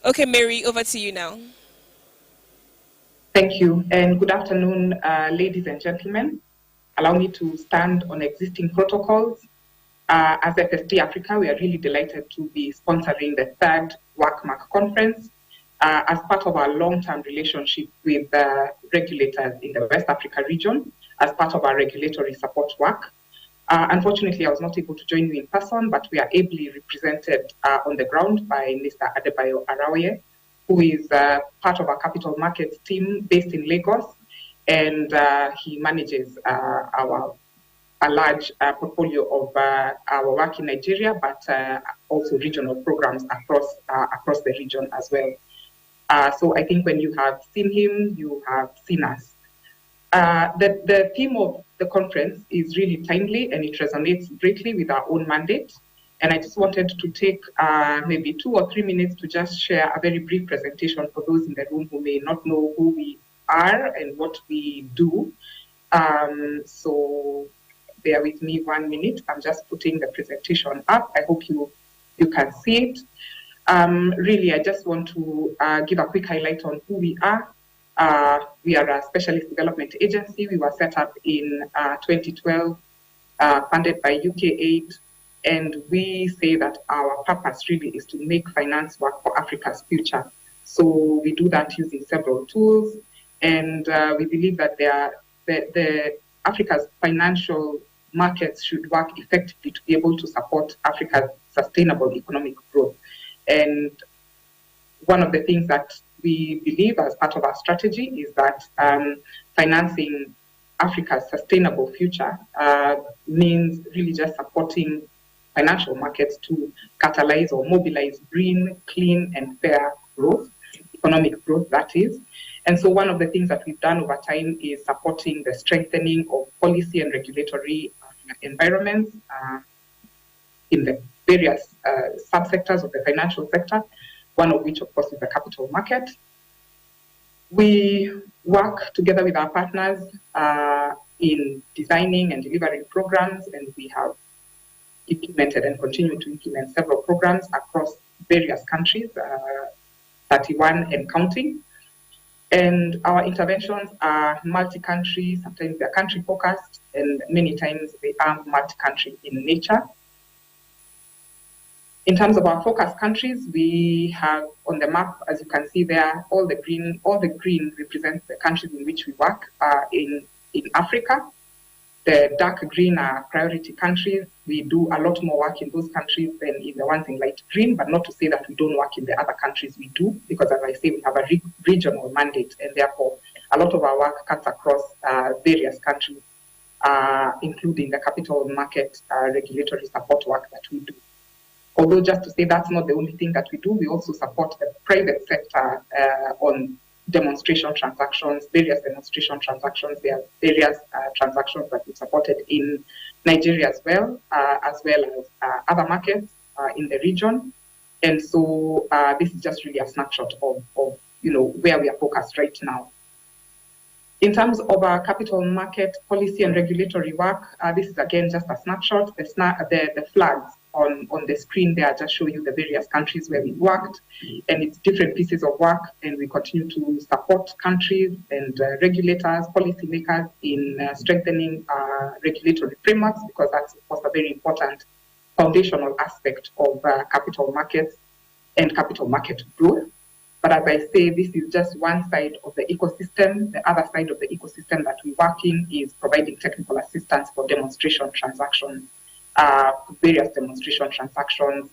Okay, Mary, over to you now. Thank you, and good afternoon, ladies and gentlemen. Allow me to stand on existing protocols. As FSD Africa, we are really delighted to be sponsoring the third WACMaC conference as part of our long-term relationship with regulators in the West Africa region, as part of our regulatory support work. Unfortunately, I was not able to join you in person, but we are ably represented on the ground by Mr. Adebayo Araoye, who is part of our capital markets team based in Lagos, and he manages a large portfolio of our work in Nigeria, but also regional programs across the region as well. So I think when you have seen him, you have seen us. The theme of the conference is really timely, and it resonates greatly with our own mandate. And I just wanted to take maybe 2 or 3 minutes to just share a very brief presentation for those in the room who may not know who we are and what we do. So bear with me 1 minute. I'm just putting the presentation up. I hope you can see it. Really, I just want to give a quick highlight on who we are. We are a specialist development agency. We were set up in 2012, funded by UK Aid. And we say that our purpose really is to make finance work for Africa's future. So we do that using several tools, and we believe that the Africa's financial markets should work effectively to be able to support Africa's sustainable economic growth. And one of the things that we believe as part of our strategy is that financing Africa's sustainable future means really just supporting financial markets to catalyze or mobilize green, clean, and fair growth, economic growth, that is. And so one of the things that we've done over time is supporting the strengthening of policy and regulatory environments in the various subsectors of the financial sector, one of which, of course, is the capital market. We work together with our partners in designing and delivering programs, and we have implemented and continue to implement several programs across various countries, 31 and counting. And our interventions are multi-country, sometimes they're country-focused, and many times they are multi-country in nature. In terms of our focus countries, we have on the map, as you can see there, all the green represents the countries in which we work in Africa. The dark green are priority countries. We do a lot more work in those countries than in the ones in light green, but not to say that we don't work in the other countries. We do, because as I say, we have a regional mandate, and therefore a lot of our work cuts across various countries, including the capital market regulatory support work that we do. Although just to say that's not the only thing that we do, we also support the private sector on demonstration transactions, various demonstration transactions. There are various transactions that we supported in Nigeria as well as other markets in the region. And so this is just really a snapshot of where we are focused right now. In terms of our capital market policy and regulatory work, this is again just a snapshot. The flags on the screen there just show you the various countries where we worked, and it's different pieces of work, and we continue to support countries and regulators, policymakers in strengthening regulatory frameworks, because that's of course a very important foundational aspect of capital markets and capital market growth. But as I say, this is just one side of the ecosystem. The other side of the ecosystem that we work in is providing technical assistance for demonstration transactions, various demonstration transactions,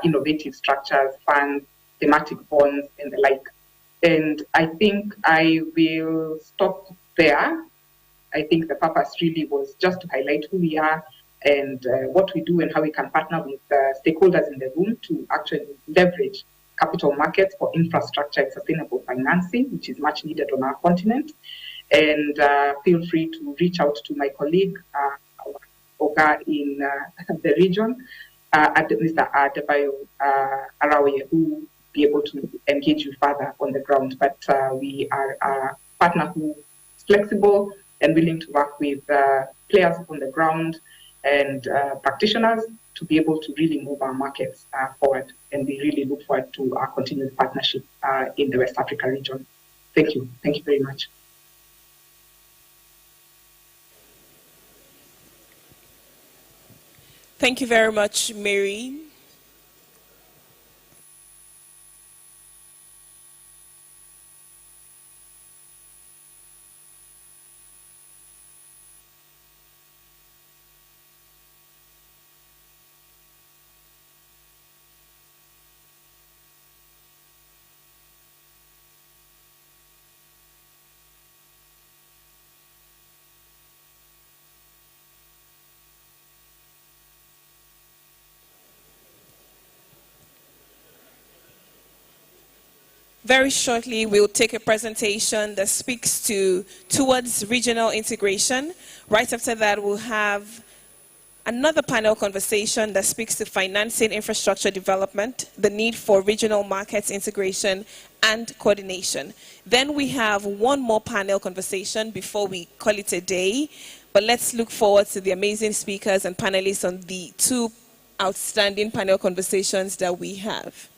innovative structures, funds, thematic bonds, and the like. And I think I will stop there. I think the purpose really was just to highlight who we are and what we do and how we can partner with stakeholders in the room to actually leverage capital markets for infrastructure and sustainable financing, which is much needed on our continent. And feel free to reach out to my colleague, Oga in the region, Mr. Adebayo Arawe, who will be able to engage you further on the ground. But we are a partner who is flexible and willing to work with players on the ground and practitioners to be able to really move our markets forward. And we really look forward to our continued partnership in the West Africa region. Thank you. Thank you very much. Thank you very much, Mary. Very shortly, we'll take a presentation that speaks towards regional integration. Right after that, we'll have another panel conversation that speaks to financing infrastructure development, the need for regional markets integration and coordination. Then we have one more panel conversation before we call it a day. But let's look forward to the amazing speakers and panelists on the two outstanding panel conversations that we have.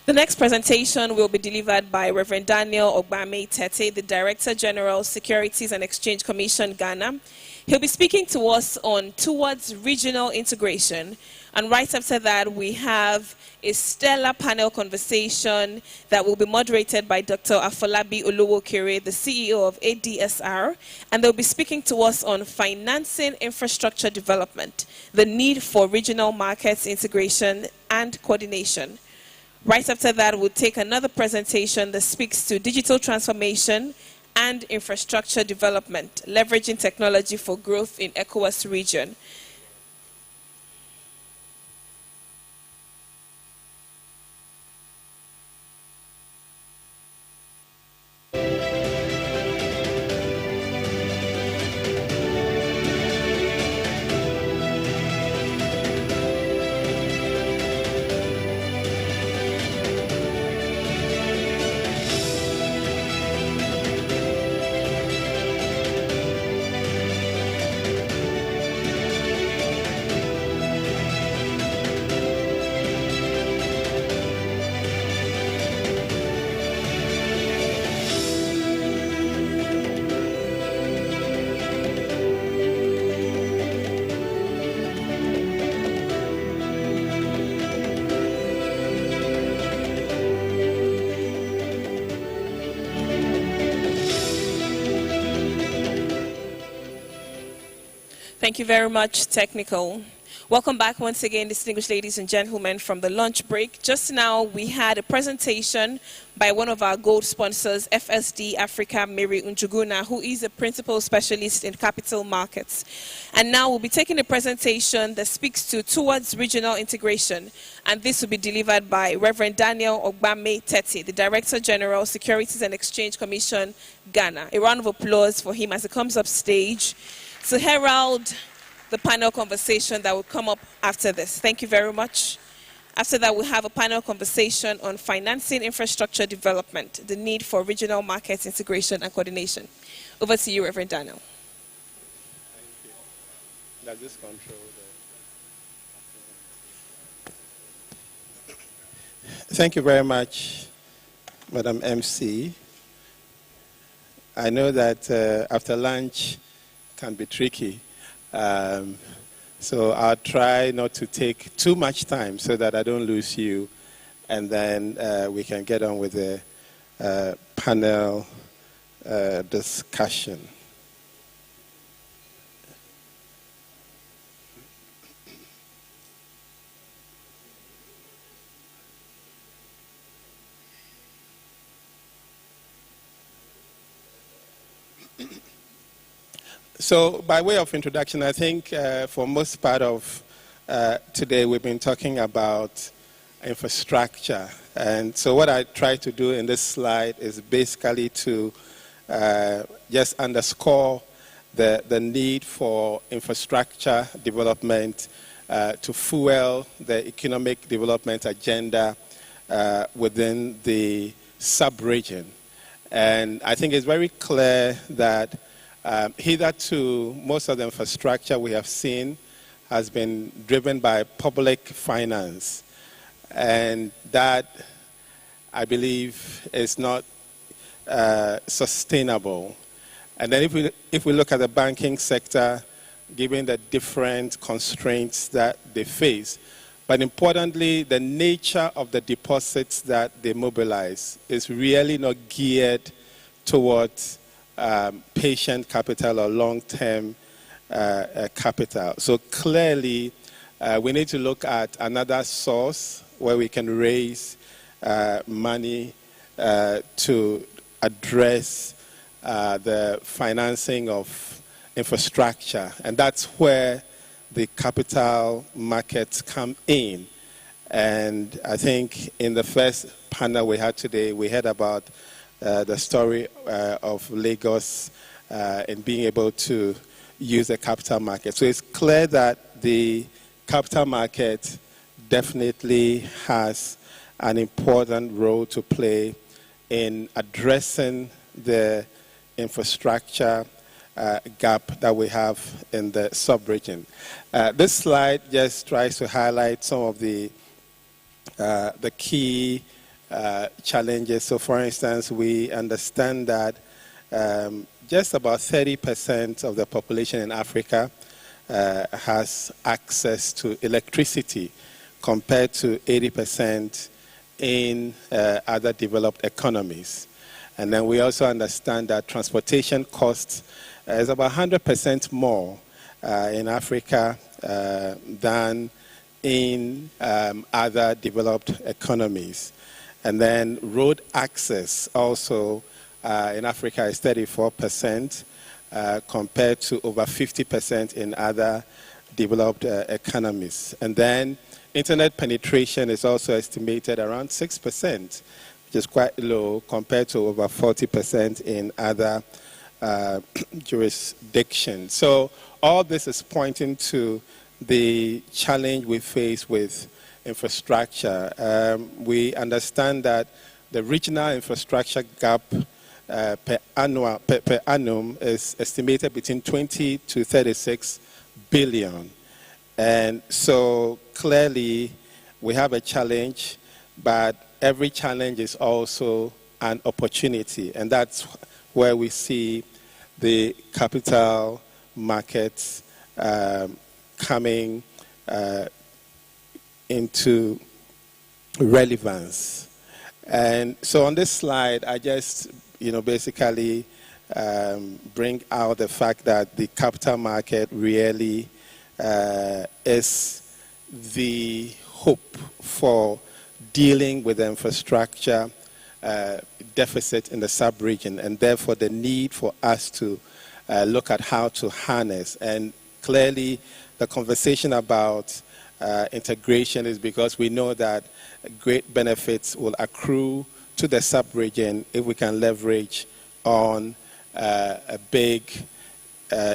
The next presentation will be delivered by Reverend Daniel Ogbame Tete, the Director General, Securities and Exchange Commission, Ghana. He'll be speaking to us on towards regional integration. And right after that, we have a stellar panel conversation that will be moderated by Dr. Afolabi Olowokere, the CEO of ADSR. And they'll be speaking to us on financing infrastructure development, the need for regional markets integration and coordination. Right after that, we'll take another presentation that speaks to digital transformation and infrastructure development, leveraging technology for growth in ECOWAS region. Thank you very much, Technical. Welcome back once again, distinguished ladies and gentlemen, from the lunch break. Just now, we had a presentation by one of our gold sponsors, FSD Africa, Mary Unjuguna, who is a principal specialist in capital markets. And now we'll be taking a presentation that speaks towards regional integration. And this will be delivered by Reverend Daniel Ogbame-Tete, the Director General, Securities and Exchange Commission, Ghana. A round of applause for him as he comes up stage to herald the panel conversation that will come up after this. Thank you very much. After that, we'll have a panel conversation on financing infrastructure development, the need for regional market integration and coordination. Over to you, Reverend Daniel. Does this control Thank you very much, Madam MC. I know that after lunch can be tricky. So I'll try not to take too much time so that I don't lose you, and then we can get on with the panel discussion. So by way of introduction, I think for most part of today we've been talking about infrastructure. And so what I try to do in this slide is basically to just underscore the need for infrastructure development to fuel the economic development agenda within the sub-region. And I think it's very clear that hitherto, most of the infrastructure we have seen has been driven by public finance. And that, I believe, is not sustainable. And then if we look at the banking sector, given the different constraints that they face, but importantly, the nature of the deposits that they mobilize is really not geared towards patient capital or long-term capital. So clearly, we need to look at another source where we can raise money to address the financing of infrastructure. And that's where the capital markets come in. And I think in the first panel we had today, we heard about the story of Lagos and being able to use the capital market. So it's clear that the capital market definitely has an important role to play in addressing the infrastructure gap that we have in the sub-region. This slide just tries to highlight some of the key challenges. So for instance, we understand that just about 30% of the population in Africa has access to electricity compared to 80% in other developed economies. And then we also understand that transportation costs is about 100% more in Africa than in other developed economies. And then road access also in Africa is 34% compared to over 50% in other developed economies. And then internet penetration is also estimated around 6%, which is quite low compared to over 40% in other jurisdictions. So all this is pointing to the challenge we face with infrastructure. We understand that the regional infrastructure gap per annum is estimated between 20 to 36 billion. And so clearly we have a challenge, but every challenge is also an opportunity. And that's where we see the capital markets coming into relevance. And so on this slide, I just, basically bring out the fact that the capital market really is the hope for dealing with the infrastructure deficit in the sub-region, and therefore the need for us to look at how to harness. And clearly the conversation about integration is because we know that great benefits will accrue to the sub-region if we can leverage on a big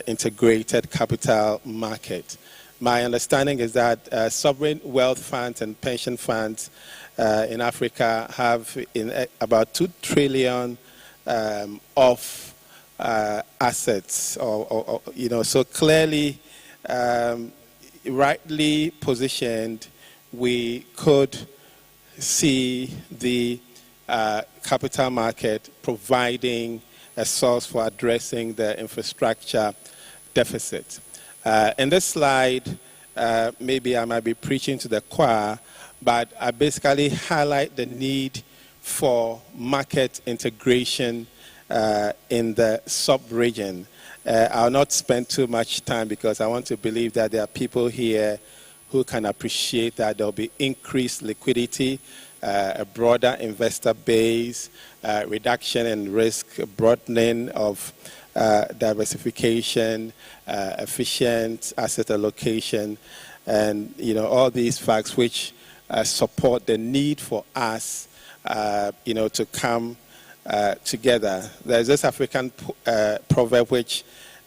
integrated capital market. My understanding is that sovereign wealth funds and pension funds in Africa have about 2 trillion of assets, or so clearly, rightly positioned, we could see the capital market providing a source for addressing the infrastructure deficit. In this slide, maybe I might be preaching to the choir, but I basically highlight the need for market integration in the sub-region. I'll not spend too much time because I want to believe that there are people here who can appreciate that there will be increased liquidity, a broader investor base, reduction in risk, broadening of diversification, efficient asset allocation, and all these facts which support the need for us to come together. There's this African proverb which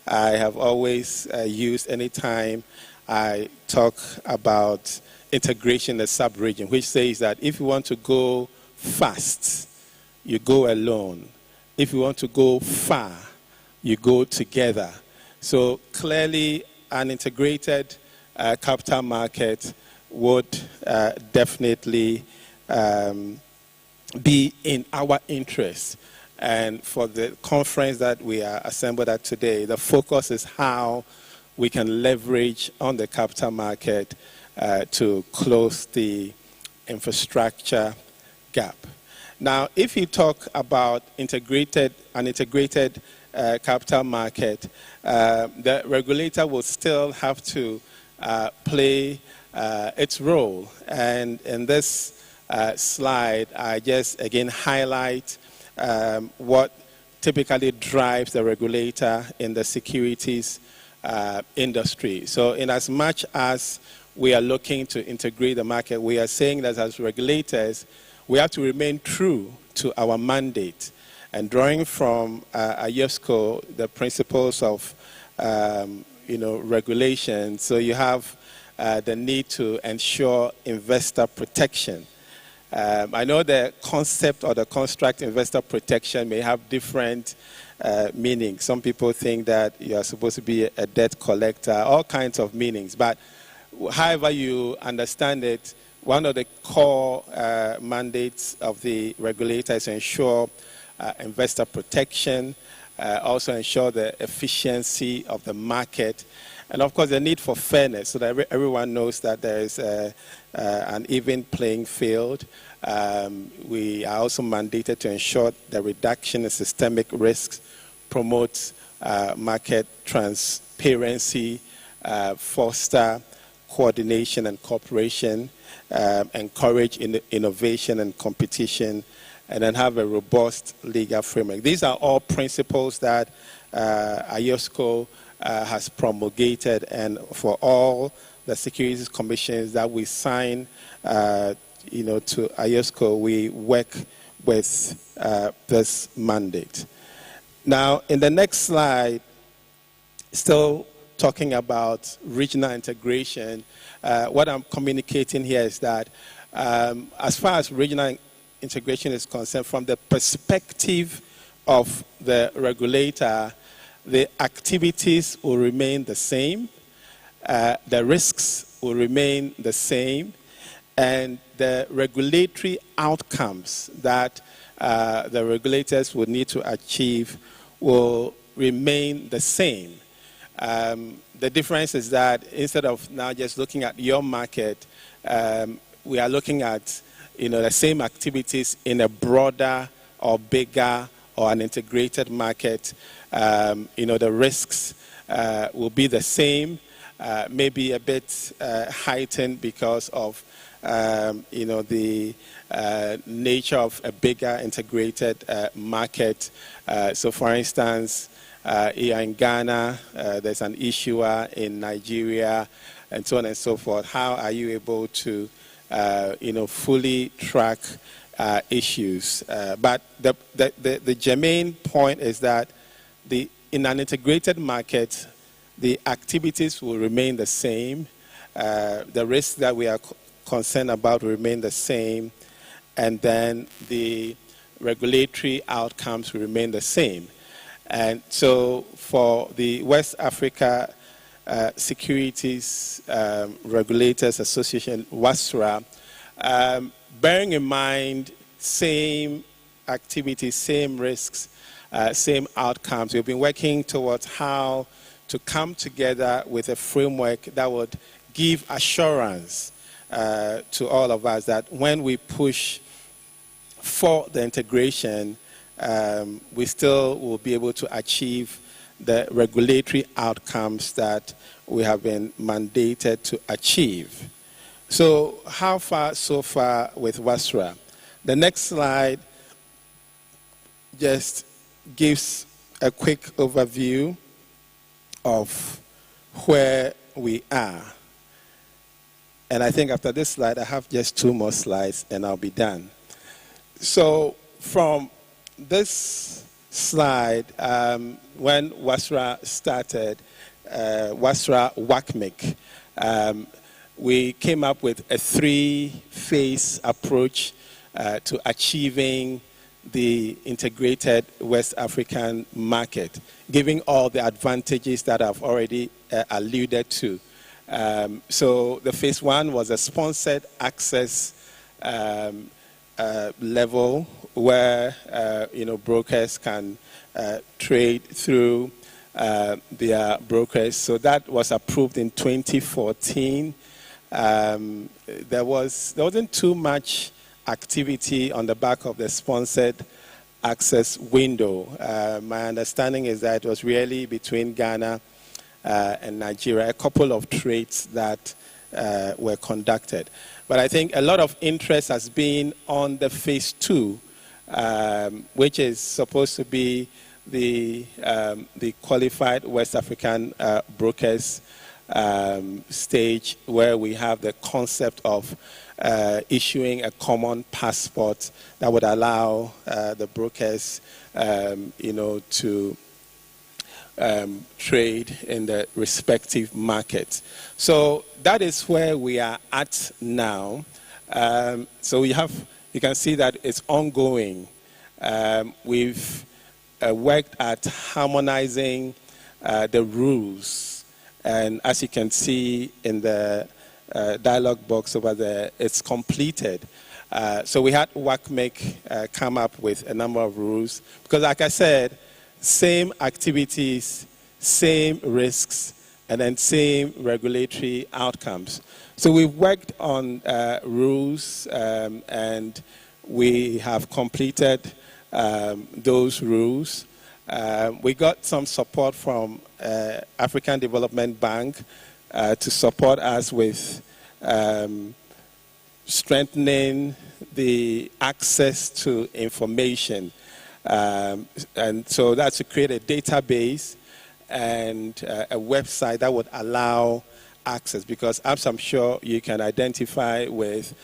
I have always used anytime I talk about integration in the sub-region, which says that if you want to go fast, you go alone. If you want to go far, you go together. So clearly an integrated capital market would definitely be in our interest. And for the conference that we are assembled at today, the focus is how we can leverage on the capital market to close the infrastructure gap. Now, if you talk about an integrated capital market, the regulator will still have to play its role. And in this slide, I just again highlight what typically drives the regulator in the securities industry. So in as much as we are looking to integrate the market, we are saying that as regulators, we have to remain true to our mandate. And drawing from IOSCO, the principles of regulation, so you have the need to ensure investor protection. I know the concept or the construct investor protection may have different meanings. Some people think that you are supposed to be a debt collector, all kinds of meanings. But however you understand it, one of the core mandates of the regulator is to ensure investor protection, also ensure the efficiency of the market, and of course the need for fairness so that everyone knows that there is an even playing field. We are also mandated to ensure the reduction in systemic risks, promote market transparency, foster coordination and cooperation, encourage innovation and competition, and then have a robust legal framework. These are all principles that IOSCO has promulgated, and for all the securities commissions that we sign to IOSCO, we work with this mandate. Now, in the next slide, still talking about regional integration, what I'm communicating here is that as far as regional integration is concerned, from the perspective of the regulator, the activities will remain the same, the risks will remain the same, and the regulatory outcomes that the regulators would need to achieve will remain the same. The difference is that instead of now just looking at your market, we are looking at the same activities in a broader or bigger or an integrated market, the risks will be the same, maybe a bit heightened because of the nature of a bigger integrated market. So for instance, here in Ghana, there's an issuer in Nigeria, and so on and so forth. How are you able to, fully track issues? But the germane point is that in an integrated market, the activities will remain the same. The risks that we are concerned about will remain the same, and then the regulatory outcomes will remain the same. And so for the West Africa Securities Regulators Association, WASRA, bearing in mind same activities, same risks, same outcomes, we've been working towards how to come together with a framework that would give assurance to all of us that when we push for the integration, we still will be able to achieve the regulatory outcomes that we have been mandated to achieve. So how far so far with WASRA? The next slide just gives a quick overview of where we are. And I think after this slide, I have just 2 more slides and I'll be done. So from this slide, when WASRA started, WASRA WACMaC, we came up with a 3-phase approach to achieving the integrated West African market, giving all the advantages that I've already alluded to. So the phase 1 was a sponsored access level where brokers can trade through their brokers. So that was approved in 2014. There wasn't too much activity on the back of the sponsored access window. My understanding is that it was really between Ghana and Nigeria, a couple of trades that were conducted. But I think a lot of interest has been on the phase 2, which is supposed to be the qualified West African brokers stage, where we have the concept of issuing a common passport that would allow the brokers, to trade in the respective markets. So that is where we are at now. So you can see that it's ongoing. We've worked at harmonizing the rules, and as you can see in the dialog box over there, it's completed. So we had WACMaC come up with a number of rules, because like I said, same activities, same risks, and then same regulatory outcomes. So we've worked on rules, and we have completed those rules. We got some support from African Development Bank to support us with strengthening the access to information. And so that's to create a database and a website that would allow access, because as I'm sure you can identify with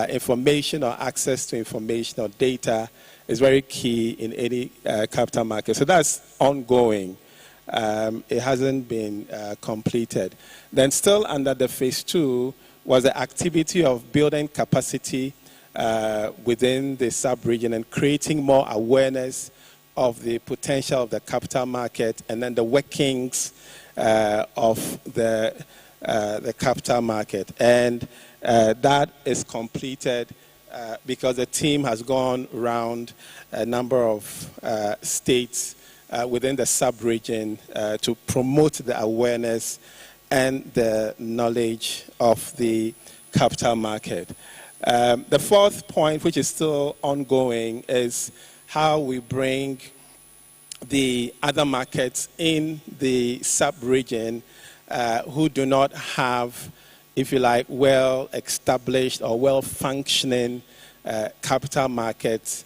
information or access to information or data is very key in any capital market. So that's ongoing. It hasn't been completed. Then still under the phase 2 was the activity of building capacity within the sub-region and creating more awareness of the potential of the capital market, and then the workings of the capital market. And that is completed because the team has gone around a number of states within the sub-region to promote the awareness and the knowledge of the capital market. The fourth point, which is still ongoing, is how we bring the other markets in the sub-region who do not have, if you like, well-established or well-functioning capital markets,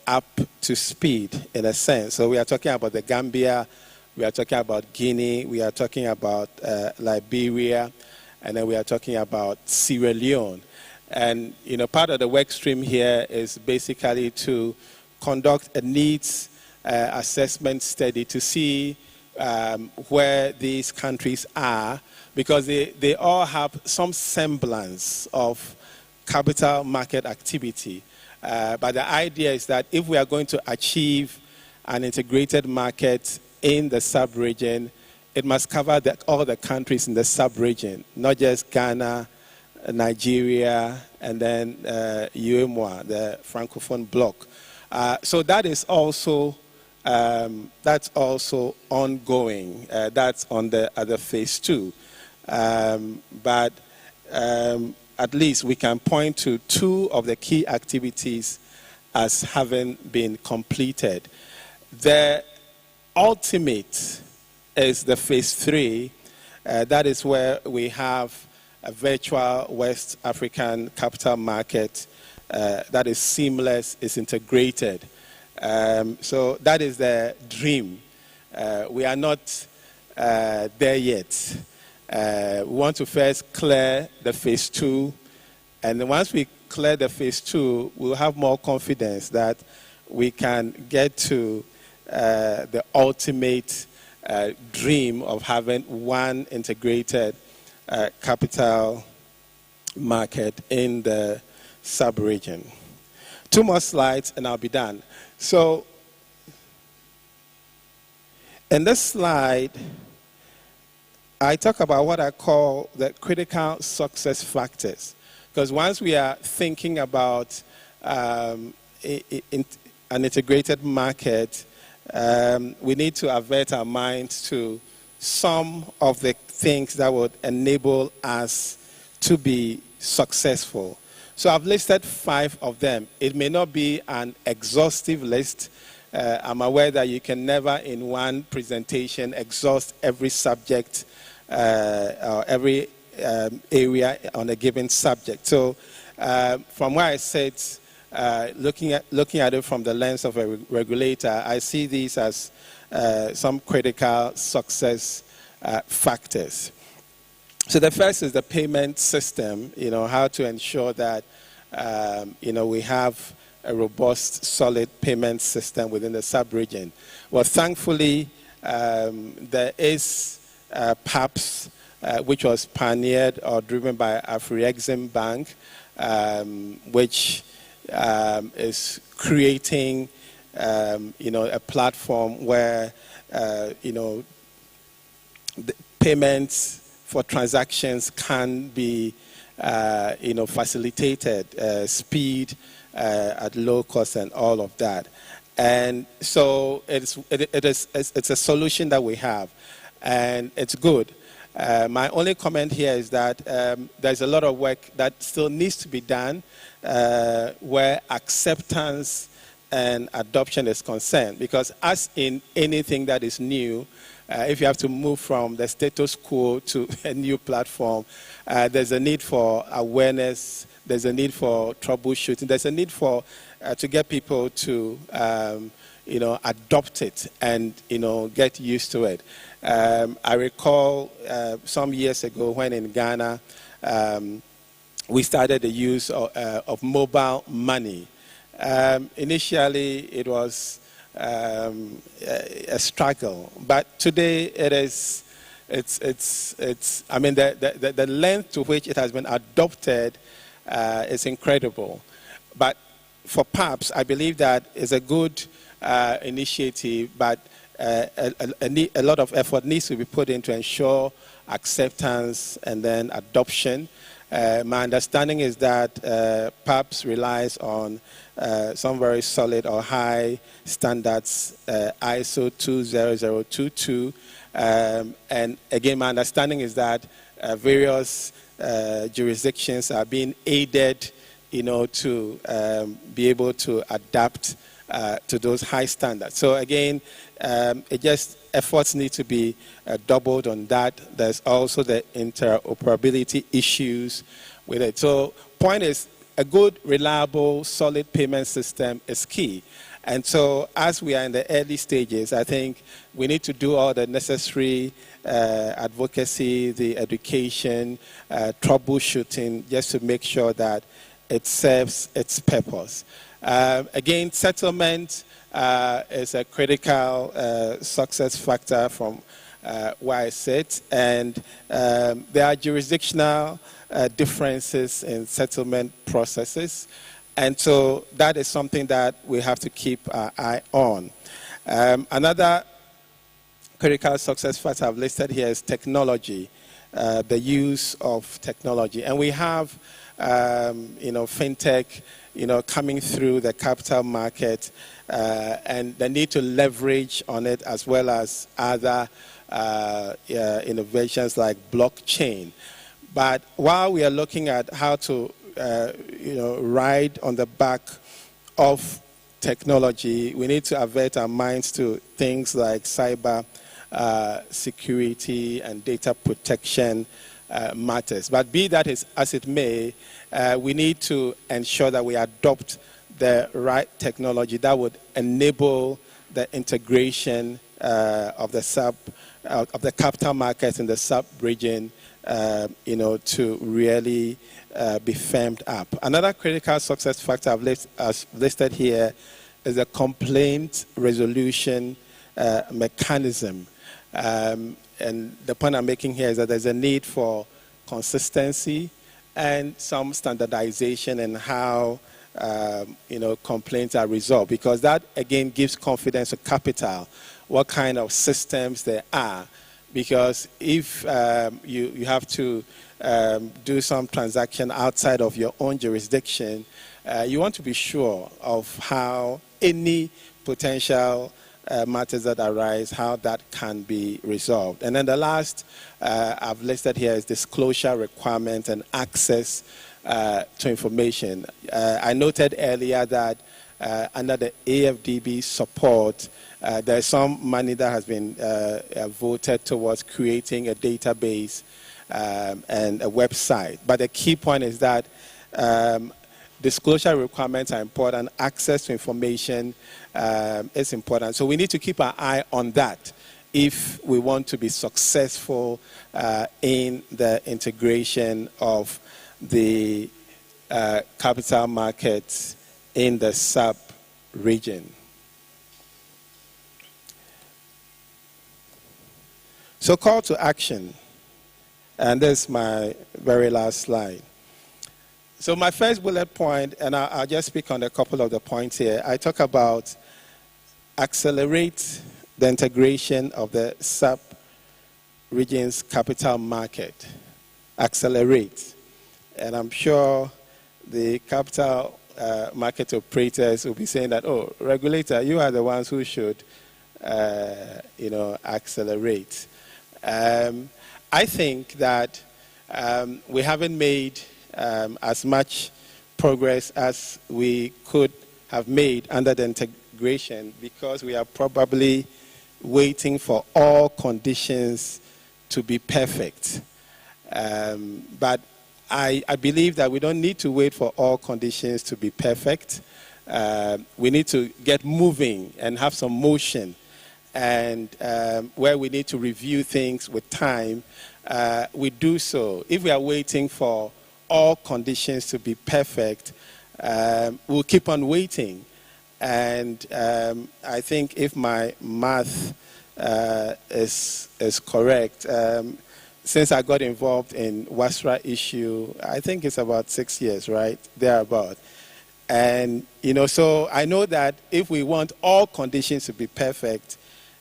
up to speed in a sense. So we are talking about the Gambia, we are talking about Guinea, we are talking about Liberia, and then we are talking about Sierra Leone. And, part of the work stream here is basically to conduct a needs assessment study to see where these countries are, because they all have some semblance of capital market activity. But the idea is that if we are going to achieve an integrated market in the sub-region, it must cover all the countries in the sub-region, not just Ghana, Nigeria, and then UEMOA, the Francophone bloc. So that is also that's also ongoing. That's on the phase 2. But at least we can point to 2 of the key activities as having been completed. The ultimate is the phase 3. That is where we have a virtual West African capital market that is seamless, is integrated. So that is the dream. We are not there yet. We want to first clear the phase 2, and then once we clear the phase 2, we'll have more confidence that we can get to the ultimate dream of having one integrated capital market in the sub-region. 2 more slides and I'll be done. So, in this slide, I talk about what I call the critical success factors. Because once we are thinking about an integrated market, we need to avert our minds to some of the things that would enable us to be successful. So I've listed 5 of them. It may not be an exhaustive list. I'm aware that you can never in one presentation exhaust every subject or every area on a given subject. So from where I sit, looking at it from the lens of a regulator, I see these as some critical success factors. So the first is the payment system, how to ensure that, we have a robust, solid payment system within the sub-region. Well, thankfully, there is PAPS, which was pioneered or driven by Afri-Exim Bank, which is creating, a platform where, the payments for transactions can be, facilitated, speed at low cost and all of that. And so it's a solution that we have, and it's good. My only comment here is that there's a lot of work that still needs to be done where acceptance and adoption is concerned. Because as in anything that is new, if you have to move from the status quo to a new platform, there's a need for awareness, there's a need for troubleshooting, there's a need for to get people to adopt it and get used to it. I recall some years ago when in Ghana we started the use of mobile money. Initially it was a struggle, but today it's I mean the length to which it has been adopted is incredible. But for PAPS, I believe that is a good initiative, but a lot of effort needs to be put in to ensure acceptance and then adoption. My understanding is that PAPS relies on some very solid or high standards, ISO 20022. And again, my understanding is that various jurisdictions are being aided, to be able to adapt to those high standards. So again, efforts need to be doubled on that. There's also the interoperability issues with it. So point is, a good, reliable, solid payment system is key. And so as we are in the early stages, I think we need to do all the necessary advocacy, the education, troubleshooting, just to make sure that it serves its purpose. Again, settlement is a critical success factor from where I sit, and there are jurisdictional differences in settlement processes, and so that is something that we have to keep our eye on. Another critical success factor I've listed here is technology, the use of technology, and we have fintech coming through the capital market, and the need to leverage on it, as well as other innovations like blockchain. But while we are looking at how to ride on the back of technology, we need to avert our minds to things like cyber security and data protection matters. But be that as it may, we need to ensure that we adopt the right technology that would enable the integration of the capital markets in the sub-region, to really be firmed up. Another critical success factor I've listed here is a complaint resolution mechanism. And the point I'm making here is that there's a need for consistency and some standardization in how complaints are resolved, because that again gives confidence to capital, what kind of systems there are. Because if you have to do some transaction outside of your own jurisdiction, you want to be sure of how any potential matters that arise, how that can be resolved. And then the last I've listed here is disclosure requirements and access to information. I noted earlier that under the AFDB support, there's some money that has been voted towards creating a database and a website. But the key point is that disclosure requirements are important, access to information is important. So we need to keep our eye on that if we want to be successful in the integration of the capital markets in the sub-region. So call to action, and this is my very last slide. So my first bullet point, and I'll just speak on a couple of the points here. I talk about accelerate the integration of the sub-region's capital market. Accelerate. And I'm sure the capital market operators will be saying that, oh, regulator, you are the ones who should, accelerate. I think that we haven't made as much progress as we could have made under the integration, because we are probably waiting for all conditions to be perfect. But I believe that we don't need to wait for all conditions to be perfect. We need to get moving and have some motion. And where we need to review things with time, we do so. If we are waiting for all conditions to be perfect, we'll keep on waiting. And I think if my math is correct, since I got involved in WASRA issue, I think it's about 6 years, right? Thereabout. And, so I know that if we want all conditions to be perfect,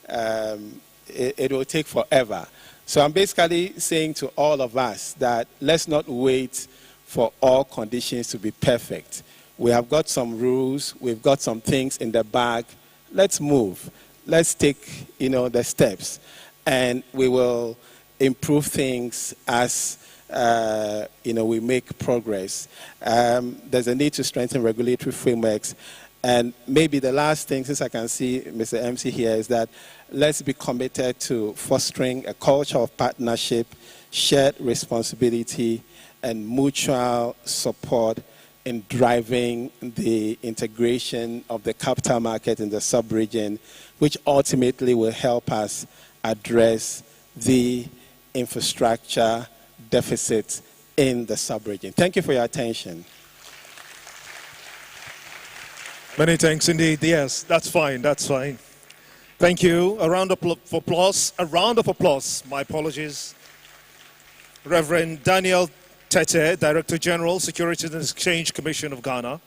it will take forever. So I'm basically saying to all of us that let's not wait for all conditions to be perfect. We have got some rules, we've got some things in the bag. Let's move. Let's take, the steps, and we will improve things as we make progress. There's a need to strengthen regulatory frameworks, And maybe the last thing, since I can see Mr. MC here, is that let's be committed to fostering a culture of partnership, shared responsibility, and mutual support in driving the integration of the capital market in the sub-region, which ultimately will help us address the infrastructure deficits in the sub-region. Thank you for your attention. Many thanks indeed. Yes, that's fine. That's fine. Thank you. A round of applause. A round of applause. My apologies. Reverend Daniel Tete, Director General, Securities and Exchange Commission of Ghana.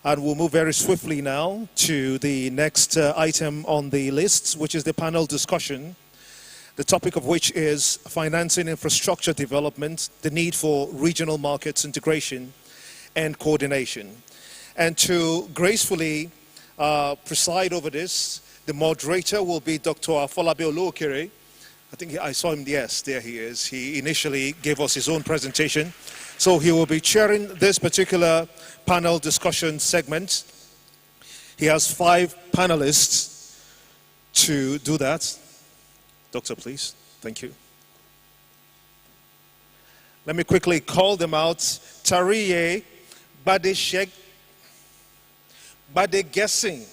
And we'll move very swiftly now to the next item on the list, which is the panel discussion, the topic of which is financing infrastructure development, the need for regional markets integration and coordination. And to gracefully preside over this, the moderator will be Dr. Afolabi Oluokere. I think I saw him, yes, there he is. He initially gave us his own presentation. So he will be chairing this particular panel discussion segment. He has 5 panelists to do that. Doctor, please. Thank you. Let me quickly call them out. Tariye Badeshek Badegesing.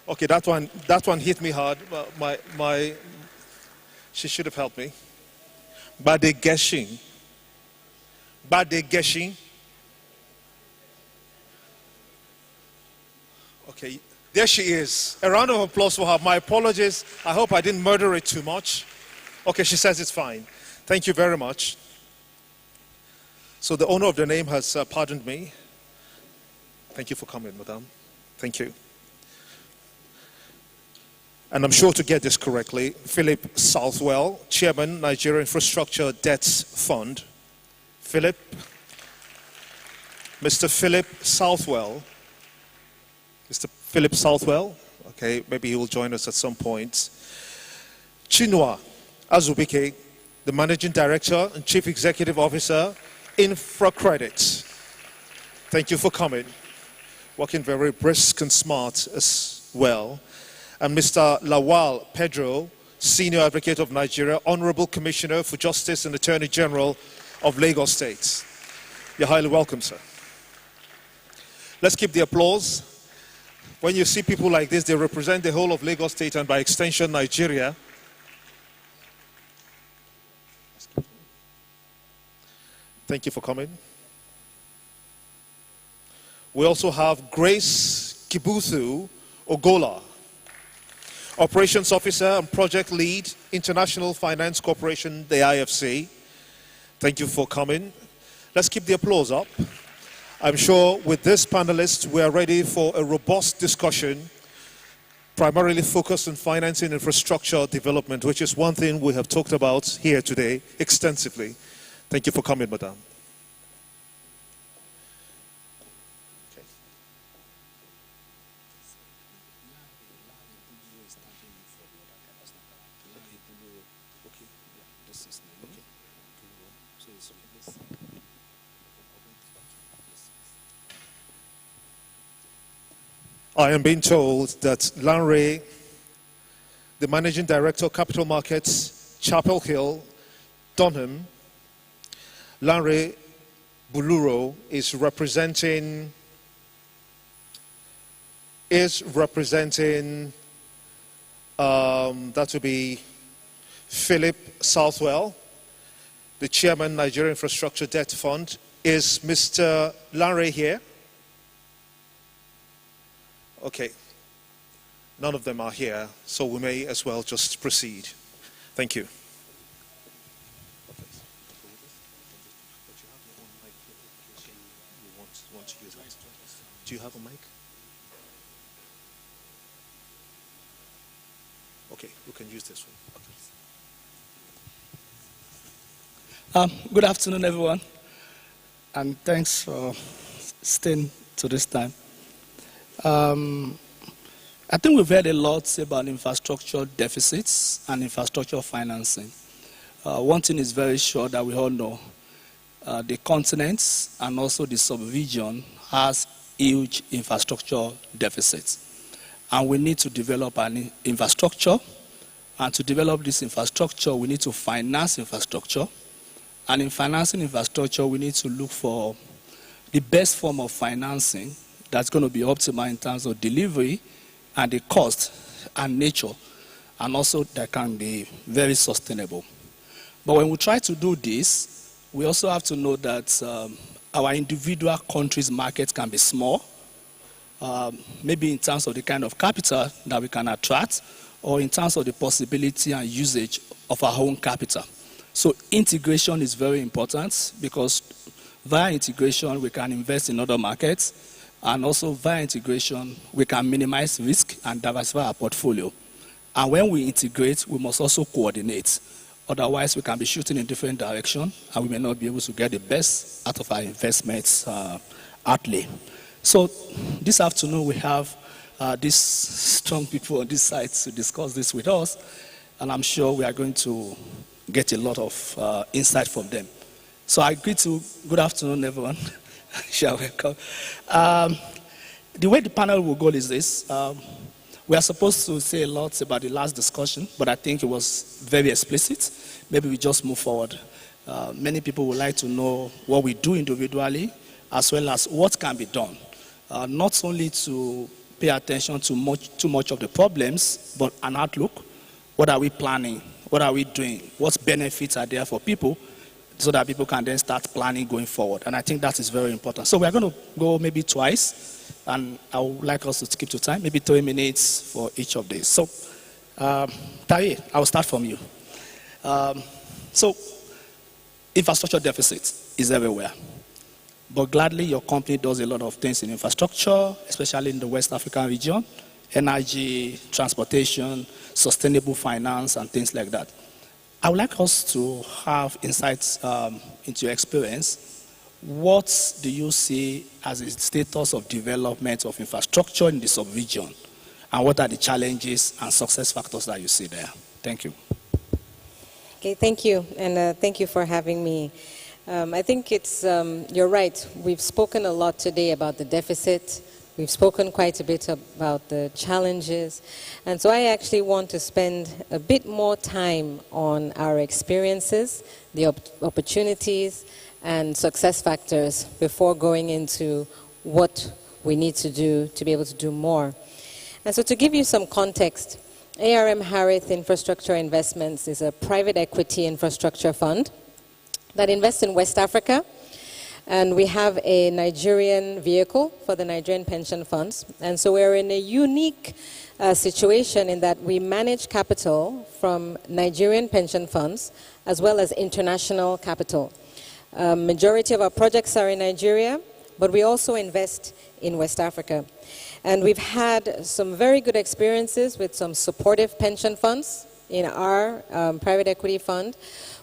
Okay, that one hit me hard. She should have helped me. Badegeshing. Okay, there she is. A round of applause for her. My apologies. I hope I didn't murder it too much. Okay, she says it's fine. Thank you very much. So the owner of the name has pardoned me. Thank you for coming, madam. Thank you. And I'm sure to get this correctly, Philip Southwell, Chairman, Nigeria Infrastructure Debts Fund. Philip, Mr. Philip Southwell. Mr. Philip Southwell, okay, maybe he will join us at some point. Chinua Azubike, the Managing Director and Chief Executive Officer, InfraCredit. Thank you for coming. Working very brisk and smart as well. And Mr. Lawal Pedro, Senior Advocate of Nigeria, Honorable Commissioner for Justice and Attorney General of Lagos State. You're highly welcome, sir. Let's keep the applause. When you see people like this, they represent the whole of Lagos State and by extension, Nigeria. Thank you for coming. We also have Grace Kibuthu Ogola, Operations Officer and Project Lead, International Finance Corporation, the IFC. Thank you for coming. Let's keep the applause up. I'm sure with this panelist, we are ready for a robust discussion, primarily focused on financing infrastructure development, which is one thing we have talked about here today extensively. Thank you for coming, madam. I am being told that Lanre, the Managing Director of Capital Markets, Chapel Hill, Dunham, Lanre Buluro is representing that would be Philip Southwell, the Chairman, Nigeria Infrastructure Debt Fund. Is Mr. Lanre here? Okay, none of them are here, so we may as well just proceed. Thank you. Do you have a mic? Okay, we can use this one. Okay. Good afternoon, everyone, and thanks for staying to this time. I think we've heard a lot about infrastructure deficits and infrastructure financing. One thing is very sure that we all know. The continents and also the sub-region has huge infrastructure deficits. And we need to develop an infrastructure. And to develop this infrastructure, we need to finance infrastructure. And in financing infrastructure, we need to look for the best form of financing that's going to be optimal in terms of delivery and the cost and nature, and also that can be very sustainable. But when we try to do this, we also have to know that our individual countries' markets can be small, maybe in terms of the kind of capital that we can attract, or in terms of the possibility and usage of our own capital. So integration is very important, because via integration we can invest in other markets, and also via integration we can minimize risk and diversify our portfolio. And when we integrate, we must also coordinate. Otherwise, we can be shooting in different directions, and we may not be able to get the best out of our investments outlay. So this afternoon, we have these strong people on this side to discuss this with us, and I'm sure we are going to get a lot of insight from them. So I greet you. Good afternoon, everyone. You're welcome. The way the panel will go is this. We are supposed to say a lot about the last discussion, but I think it was very explicit. Maybe we just move forward. Many people would like to know what we do individually, as well as what can be done. Not only to pay attention to too much of the problems, but an outlook. What are we planning? What are we doing? What benefits are there for people, so that people can then start planning going forward? And I think that is very important. So we're going to go maybe twice, and I would like us to keep to time, maybe 3 minutes for each of these. So, Tari, I will start from you. So, infrastructure deficit is everywhere. But gladly, your company does a lot of things in infrastructure, especially in the West African region, energy, transportation, sustainable finance, and things like that. I would like us to have insights into your experience. What do you see as the status of development of infrastructure in the sub-region? And what are the challenges and success factors that you see there? Thank you. Okay, thank you. And thank you for having me. I think it's, you're right. We've spoken a lot today about the deficit. We've spoken quite a bit about the challenges. And so I actually want to spend a bit more time on our experiences, the opportunities, and success factors before going into what we need to do to be able to do more. And so to give you some context, ARM Harith Infrastructure Investments is a private equity infrastructure fund that invests in West Africa. And we have a Nigerian vehicle for the Nigerian pension funds. And so we're in a unique situation in that we manage capital from Nigerian pension funds as well as international capital. Majority of our projects are in Nigeria, but we also invest in West Africa. And we've had some very good experiences with some supportive pension funds in our private equity fund.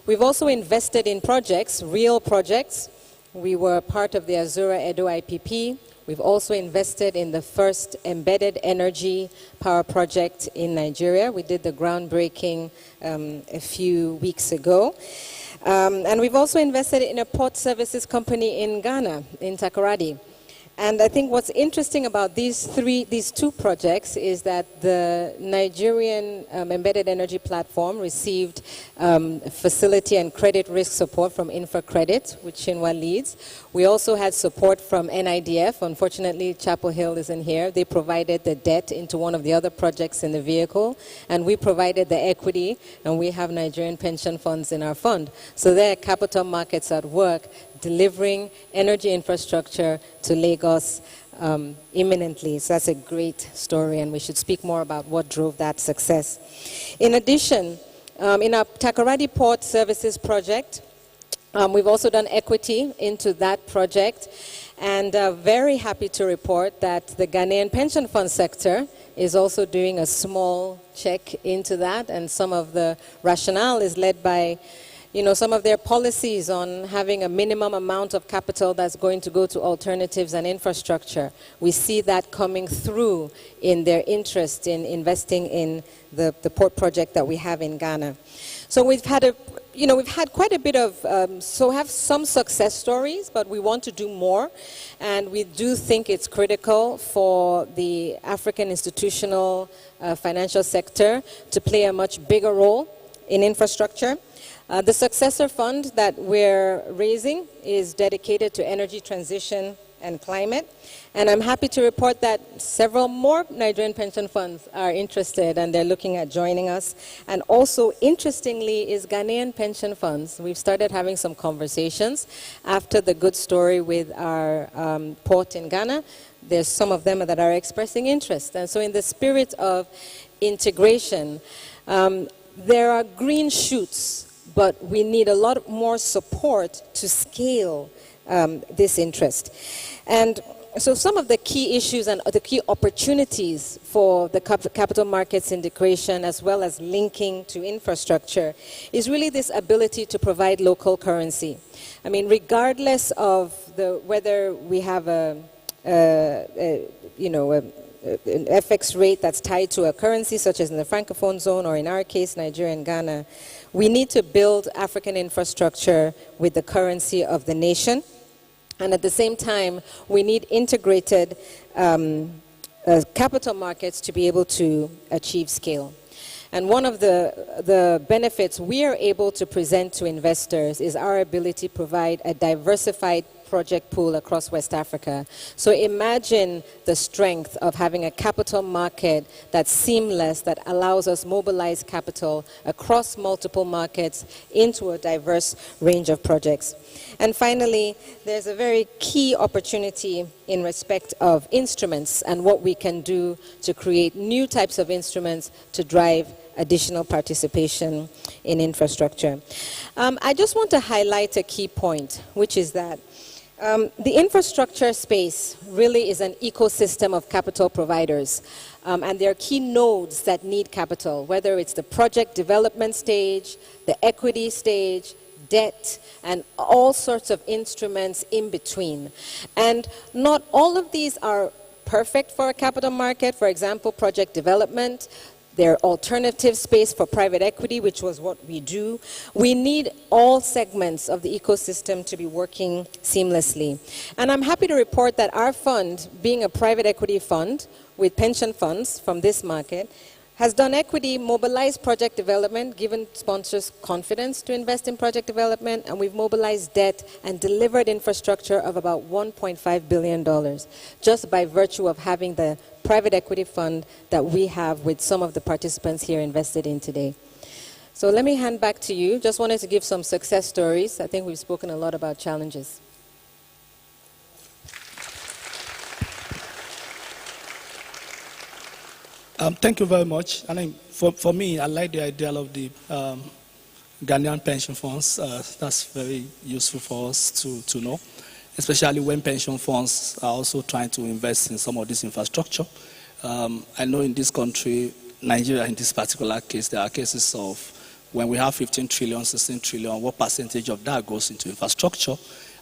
We've also invested in projects, real projects. We were part of the Azura Edo IPP. We've also invested in the first embedded energy power project in Nigeria. We did the groundbreaking a few weeks ago. And we've also invested in a port services company in Ghana, in Takoradi. And I think what's interesting about these two projects is that the Nigerian embedded energy platform received facility and credit risk support from InfraCredit, which Shinwa leads. We also had support from NIDF. Unfortunately, Chapel Hill isn't here. They provided the debt into one of the other projects in the vehicle, and we provided the equity, and we have Nigerian pension funds in our fund. So there are capital markets at work delivering energy infrastructure to Lagos imminently. So that's a great story, and we should speak more about what drove that success. In addition, in our Takoradi Port Services project, we've also done equity into that project, and very happy to report that the Ghanaian pension fund sector is also doing a small check into that, and some of the rationale is led by some of their policies on having a minimum amount of capital that's going to go to alternatives and infrastructure. We see that coming through in their interest in investing in the port project that we have in Ghana. So we've had we've had quite a bit of, have some success stories, but we want to do more. And we do think it's critical for the African institutional financial sector to play a much bigger role in infrastructure. The successor fund that we're raising is dedicated to energy transition and climate. And I'm happy to report that several more Nigerian pension funds are interested and they're looking at joining us. And also, interestingly, is Ghanaian pension funds. We've started having some conversations after the good story with our port in Ghana. There's some of them that are expressing interest. And so in the spirit of integration, there are green shoots, but we need a lot more support to scale this interest. And so some of the key issues and the key opportunities for the capital markets integration as well as linking to infrastructure is really this ability to provide local currency. I mean, regardless of whether we have an FX rate that's tied to a currency such as in the Francophone zone or in our case, Nigeria and Ghana, we need to build African infrastructure with the currency of the nation. And at the same time, we need integrated capital markets to be able to achieve scale. And one of the benefits we are able to present to investors is our ability to provide a diversified project pool across West Africa. So imagine the strength of having a capital market that's seamless, that allows us mobilize capital across multiple markets into a diverse range of projects. And finally, there's a very key opportunity in respect of instruments and what we can do to create new types of instruments to drive additional participation in infrastructure. I just want to highlight a key point, which is that the infrastructure space really is an ecosystem of capital providers. And there are key nodes that need capital, whether it's the project development stage, the equity stage, debt, and all sorts of instruments in between. And not all of these are perfect for a capital market. For example, project development. There are alternative space for private equity, which was what we do. We need all segments of the ecosystem to be working seamlessly. And I'm happy to report that our fund, being a private equity fund with pension funds from this market, has done equity, mobilized project development, given sponsors confidence to invest in project development, and we've mobilized debt and delivered infrastructure of about $1.5 billion, just by virtue of having the private equity fund that we have with some of the participants here invested in today. So let me hand back to you. Just wanted to give some success stories. I think we've spoken a lot about challenges. Thank you very much. I mean, for me, I like the idea of the Ghanaian pension funds. That's very useful for us to know, especially when pension funds are also trying to invest in some of this infrastructure. I know in this country, Nigeria in this particular case, there are cases of when we have 15 trillion, 16 trillion, what percentage of that goes into infrastructure,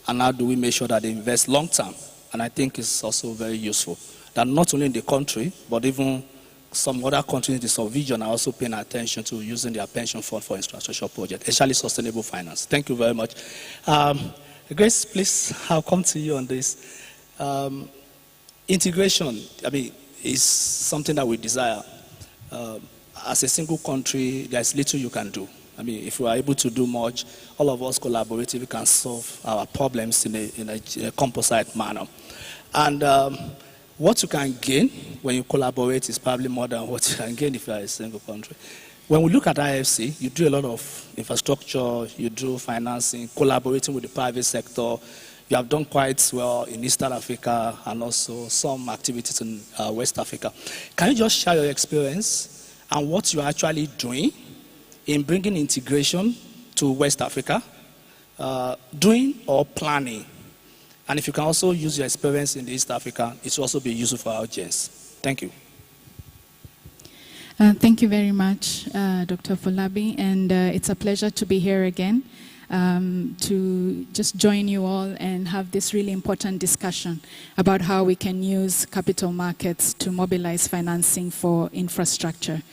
and how do we make sure that they invest long term? And I think it's also very useful that not only in the country, but even some other countries in the sub-region are also paying attention to using their pension fund for infrastructure projects, especially sustainable finance. Thank you very much. Grace, please, I'll come to you on this. Integration, I mean, is something that we desire. As a single country, there's little you can do. I mean, if we are able to do much, all of us collaboratively, we can solve our problems in a composite manner. And what you can gain when you collaborate is probably more than what you can gain if you are a single country. When we look at IFC, you do a lot of infrastructure, you do financing, collaborating with the private sector. You have done quite well in Eastern Africa and also some activities in West Africa. Can you just share your experience and what you're actually doing in bringing integration to West Africa, doing or planning? And if you can also use your experience in East Africa, it will also be useful for our audience. Thank you. Thank you very much, Dr. Folabi, and it's a pleasure to be here again to just join you all and have this really important discussion about how we can use capital markets to mobilize financing for infrastructure.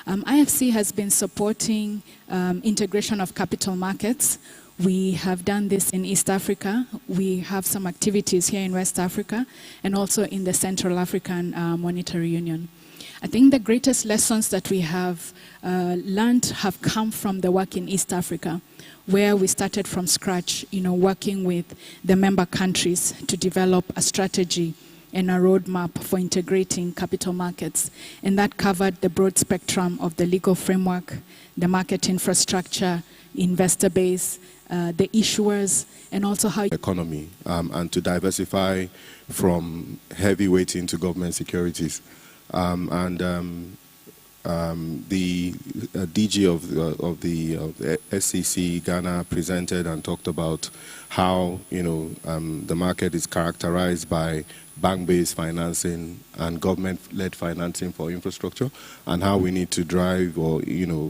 IFC has been supporting integration of capital markets. We have done this in East Africa. We have some activities here in West Africa and also in the Central African Monetary Union. I think the greatest lessons that we have learned have come from the work in East Africa, where we started from scratch, working with the member countries to develop a strategy and a roadmap for integrating capital markets. And that covered the broad spectrum of the legal framework, the market infrastructure, investor base, the issuers, and also how economy and to diversify from heavy weighting to government securities. The DG of the SEC Ghana presented and talked about how the market is characterized by bank-based financing and government-led financing for infrastructure, and how we need to drive or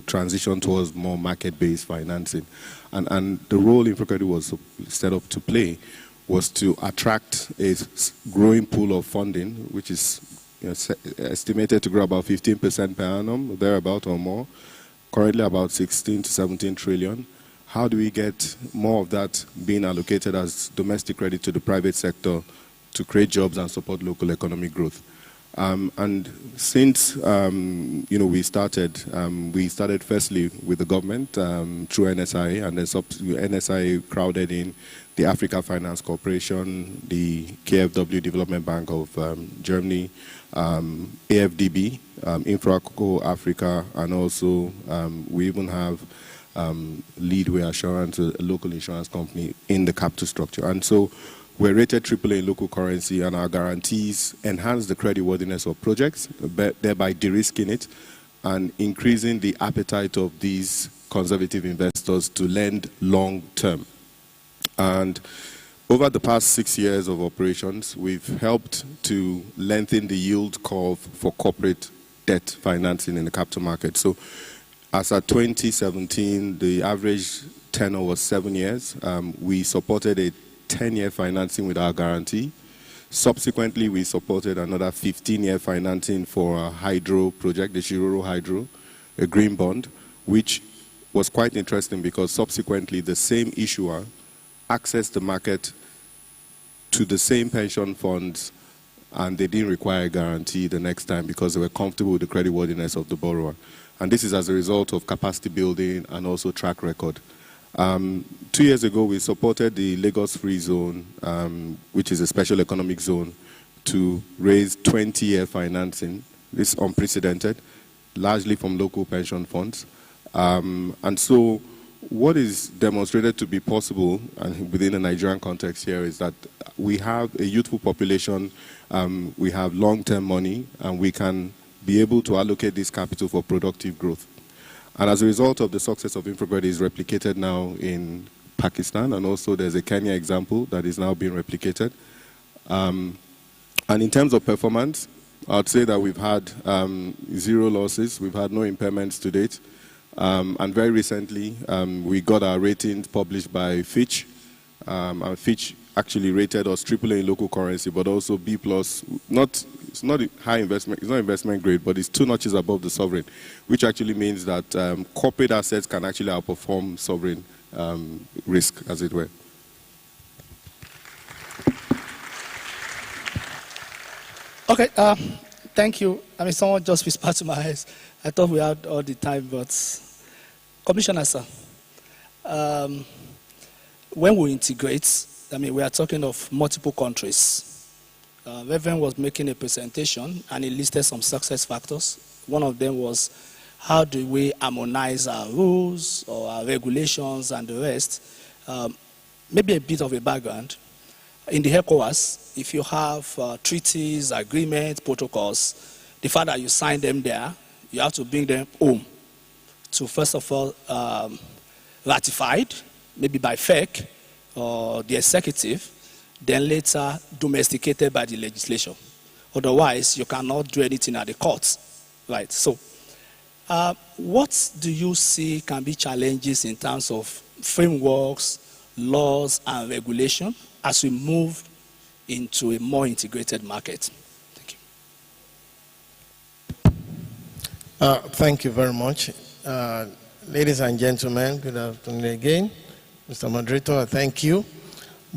transition towards more market-based financing. And the role InfraCredit was set up to play was to attract a growing pool of funding, which is estimated to grow about 15% per annum, thereabout or more, currently about 16 to 17 trillion. How do we get more of that being allocated as domestic credit to the private sector to create jobs and support local economic growth? And since we started firstly with the government through NSIA, and then NSIA crowded in the Africa Finance Corporation, the KfW Development Bank of Germany, AFDB, Infraco Africa, and also we even have Leadway Assurance, a local insurance company, in the capital structure. And so we're rated AAA in local currency, and our guarantees enhance the creditworthiness of projects, thereby de-risking it and increasing the appetite of these conservative investors to lend long term. And over the past 6 years of operations, we've helped to lengthen the yield curve for corporate debt financing in the capital market. So as at 2017, the average tenor was 7 years. We supported a 10-year financing with our guarantee. Subsequently, we supported another 15-year financing for a hydro project, the Shiroro Hydro, a green bond, which was quite interesting because subsequently the same issuer accessed the market to the same pension funds, and they didn't require a guarantee the next time because they were comfortable with the creditworthiness of the borrower. And this is as a result of capacity building and also track record. 2 years ago, we supported the Lagos Free Zone, which is a special economic zone, to raise 20-year financing. This is unprecedented, largely from local pension funds. And so what is demonstrated to be possible, and within the Nigerian context here, is that we have a youthful population, we have long-term money, and we can be able to allocate this capital for productive growth. And as a result of the success of InfraCredit is replicated now in Pakistan, and also there's a Kenya example that is now being replicated. And in terms of performance, I'd say that we've had 0 losses, we've had no impairments to date. And very recently, we got our ratings published by Fitch. And Fitch actually rated us AAA in local currency, but also B+. It's not high investment, it's not investment grade, but it's 2 notches above the sovereign, which actually means that corporate assets can actually outperform sovereign risk, as it were. Okay, thank you. I mean, someone just whispered to my eyes. I thought we had all the time, but Commissioner, sir, when we integrate, I mean, we are talking of multiple countries. Reverend was making a presentation, and he listed some success factors. One of them was, how do we harmonize our rules or our regulations and the rest? Maybe a bit of a background. In the ECOWAS, if you have treaties, agreements, protocols, the fact that you sign them there, you have to bring them home to, first of all, ratified, maybe by FEC or the executive, then later domesticated by the legislature. Otherwise, you cannot do anything at the courts, right? So, what do you see can be challenges in terms of frameworks, laws, and regulation as we move into a more integrated market? Thank you. Thank you very much. Ladies and gentlemen, good afternoon again. Mr. Moderator, thank you.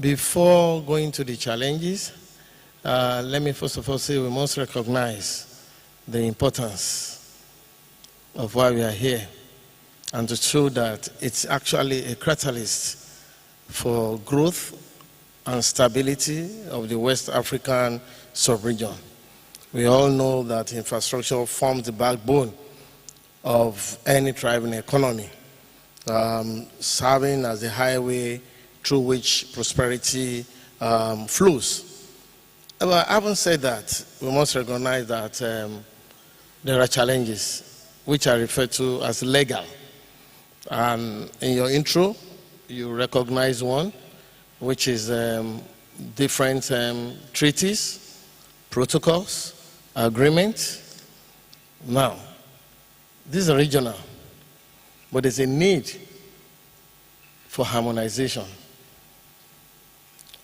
Before going to the challenges, let me first of all say we must recognize the importance of why we are here and to show that it's actually a catalyst for growth and stability of the West African sub-region. We all know that infrastructure forms the backbone of any thriving economy, serving as the highway through which prosperity flows. But having said that, we must recognize that there are challenges which are referred to as legal. And in your intro, you recognize one, which is different treaties, protocols, agreements. Now, this is regional, but there's a need for harmonization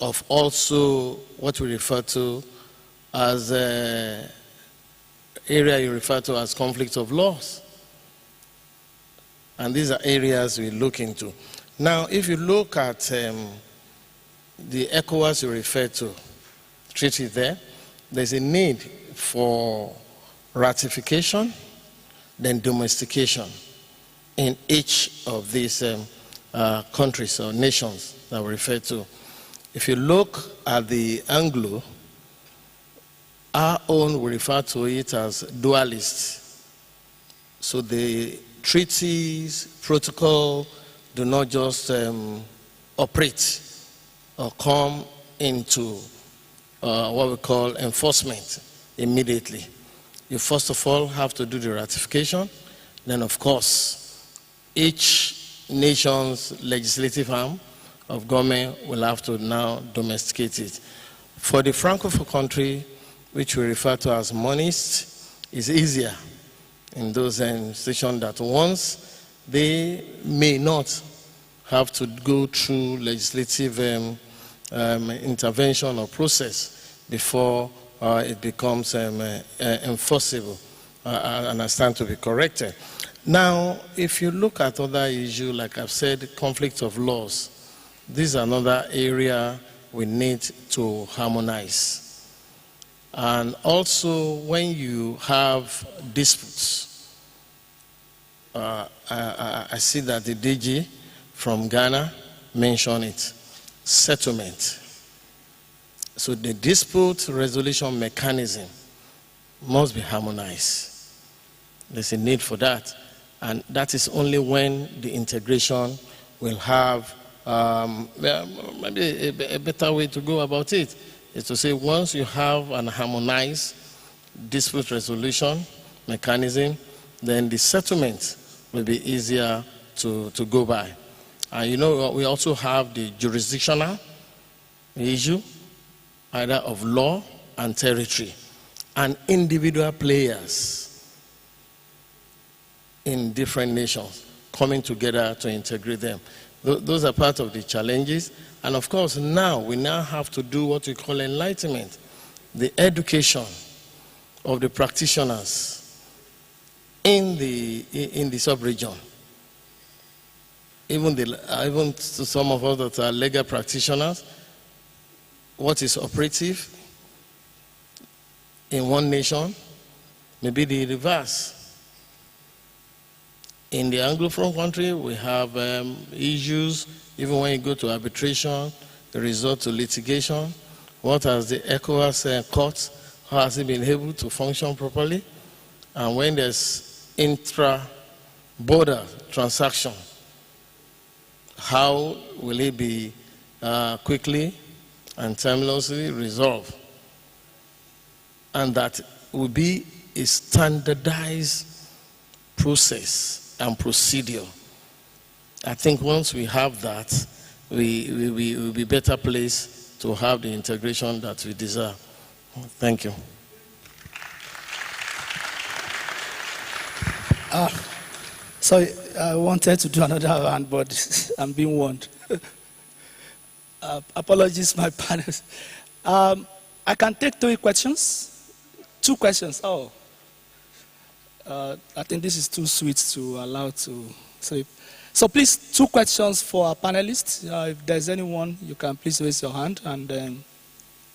of also what we refer to as area you refer to as conflict of laws. And these are areas we look into. Now, if you look at the ECOWAS you refer to, treaty there's a need for ratification, then domestication in each of these countries or nations that we refer to. If you look at the Anglo, our own, we refer to it as dualist. So the treaties, protocol do not just operate or come into what we call enforcement immediately. You first of all have to do the ratification. Then, of course, each nation's legislative arm of government will have to now domesticate it. For the Francophone country, which we refer to as monist, it's easier in those situations that once they may not have to go through legislative intervention or process before it becomes enforceable and I stand to be corrected. Now, if you look at other issues, like I've said, conflict of laws, this is another area we need to harmonize. And also, when you have disputes, I see that the DG from Ghana mentioned it, settlement. So the dispute resolution mechanism must be harmonized. There's a need for that. And that is only when the integration will have, maybe a better way to go about it is to say once you have an harmonized dispute resolution mechanism, then the settlement will be easier to go by. And you know, we also have the jurisdictional issue, either of law and territory, and individual players in different nations coming together to integrate them. Those are part of the challenges. And of course, we now have to do what we call enlightenment, the education of the practitioners in the sub-region. Even to some of us that are legal practitioners, what is operative in one nation may be the reverse. In the Anglophone country, we have issues, even when you go to arbitration, the resort to litigation. What has the ECOWAS court, how has it been able to function properly? And when there's intra-border transaction, how will it be quickly and timelessly resolved? And that will be a standardized process and procedure. I think once we have that, we will be better placed to have the integration that we deserve. Thank you. Sorry, I wanted to do another round, but I'm being warned. Apologies, my panelists. I can take 3 questions. 2 questions. Oh. I think this is too sweet to allow to sleep. So please, 2 questions for our panelists. If there's anyone, you can please raise your hand and then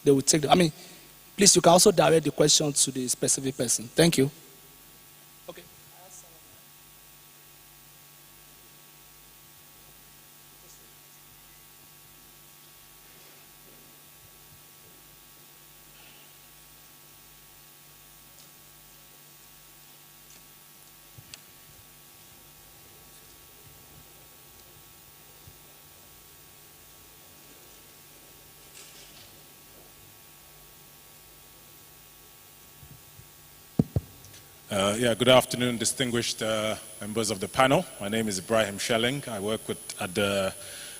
they will take them. Please, you can also direct the question to the specific person. Thank you. Good afternoon, distinguished members of the panel. My name is Ibrahim Shelling. I work at the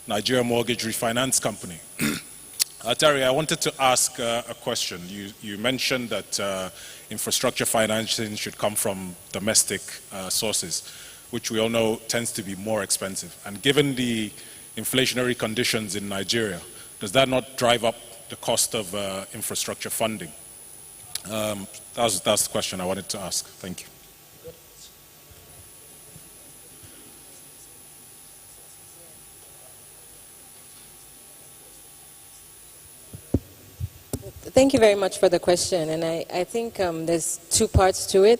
Nigeria Mortgage Refinance Company. Terry, I wanted to ask a question. You mentioned that infrastructure financing should come from domestic sources, which we all know tends to be more expensive. And given the inflationary conditions in Nigeria, does that not drive up the cost of infrastructure funding? That's the question I wanted to ask. Thank you. Thank you very much for the question. And I think there's 2 parts to it.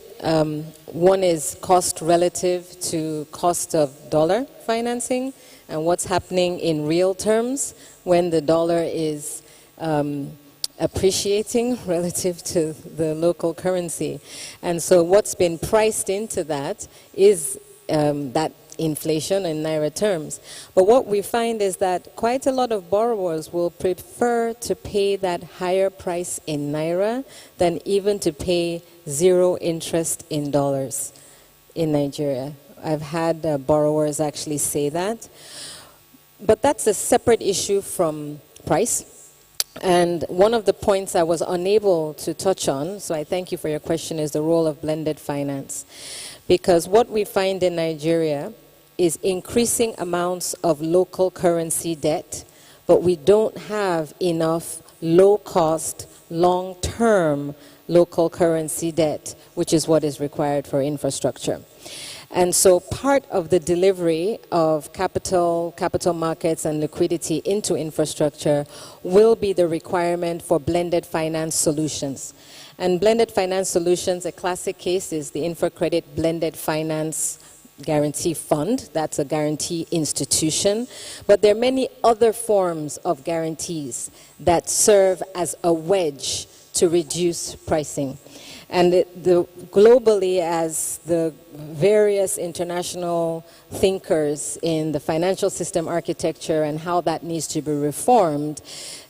One is cost relative to cost of dollar financing and what's happening in real terms when the dollar is appreciating relative to the local currency. And so what's been priced into that is that inflation in Naira terms. But what we find is that quite a lot of borrowers will prefer to pay that higher price in Naira than even to pay 0 interest in dollars in Nigeria. I've had borrowers actually say that. But that's a separate issue from price. And one of the points I was unable to touch on, so I thank you for your question, is the role of blended finance. Because what we find in Nigeria is increasing amounts of local currency debt, but we don't have enough low-cost, long-term local currency debt, which is what is required for infrastructure. And so part of the delivery of capital markets and liquidity into infrastructure will be the requirement for blended finance solutions. And blended finance solutions, a classic case is the InfraCredit Blended Finance Guarantee Fund. That's a guarantee institution. But there are many other forms of guarantees that serve as a wedge to reduce pricing. And globally, as the various international thinkers in the financial system architecture and how that needs to be reformed,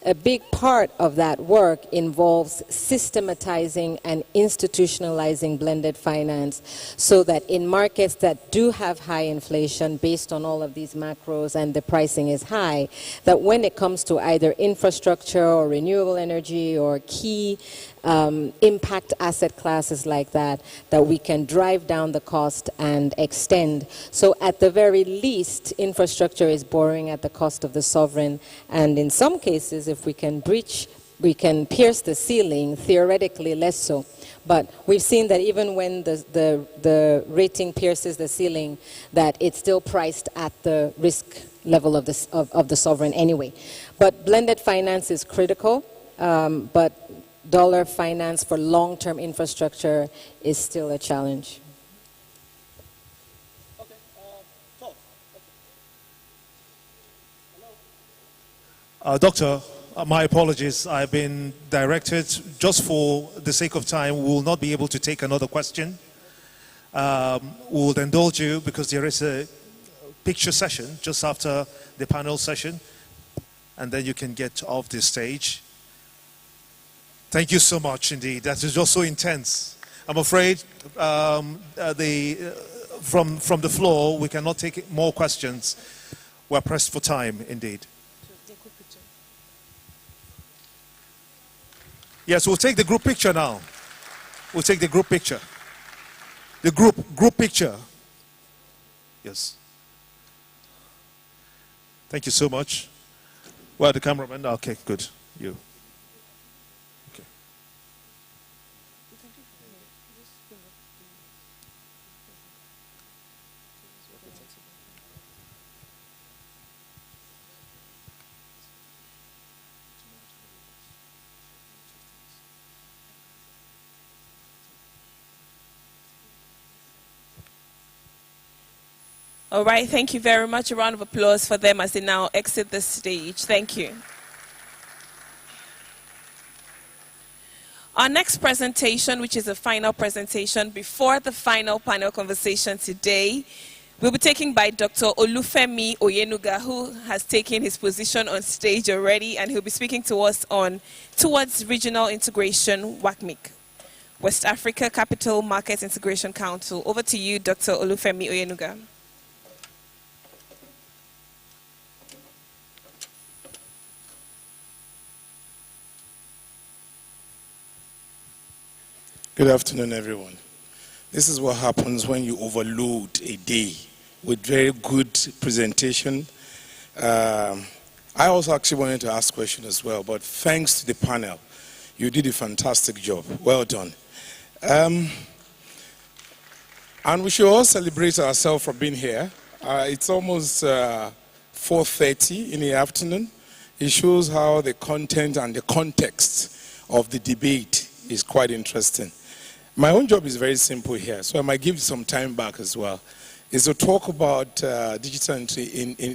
a big part of that work involves systematizing and institutionalizing blended finance so that in markets that do have high inflation based on all of these macros and the pricing is high, that when it comes to either infrastructure or renewable energy or key impact asset classes like that, that we can drive down the cost and extend. So at the very least, infrastructure is borrowing at the cost of the sovereign, and in some cases, if we can pierce the ceiling, theoretically less so. But we've seen that even when the rating pierces the ceiling, that it's still priced at the risk level of the sovereign anyway. But blended finance is critical, but dollar finance for long-term infrastructure is still a challenge. Doctor, my apologies. I've been directed, just for the sake of time, we will not be able to take another question. We will indulge you because there is a picture session just after the panel session, and then you can get off the stage. Thank you so much indeed. That is just so intense. I'm afraid from the floor we cannot take more questions. We're pressed for time indeed. Yes, we'll take the group picture now. We'll take the group picture. The group picture. Yes. Thank you so much. Well, the cameraman. Okay, good. You. All right, thank you very much. A round of applause for them as they now exit the stage. Thank you. Our next presentation, which is the final presentation before the final panel conversation today, will be taken by Dr. Olufemi Oyenuga, who has taken his position on stage already, and he'll be speaking to us on Towards Regional Integration, WACMaC, West Africa Capital Markets Integration Council. Over to you, Dr. Olufemi Oyenuga. Good afternoon, everyone. This is what happens when you overload a day with very good presentation. I also actually wanted to ask questions as well, but thanks to the panel, you did a fantastic job. Well done. And we should all celebrate ourselves for being here. It's almost 4:30 in the afternoon. It shows how the content and the context of the debate is quite interesting. My own job is very simple here, so I might give some time back as well, is to talk about digital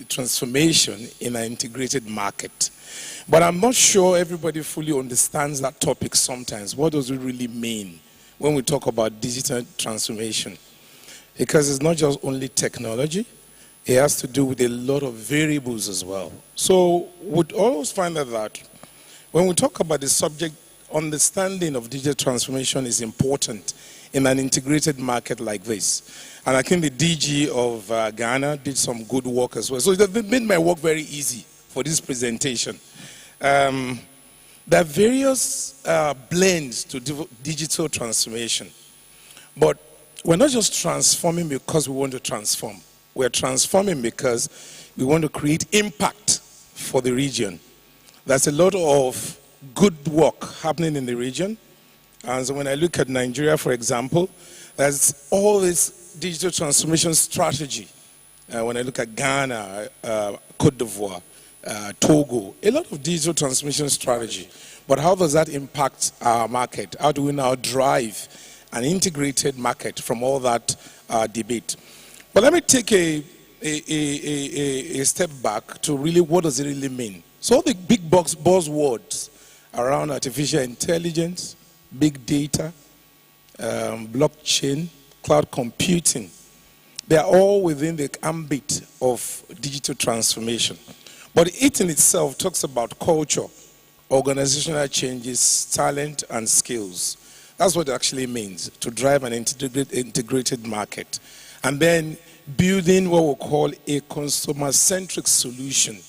transformation in an integrated market. But I'm not sure everybody fully understands that topic sometimes. What does it really mean when we talk about digital transformation? Because it's not just only technology, it has to do with a lot of variables as well. So we'd always find that when we talk about the subject, understanding of digital transformation is important in an integrated market like this. And I think the DG of Ghana did some good work as well. So they've made my work very easy for this presentation. There are various blends to digital transformation. But we're not just transforming because we want to transform. We're transforming because we want to create impact for the region. There's a lot of good work happening in the region. And so when I look at Nigeria, for example, there's all this digital transformation strategy. When I look at Ghana, Cote d'Ivoire, Togo, a lot of digital transformation strategy. But how does that impact our market? How do we now drive an integrated market from all that debate? But let me take a step back to really, what does it really mean? So all the big buzzwords around artificial intelligence, big data, blockchain, cloud computing, they are all within the ambit of digital transformation. But it in itself talks about culture, organizational changes, talent, and skills. That's what it actually means, to drive an integrated market. And then building what we call a consumer-centric solution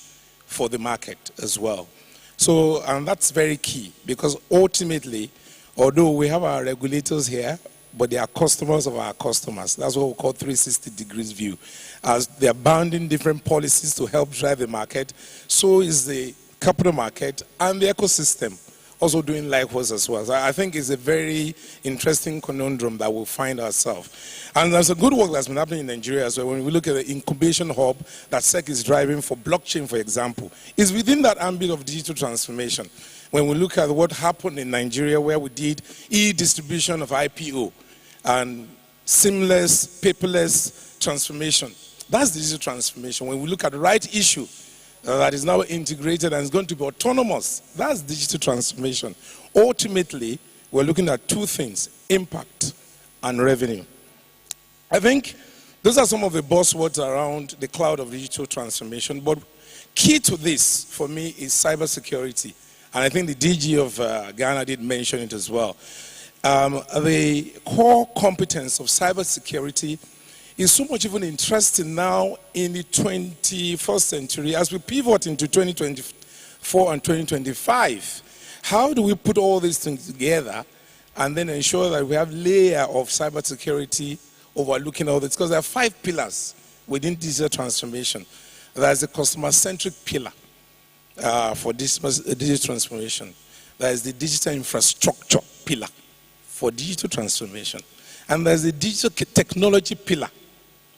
for the market as well. So, and that's very key, because ultimately, although we have our regulators here, but they are customers of our customers. That's what we call 360 degrees view. As they are bounding different policies to help drive the market, so is the capital market and the ecosystem also doing likewise as well. So I think it's a very interesting conundrum that we'll find ourselves. And there's a good work that's been happening in Nigeria as well. When we look at the incubation hub that SEC is driving for blockchain, for example, is within that ambit of digital transformation. When we look at what happened in Nigeria, where we did e-distribution of IPO and seamless, paperless transformation, that's digital transformation. When we look at the right issue that is now integrated and is going to be autonomous, that's digital transformation. Ultimately, we're looking at two things: impact and revenue. I think those are some of the buzzwords around the cloud of digital transformation, but key to this for me is cybersecurity. And I think the DG of Ghana did mention it as well. The core competence of cybersecurity is so much even interesting now in the 21st century as we pivot into 2024 and 2025. How do we put all these things together and then ensure that we have a layer of cybersecurity overlooking all this? Because there are 5 pillars within digital transformation. There's a customer-centric pillar for digital transformation. There's the digital infrastructure pillar for digital transformation. And there's the digital technology pillar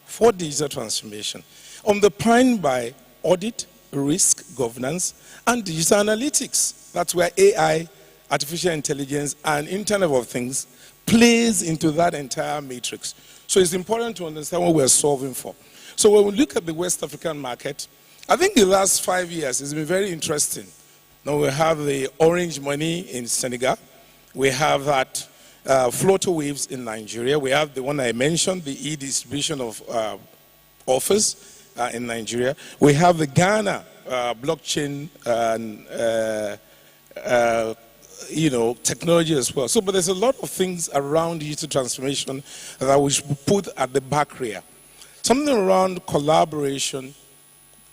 for digital transformation, underpinned by audit, risk, governance, and digital analytics. That's where AI, artificial intelligence, and Internet of Things plays into that entire matrix. So it's important to understand what we're solving for. So when we look at the West African market, I think the last 5 years has been very interesting. Now we have the orange money in Senegal. We have that floater waves in Nigeria. We have the one I mentioned, the e-distribution of offers in Nigeria. We have the Ghana blockchain technology as well. So, but there's a lot of things around digital transformation that we should put at the back rear. Something around collaboration,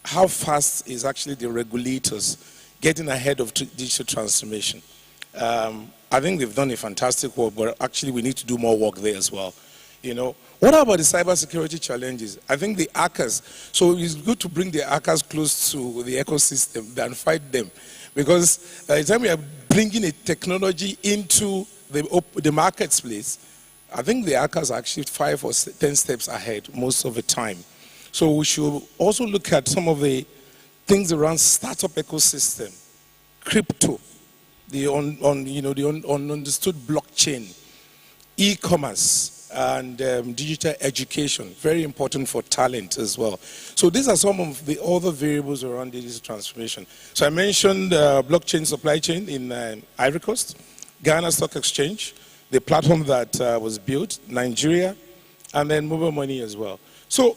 how fast is actually the regulators getting ahead of digital transformation? I think they've done a fantastic work, but actually we need to do more work there as well. What about the cybersecurity challenges? I think the hackers, so it's good to bring the hackers close to the ecosystem than fight them. Because by the time we are bringing a technology into the marketplace, I think the hackers are actually 5 or 10 steps ahead most of the time. So we should also look at some of the things around startup ecosystem, crypto, the ununderstood blockchain, e-commerce, and digital education, very important for talent as well. So these are some of the other variables around digital transformation. So I mentioned blockchain supply chain in Ivory Coast, Ghana Stock Exchange, the platform that was built, Nigeria, and then mobile money as well. So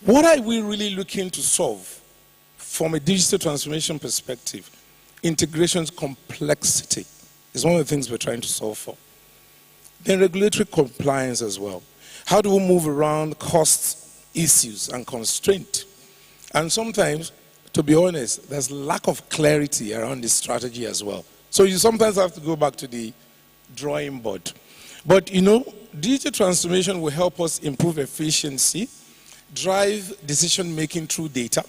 what are we really looking to solve from a digital transformation perspective? Integration's complexity is one of the things we're trying to solve for. Then regulatory compliance as well. How do we move around cost issues and constraint? And sometimes, to be honest, there's lack of clarity around the strategy as well. So you sometimes have to go back to the drawing board. But digital transformation will help us improve efficiency, drive decision-making through data,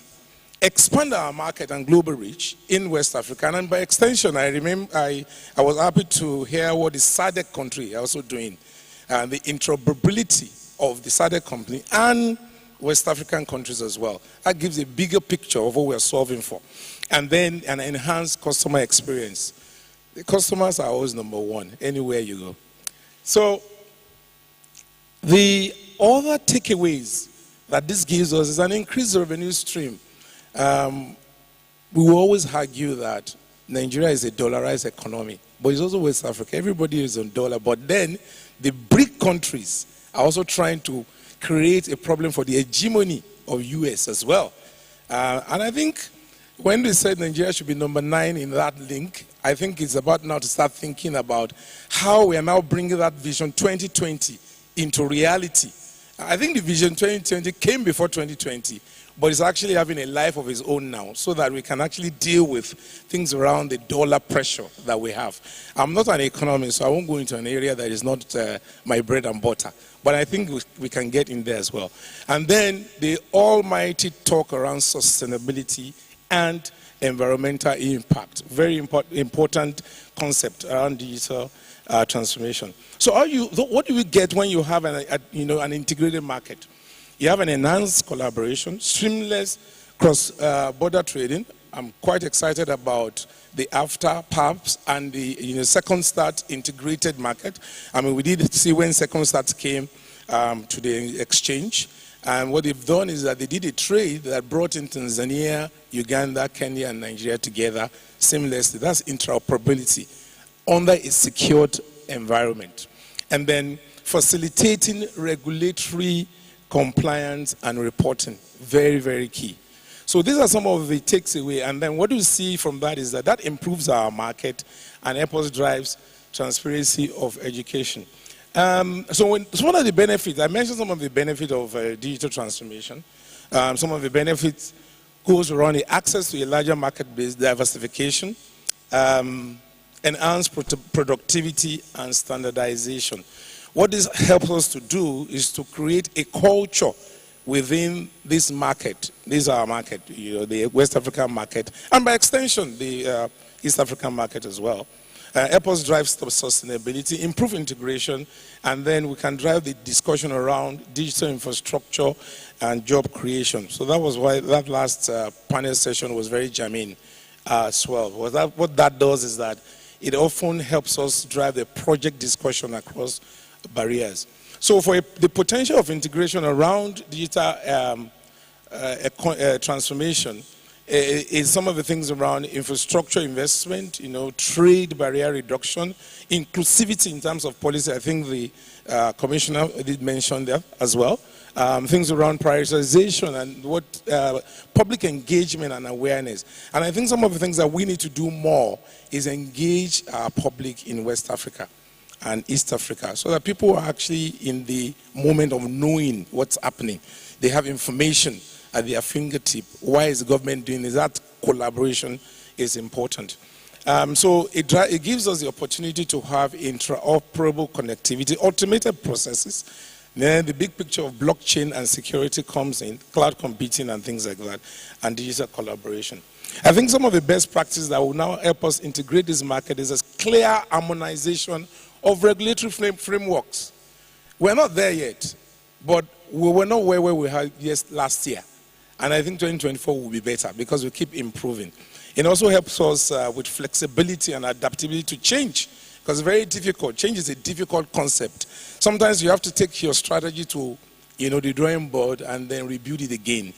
expand our market and global reach in West Africa. And by extension, I was happy to hear what the SADC country are also doing, the interoperability of the SADC company and West African countries as well. That gives a bigger picture of what we're solving for. And then an enhanced customer experience. The customers are always number one, anywhere you go. So the other takeaways that this gives us is an increased revenue stream. We will always argue that Nigeria is a dollarized economy, but it's also West Africa. Everybody is on dollar, but then the BRIC countries are also trying to create a problem for the hegemony of US as well. And I think when they said Nigeria should be number 9 in that link, I think it's about now to start thinking about how we are now bringing that Vision 2020 into reality. I think the Vision 2020 came before 2020, but it's actually having a life of its own now, so that we can actually deal with things around the dollar pressure that we have. I'm not an economist, so I won't go into an area that is not my bread and butter, but I think we can get in there as well. And then the almighty talk around sustainability and environmental impact, very important concept around digital transformation. So what do we get when you have an integrated market? You have an enhanced collaboration, seamless cross-border trading. I'm quite excited about the AFTA, PAPS, and the Second Start integrated market. I mean, we did see when Second Start came to the exchange, and what they've done is that they did a trade that brought in Tanzania, Uganda, Kenya, and Nigeria together seamlessly. That's interoperability under a secured environment. And then facilitating regulatory compliance and reporting, very, very key. So these are some of the takes away. And then what we see from that is that improves our market and helps us drive transparency of education. So one of the benefits, I mentioned some of the benefits of digital transformation. Some of the benefits goes around the access to a larger market-based diversification, enhanced productivity and standardization. What this helps us to do is to create a culture within this market. This is our market, the West African market, and by extension, the East African market as well. Help us drive sustainability, improve integration, and then we can drive the discussion around digital infrastructure and job creation. So that was why that last panel session was very germane as well. What that does is that it often helps us drive the project discussion across barriers. So for the potential of integration around digital transformation is some of the things around infrastructure investment, trade barrier reduction, inclusivity in terms of policy. I think the commissioner did mention that as well. Things around prioritization and what public engagement and awareness. And I think some of the things that we need to do more is engage our public in West Africa and East Africa so that people are actually in the moment of knowing what's happening. They have information at their fingertip. Why is the government doing this? That collaboration is important. So it gives us the opportunity to have interoperable connectivity, automated processes. Then the big picture of blockchain and security comes in, cloud computing and things like that, and digital collaboration. I think some of the best practices that will now help us integrate this market is a clear harmonization of regulatory frameworks. We're not there yet, but we were not where we were last year. And I think 2024 will be better because we keep improving. It also helps us with flexibility and adaptability to change, because it's very difficult. Change is a difficult concept. Sometimes you have to take your strategy to the drawing board and then rebuild it again.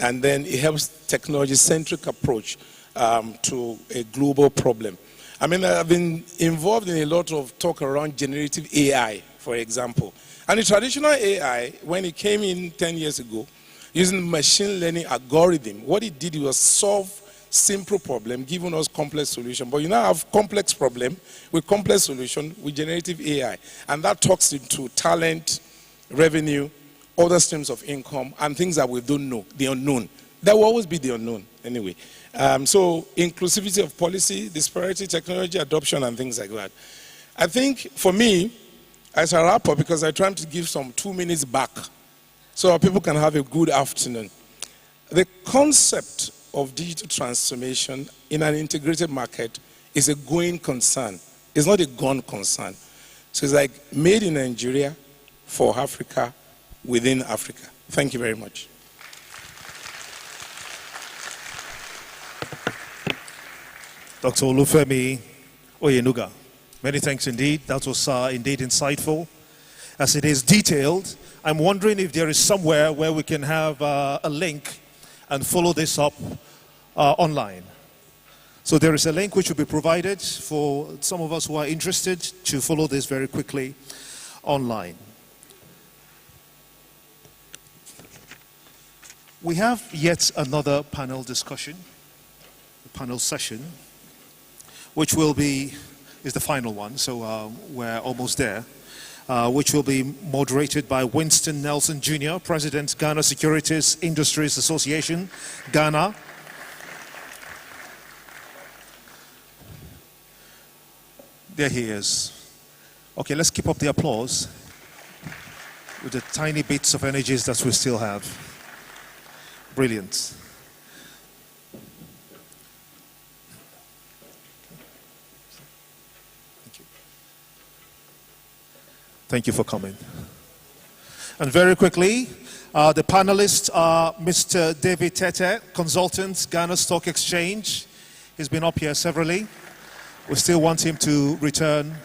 And then it helps technology-centric approach to a global problem. I mean, I've been involved in a lot of talk around generative AI, for example. And the traditional AI, when it came in 10 years ago, using machine learning algorithm, what it did was solve simple problem, giving us complex solution. But you now have complex problem with complex solution with generative AI. And that talks into talent, revenue, other streams of income, and things that we don't know, the unknown. There will always be the unknown anyway. So inclusivity of policy, disparity, technology adoption, and things like that. I think for me, as a wrap up, because I try to give some 2 minutes back so people can have a good afternoon. The concept of digital transformation in an integrated market is a going concern. It's not a gone concern. So it's like made in Nigeria for Africa, within Africa. Thank you very much. Dr. Olufemi Oyenuga, many thanks indeed. That was indeed insightful. As it is detailed, I'm wondering if there is somewhere where we can have a link and follow this up online. So there is a link which will be provided for some of us who are interested to follow this very quickly online. We have yet another panel discussion, a panel session, which is the final one, so we're almost there, which will be moderated by Winston Nelson Jr., President, Ghana Securities Industries Association, Ghana. There he is. Okay, let's keep up the applause with the tiny bits of energies that we still have. Brilliant. Thank you for coming. And very quickly, the panelists are Mr. David Tete, consultant, Ghana Stock Exchange. He's been up here severally. We still want him to return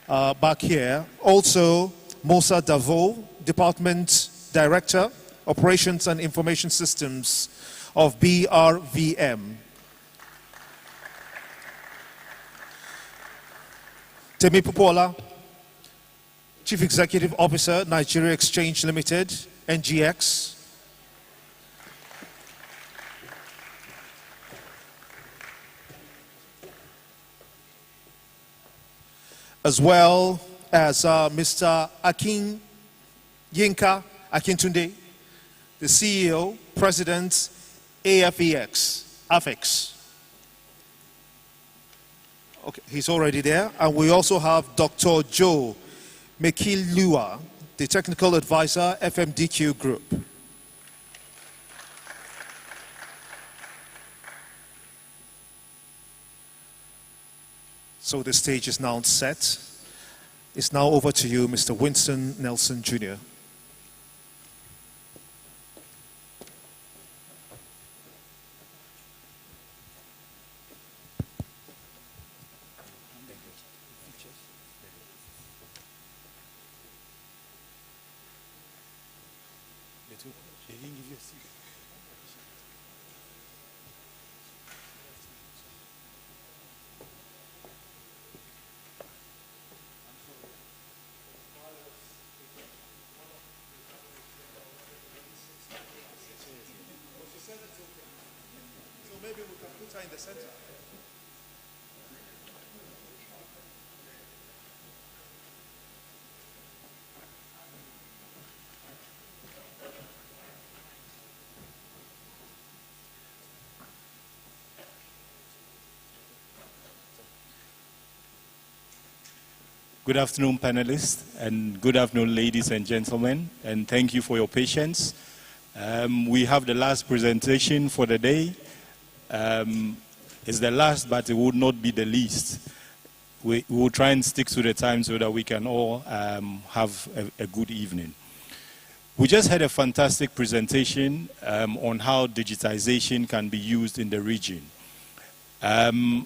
back here. Also, Musa Davo, Department Director, Operations and Information Systems of BRVM. Temi Pupola, Chief Executive Officer, Nigeria Exchange Limited, NGX. As well as Mr. Akin Yinka Akintunde, the CEO, President, AFEX. Okay, he's already there. And we also have Dr. Joe Mekilua, the Technical Advisor, FMDQ Group. So the stage is now set. It's now over to you, Mr. Winston Nelson Jr. So maybe we can put her in the center. Good afternoon, panelists, and good afternoon, ladies and gentlemen, and thank you for your patience. We have the last presentation for the day. It's the last, but it would not be the least. We will try and stick to the time so that we can all have a good evening. We just had a fantastic presentation on how digitization can be used in the region. And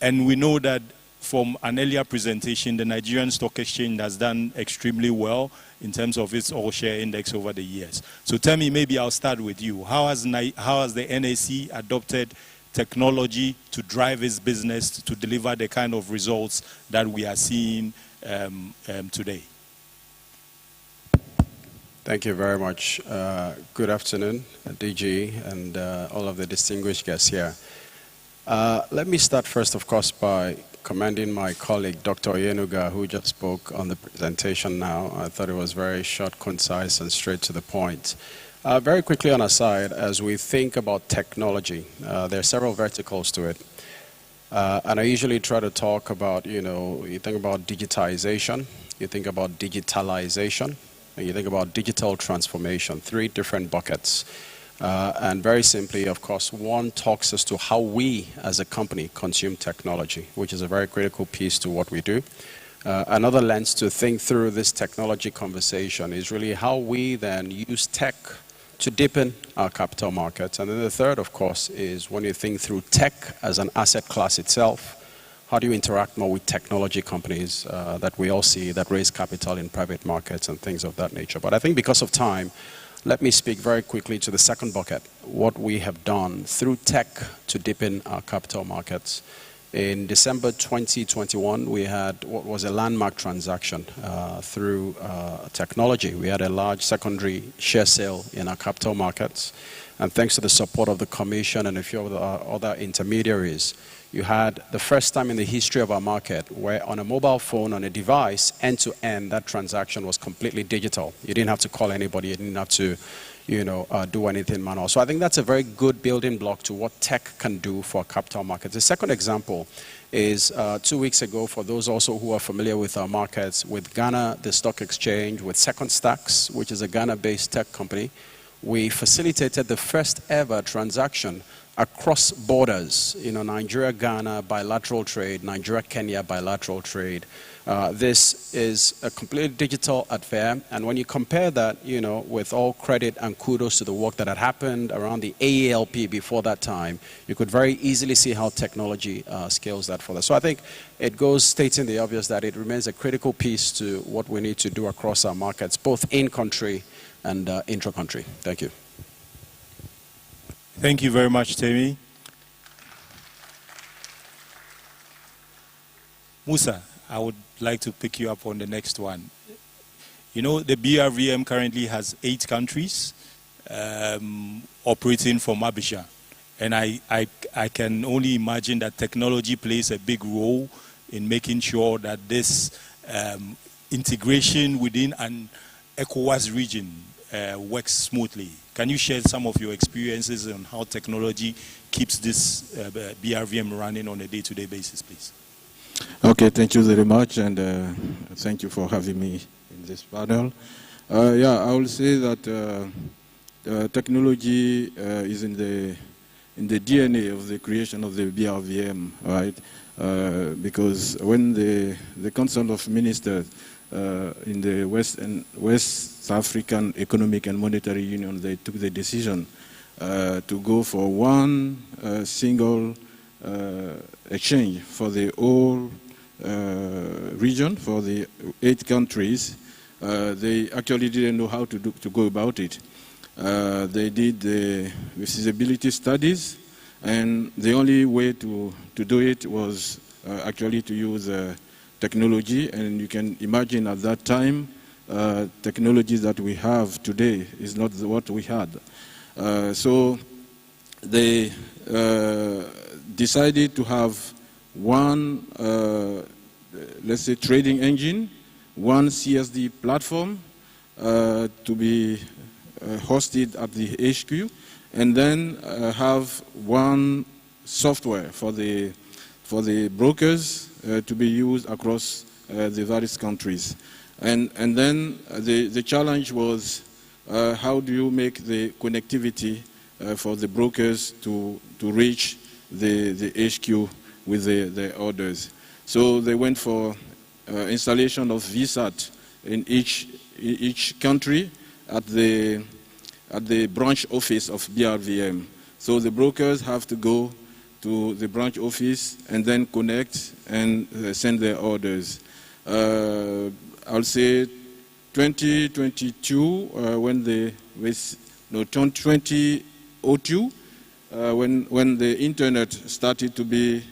we know that from an earlier presentation, the Nigerian Stock Exchange has done extremely well in terms of its all-share index over the years. So tell me, maybe I'll start with you. How has the NSE adopted technology to drive its business to deliver the kind of results that we are seeing today? Thank you very much. Good afternoon, DG, and all of the distinguished guests here. Let me start first, of course, by commending my colleague, Dr. Oyenuga, who just spoke on the presentation now. I thought it was very short, concise, and straight to the point. Very quickly on our side, as we think about technology, there are several verticals to it. And I usually try to talk about, you think about digitization, you think about digitalization, and you think about digital transformation, three different buckets. And very simply, of course, one talks as to how we as a company consume technology, which is a very critical piece to what we do. Another lens to think through this technology conversation is really how we then use tech to deepen our capital markets. And then the third, of course, is when you think through tech as an asset class itself, how do you interact more with technology companies that we all see that raise capital in private markets and things of that nature. But I think because of time, let me speak very quickly to the second bucket, what we have done through tech to deepen our capital markets. In December 2021, we had what was a landmark transaction through technology. We had a large secondary share sale in our capital markets. And thanks to the support of the Commission and a few of the other intermediaries, you had the first time in the history of our market where on a mobile phone, on a device, end-to-end, that transaction was completely digital. You didn't have to call anybody. You didn't have to, do anything manual. So I think that's a very good building block to what tech can do for capital markets. The second example is 2 weeks ago, for those also who are familiar with our markets, with Ghana, the stock exchange, with Second Stacks, which is a Ghana-based tech company, we facilitated the first ever transaction across borders, Nigeria-Ghana bilateral trade, Nigeria-Kenya bilateral trade. This is a completely digital affair, and when you compare that, with all credit and kudos to the work that had happened around the AELP before that time, you could very easily see how technology scales that further. So I think it goes stating the obvious that it remains a critical piece to what we need to do across our markets, both in-country and intra-country. Thank you. Thank you very much, Temi. Musa, I would like to pick you up on the next one. The BRVM currently has 8 countries operating from Abidjan. And I can only imagine that technology plays a big role in making sure that this integration within an ECOWAS region works smoothly. Can you share some of your experiences on how technology keeps this BRVM running on a day-to-day basis, please? Okay, thank you very much, and thank you for having me in this panel. I will say that technology is in the DNA of the creation of the BRVM, right? Because when the Council of Ministers in the West African Economic and Monetary Union, they took the decision to go for one single exchange for the whole region, for the 8 countries. They actually didn't know how to go about it. They did the feasibility studies, and the only way to do it was actually to use technology. And you can imagine at that time, technology that we have today is not what we had. So they decided to have one, let's say, trading engine, one CSD platform to be hosted at the HQ, and then have one software for the brokers to be used across the various countries. And then the challenge was how do you make the connectivity for the brokers to reach the HQ with the orders. So they went for installation of VSAT in each country at the branch office of BRVM. So the brokers have to go to the branch office and then connect and send their orders. I'll say 2022 2002 when the internet started to be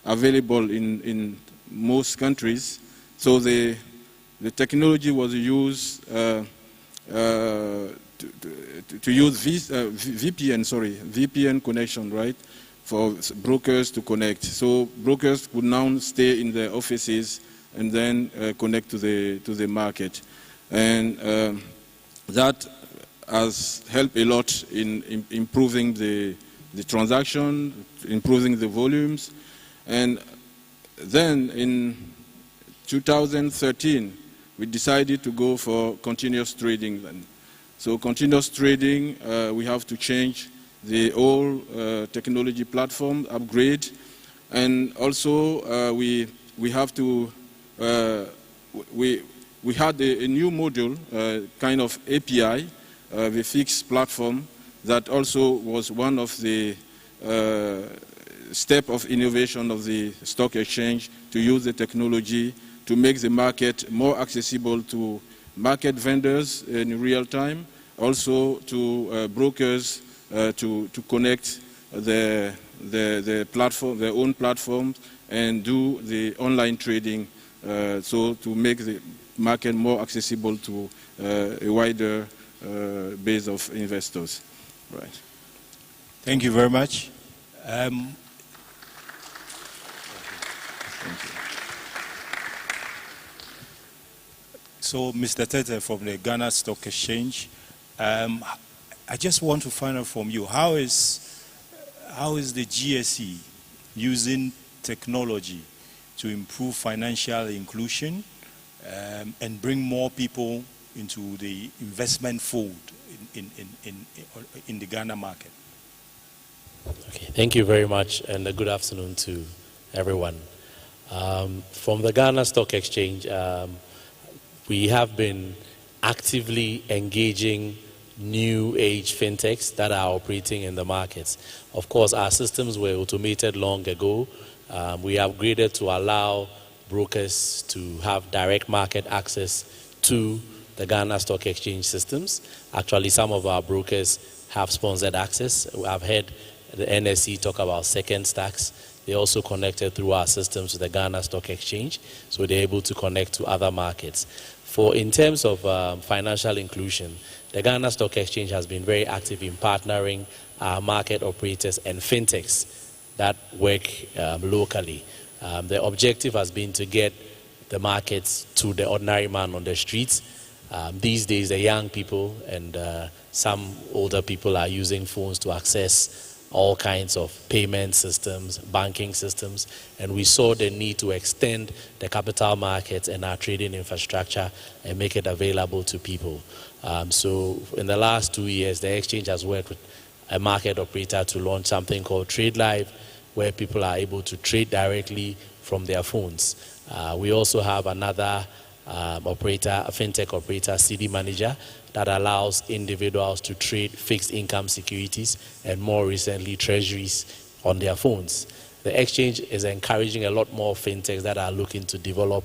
available in most countries. So the technology was used to use VPN connection, right, for brokers to connect. So brokers would now stay in their offices and then connect to the market, and that has helped a lot in improving the transaction, improving the volumes. And then in 2013, we decided to go for continuous trading then. So continuous trading, we have to change the whole technology platform, upgrade, and also we have to, we had a new module, kind of API, the fixed platform, that also was one of the step of innovation of the stock exchange, to use the technology to make the market more accessible to market vendors in real time, also to brokers to connect the platform, their own platforms, and do the online trading, so to make the market more accessible to a wider base of investors. Right. Thank you very much. So, Mr. Tete from the Ghana Stock Exchange, I just want to find out from you, how is the GSE using technology to improve financial inclusion and bring more people into the investment fold in the Ghana market? Okay, thank you very much, and a good afternoon to everyone. From the Ghana Stock Exchange, we have been actively engaging new age fintechs that are operating in the markets. Of course, our systems were automated long ago. We upgraded to allow brokers to have direct market access to the Ghana Stock Exchange systems. Actually, some of our brokers have sponsored access. I've heard the NSE talk about second stacks. They also connected through our systems to the Ghana Stock Exchange, so they're able to connect to other markets. In terms of financial inclusion, the Ghana Stock Exchange has been very active in partnering market operators and fintechs that work locally. The objective has been to get the markets to the ordinary man on the streets. These days, the young people and some older people are using phones to access all kinds of payment systems, banking systems, and we saw the need to extend the capital markets and our trading infrastructure and make it available to people. So in the last 2 years, the exchange has worked with a market operator to launch something called Trade Live, where people are able to trade directly from their phones. We also have another operator, a fintech operator, CD Manager, that allows individuals to trade fixed income securities and more recently treasuries on their phones. The exchange is encouraging a lot more fintechs that are looking to develop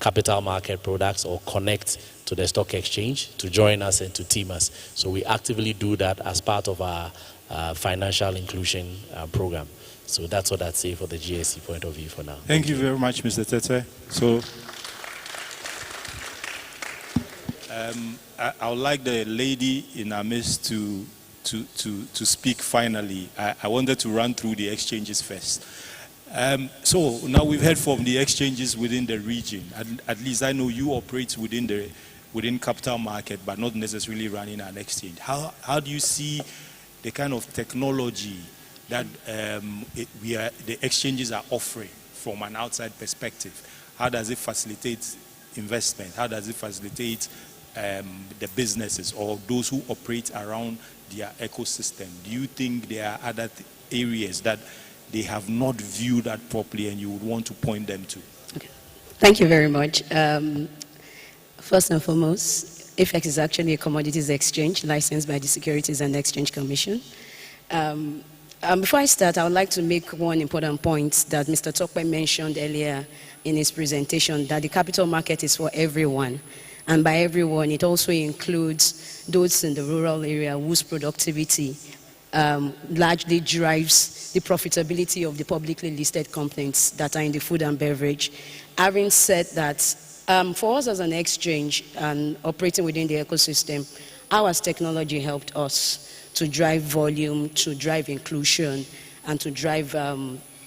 capital market products or connect to the stock exchange to join us and to team us. So we actively do that as part of our financial inclusion program. So that's what I'd say for the GSC point of view for now. Thank you very much, Mr. Tete. So I would like the lady in our midst to speak finally. I wanted to run through the exchanges first. So now we've heard from the exchanges within the region. At least I know you operate within capital market, but not necessarily running an exchange. How do you see the kind of technology that the exchanges are offering from an outside perspective? How does it facilitate investment? How does it facilitate the businesses or those who operate around their ecosystem? Do you think there are other areas that they have not viewed that properly and you would want to point them to? Okay. Thank you very much. First and foremost, IFEX is actually a commodities exchange licensed by the Securities and Exchange Commission. Before I start, I would like to make one important point that Mr. Tokwe mentioned earlier in his presentation, that the capital market is for everyone. And by everyone, it also includes those in the rural area whose productivity largely drives the profitability of the publicly listed companies that are in the food and beverage. Having said that, for us as an exchange and operating within the ecosystem, how has technology helped us to drive volume, to drive inclusion, and to drive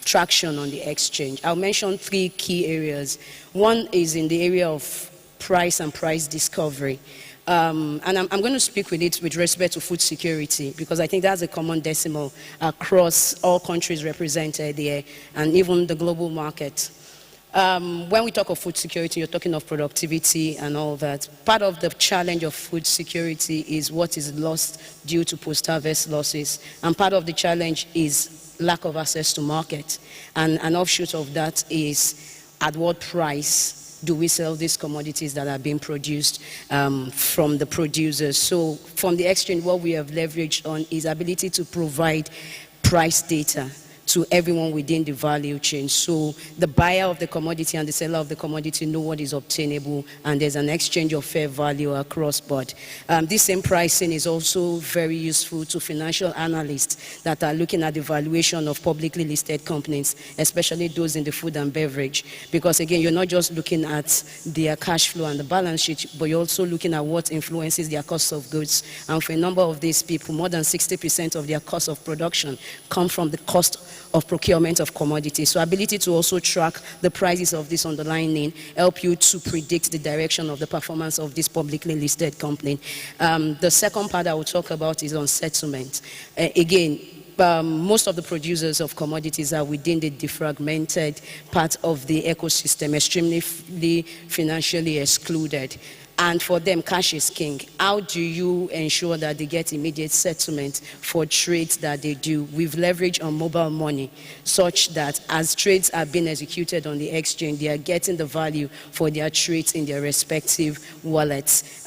traction on the exchange? I'll mention three key areas. One is in the area of price and price discovery. And I'm going to speak with it with respect to food security, because I think that's a common decimal across all countries represented here and even the global market. When we talk of food security, you're talking of productivity and all that. Part of the challenge of food security is what is lost due to post-harvest losses. And part of the challenge is lack of access to market. And an offshoot of that is at what price do we sell these commodities that are being produced from the producers. So from the exchange, what we have leveraged on is ability to provide price data to everyone within the value chain. So the buyer of the commodity and the seller of the commodity know what is obtainable, and there's an exchange of fair value across board. This same pricing is also very useful to financial analysts that are looking at the valuation of publicly listed companies, especially those in the food and beverage. Because again, you're not just looking at their cash flow and the balance sheet, but you're also looking at what influences their cost of goods. And for a number of these people, more than 60% of their cost of production come from the cost of procurement of commodities. So ability to also track the prices of this underlying help you to predict the direction of the performance of this publicly listed company. The second part I will talk about is on settlement. Again, most of the producers of commodities are within the defragmented part of the ecosystem, extremely financially excluded. And for them, cash is king. How do you ensure that they get immediate settlement for trades that they do? We've leveraged on mobile money such that as trades are being executed on the exchange, they are getting the value for their trades in their respective wallets.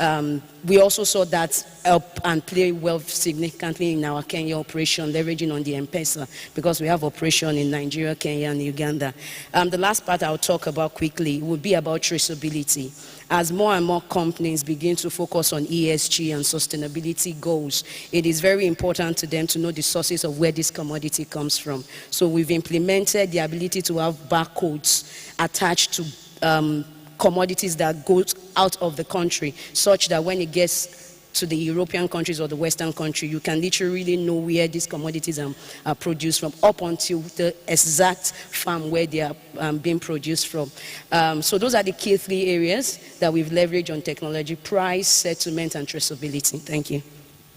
We also saw that help and play well significantly in our Kenya operation, leveraging on the M-Pesa, because we have operation in Nigeria, Kenya, and Uganda. The last part I'll talk about quickly would be about traceability. As more and more companies begin to focus on ESG and sustainability goals, it is very important to them to know the sources of where this commodity comes from. So we've implemented the ability to have barcodes attached to commodities that go out of the country, such that when it gets to the European countries or the Western country, you can literally know where these commodities are produced from, up until the exact farm where they are being produced from. So those are the key three areas that we've leveraged on technology: price, settlement, and traceability. Thank you.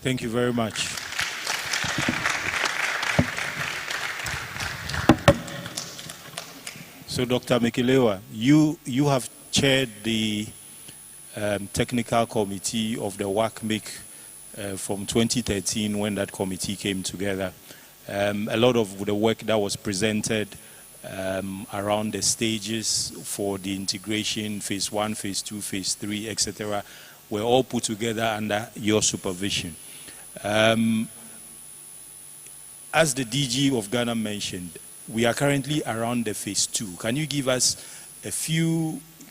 Thank you very much. So Dr. Mekilewa, you have chaired the technical committee of the WACMaC from 2013 when that committee came together. A lot of the work that was presented around the stages for the integration, phase 1, phase 2, phase 3, etc., were all put together under your supervision. As the DG of Ghana mentioned, we are currently around the phase 2. Can you give us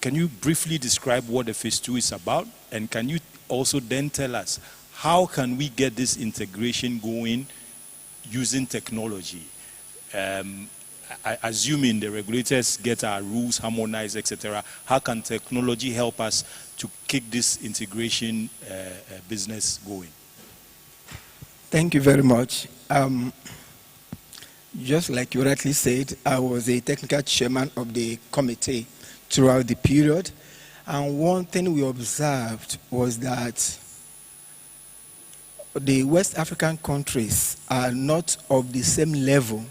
can you briefly describe what the phase 2 is about? And can you also then tell us how can we get this integration going using technology? Assuming the regulators get our rules harmonized, etc., how can technology help us to kick this integration business going? Thank you very much. Just like you rightly said, I was a technical chairman of the committee throughout the period. And one thing we observed was that the West African countries are not of the same level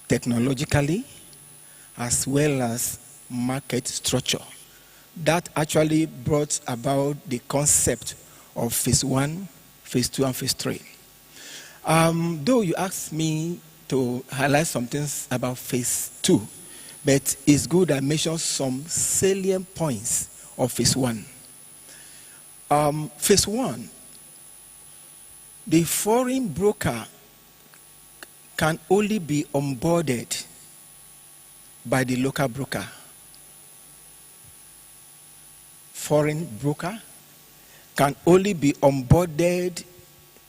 technologically as well as market structure. That actually brought about the concept of phase 1, phase 2, and phase 3. Though you asked me to highlight some things about phase 2, but it's good I mention some salient points of phase 1. Phase 1, the foreign broker can only be onboarded by the local broker. Foreign broker can only be onboarded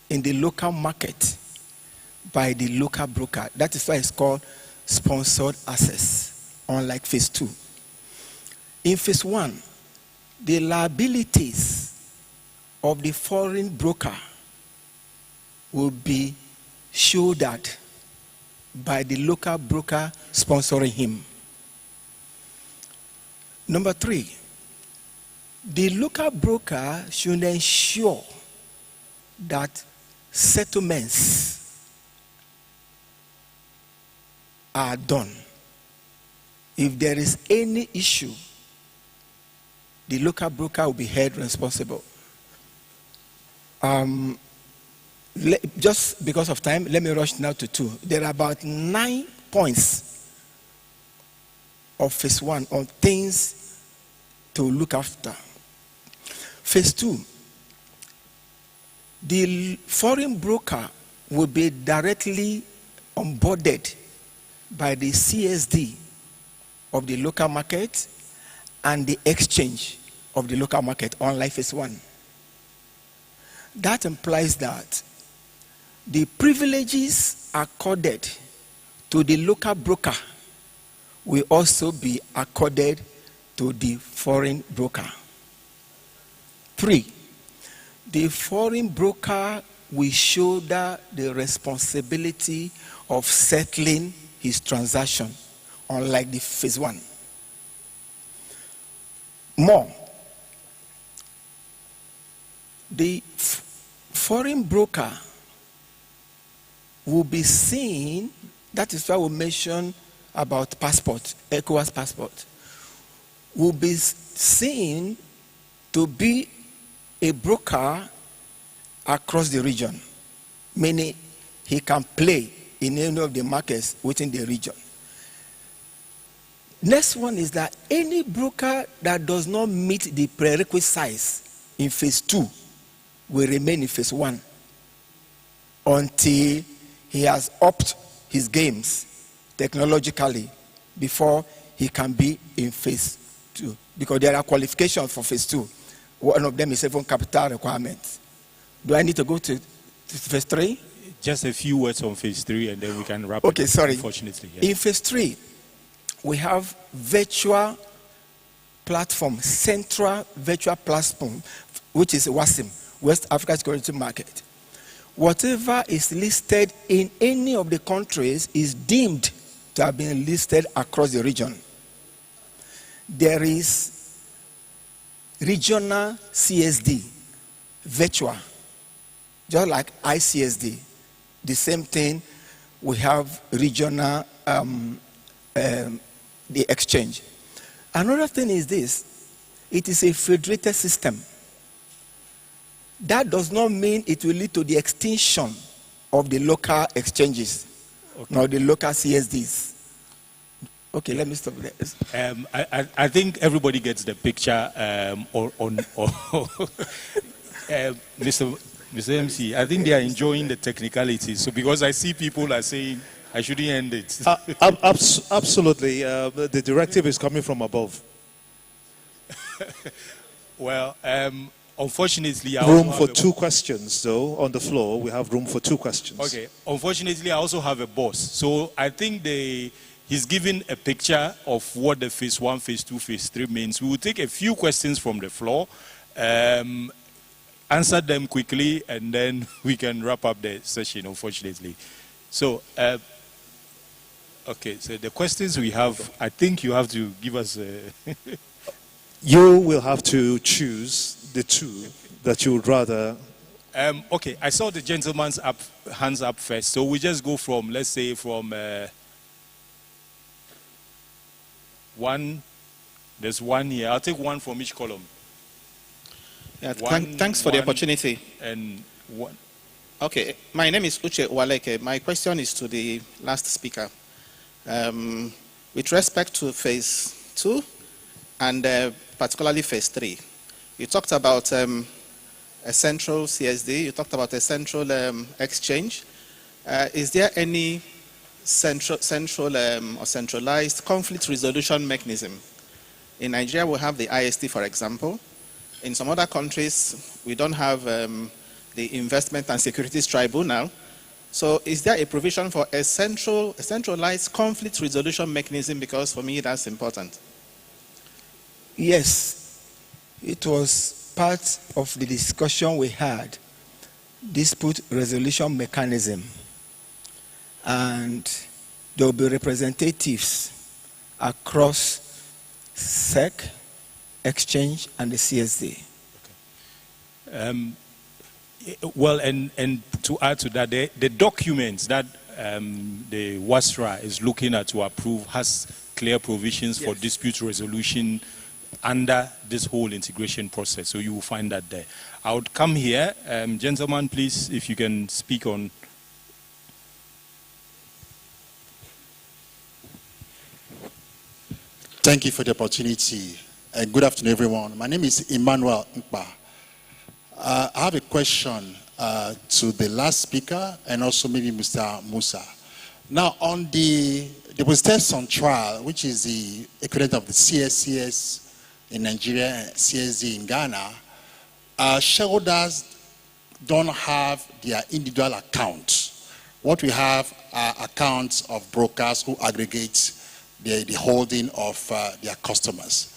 in the local market by the local broker. That is why it's called sponsored access, unlike phase 2. In phase 1, the liabilities of the foreign broker will be shouldered by the local broker sponsoring him. Number 3, the local broker should ensure that settlements are done. If there is any issue, the local broker will be held responsible. Just because of time, let me rush now to 2. There are about 9 points of phase 1 on things to look after. Phase 2, the foreign broker will be directly onboarded by the CSD of the local market and the exchange of the local market, unlike phase 1. That implies that the privileges accorded to the local broker will also be accorded to the foreign broker. 3, the foreign broker will shoulder the responsibility of settling his transaction, unlike the phase 1. More, the foreign broker will be seen, that is why we mentioned about passport, ECOWAS passport, will be seen to be a broker across the region, meaning he can play in any of the markets within the region. Next one is that any broker that does not meet the prerequisites in phase 2 will remain in phase 1 until he has upped his games technologically before he can be in phase 2. Because there are qualifications for phase 2. One of them is even capital requirements. Do I need to go to phase 3? Just a few words on phase 3 and then we can wrap it up. Okay, sorry. Unfortunately. Yeah. In phase 3, we have virtual platform, central virtual platform, which is WACM, West Africa Security Market. Whatever is listed in any of the countries is deemed to have been listed across the region. There is regional CSD, virtual, just like ICSD. The same thing, we have regional, the exchange. Another thing is this, it is a federated system. That does not mean it will lead to the extinction of the local exchanges, nor the local CSDs. Okay, let me stop there. I think everybody gets the picture Mr. MC, I think they are enjoying the technicalities. So because I see people are saying, I shouldn't end it. Absolutely. The directive is coming from above. Well, unfortunately, room for 2 questions, though, on the floor. We have room for 2 questions. Okay. Unfortunately, I also have a boss. So I think he's given a picture of what the phase 1, phase 2, phase 3 means. We will take a few questions from the floor, answer them quickly, and then we can wrap up the session, unfortunately. So, okay, so the questions we have, I think you have to give us You will have to choose the 2 that you would rather. Okay, I saw the gentleman's hands up first, so we just go from, let's say, from one. There's one here. I'll take one from each column. Yeah, thanks for the opportunity. And one. Okay, my name is Uche Waleke. My question is to the last speaker. With respect to phase 2 and particularly phase 3, you talked about a central CSD, you talked about a central exchange. Is there any central or centralized conflict resolution mechanism? In Nigeria, we have the IST, for example. In some other countries, we don't have the Investment and Securities Tribunal. So is there a provision for a centralized conflict resolution mechanism? Because for me, that's important. Yes, it was part of the discussion we had, dispute resolution mechanism. And there will be representatives across SEC, exchange, and the CSD. Okay. Well, and to add to that, the documents that the WASRA is looking at to approve has clear provisions for dispute resolution under this whole integration process. So you will find that there. I would come here. Gentlemen, please, if you can speak on. Thank you for the opportunity. And good afternoon, everyone. My name is Emmanuel Nkpa. I have a question to the last speaker and also maybe Mr. Musa. Now, on the depositors on trial, which is the equivalent of the CSCS in Nigeria and CSD in Ghana, shareholders don't have their individual accounts. What we have are accounts of brokers who aggregate the holding of their customers.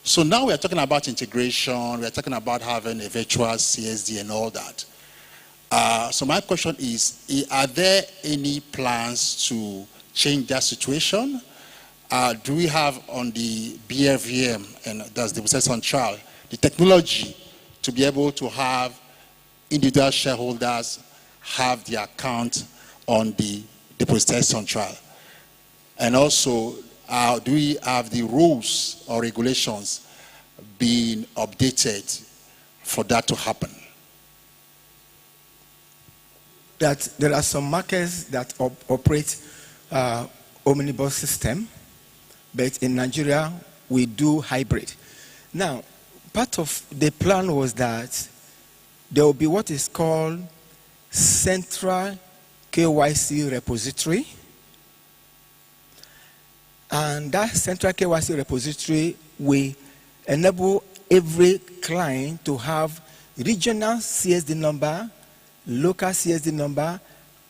So now we are talking about integration, we are talking about having a virtual CSD and all that. So my question is, are there any plans to change that situation? Do we have on the BFVM, and that's the process on trial, the technology to be able to have individual shareholders have their account on the depositors on trial? And also, do we have the rules or regulations being updated for that to happen? That there are some markets that operate omnibus system, but in Nigeria we do hybrid. Now, part of the plan was that there will be what is called central KYC repository, and that central KYC repository will enable every client to have regional CSD number, local CSD number,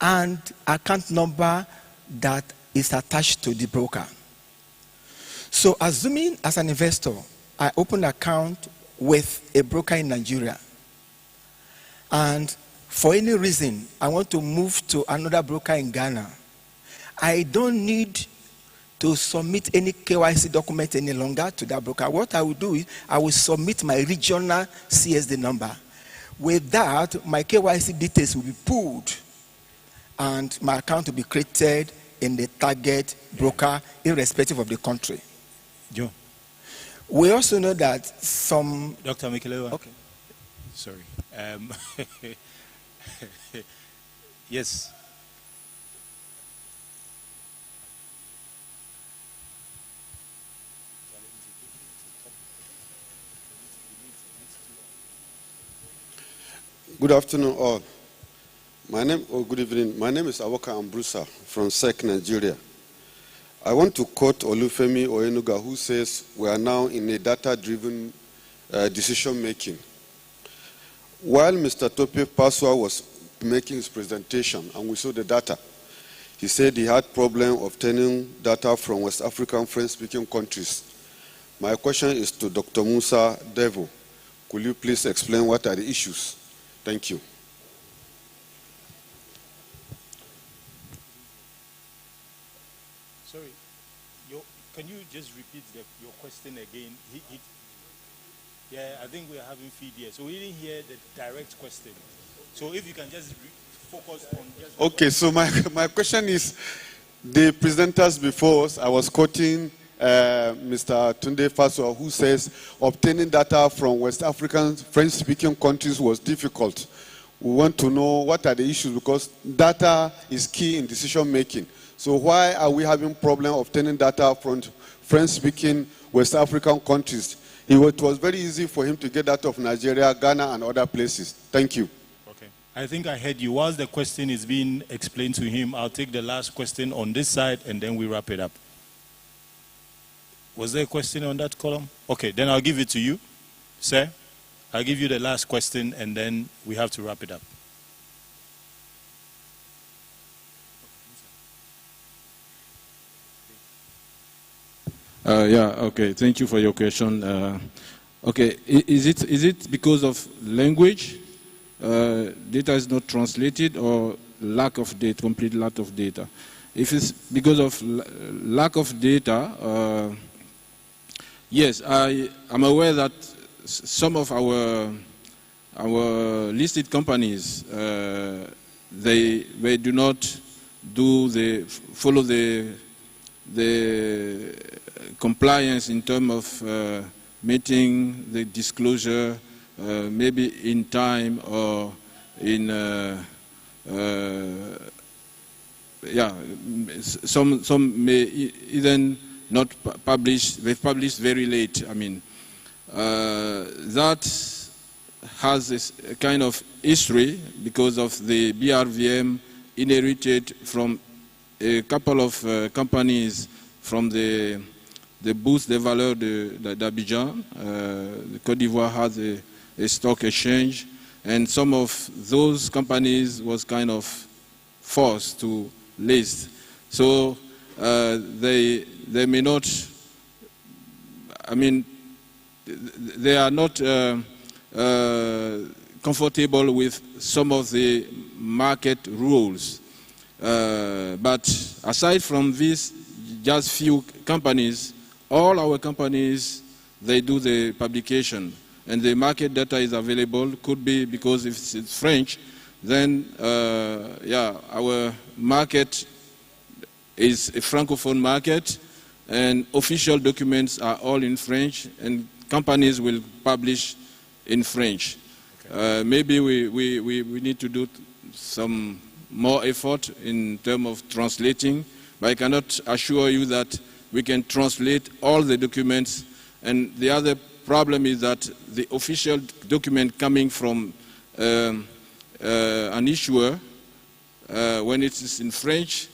and account number that is attached to the broker. So assuming as an investor, I open an account with a broker in Nigeria, and for any reason, I want to move to another broker in Ghana, I don't need to submit any KYC document any longer to that broker. What I will do is I will submit my regional CSD number. With that, my KYC details will be pulled and my account will be created in the target broker irrespective of the country. Joe. We also know that some... Dr. Mikelewa. Okay. Sorry. Yes. Good afternoon, all. Good evening. My name is Awoka Ambrusa from SEC, Nigeria. I want to quote Olufemi Oyenuga, who says, we are now in a data-driven decision making. While Mr. Tope Paswa was making his presentation and we saw the data, he said he had problem obtaining data from West African French-speaking countries. My question is to Dr. Musa Devo. Could you please explain what are the issues? Thank you. Sorry, can you just repeat your question again? Yeah, I think we're having feed here, so we didn't hear the direct question. So if you can just focus on just... Okay, so my question is, the presenters before us, I was quoting Mr. Tunde Faso, who says obtaining data from West African French-speaking countries was difficult. We want to know what are the issues, because data is key in decision making. So why are we having problem obtaining data from French-speaking West African countries? It was very easy for him to get that of Nigeria, Ghana, and other places. Thank you. Okay. I think I heard you. Whilst the question is being explained to him, I'll take the last question on this side, and then we wrap it up. Was there a question on that column? Okay, then I'll give it to you, sir. I'll give you the last question, and then we have to wrap it up. Okay. Thank you for your question. Okay, is it because of language? Data is not translated, or lack of data, complete lack of data? If it's because of lack of data, yes, I'm aware that some of our listed companies they do not follow the compliance in terms of meeting the disclosure, maybe in time or in some may even not publish. They've published very late. I mean, that has this kind of history because of the BRVM inherited from a couple of companies from the Bourse des Valeurs d'Abidjan. The Côte d'Ivoire has a stock exchange, and some of those companies was kind of forced to list. So they may not, I mean, they are not comfortable with some of the market rules. But aside from this, just few companies, all our companies, they do the publication, and the market data is available. Could be because if it's French, then our market is a francophone market, and official documents are all in French, and companies will publish in French. Okay. Maybe we need to do some more effort in terms of translating, but I cannot assure you that we can translate all the documents. And the other problem is that the official document coming from an issuer, when it is in French,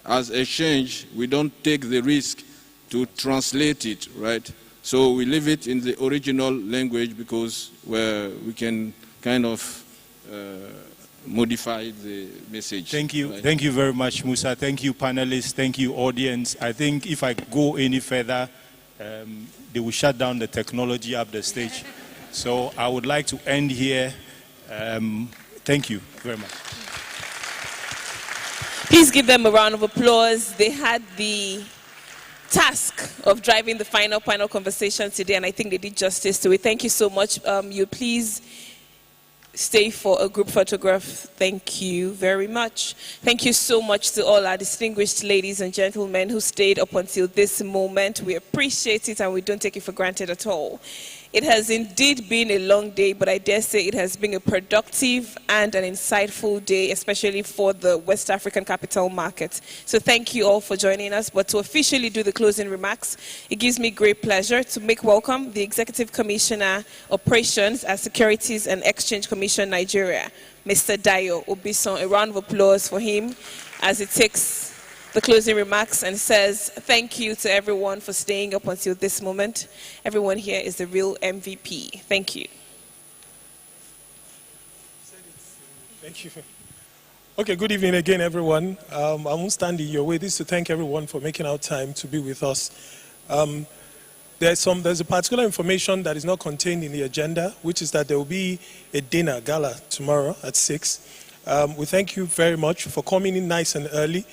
as exchange, we don't take the risk to translate it, right? So we leave it in the original language because we can kind of modify the message. Thank you. Right? Thank you very much, Musa. Thank you, panelists. Thank you, audience. I think if I go any further, they will shut down the technology up the stage. So I would like to end here. Thank you very much. Please give them a round of applause. They had the task of driving the final panel conversation today, and I think they did justice to it. Thank you so much. You please stay for a group photograph. Thank you very much. Thank you so much to all our distinguished ladies and gentlemen who stayed up until this moment. We appreciate it, and we don't take it for granted at all. It has indeed been a long day, but I dare say it has been a productive and an insightful day, especially for the West African capital market. So thank you all for joining us. But to officially do the closing remarks, it gives me great pleasure to make welcome the Executive Commissioner Operations at Securities and Exchange Commission Nigeria, Mr. Dayo Obison. A round of applause for him as he takes the closing remarks and says, thank you to everyone for staying up until this moment. Everyone here is the real MVP. Thank you. Thank you. Okay, good evening again, everyone. I won't stand in your way. This is to thank everyone for making our time to be with us. There's a particular information that is not contained in the agenda, which is that there will be a dinner gala tomorrow at 6. We thank you very much for coming in nice and early.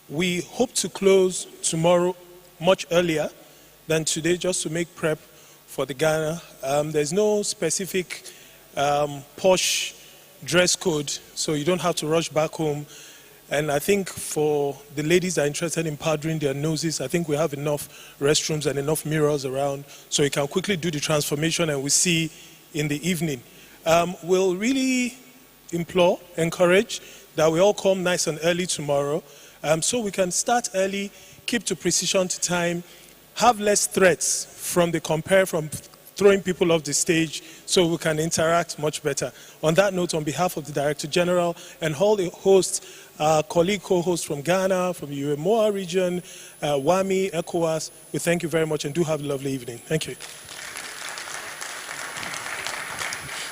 We hope to close tomorrow much earlier than today, just to make prep for the gala. There's no specific posh dress code, so you don't have to rush back home. And I think for the ladies that are interested in powdering their noses, I think we have enough restrooms and enough mirrors around, so you can quickly do the transformation and we see in the evening. We'll really encourage that we all come nice and early tomorrow, so we can start early, keep to precision to time, have less threats from throwing people off the stage, so we can interact much better. On that note, on behalf of the Director General and all the hosts, colleague co-hosts from Ghana, from the UMOA region, WAMI, ECOWAS, we thank you very much and do have a lovely evening. Thank you.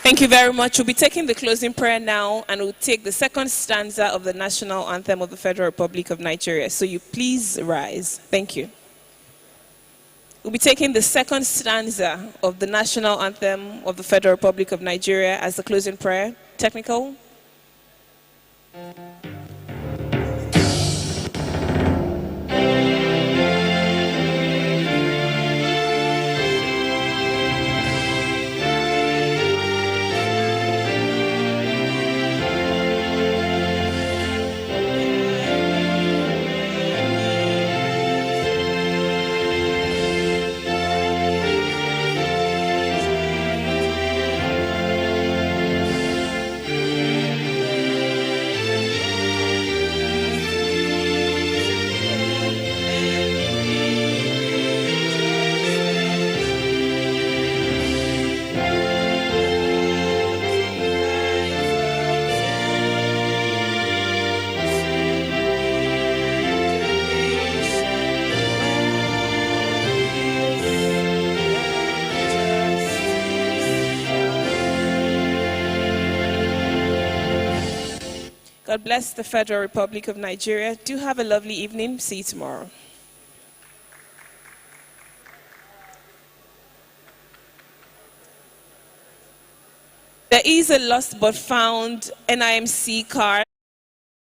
Thank you very much. We'll be taking the closing prayer now, and we'll take the second stanza of the national anthem of the Federal Republic of Nigeria. So you please rise. Thank you. We'll be taking the second stanza of the national anthem of the Federal Republic of Nigeria as the closing prayer. Technical. God bless the Federal Republic of Nigeria. Do have a lovely evening. See you tomorrow. There is a lost but found NIMC card.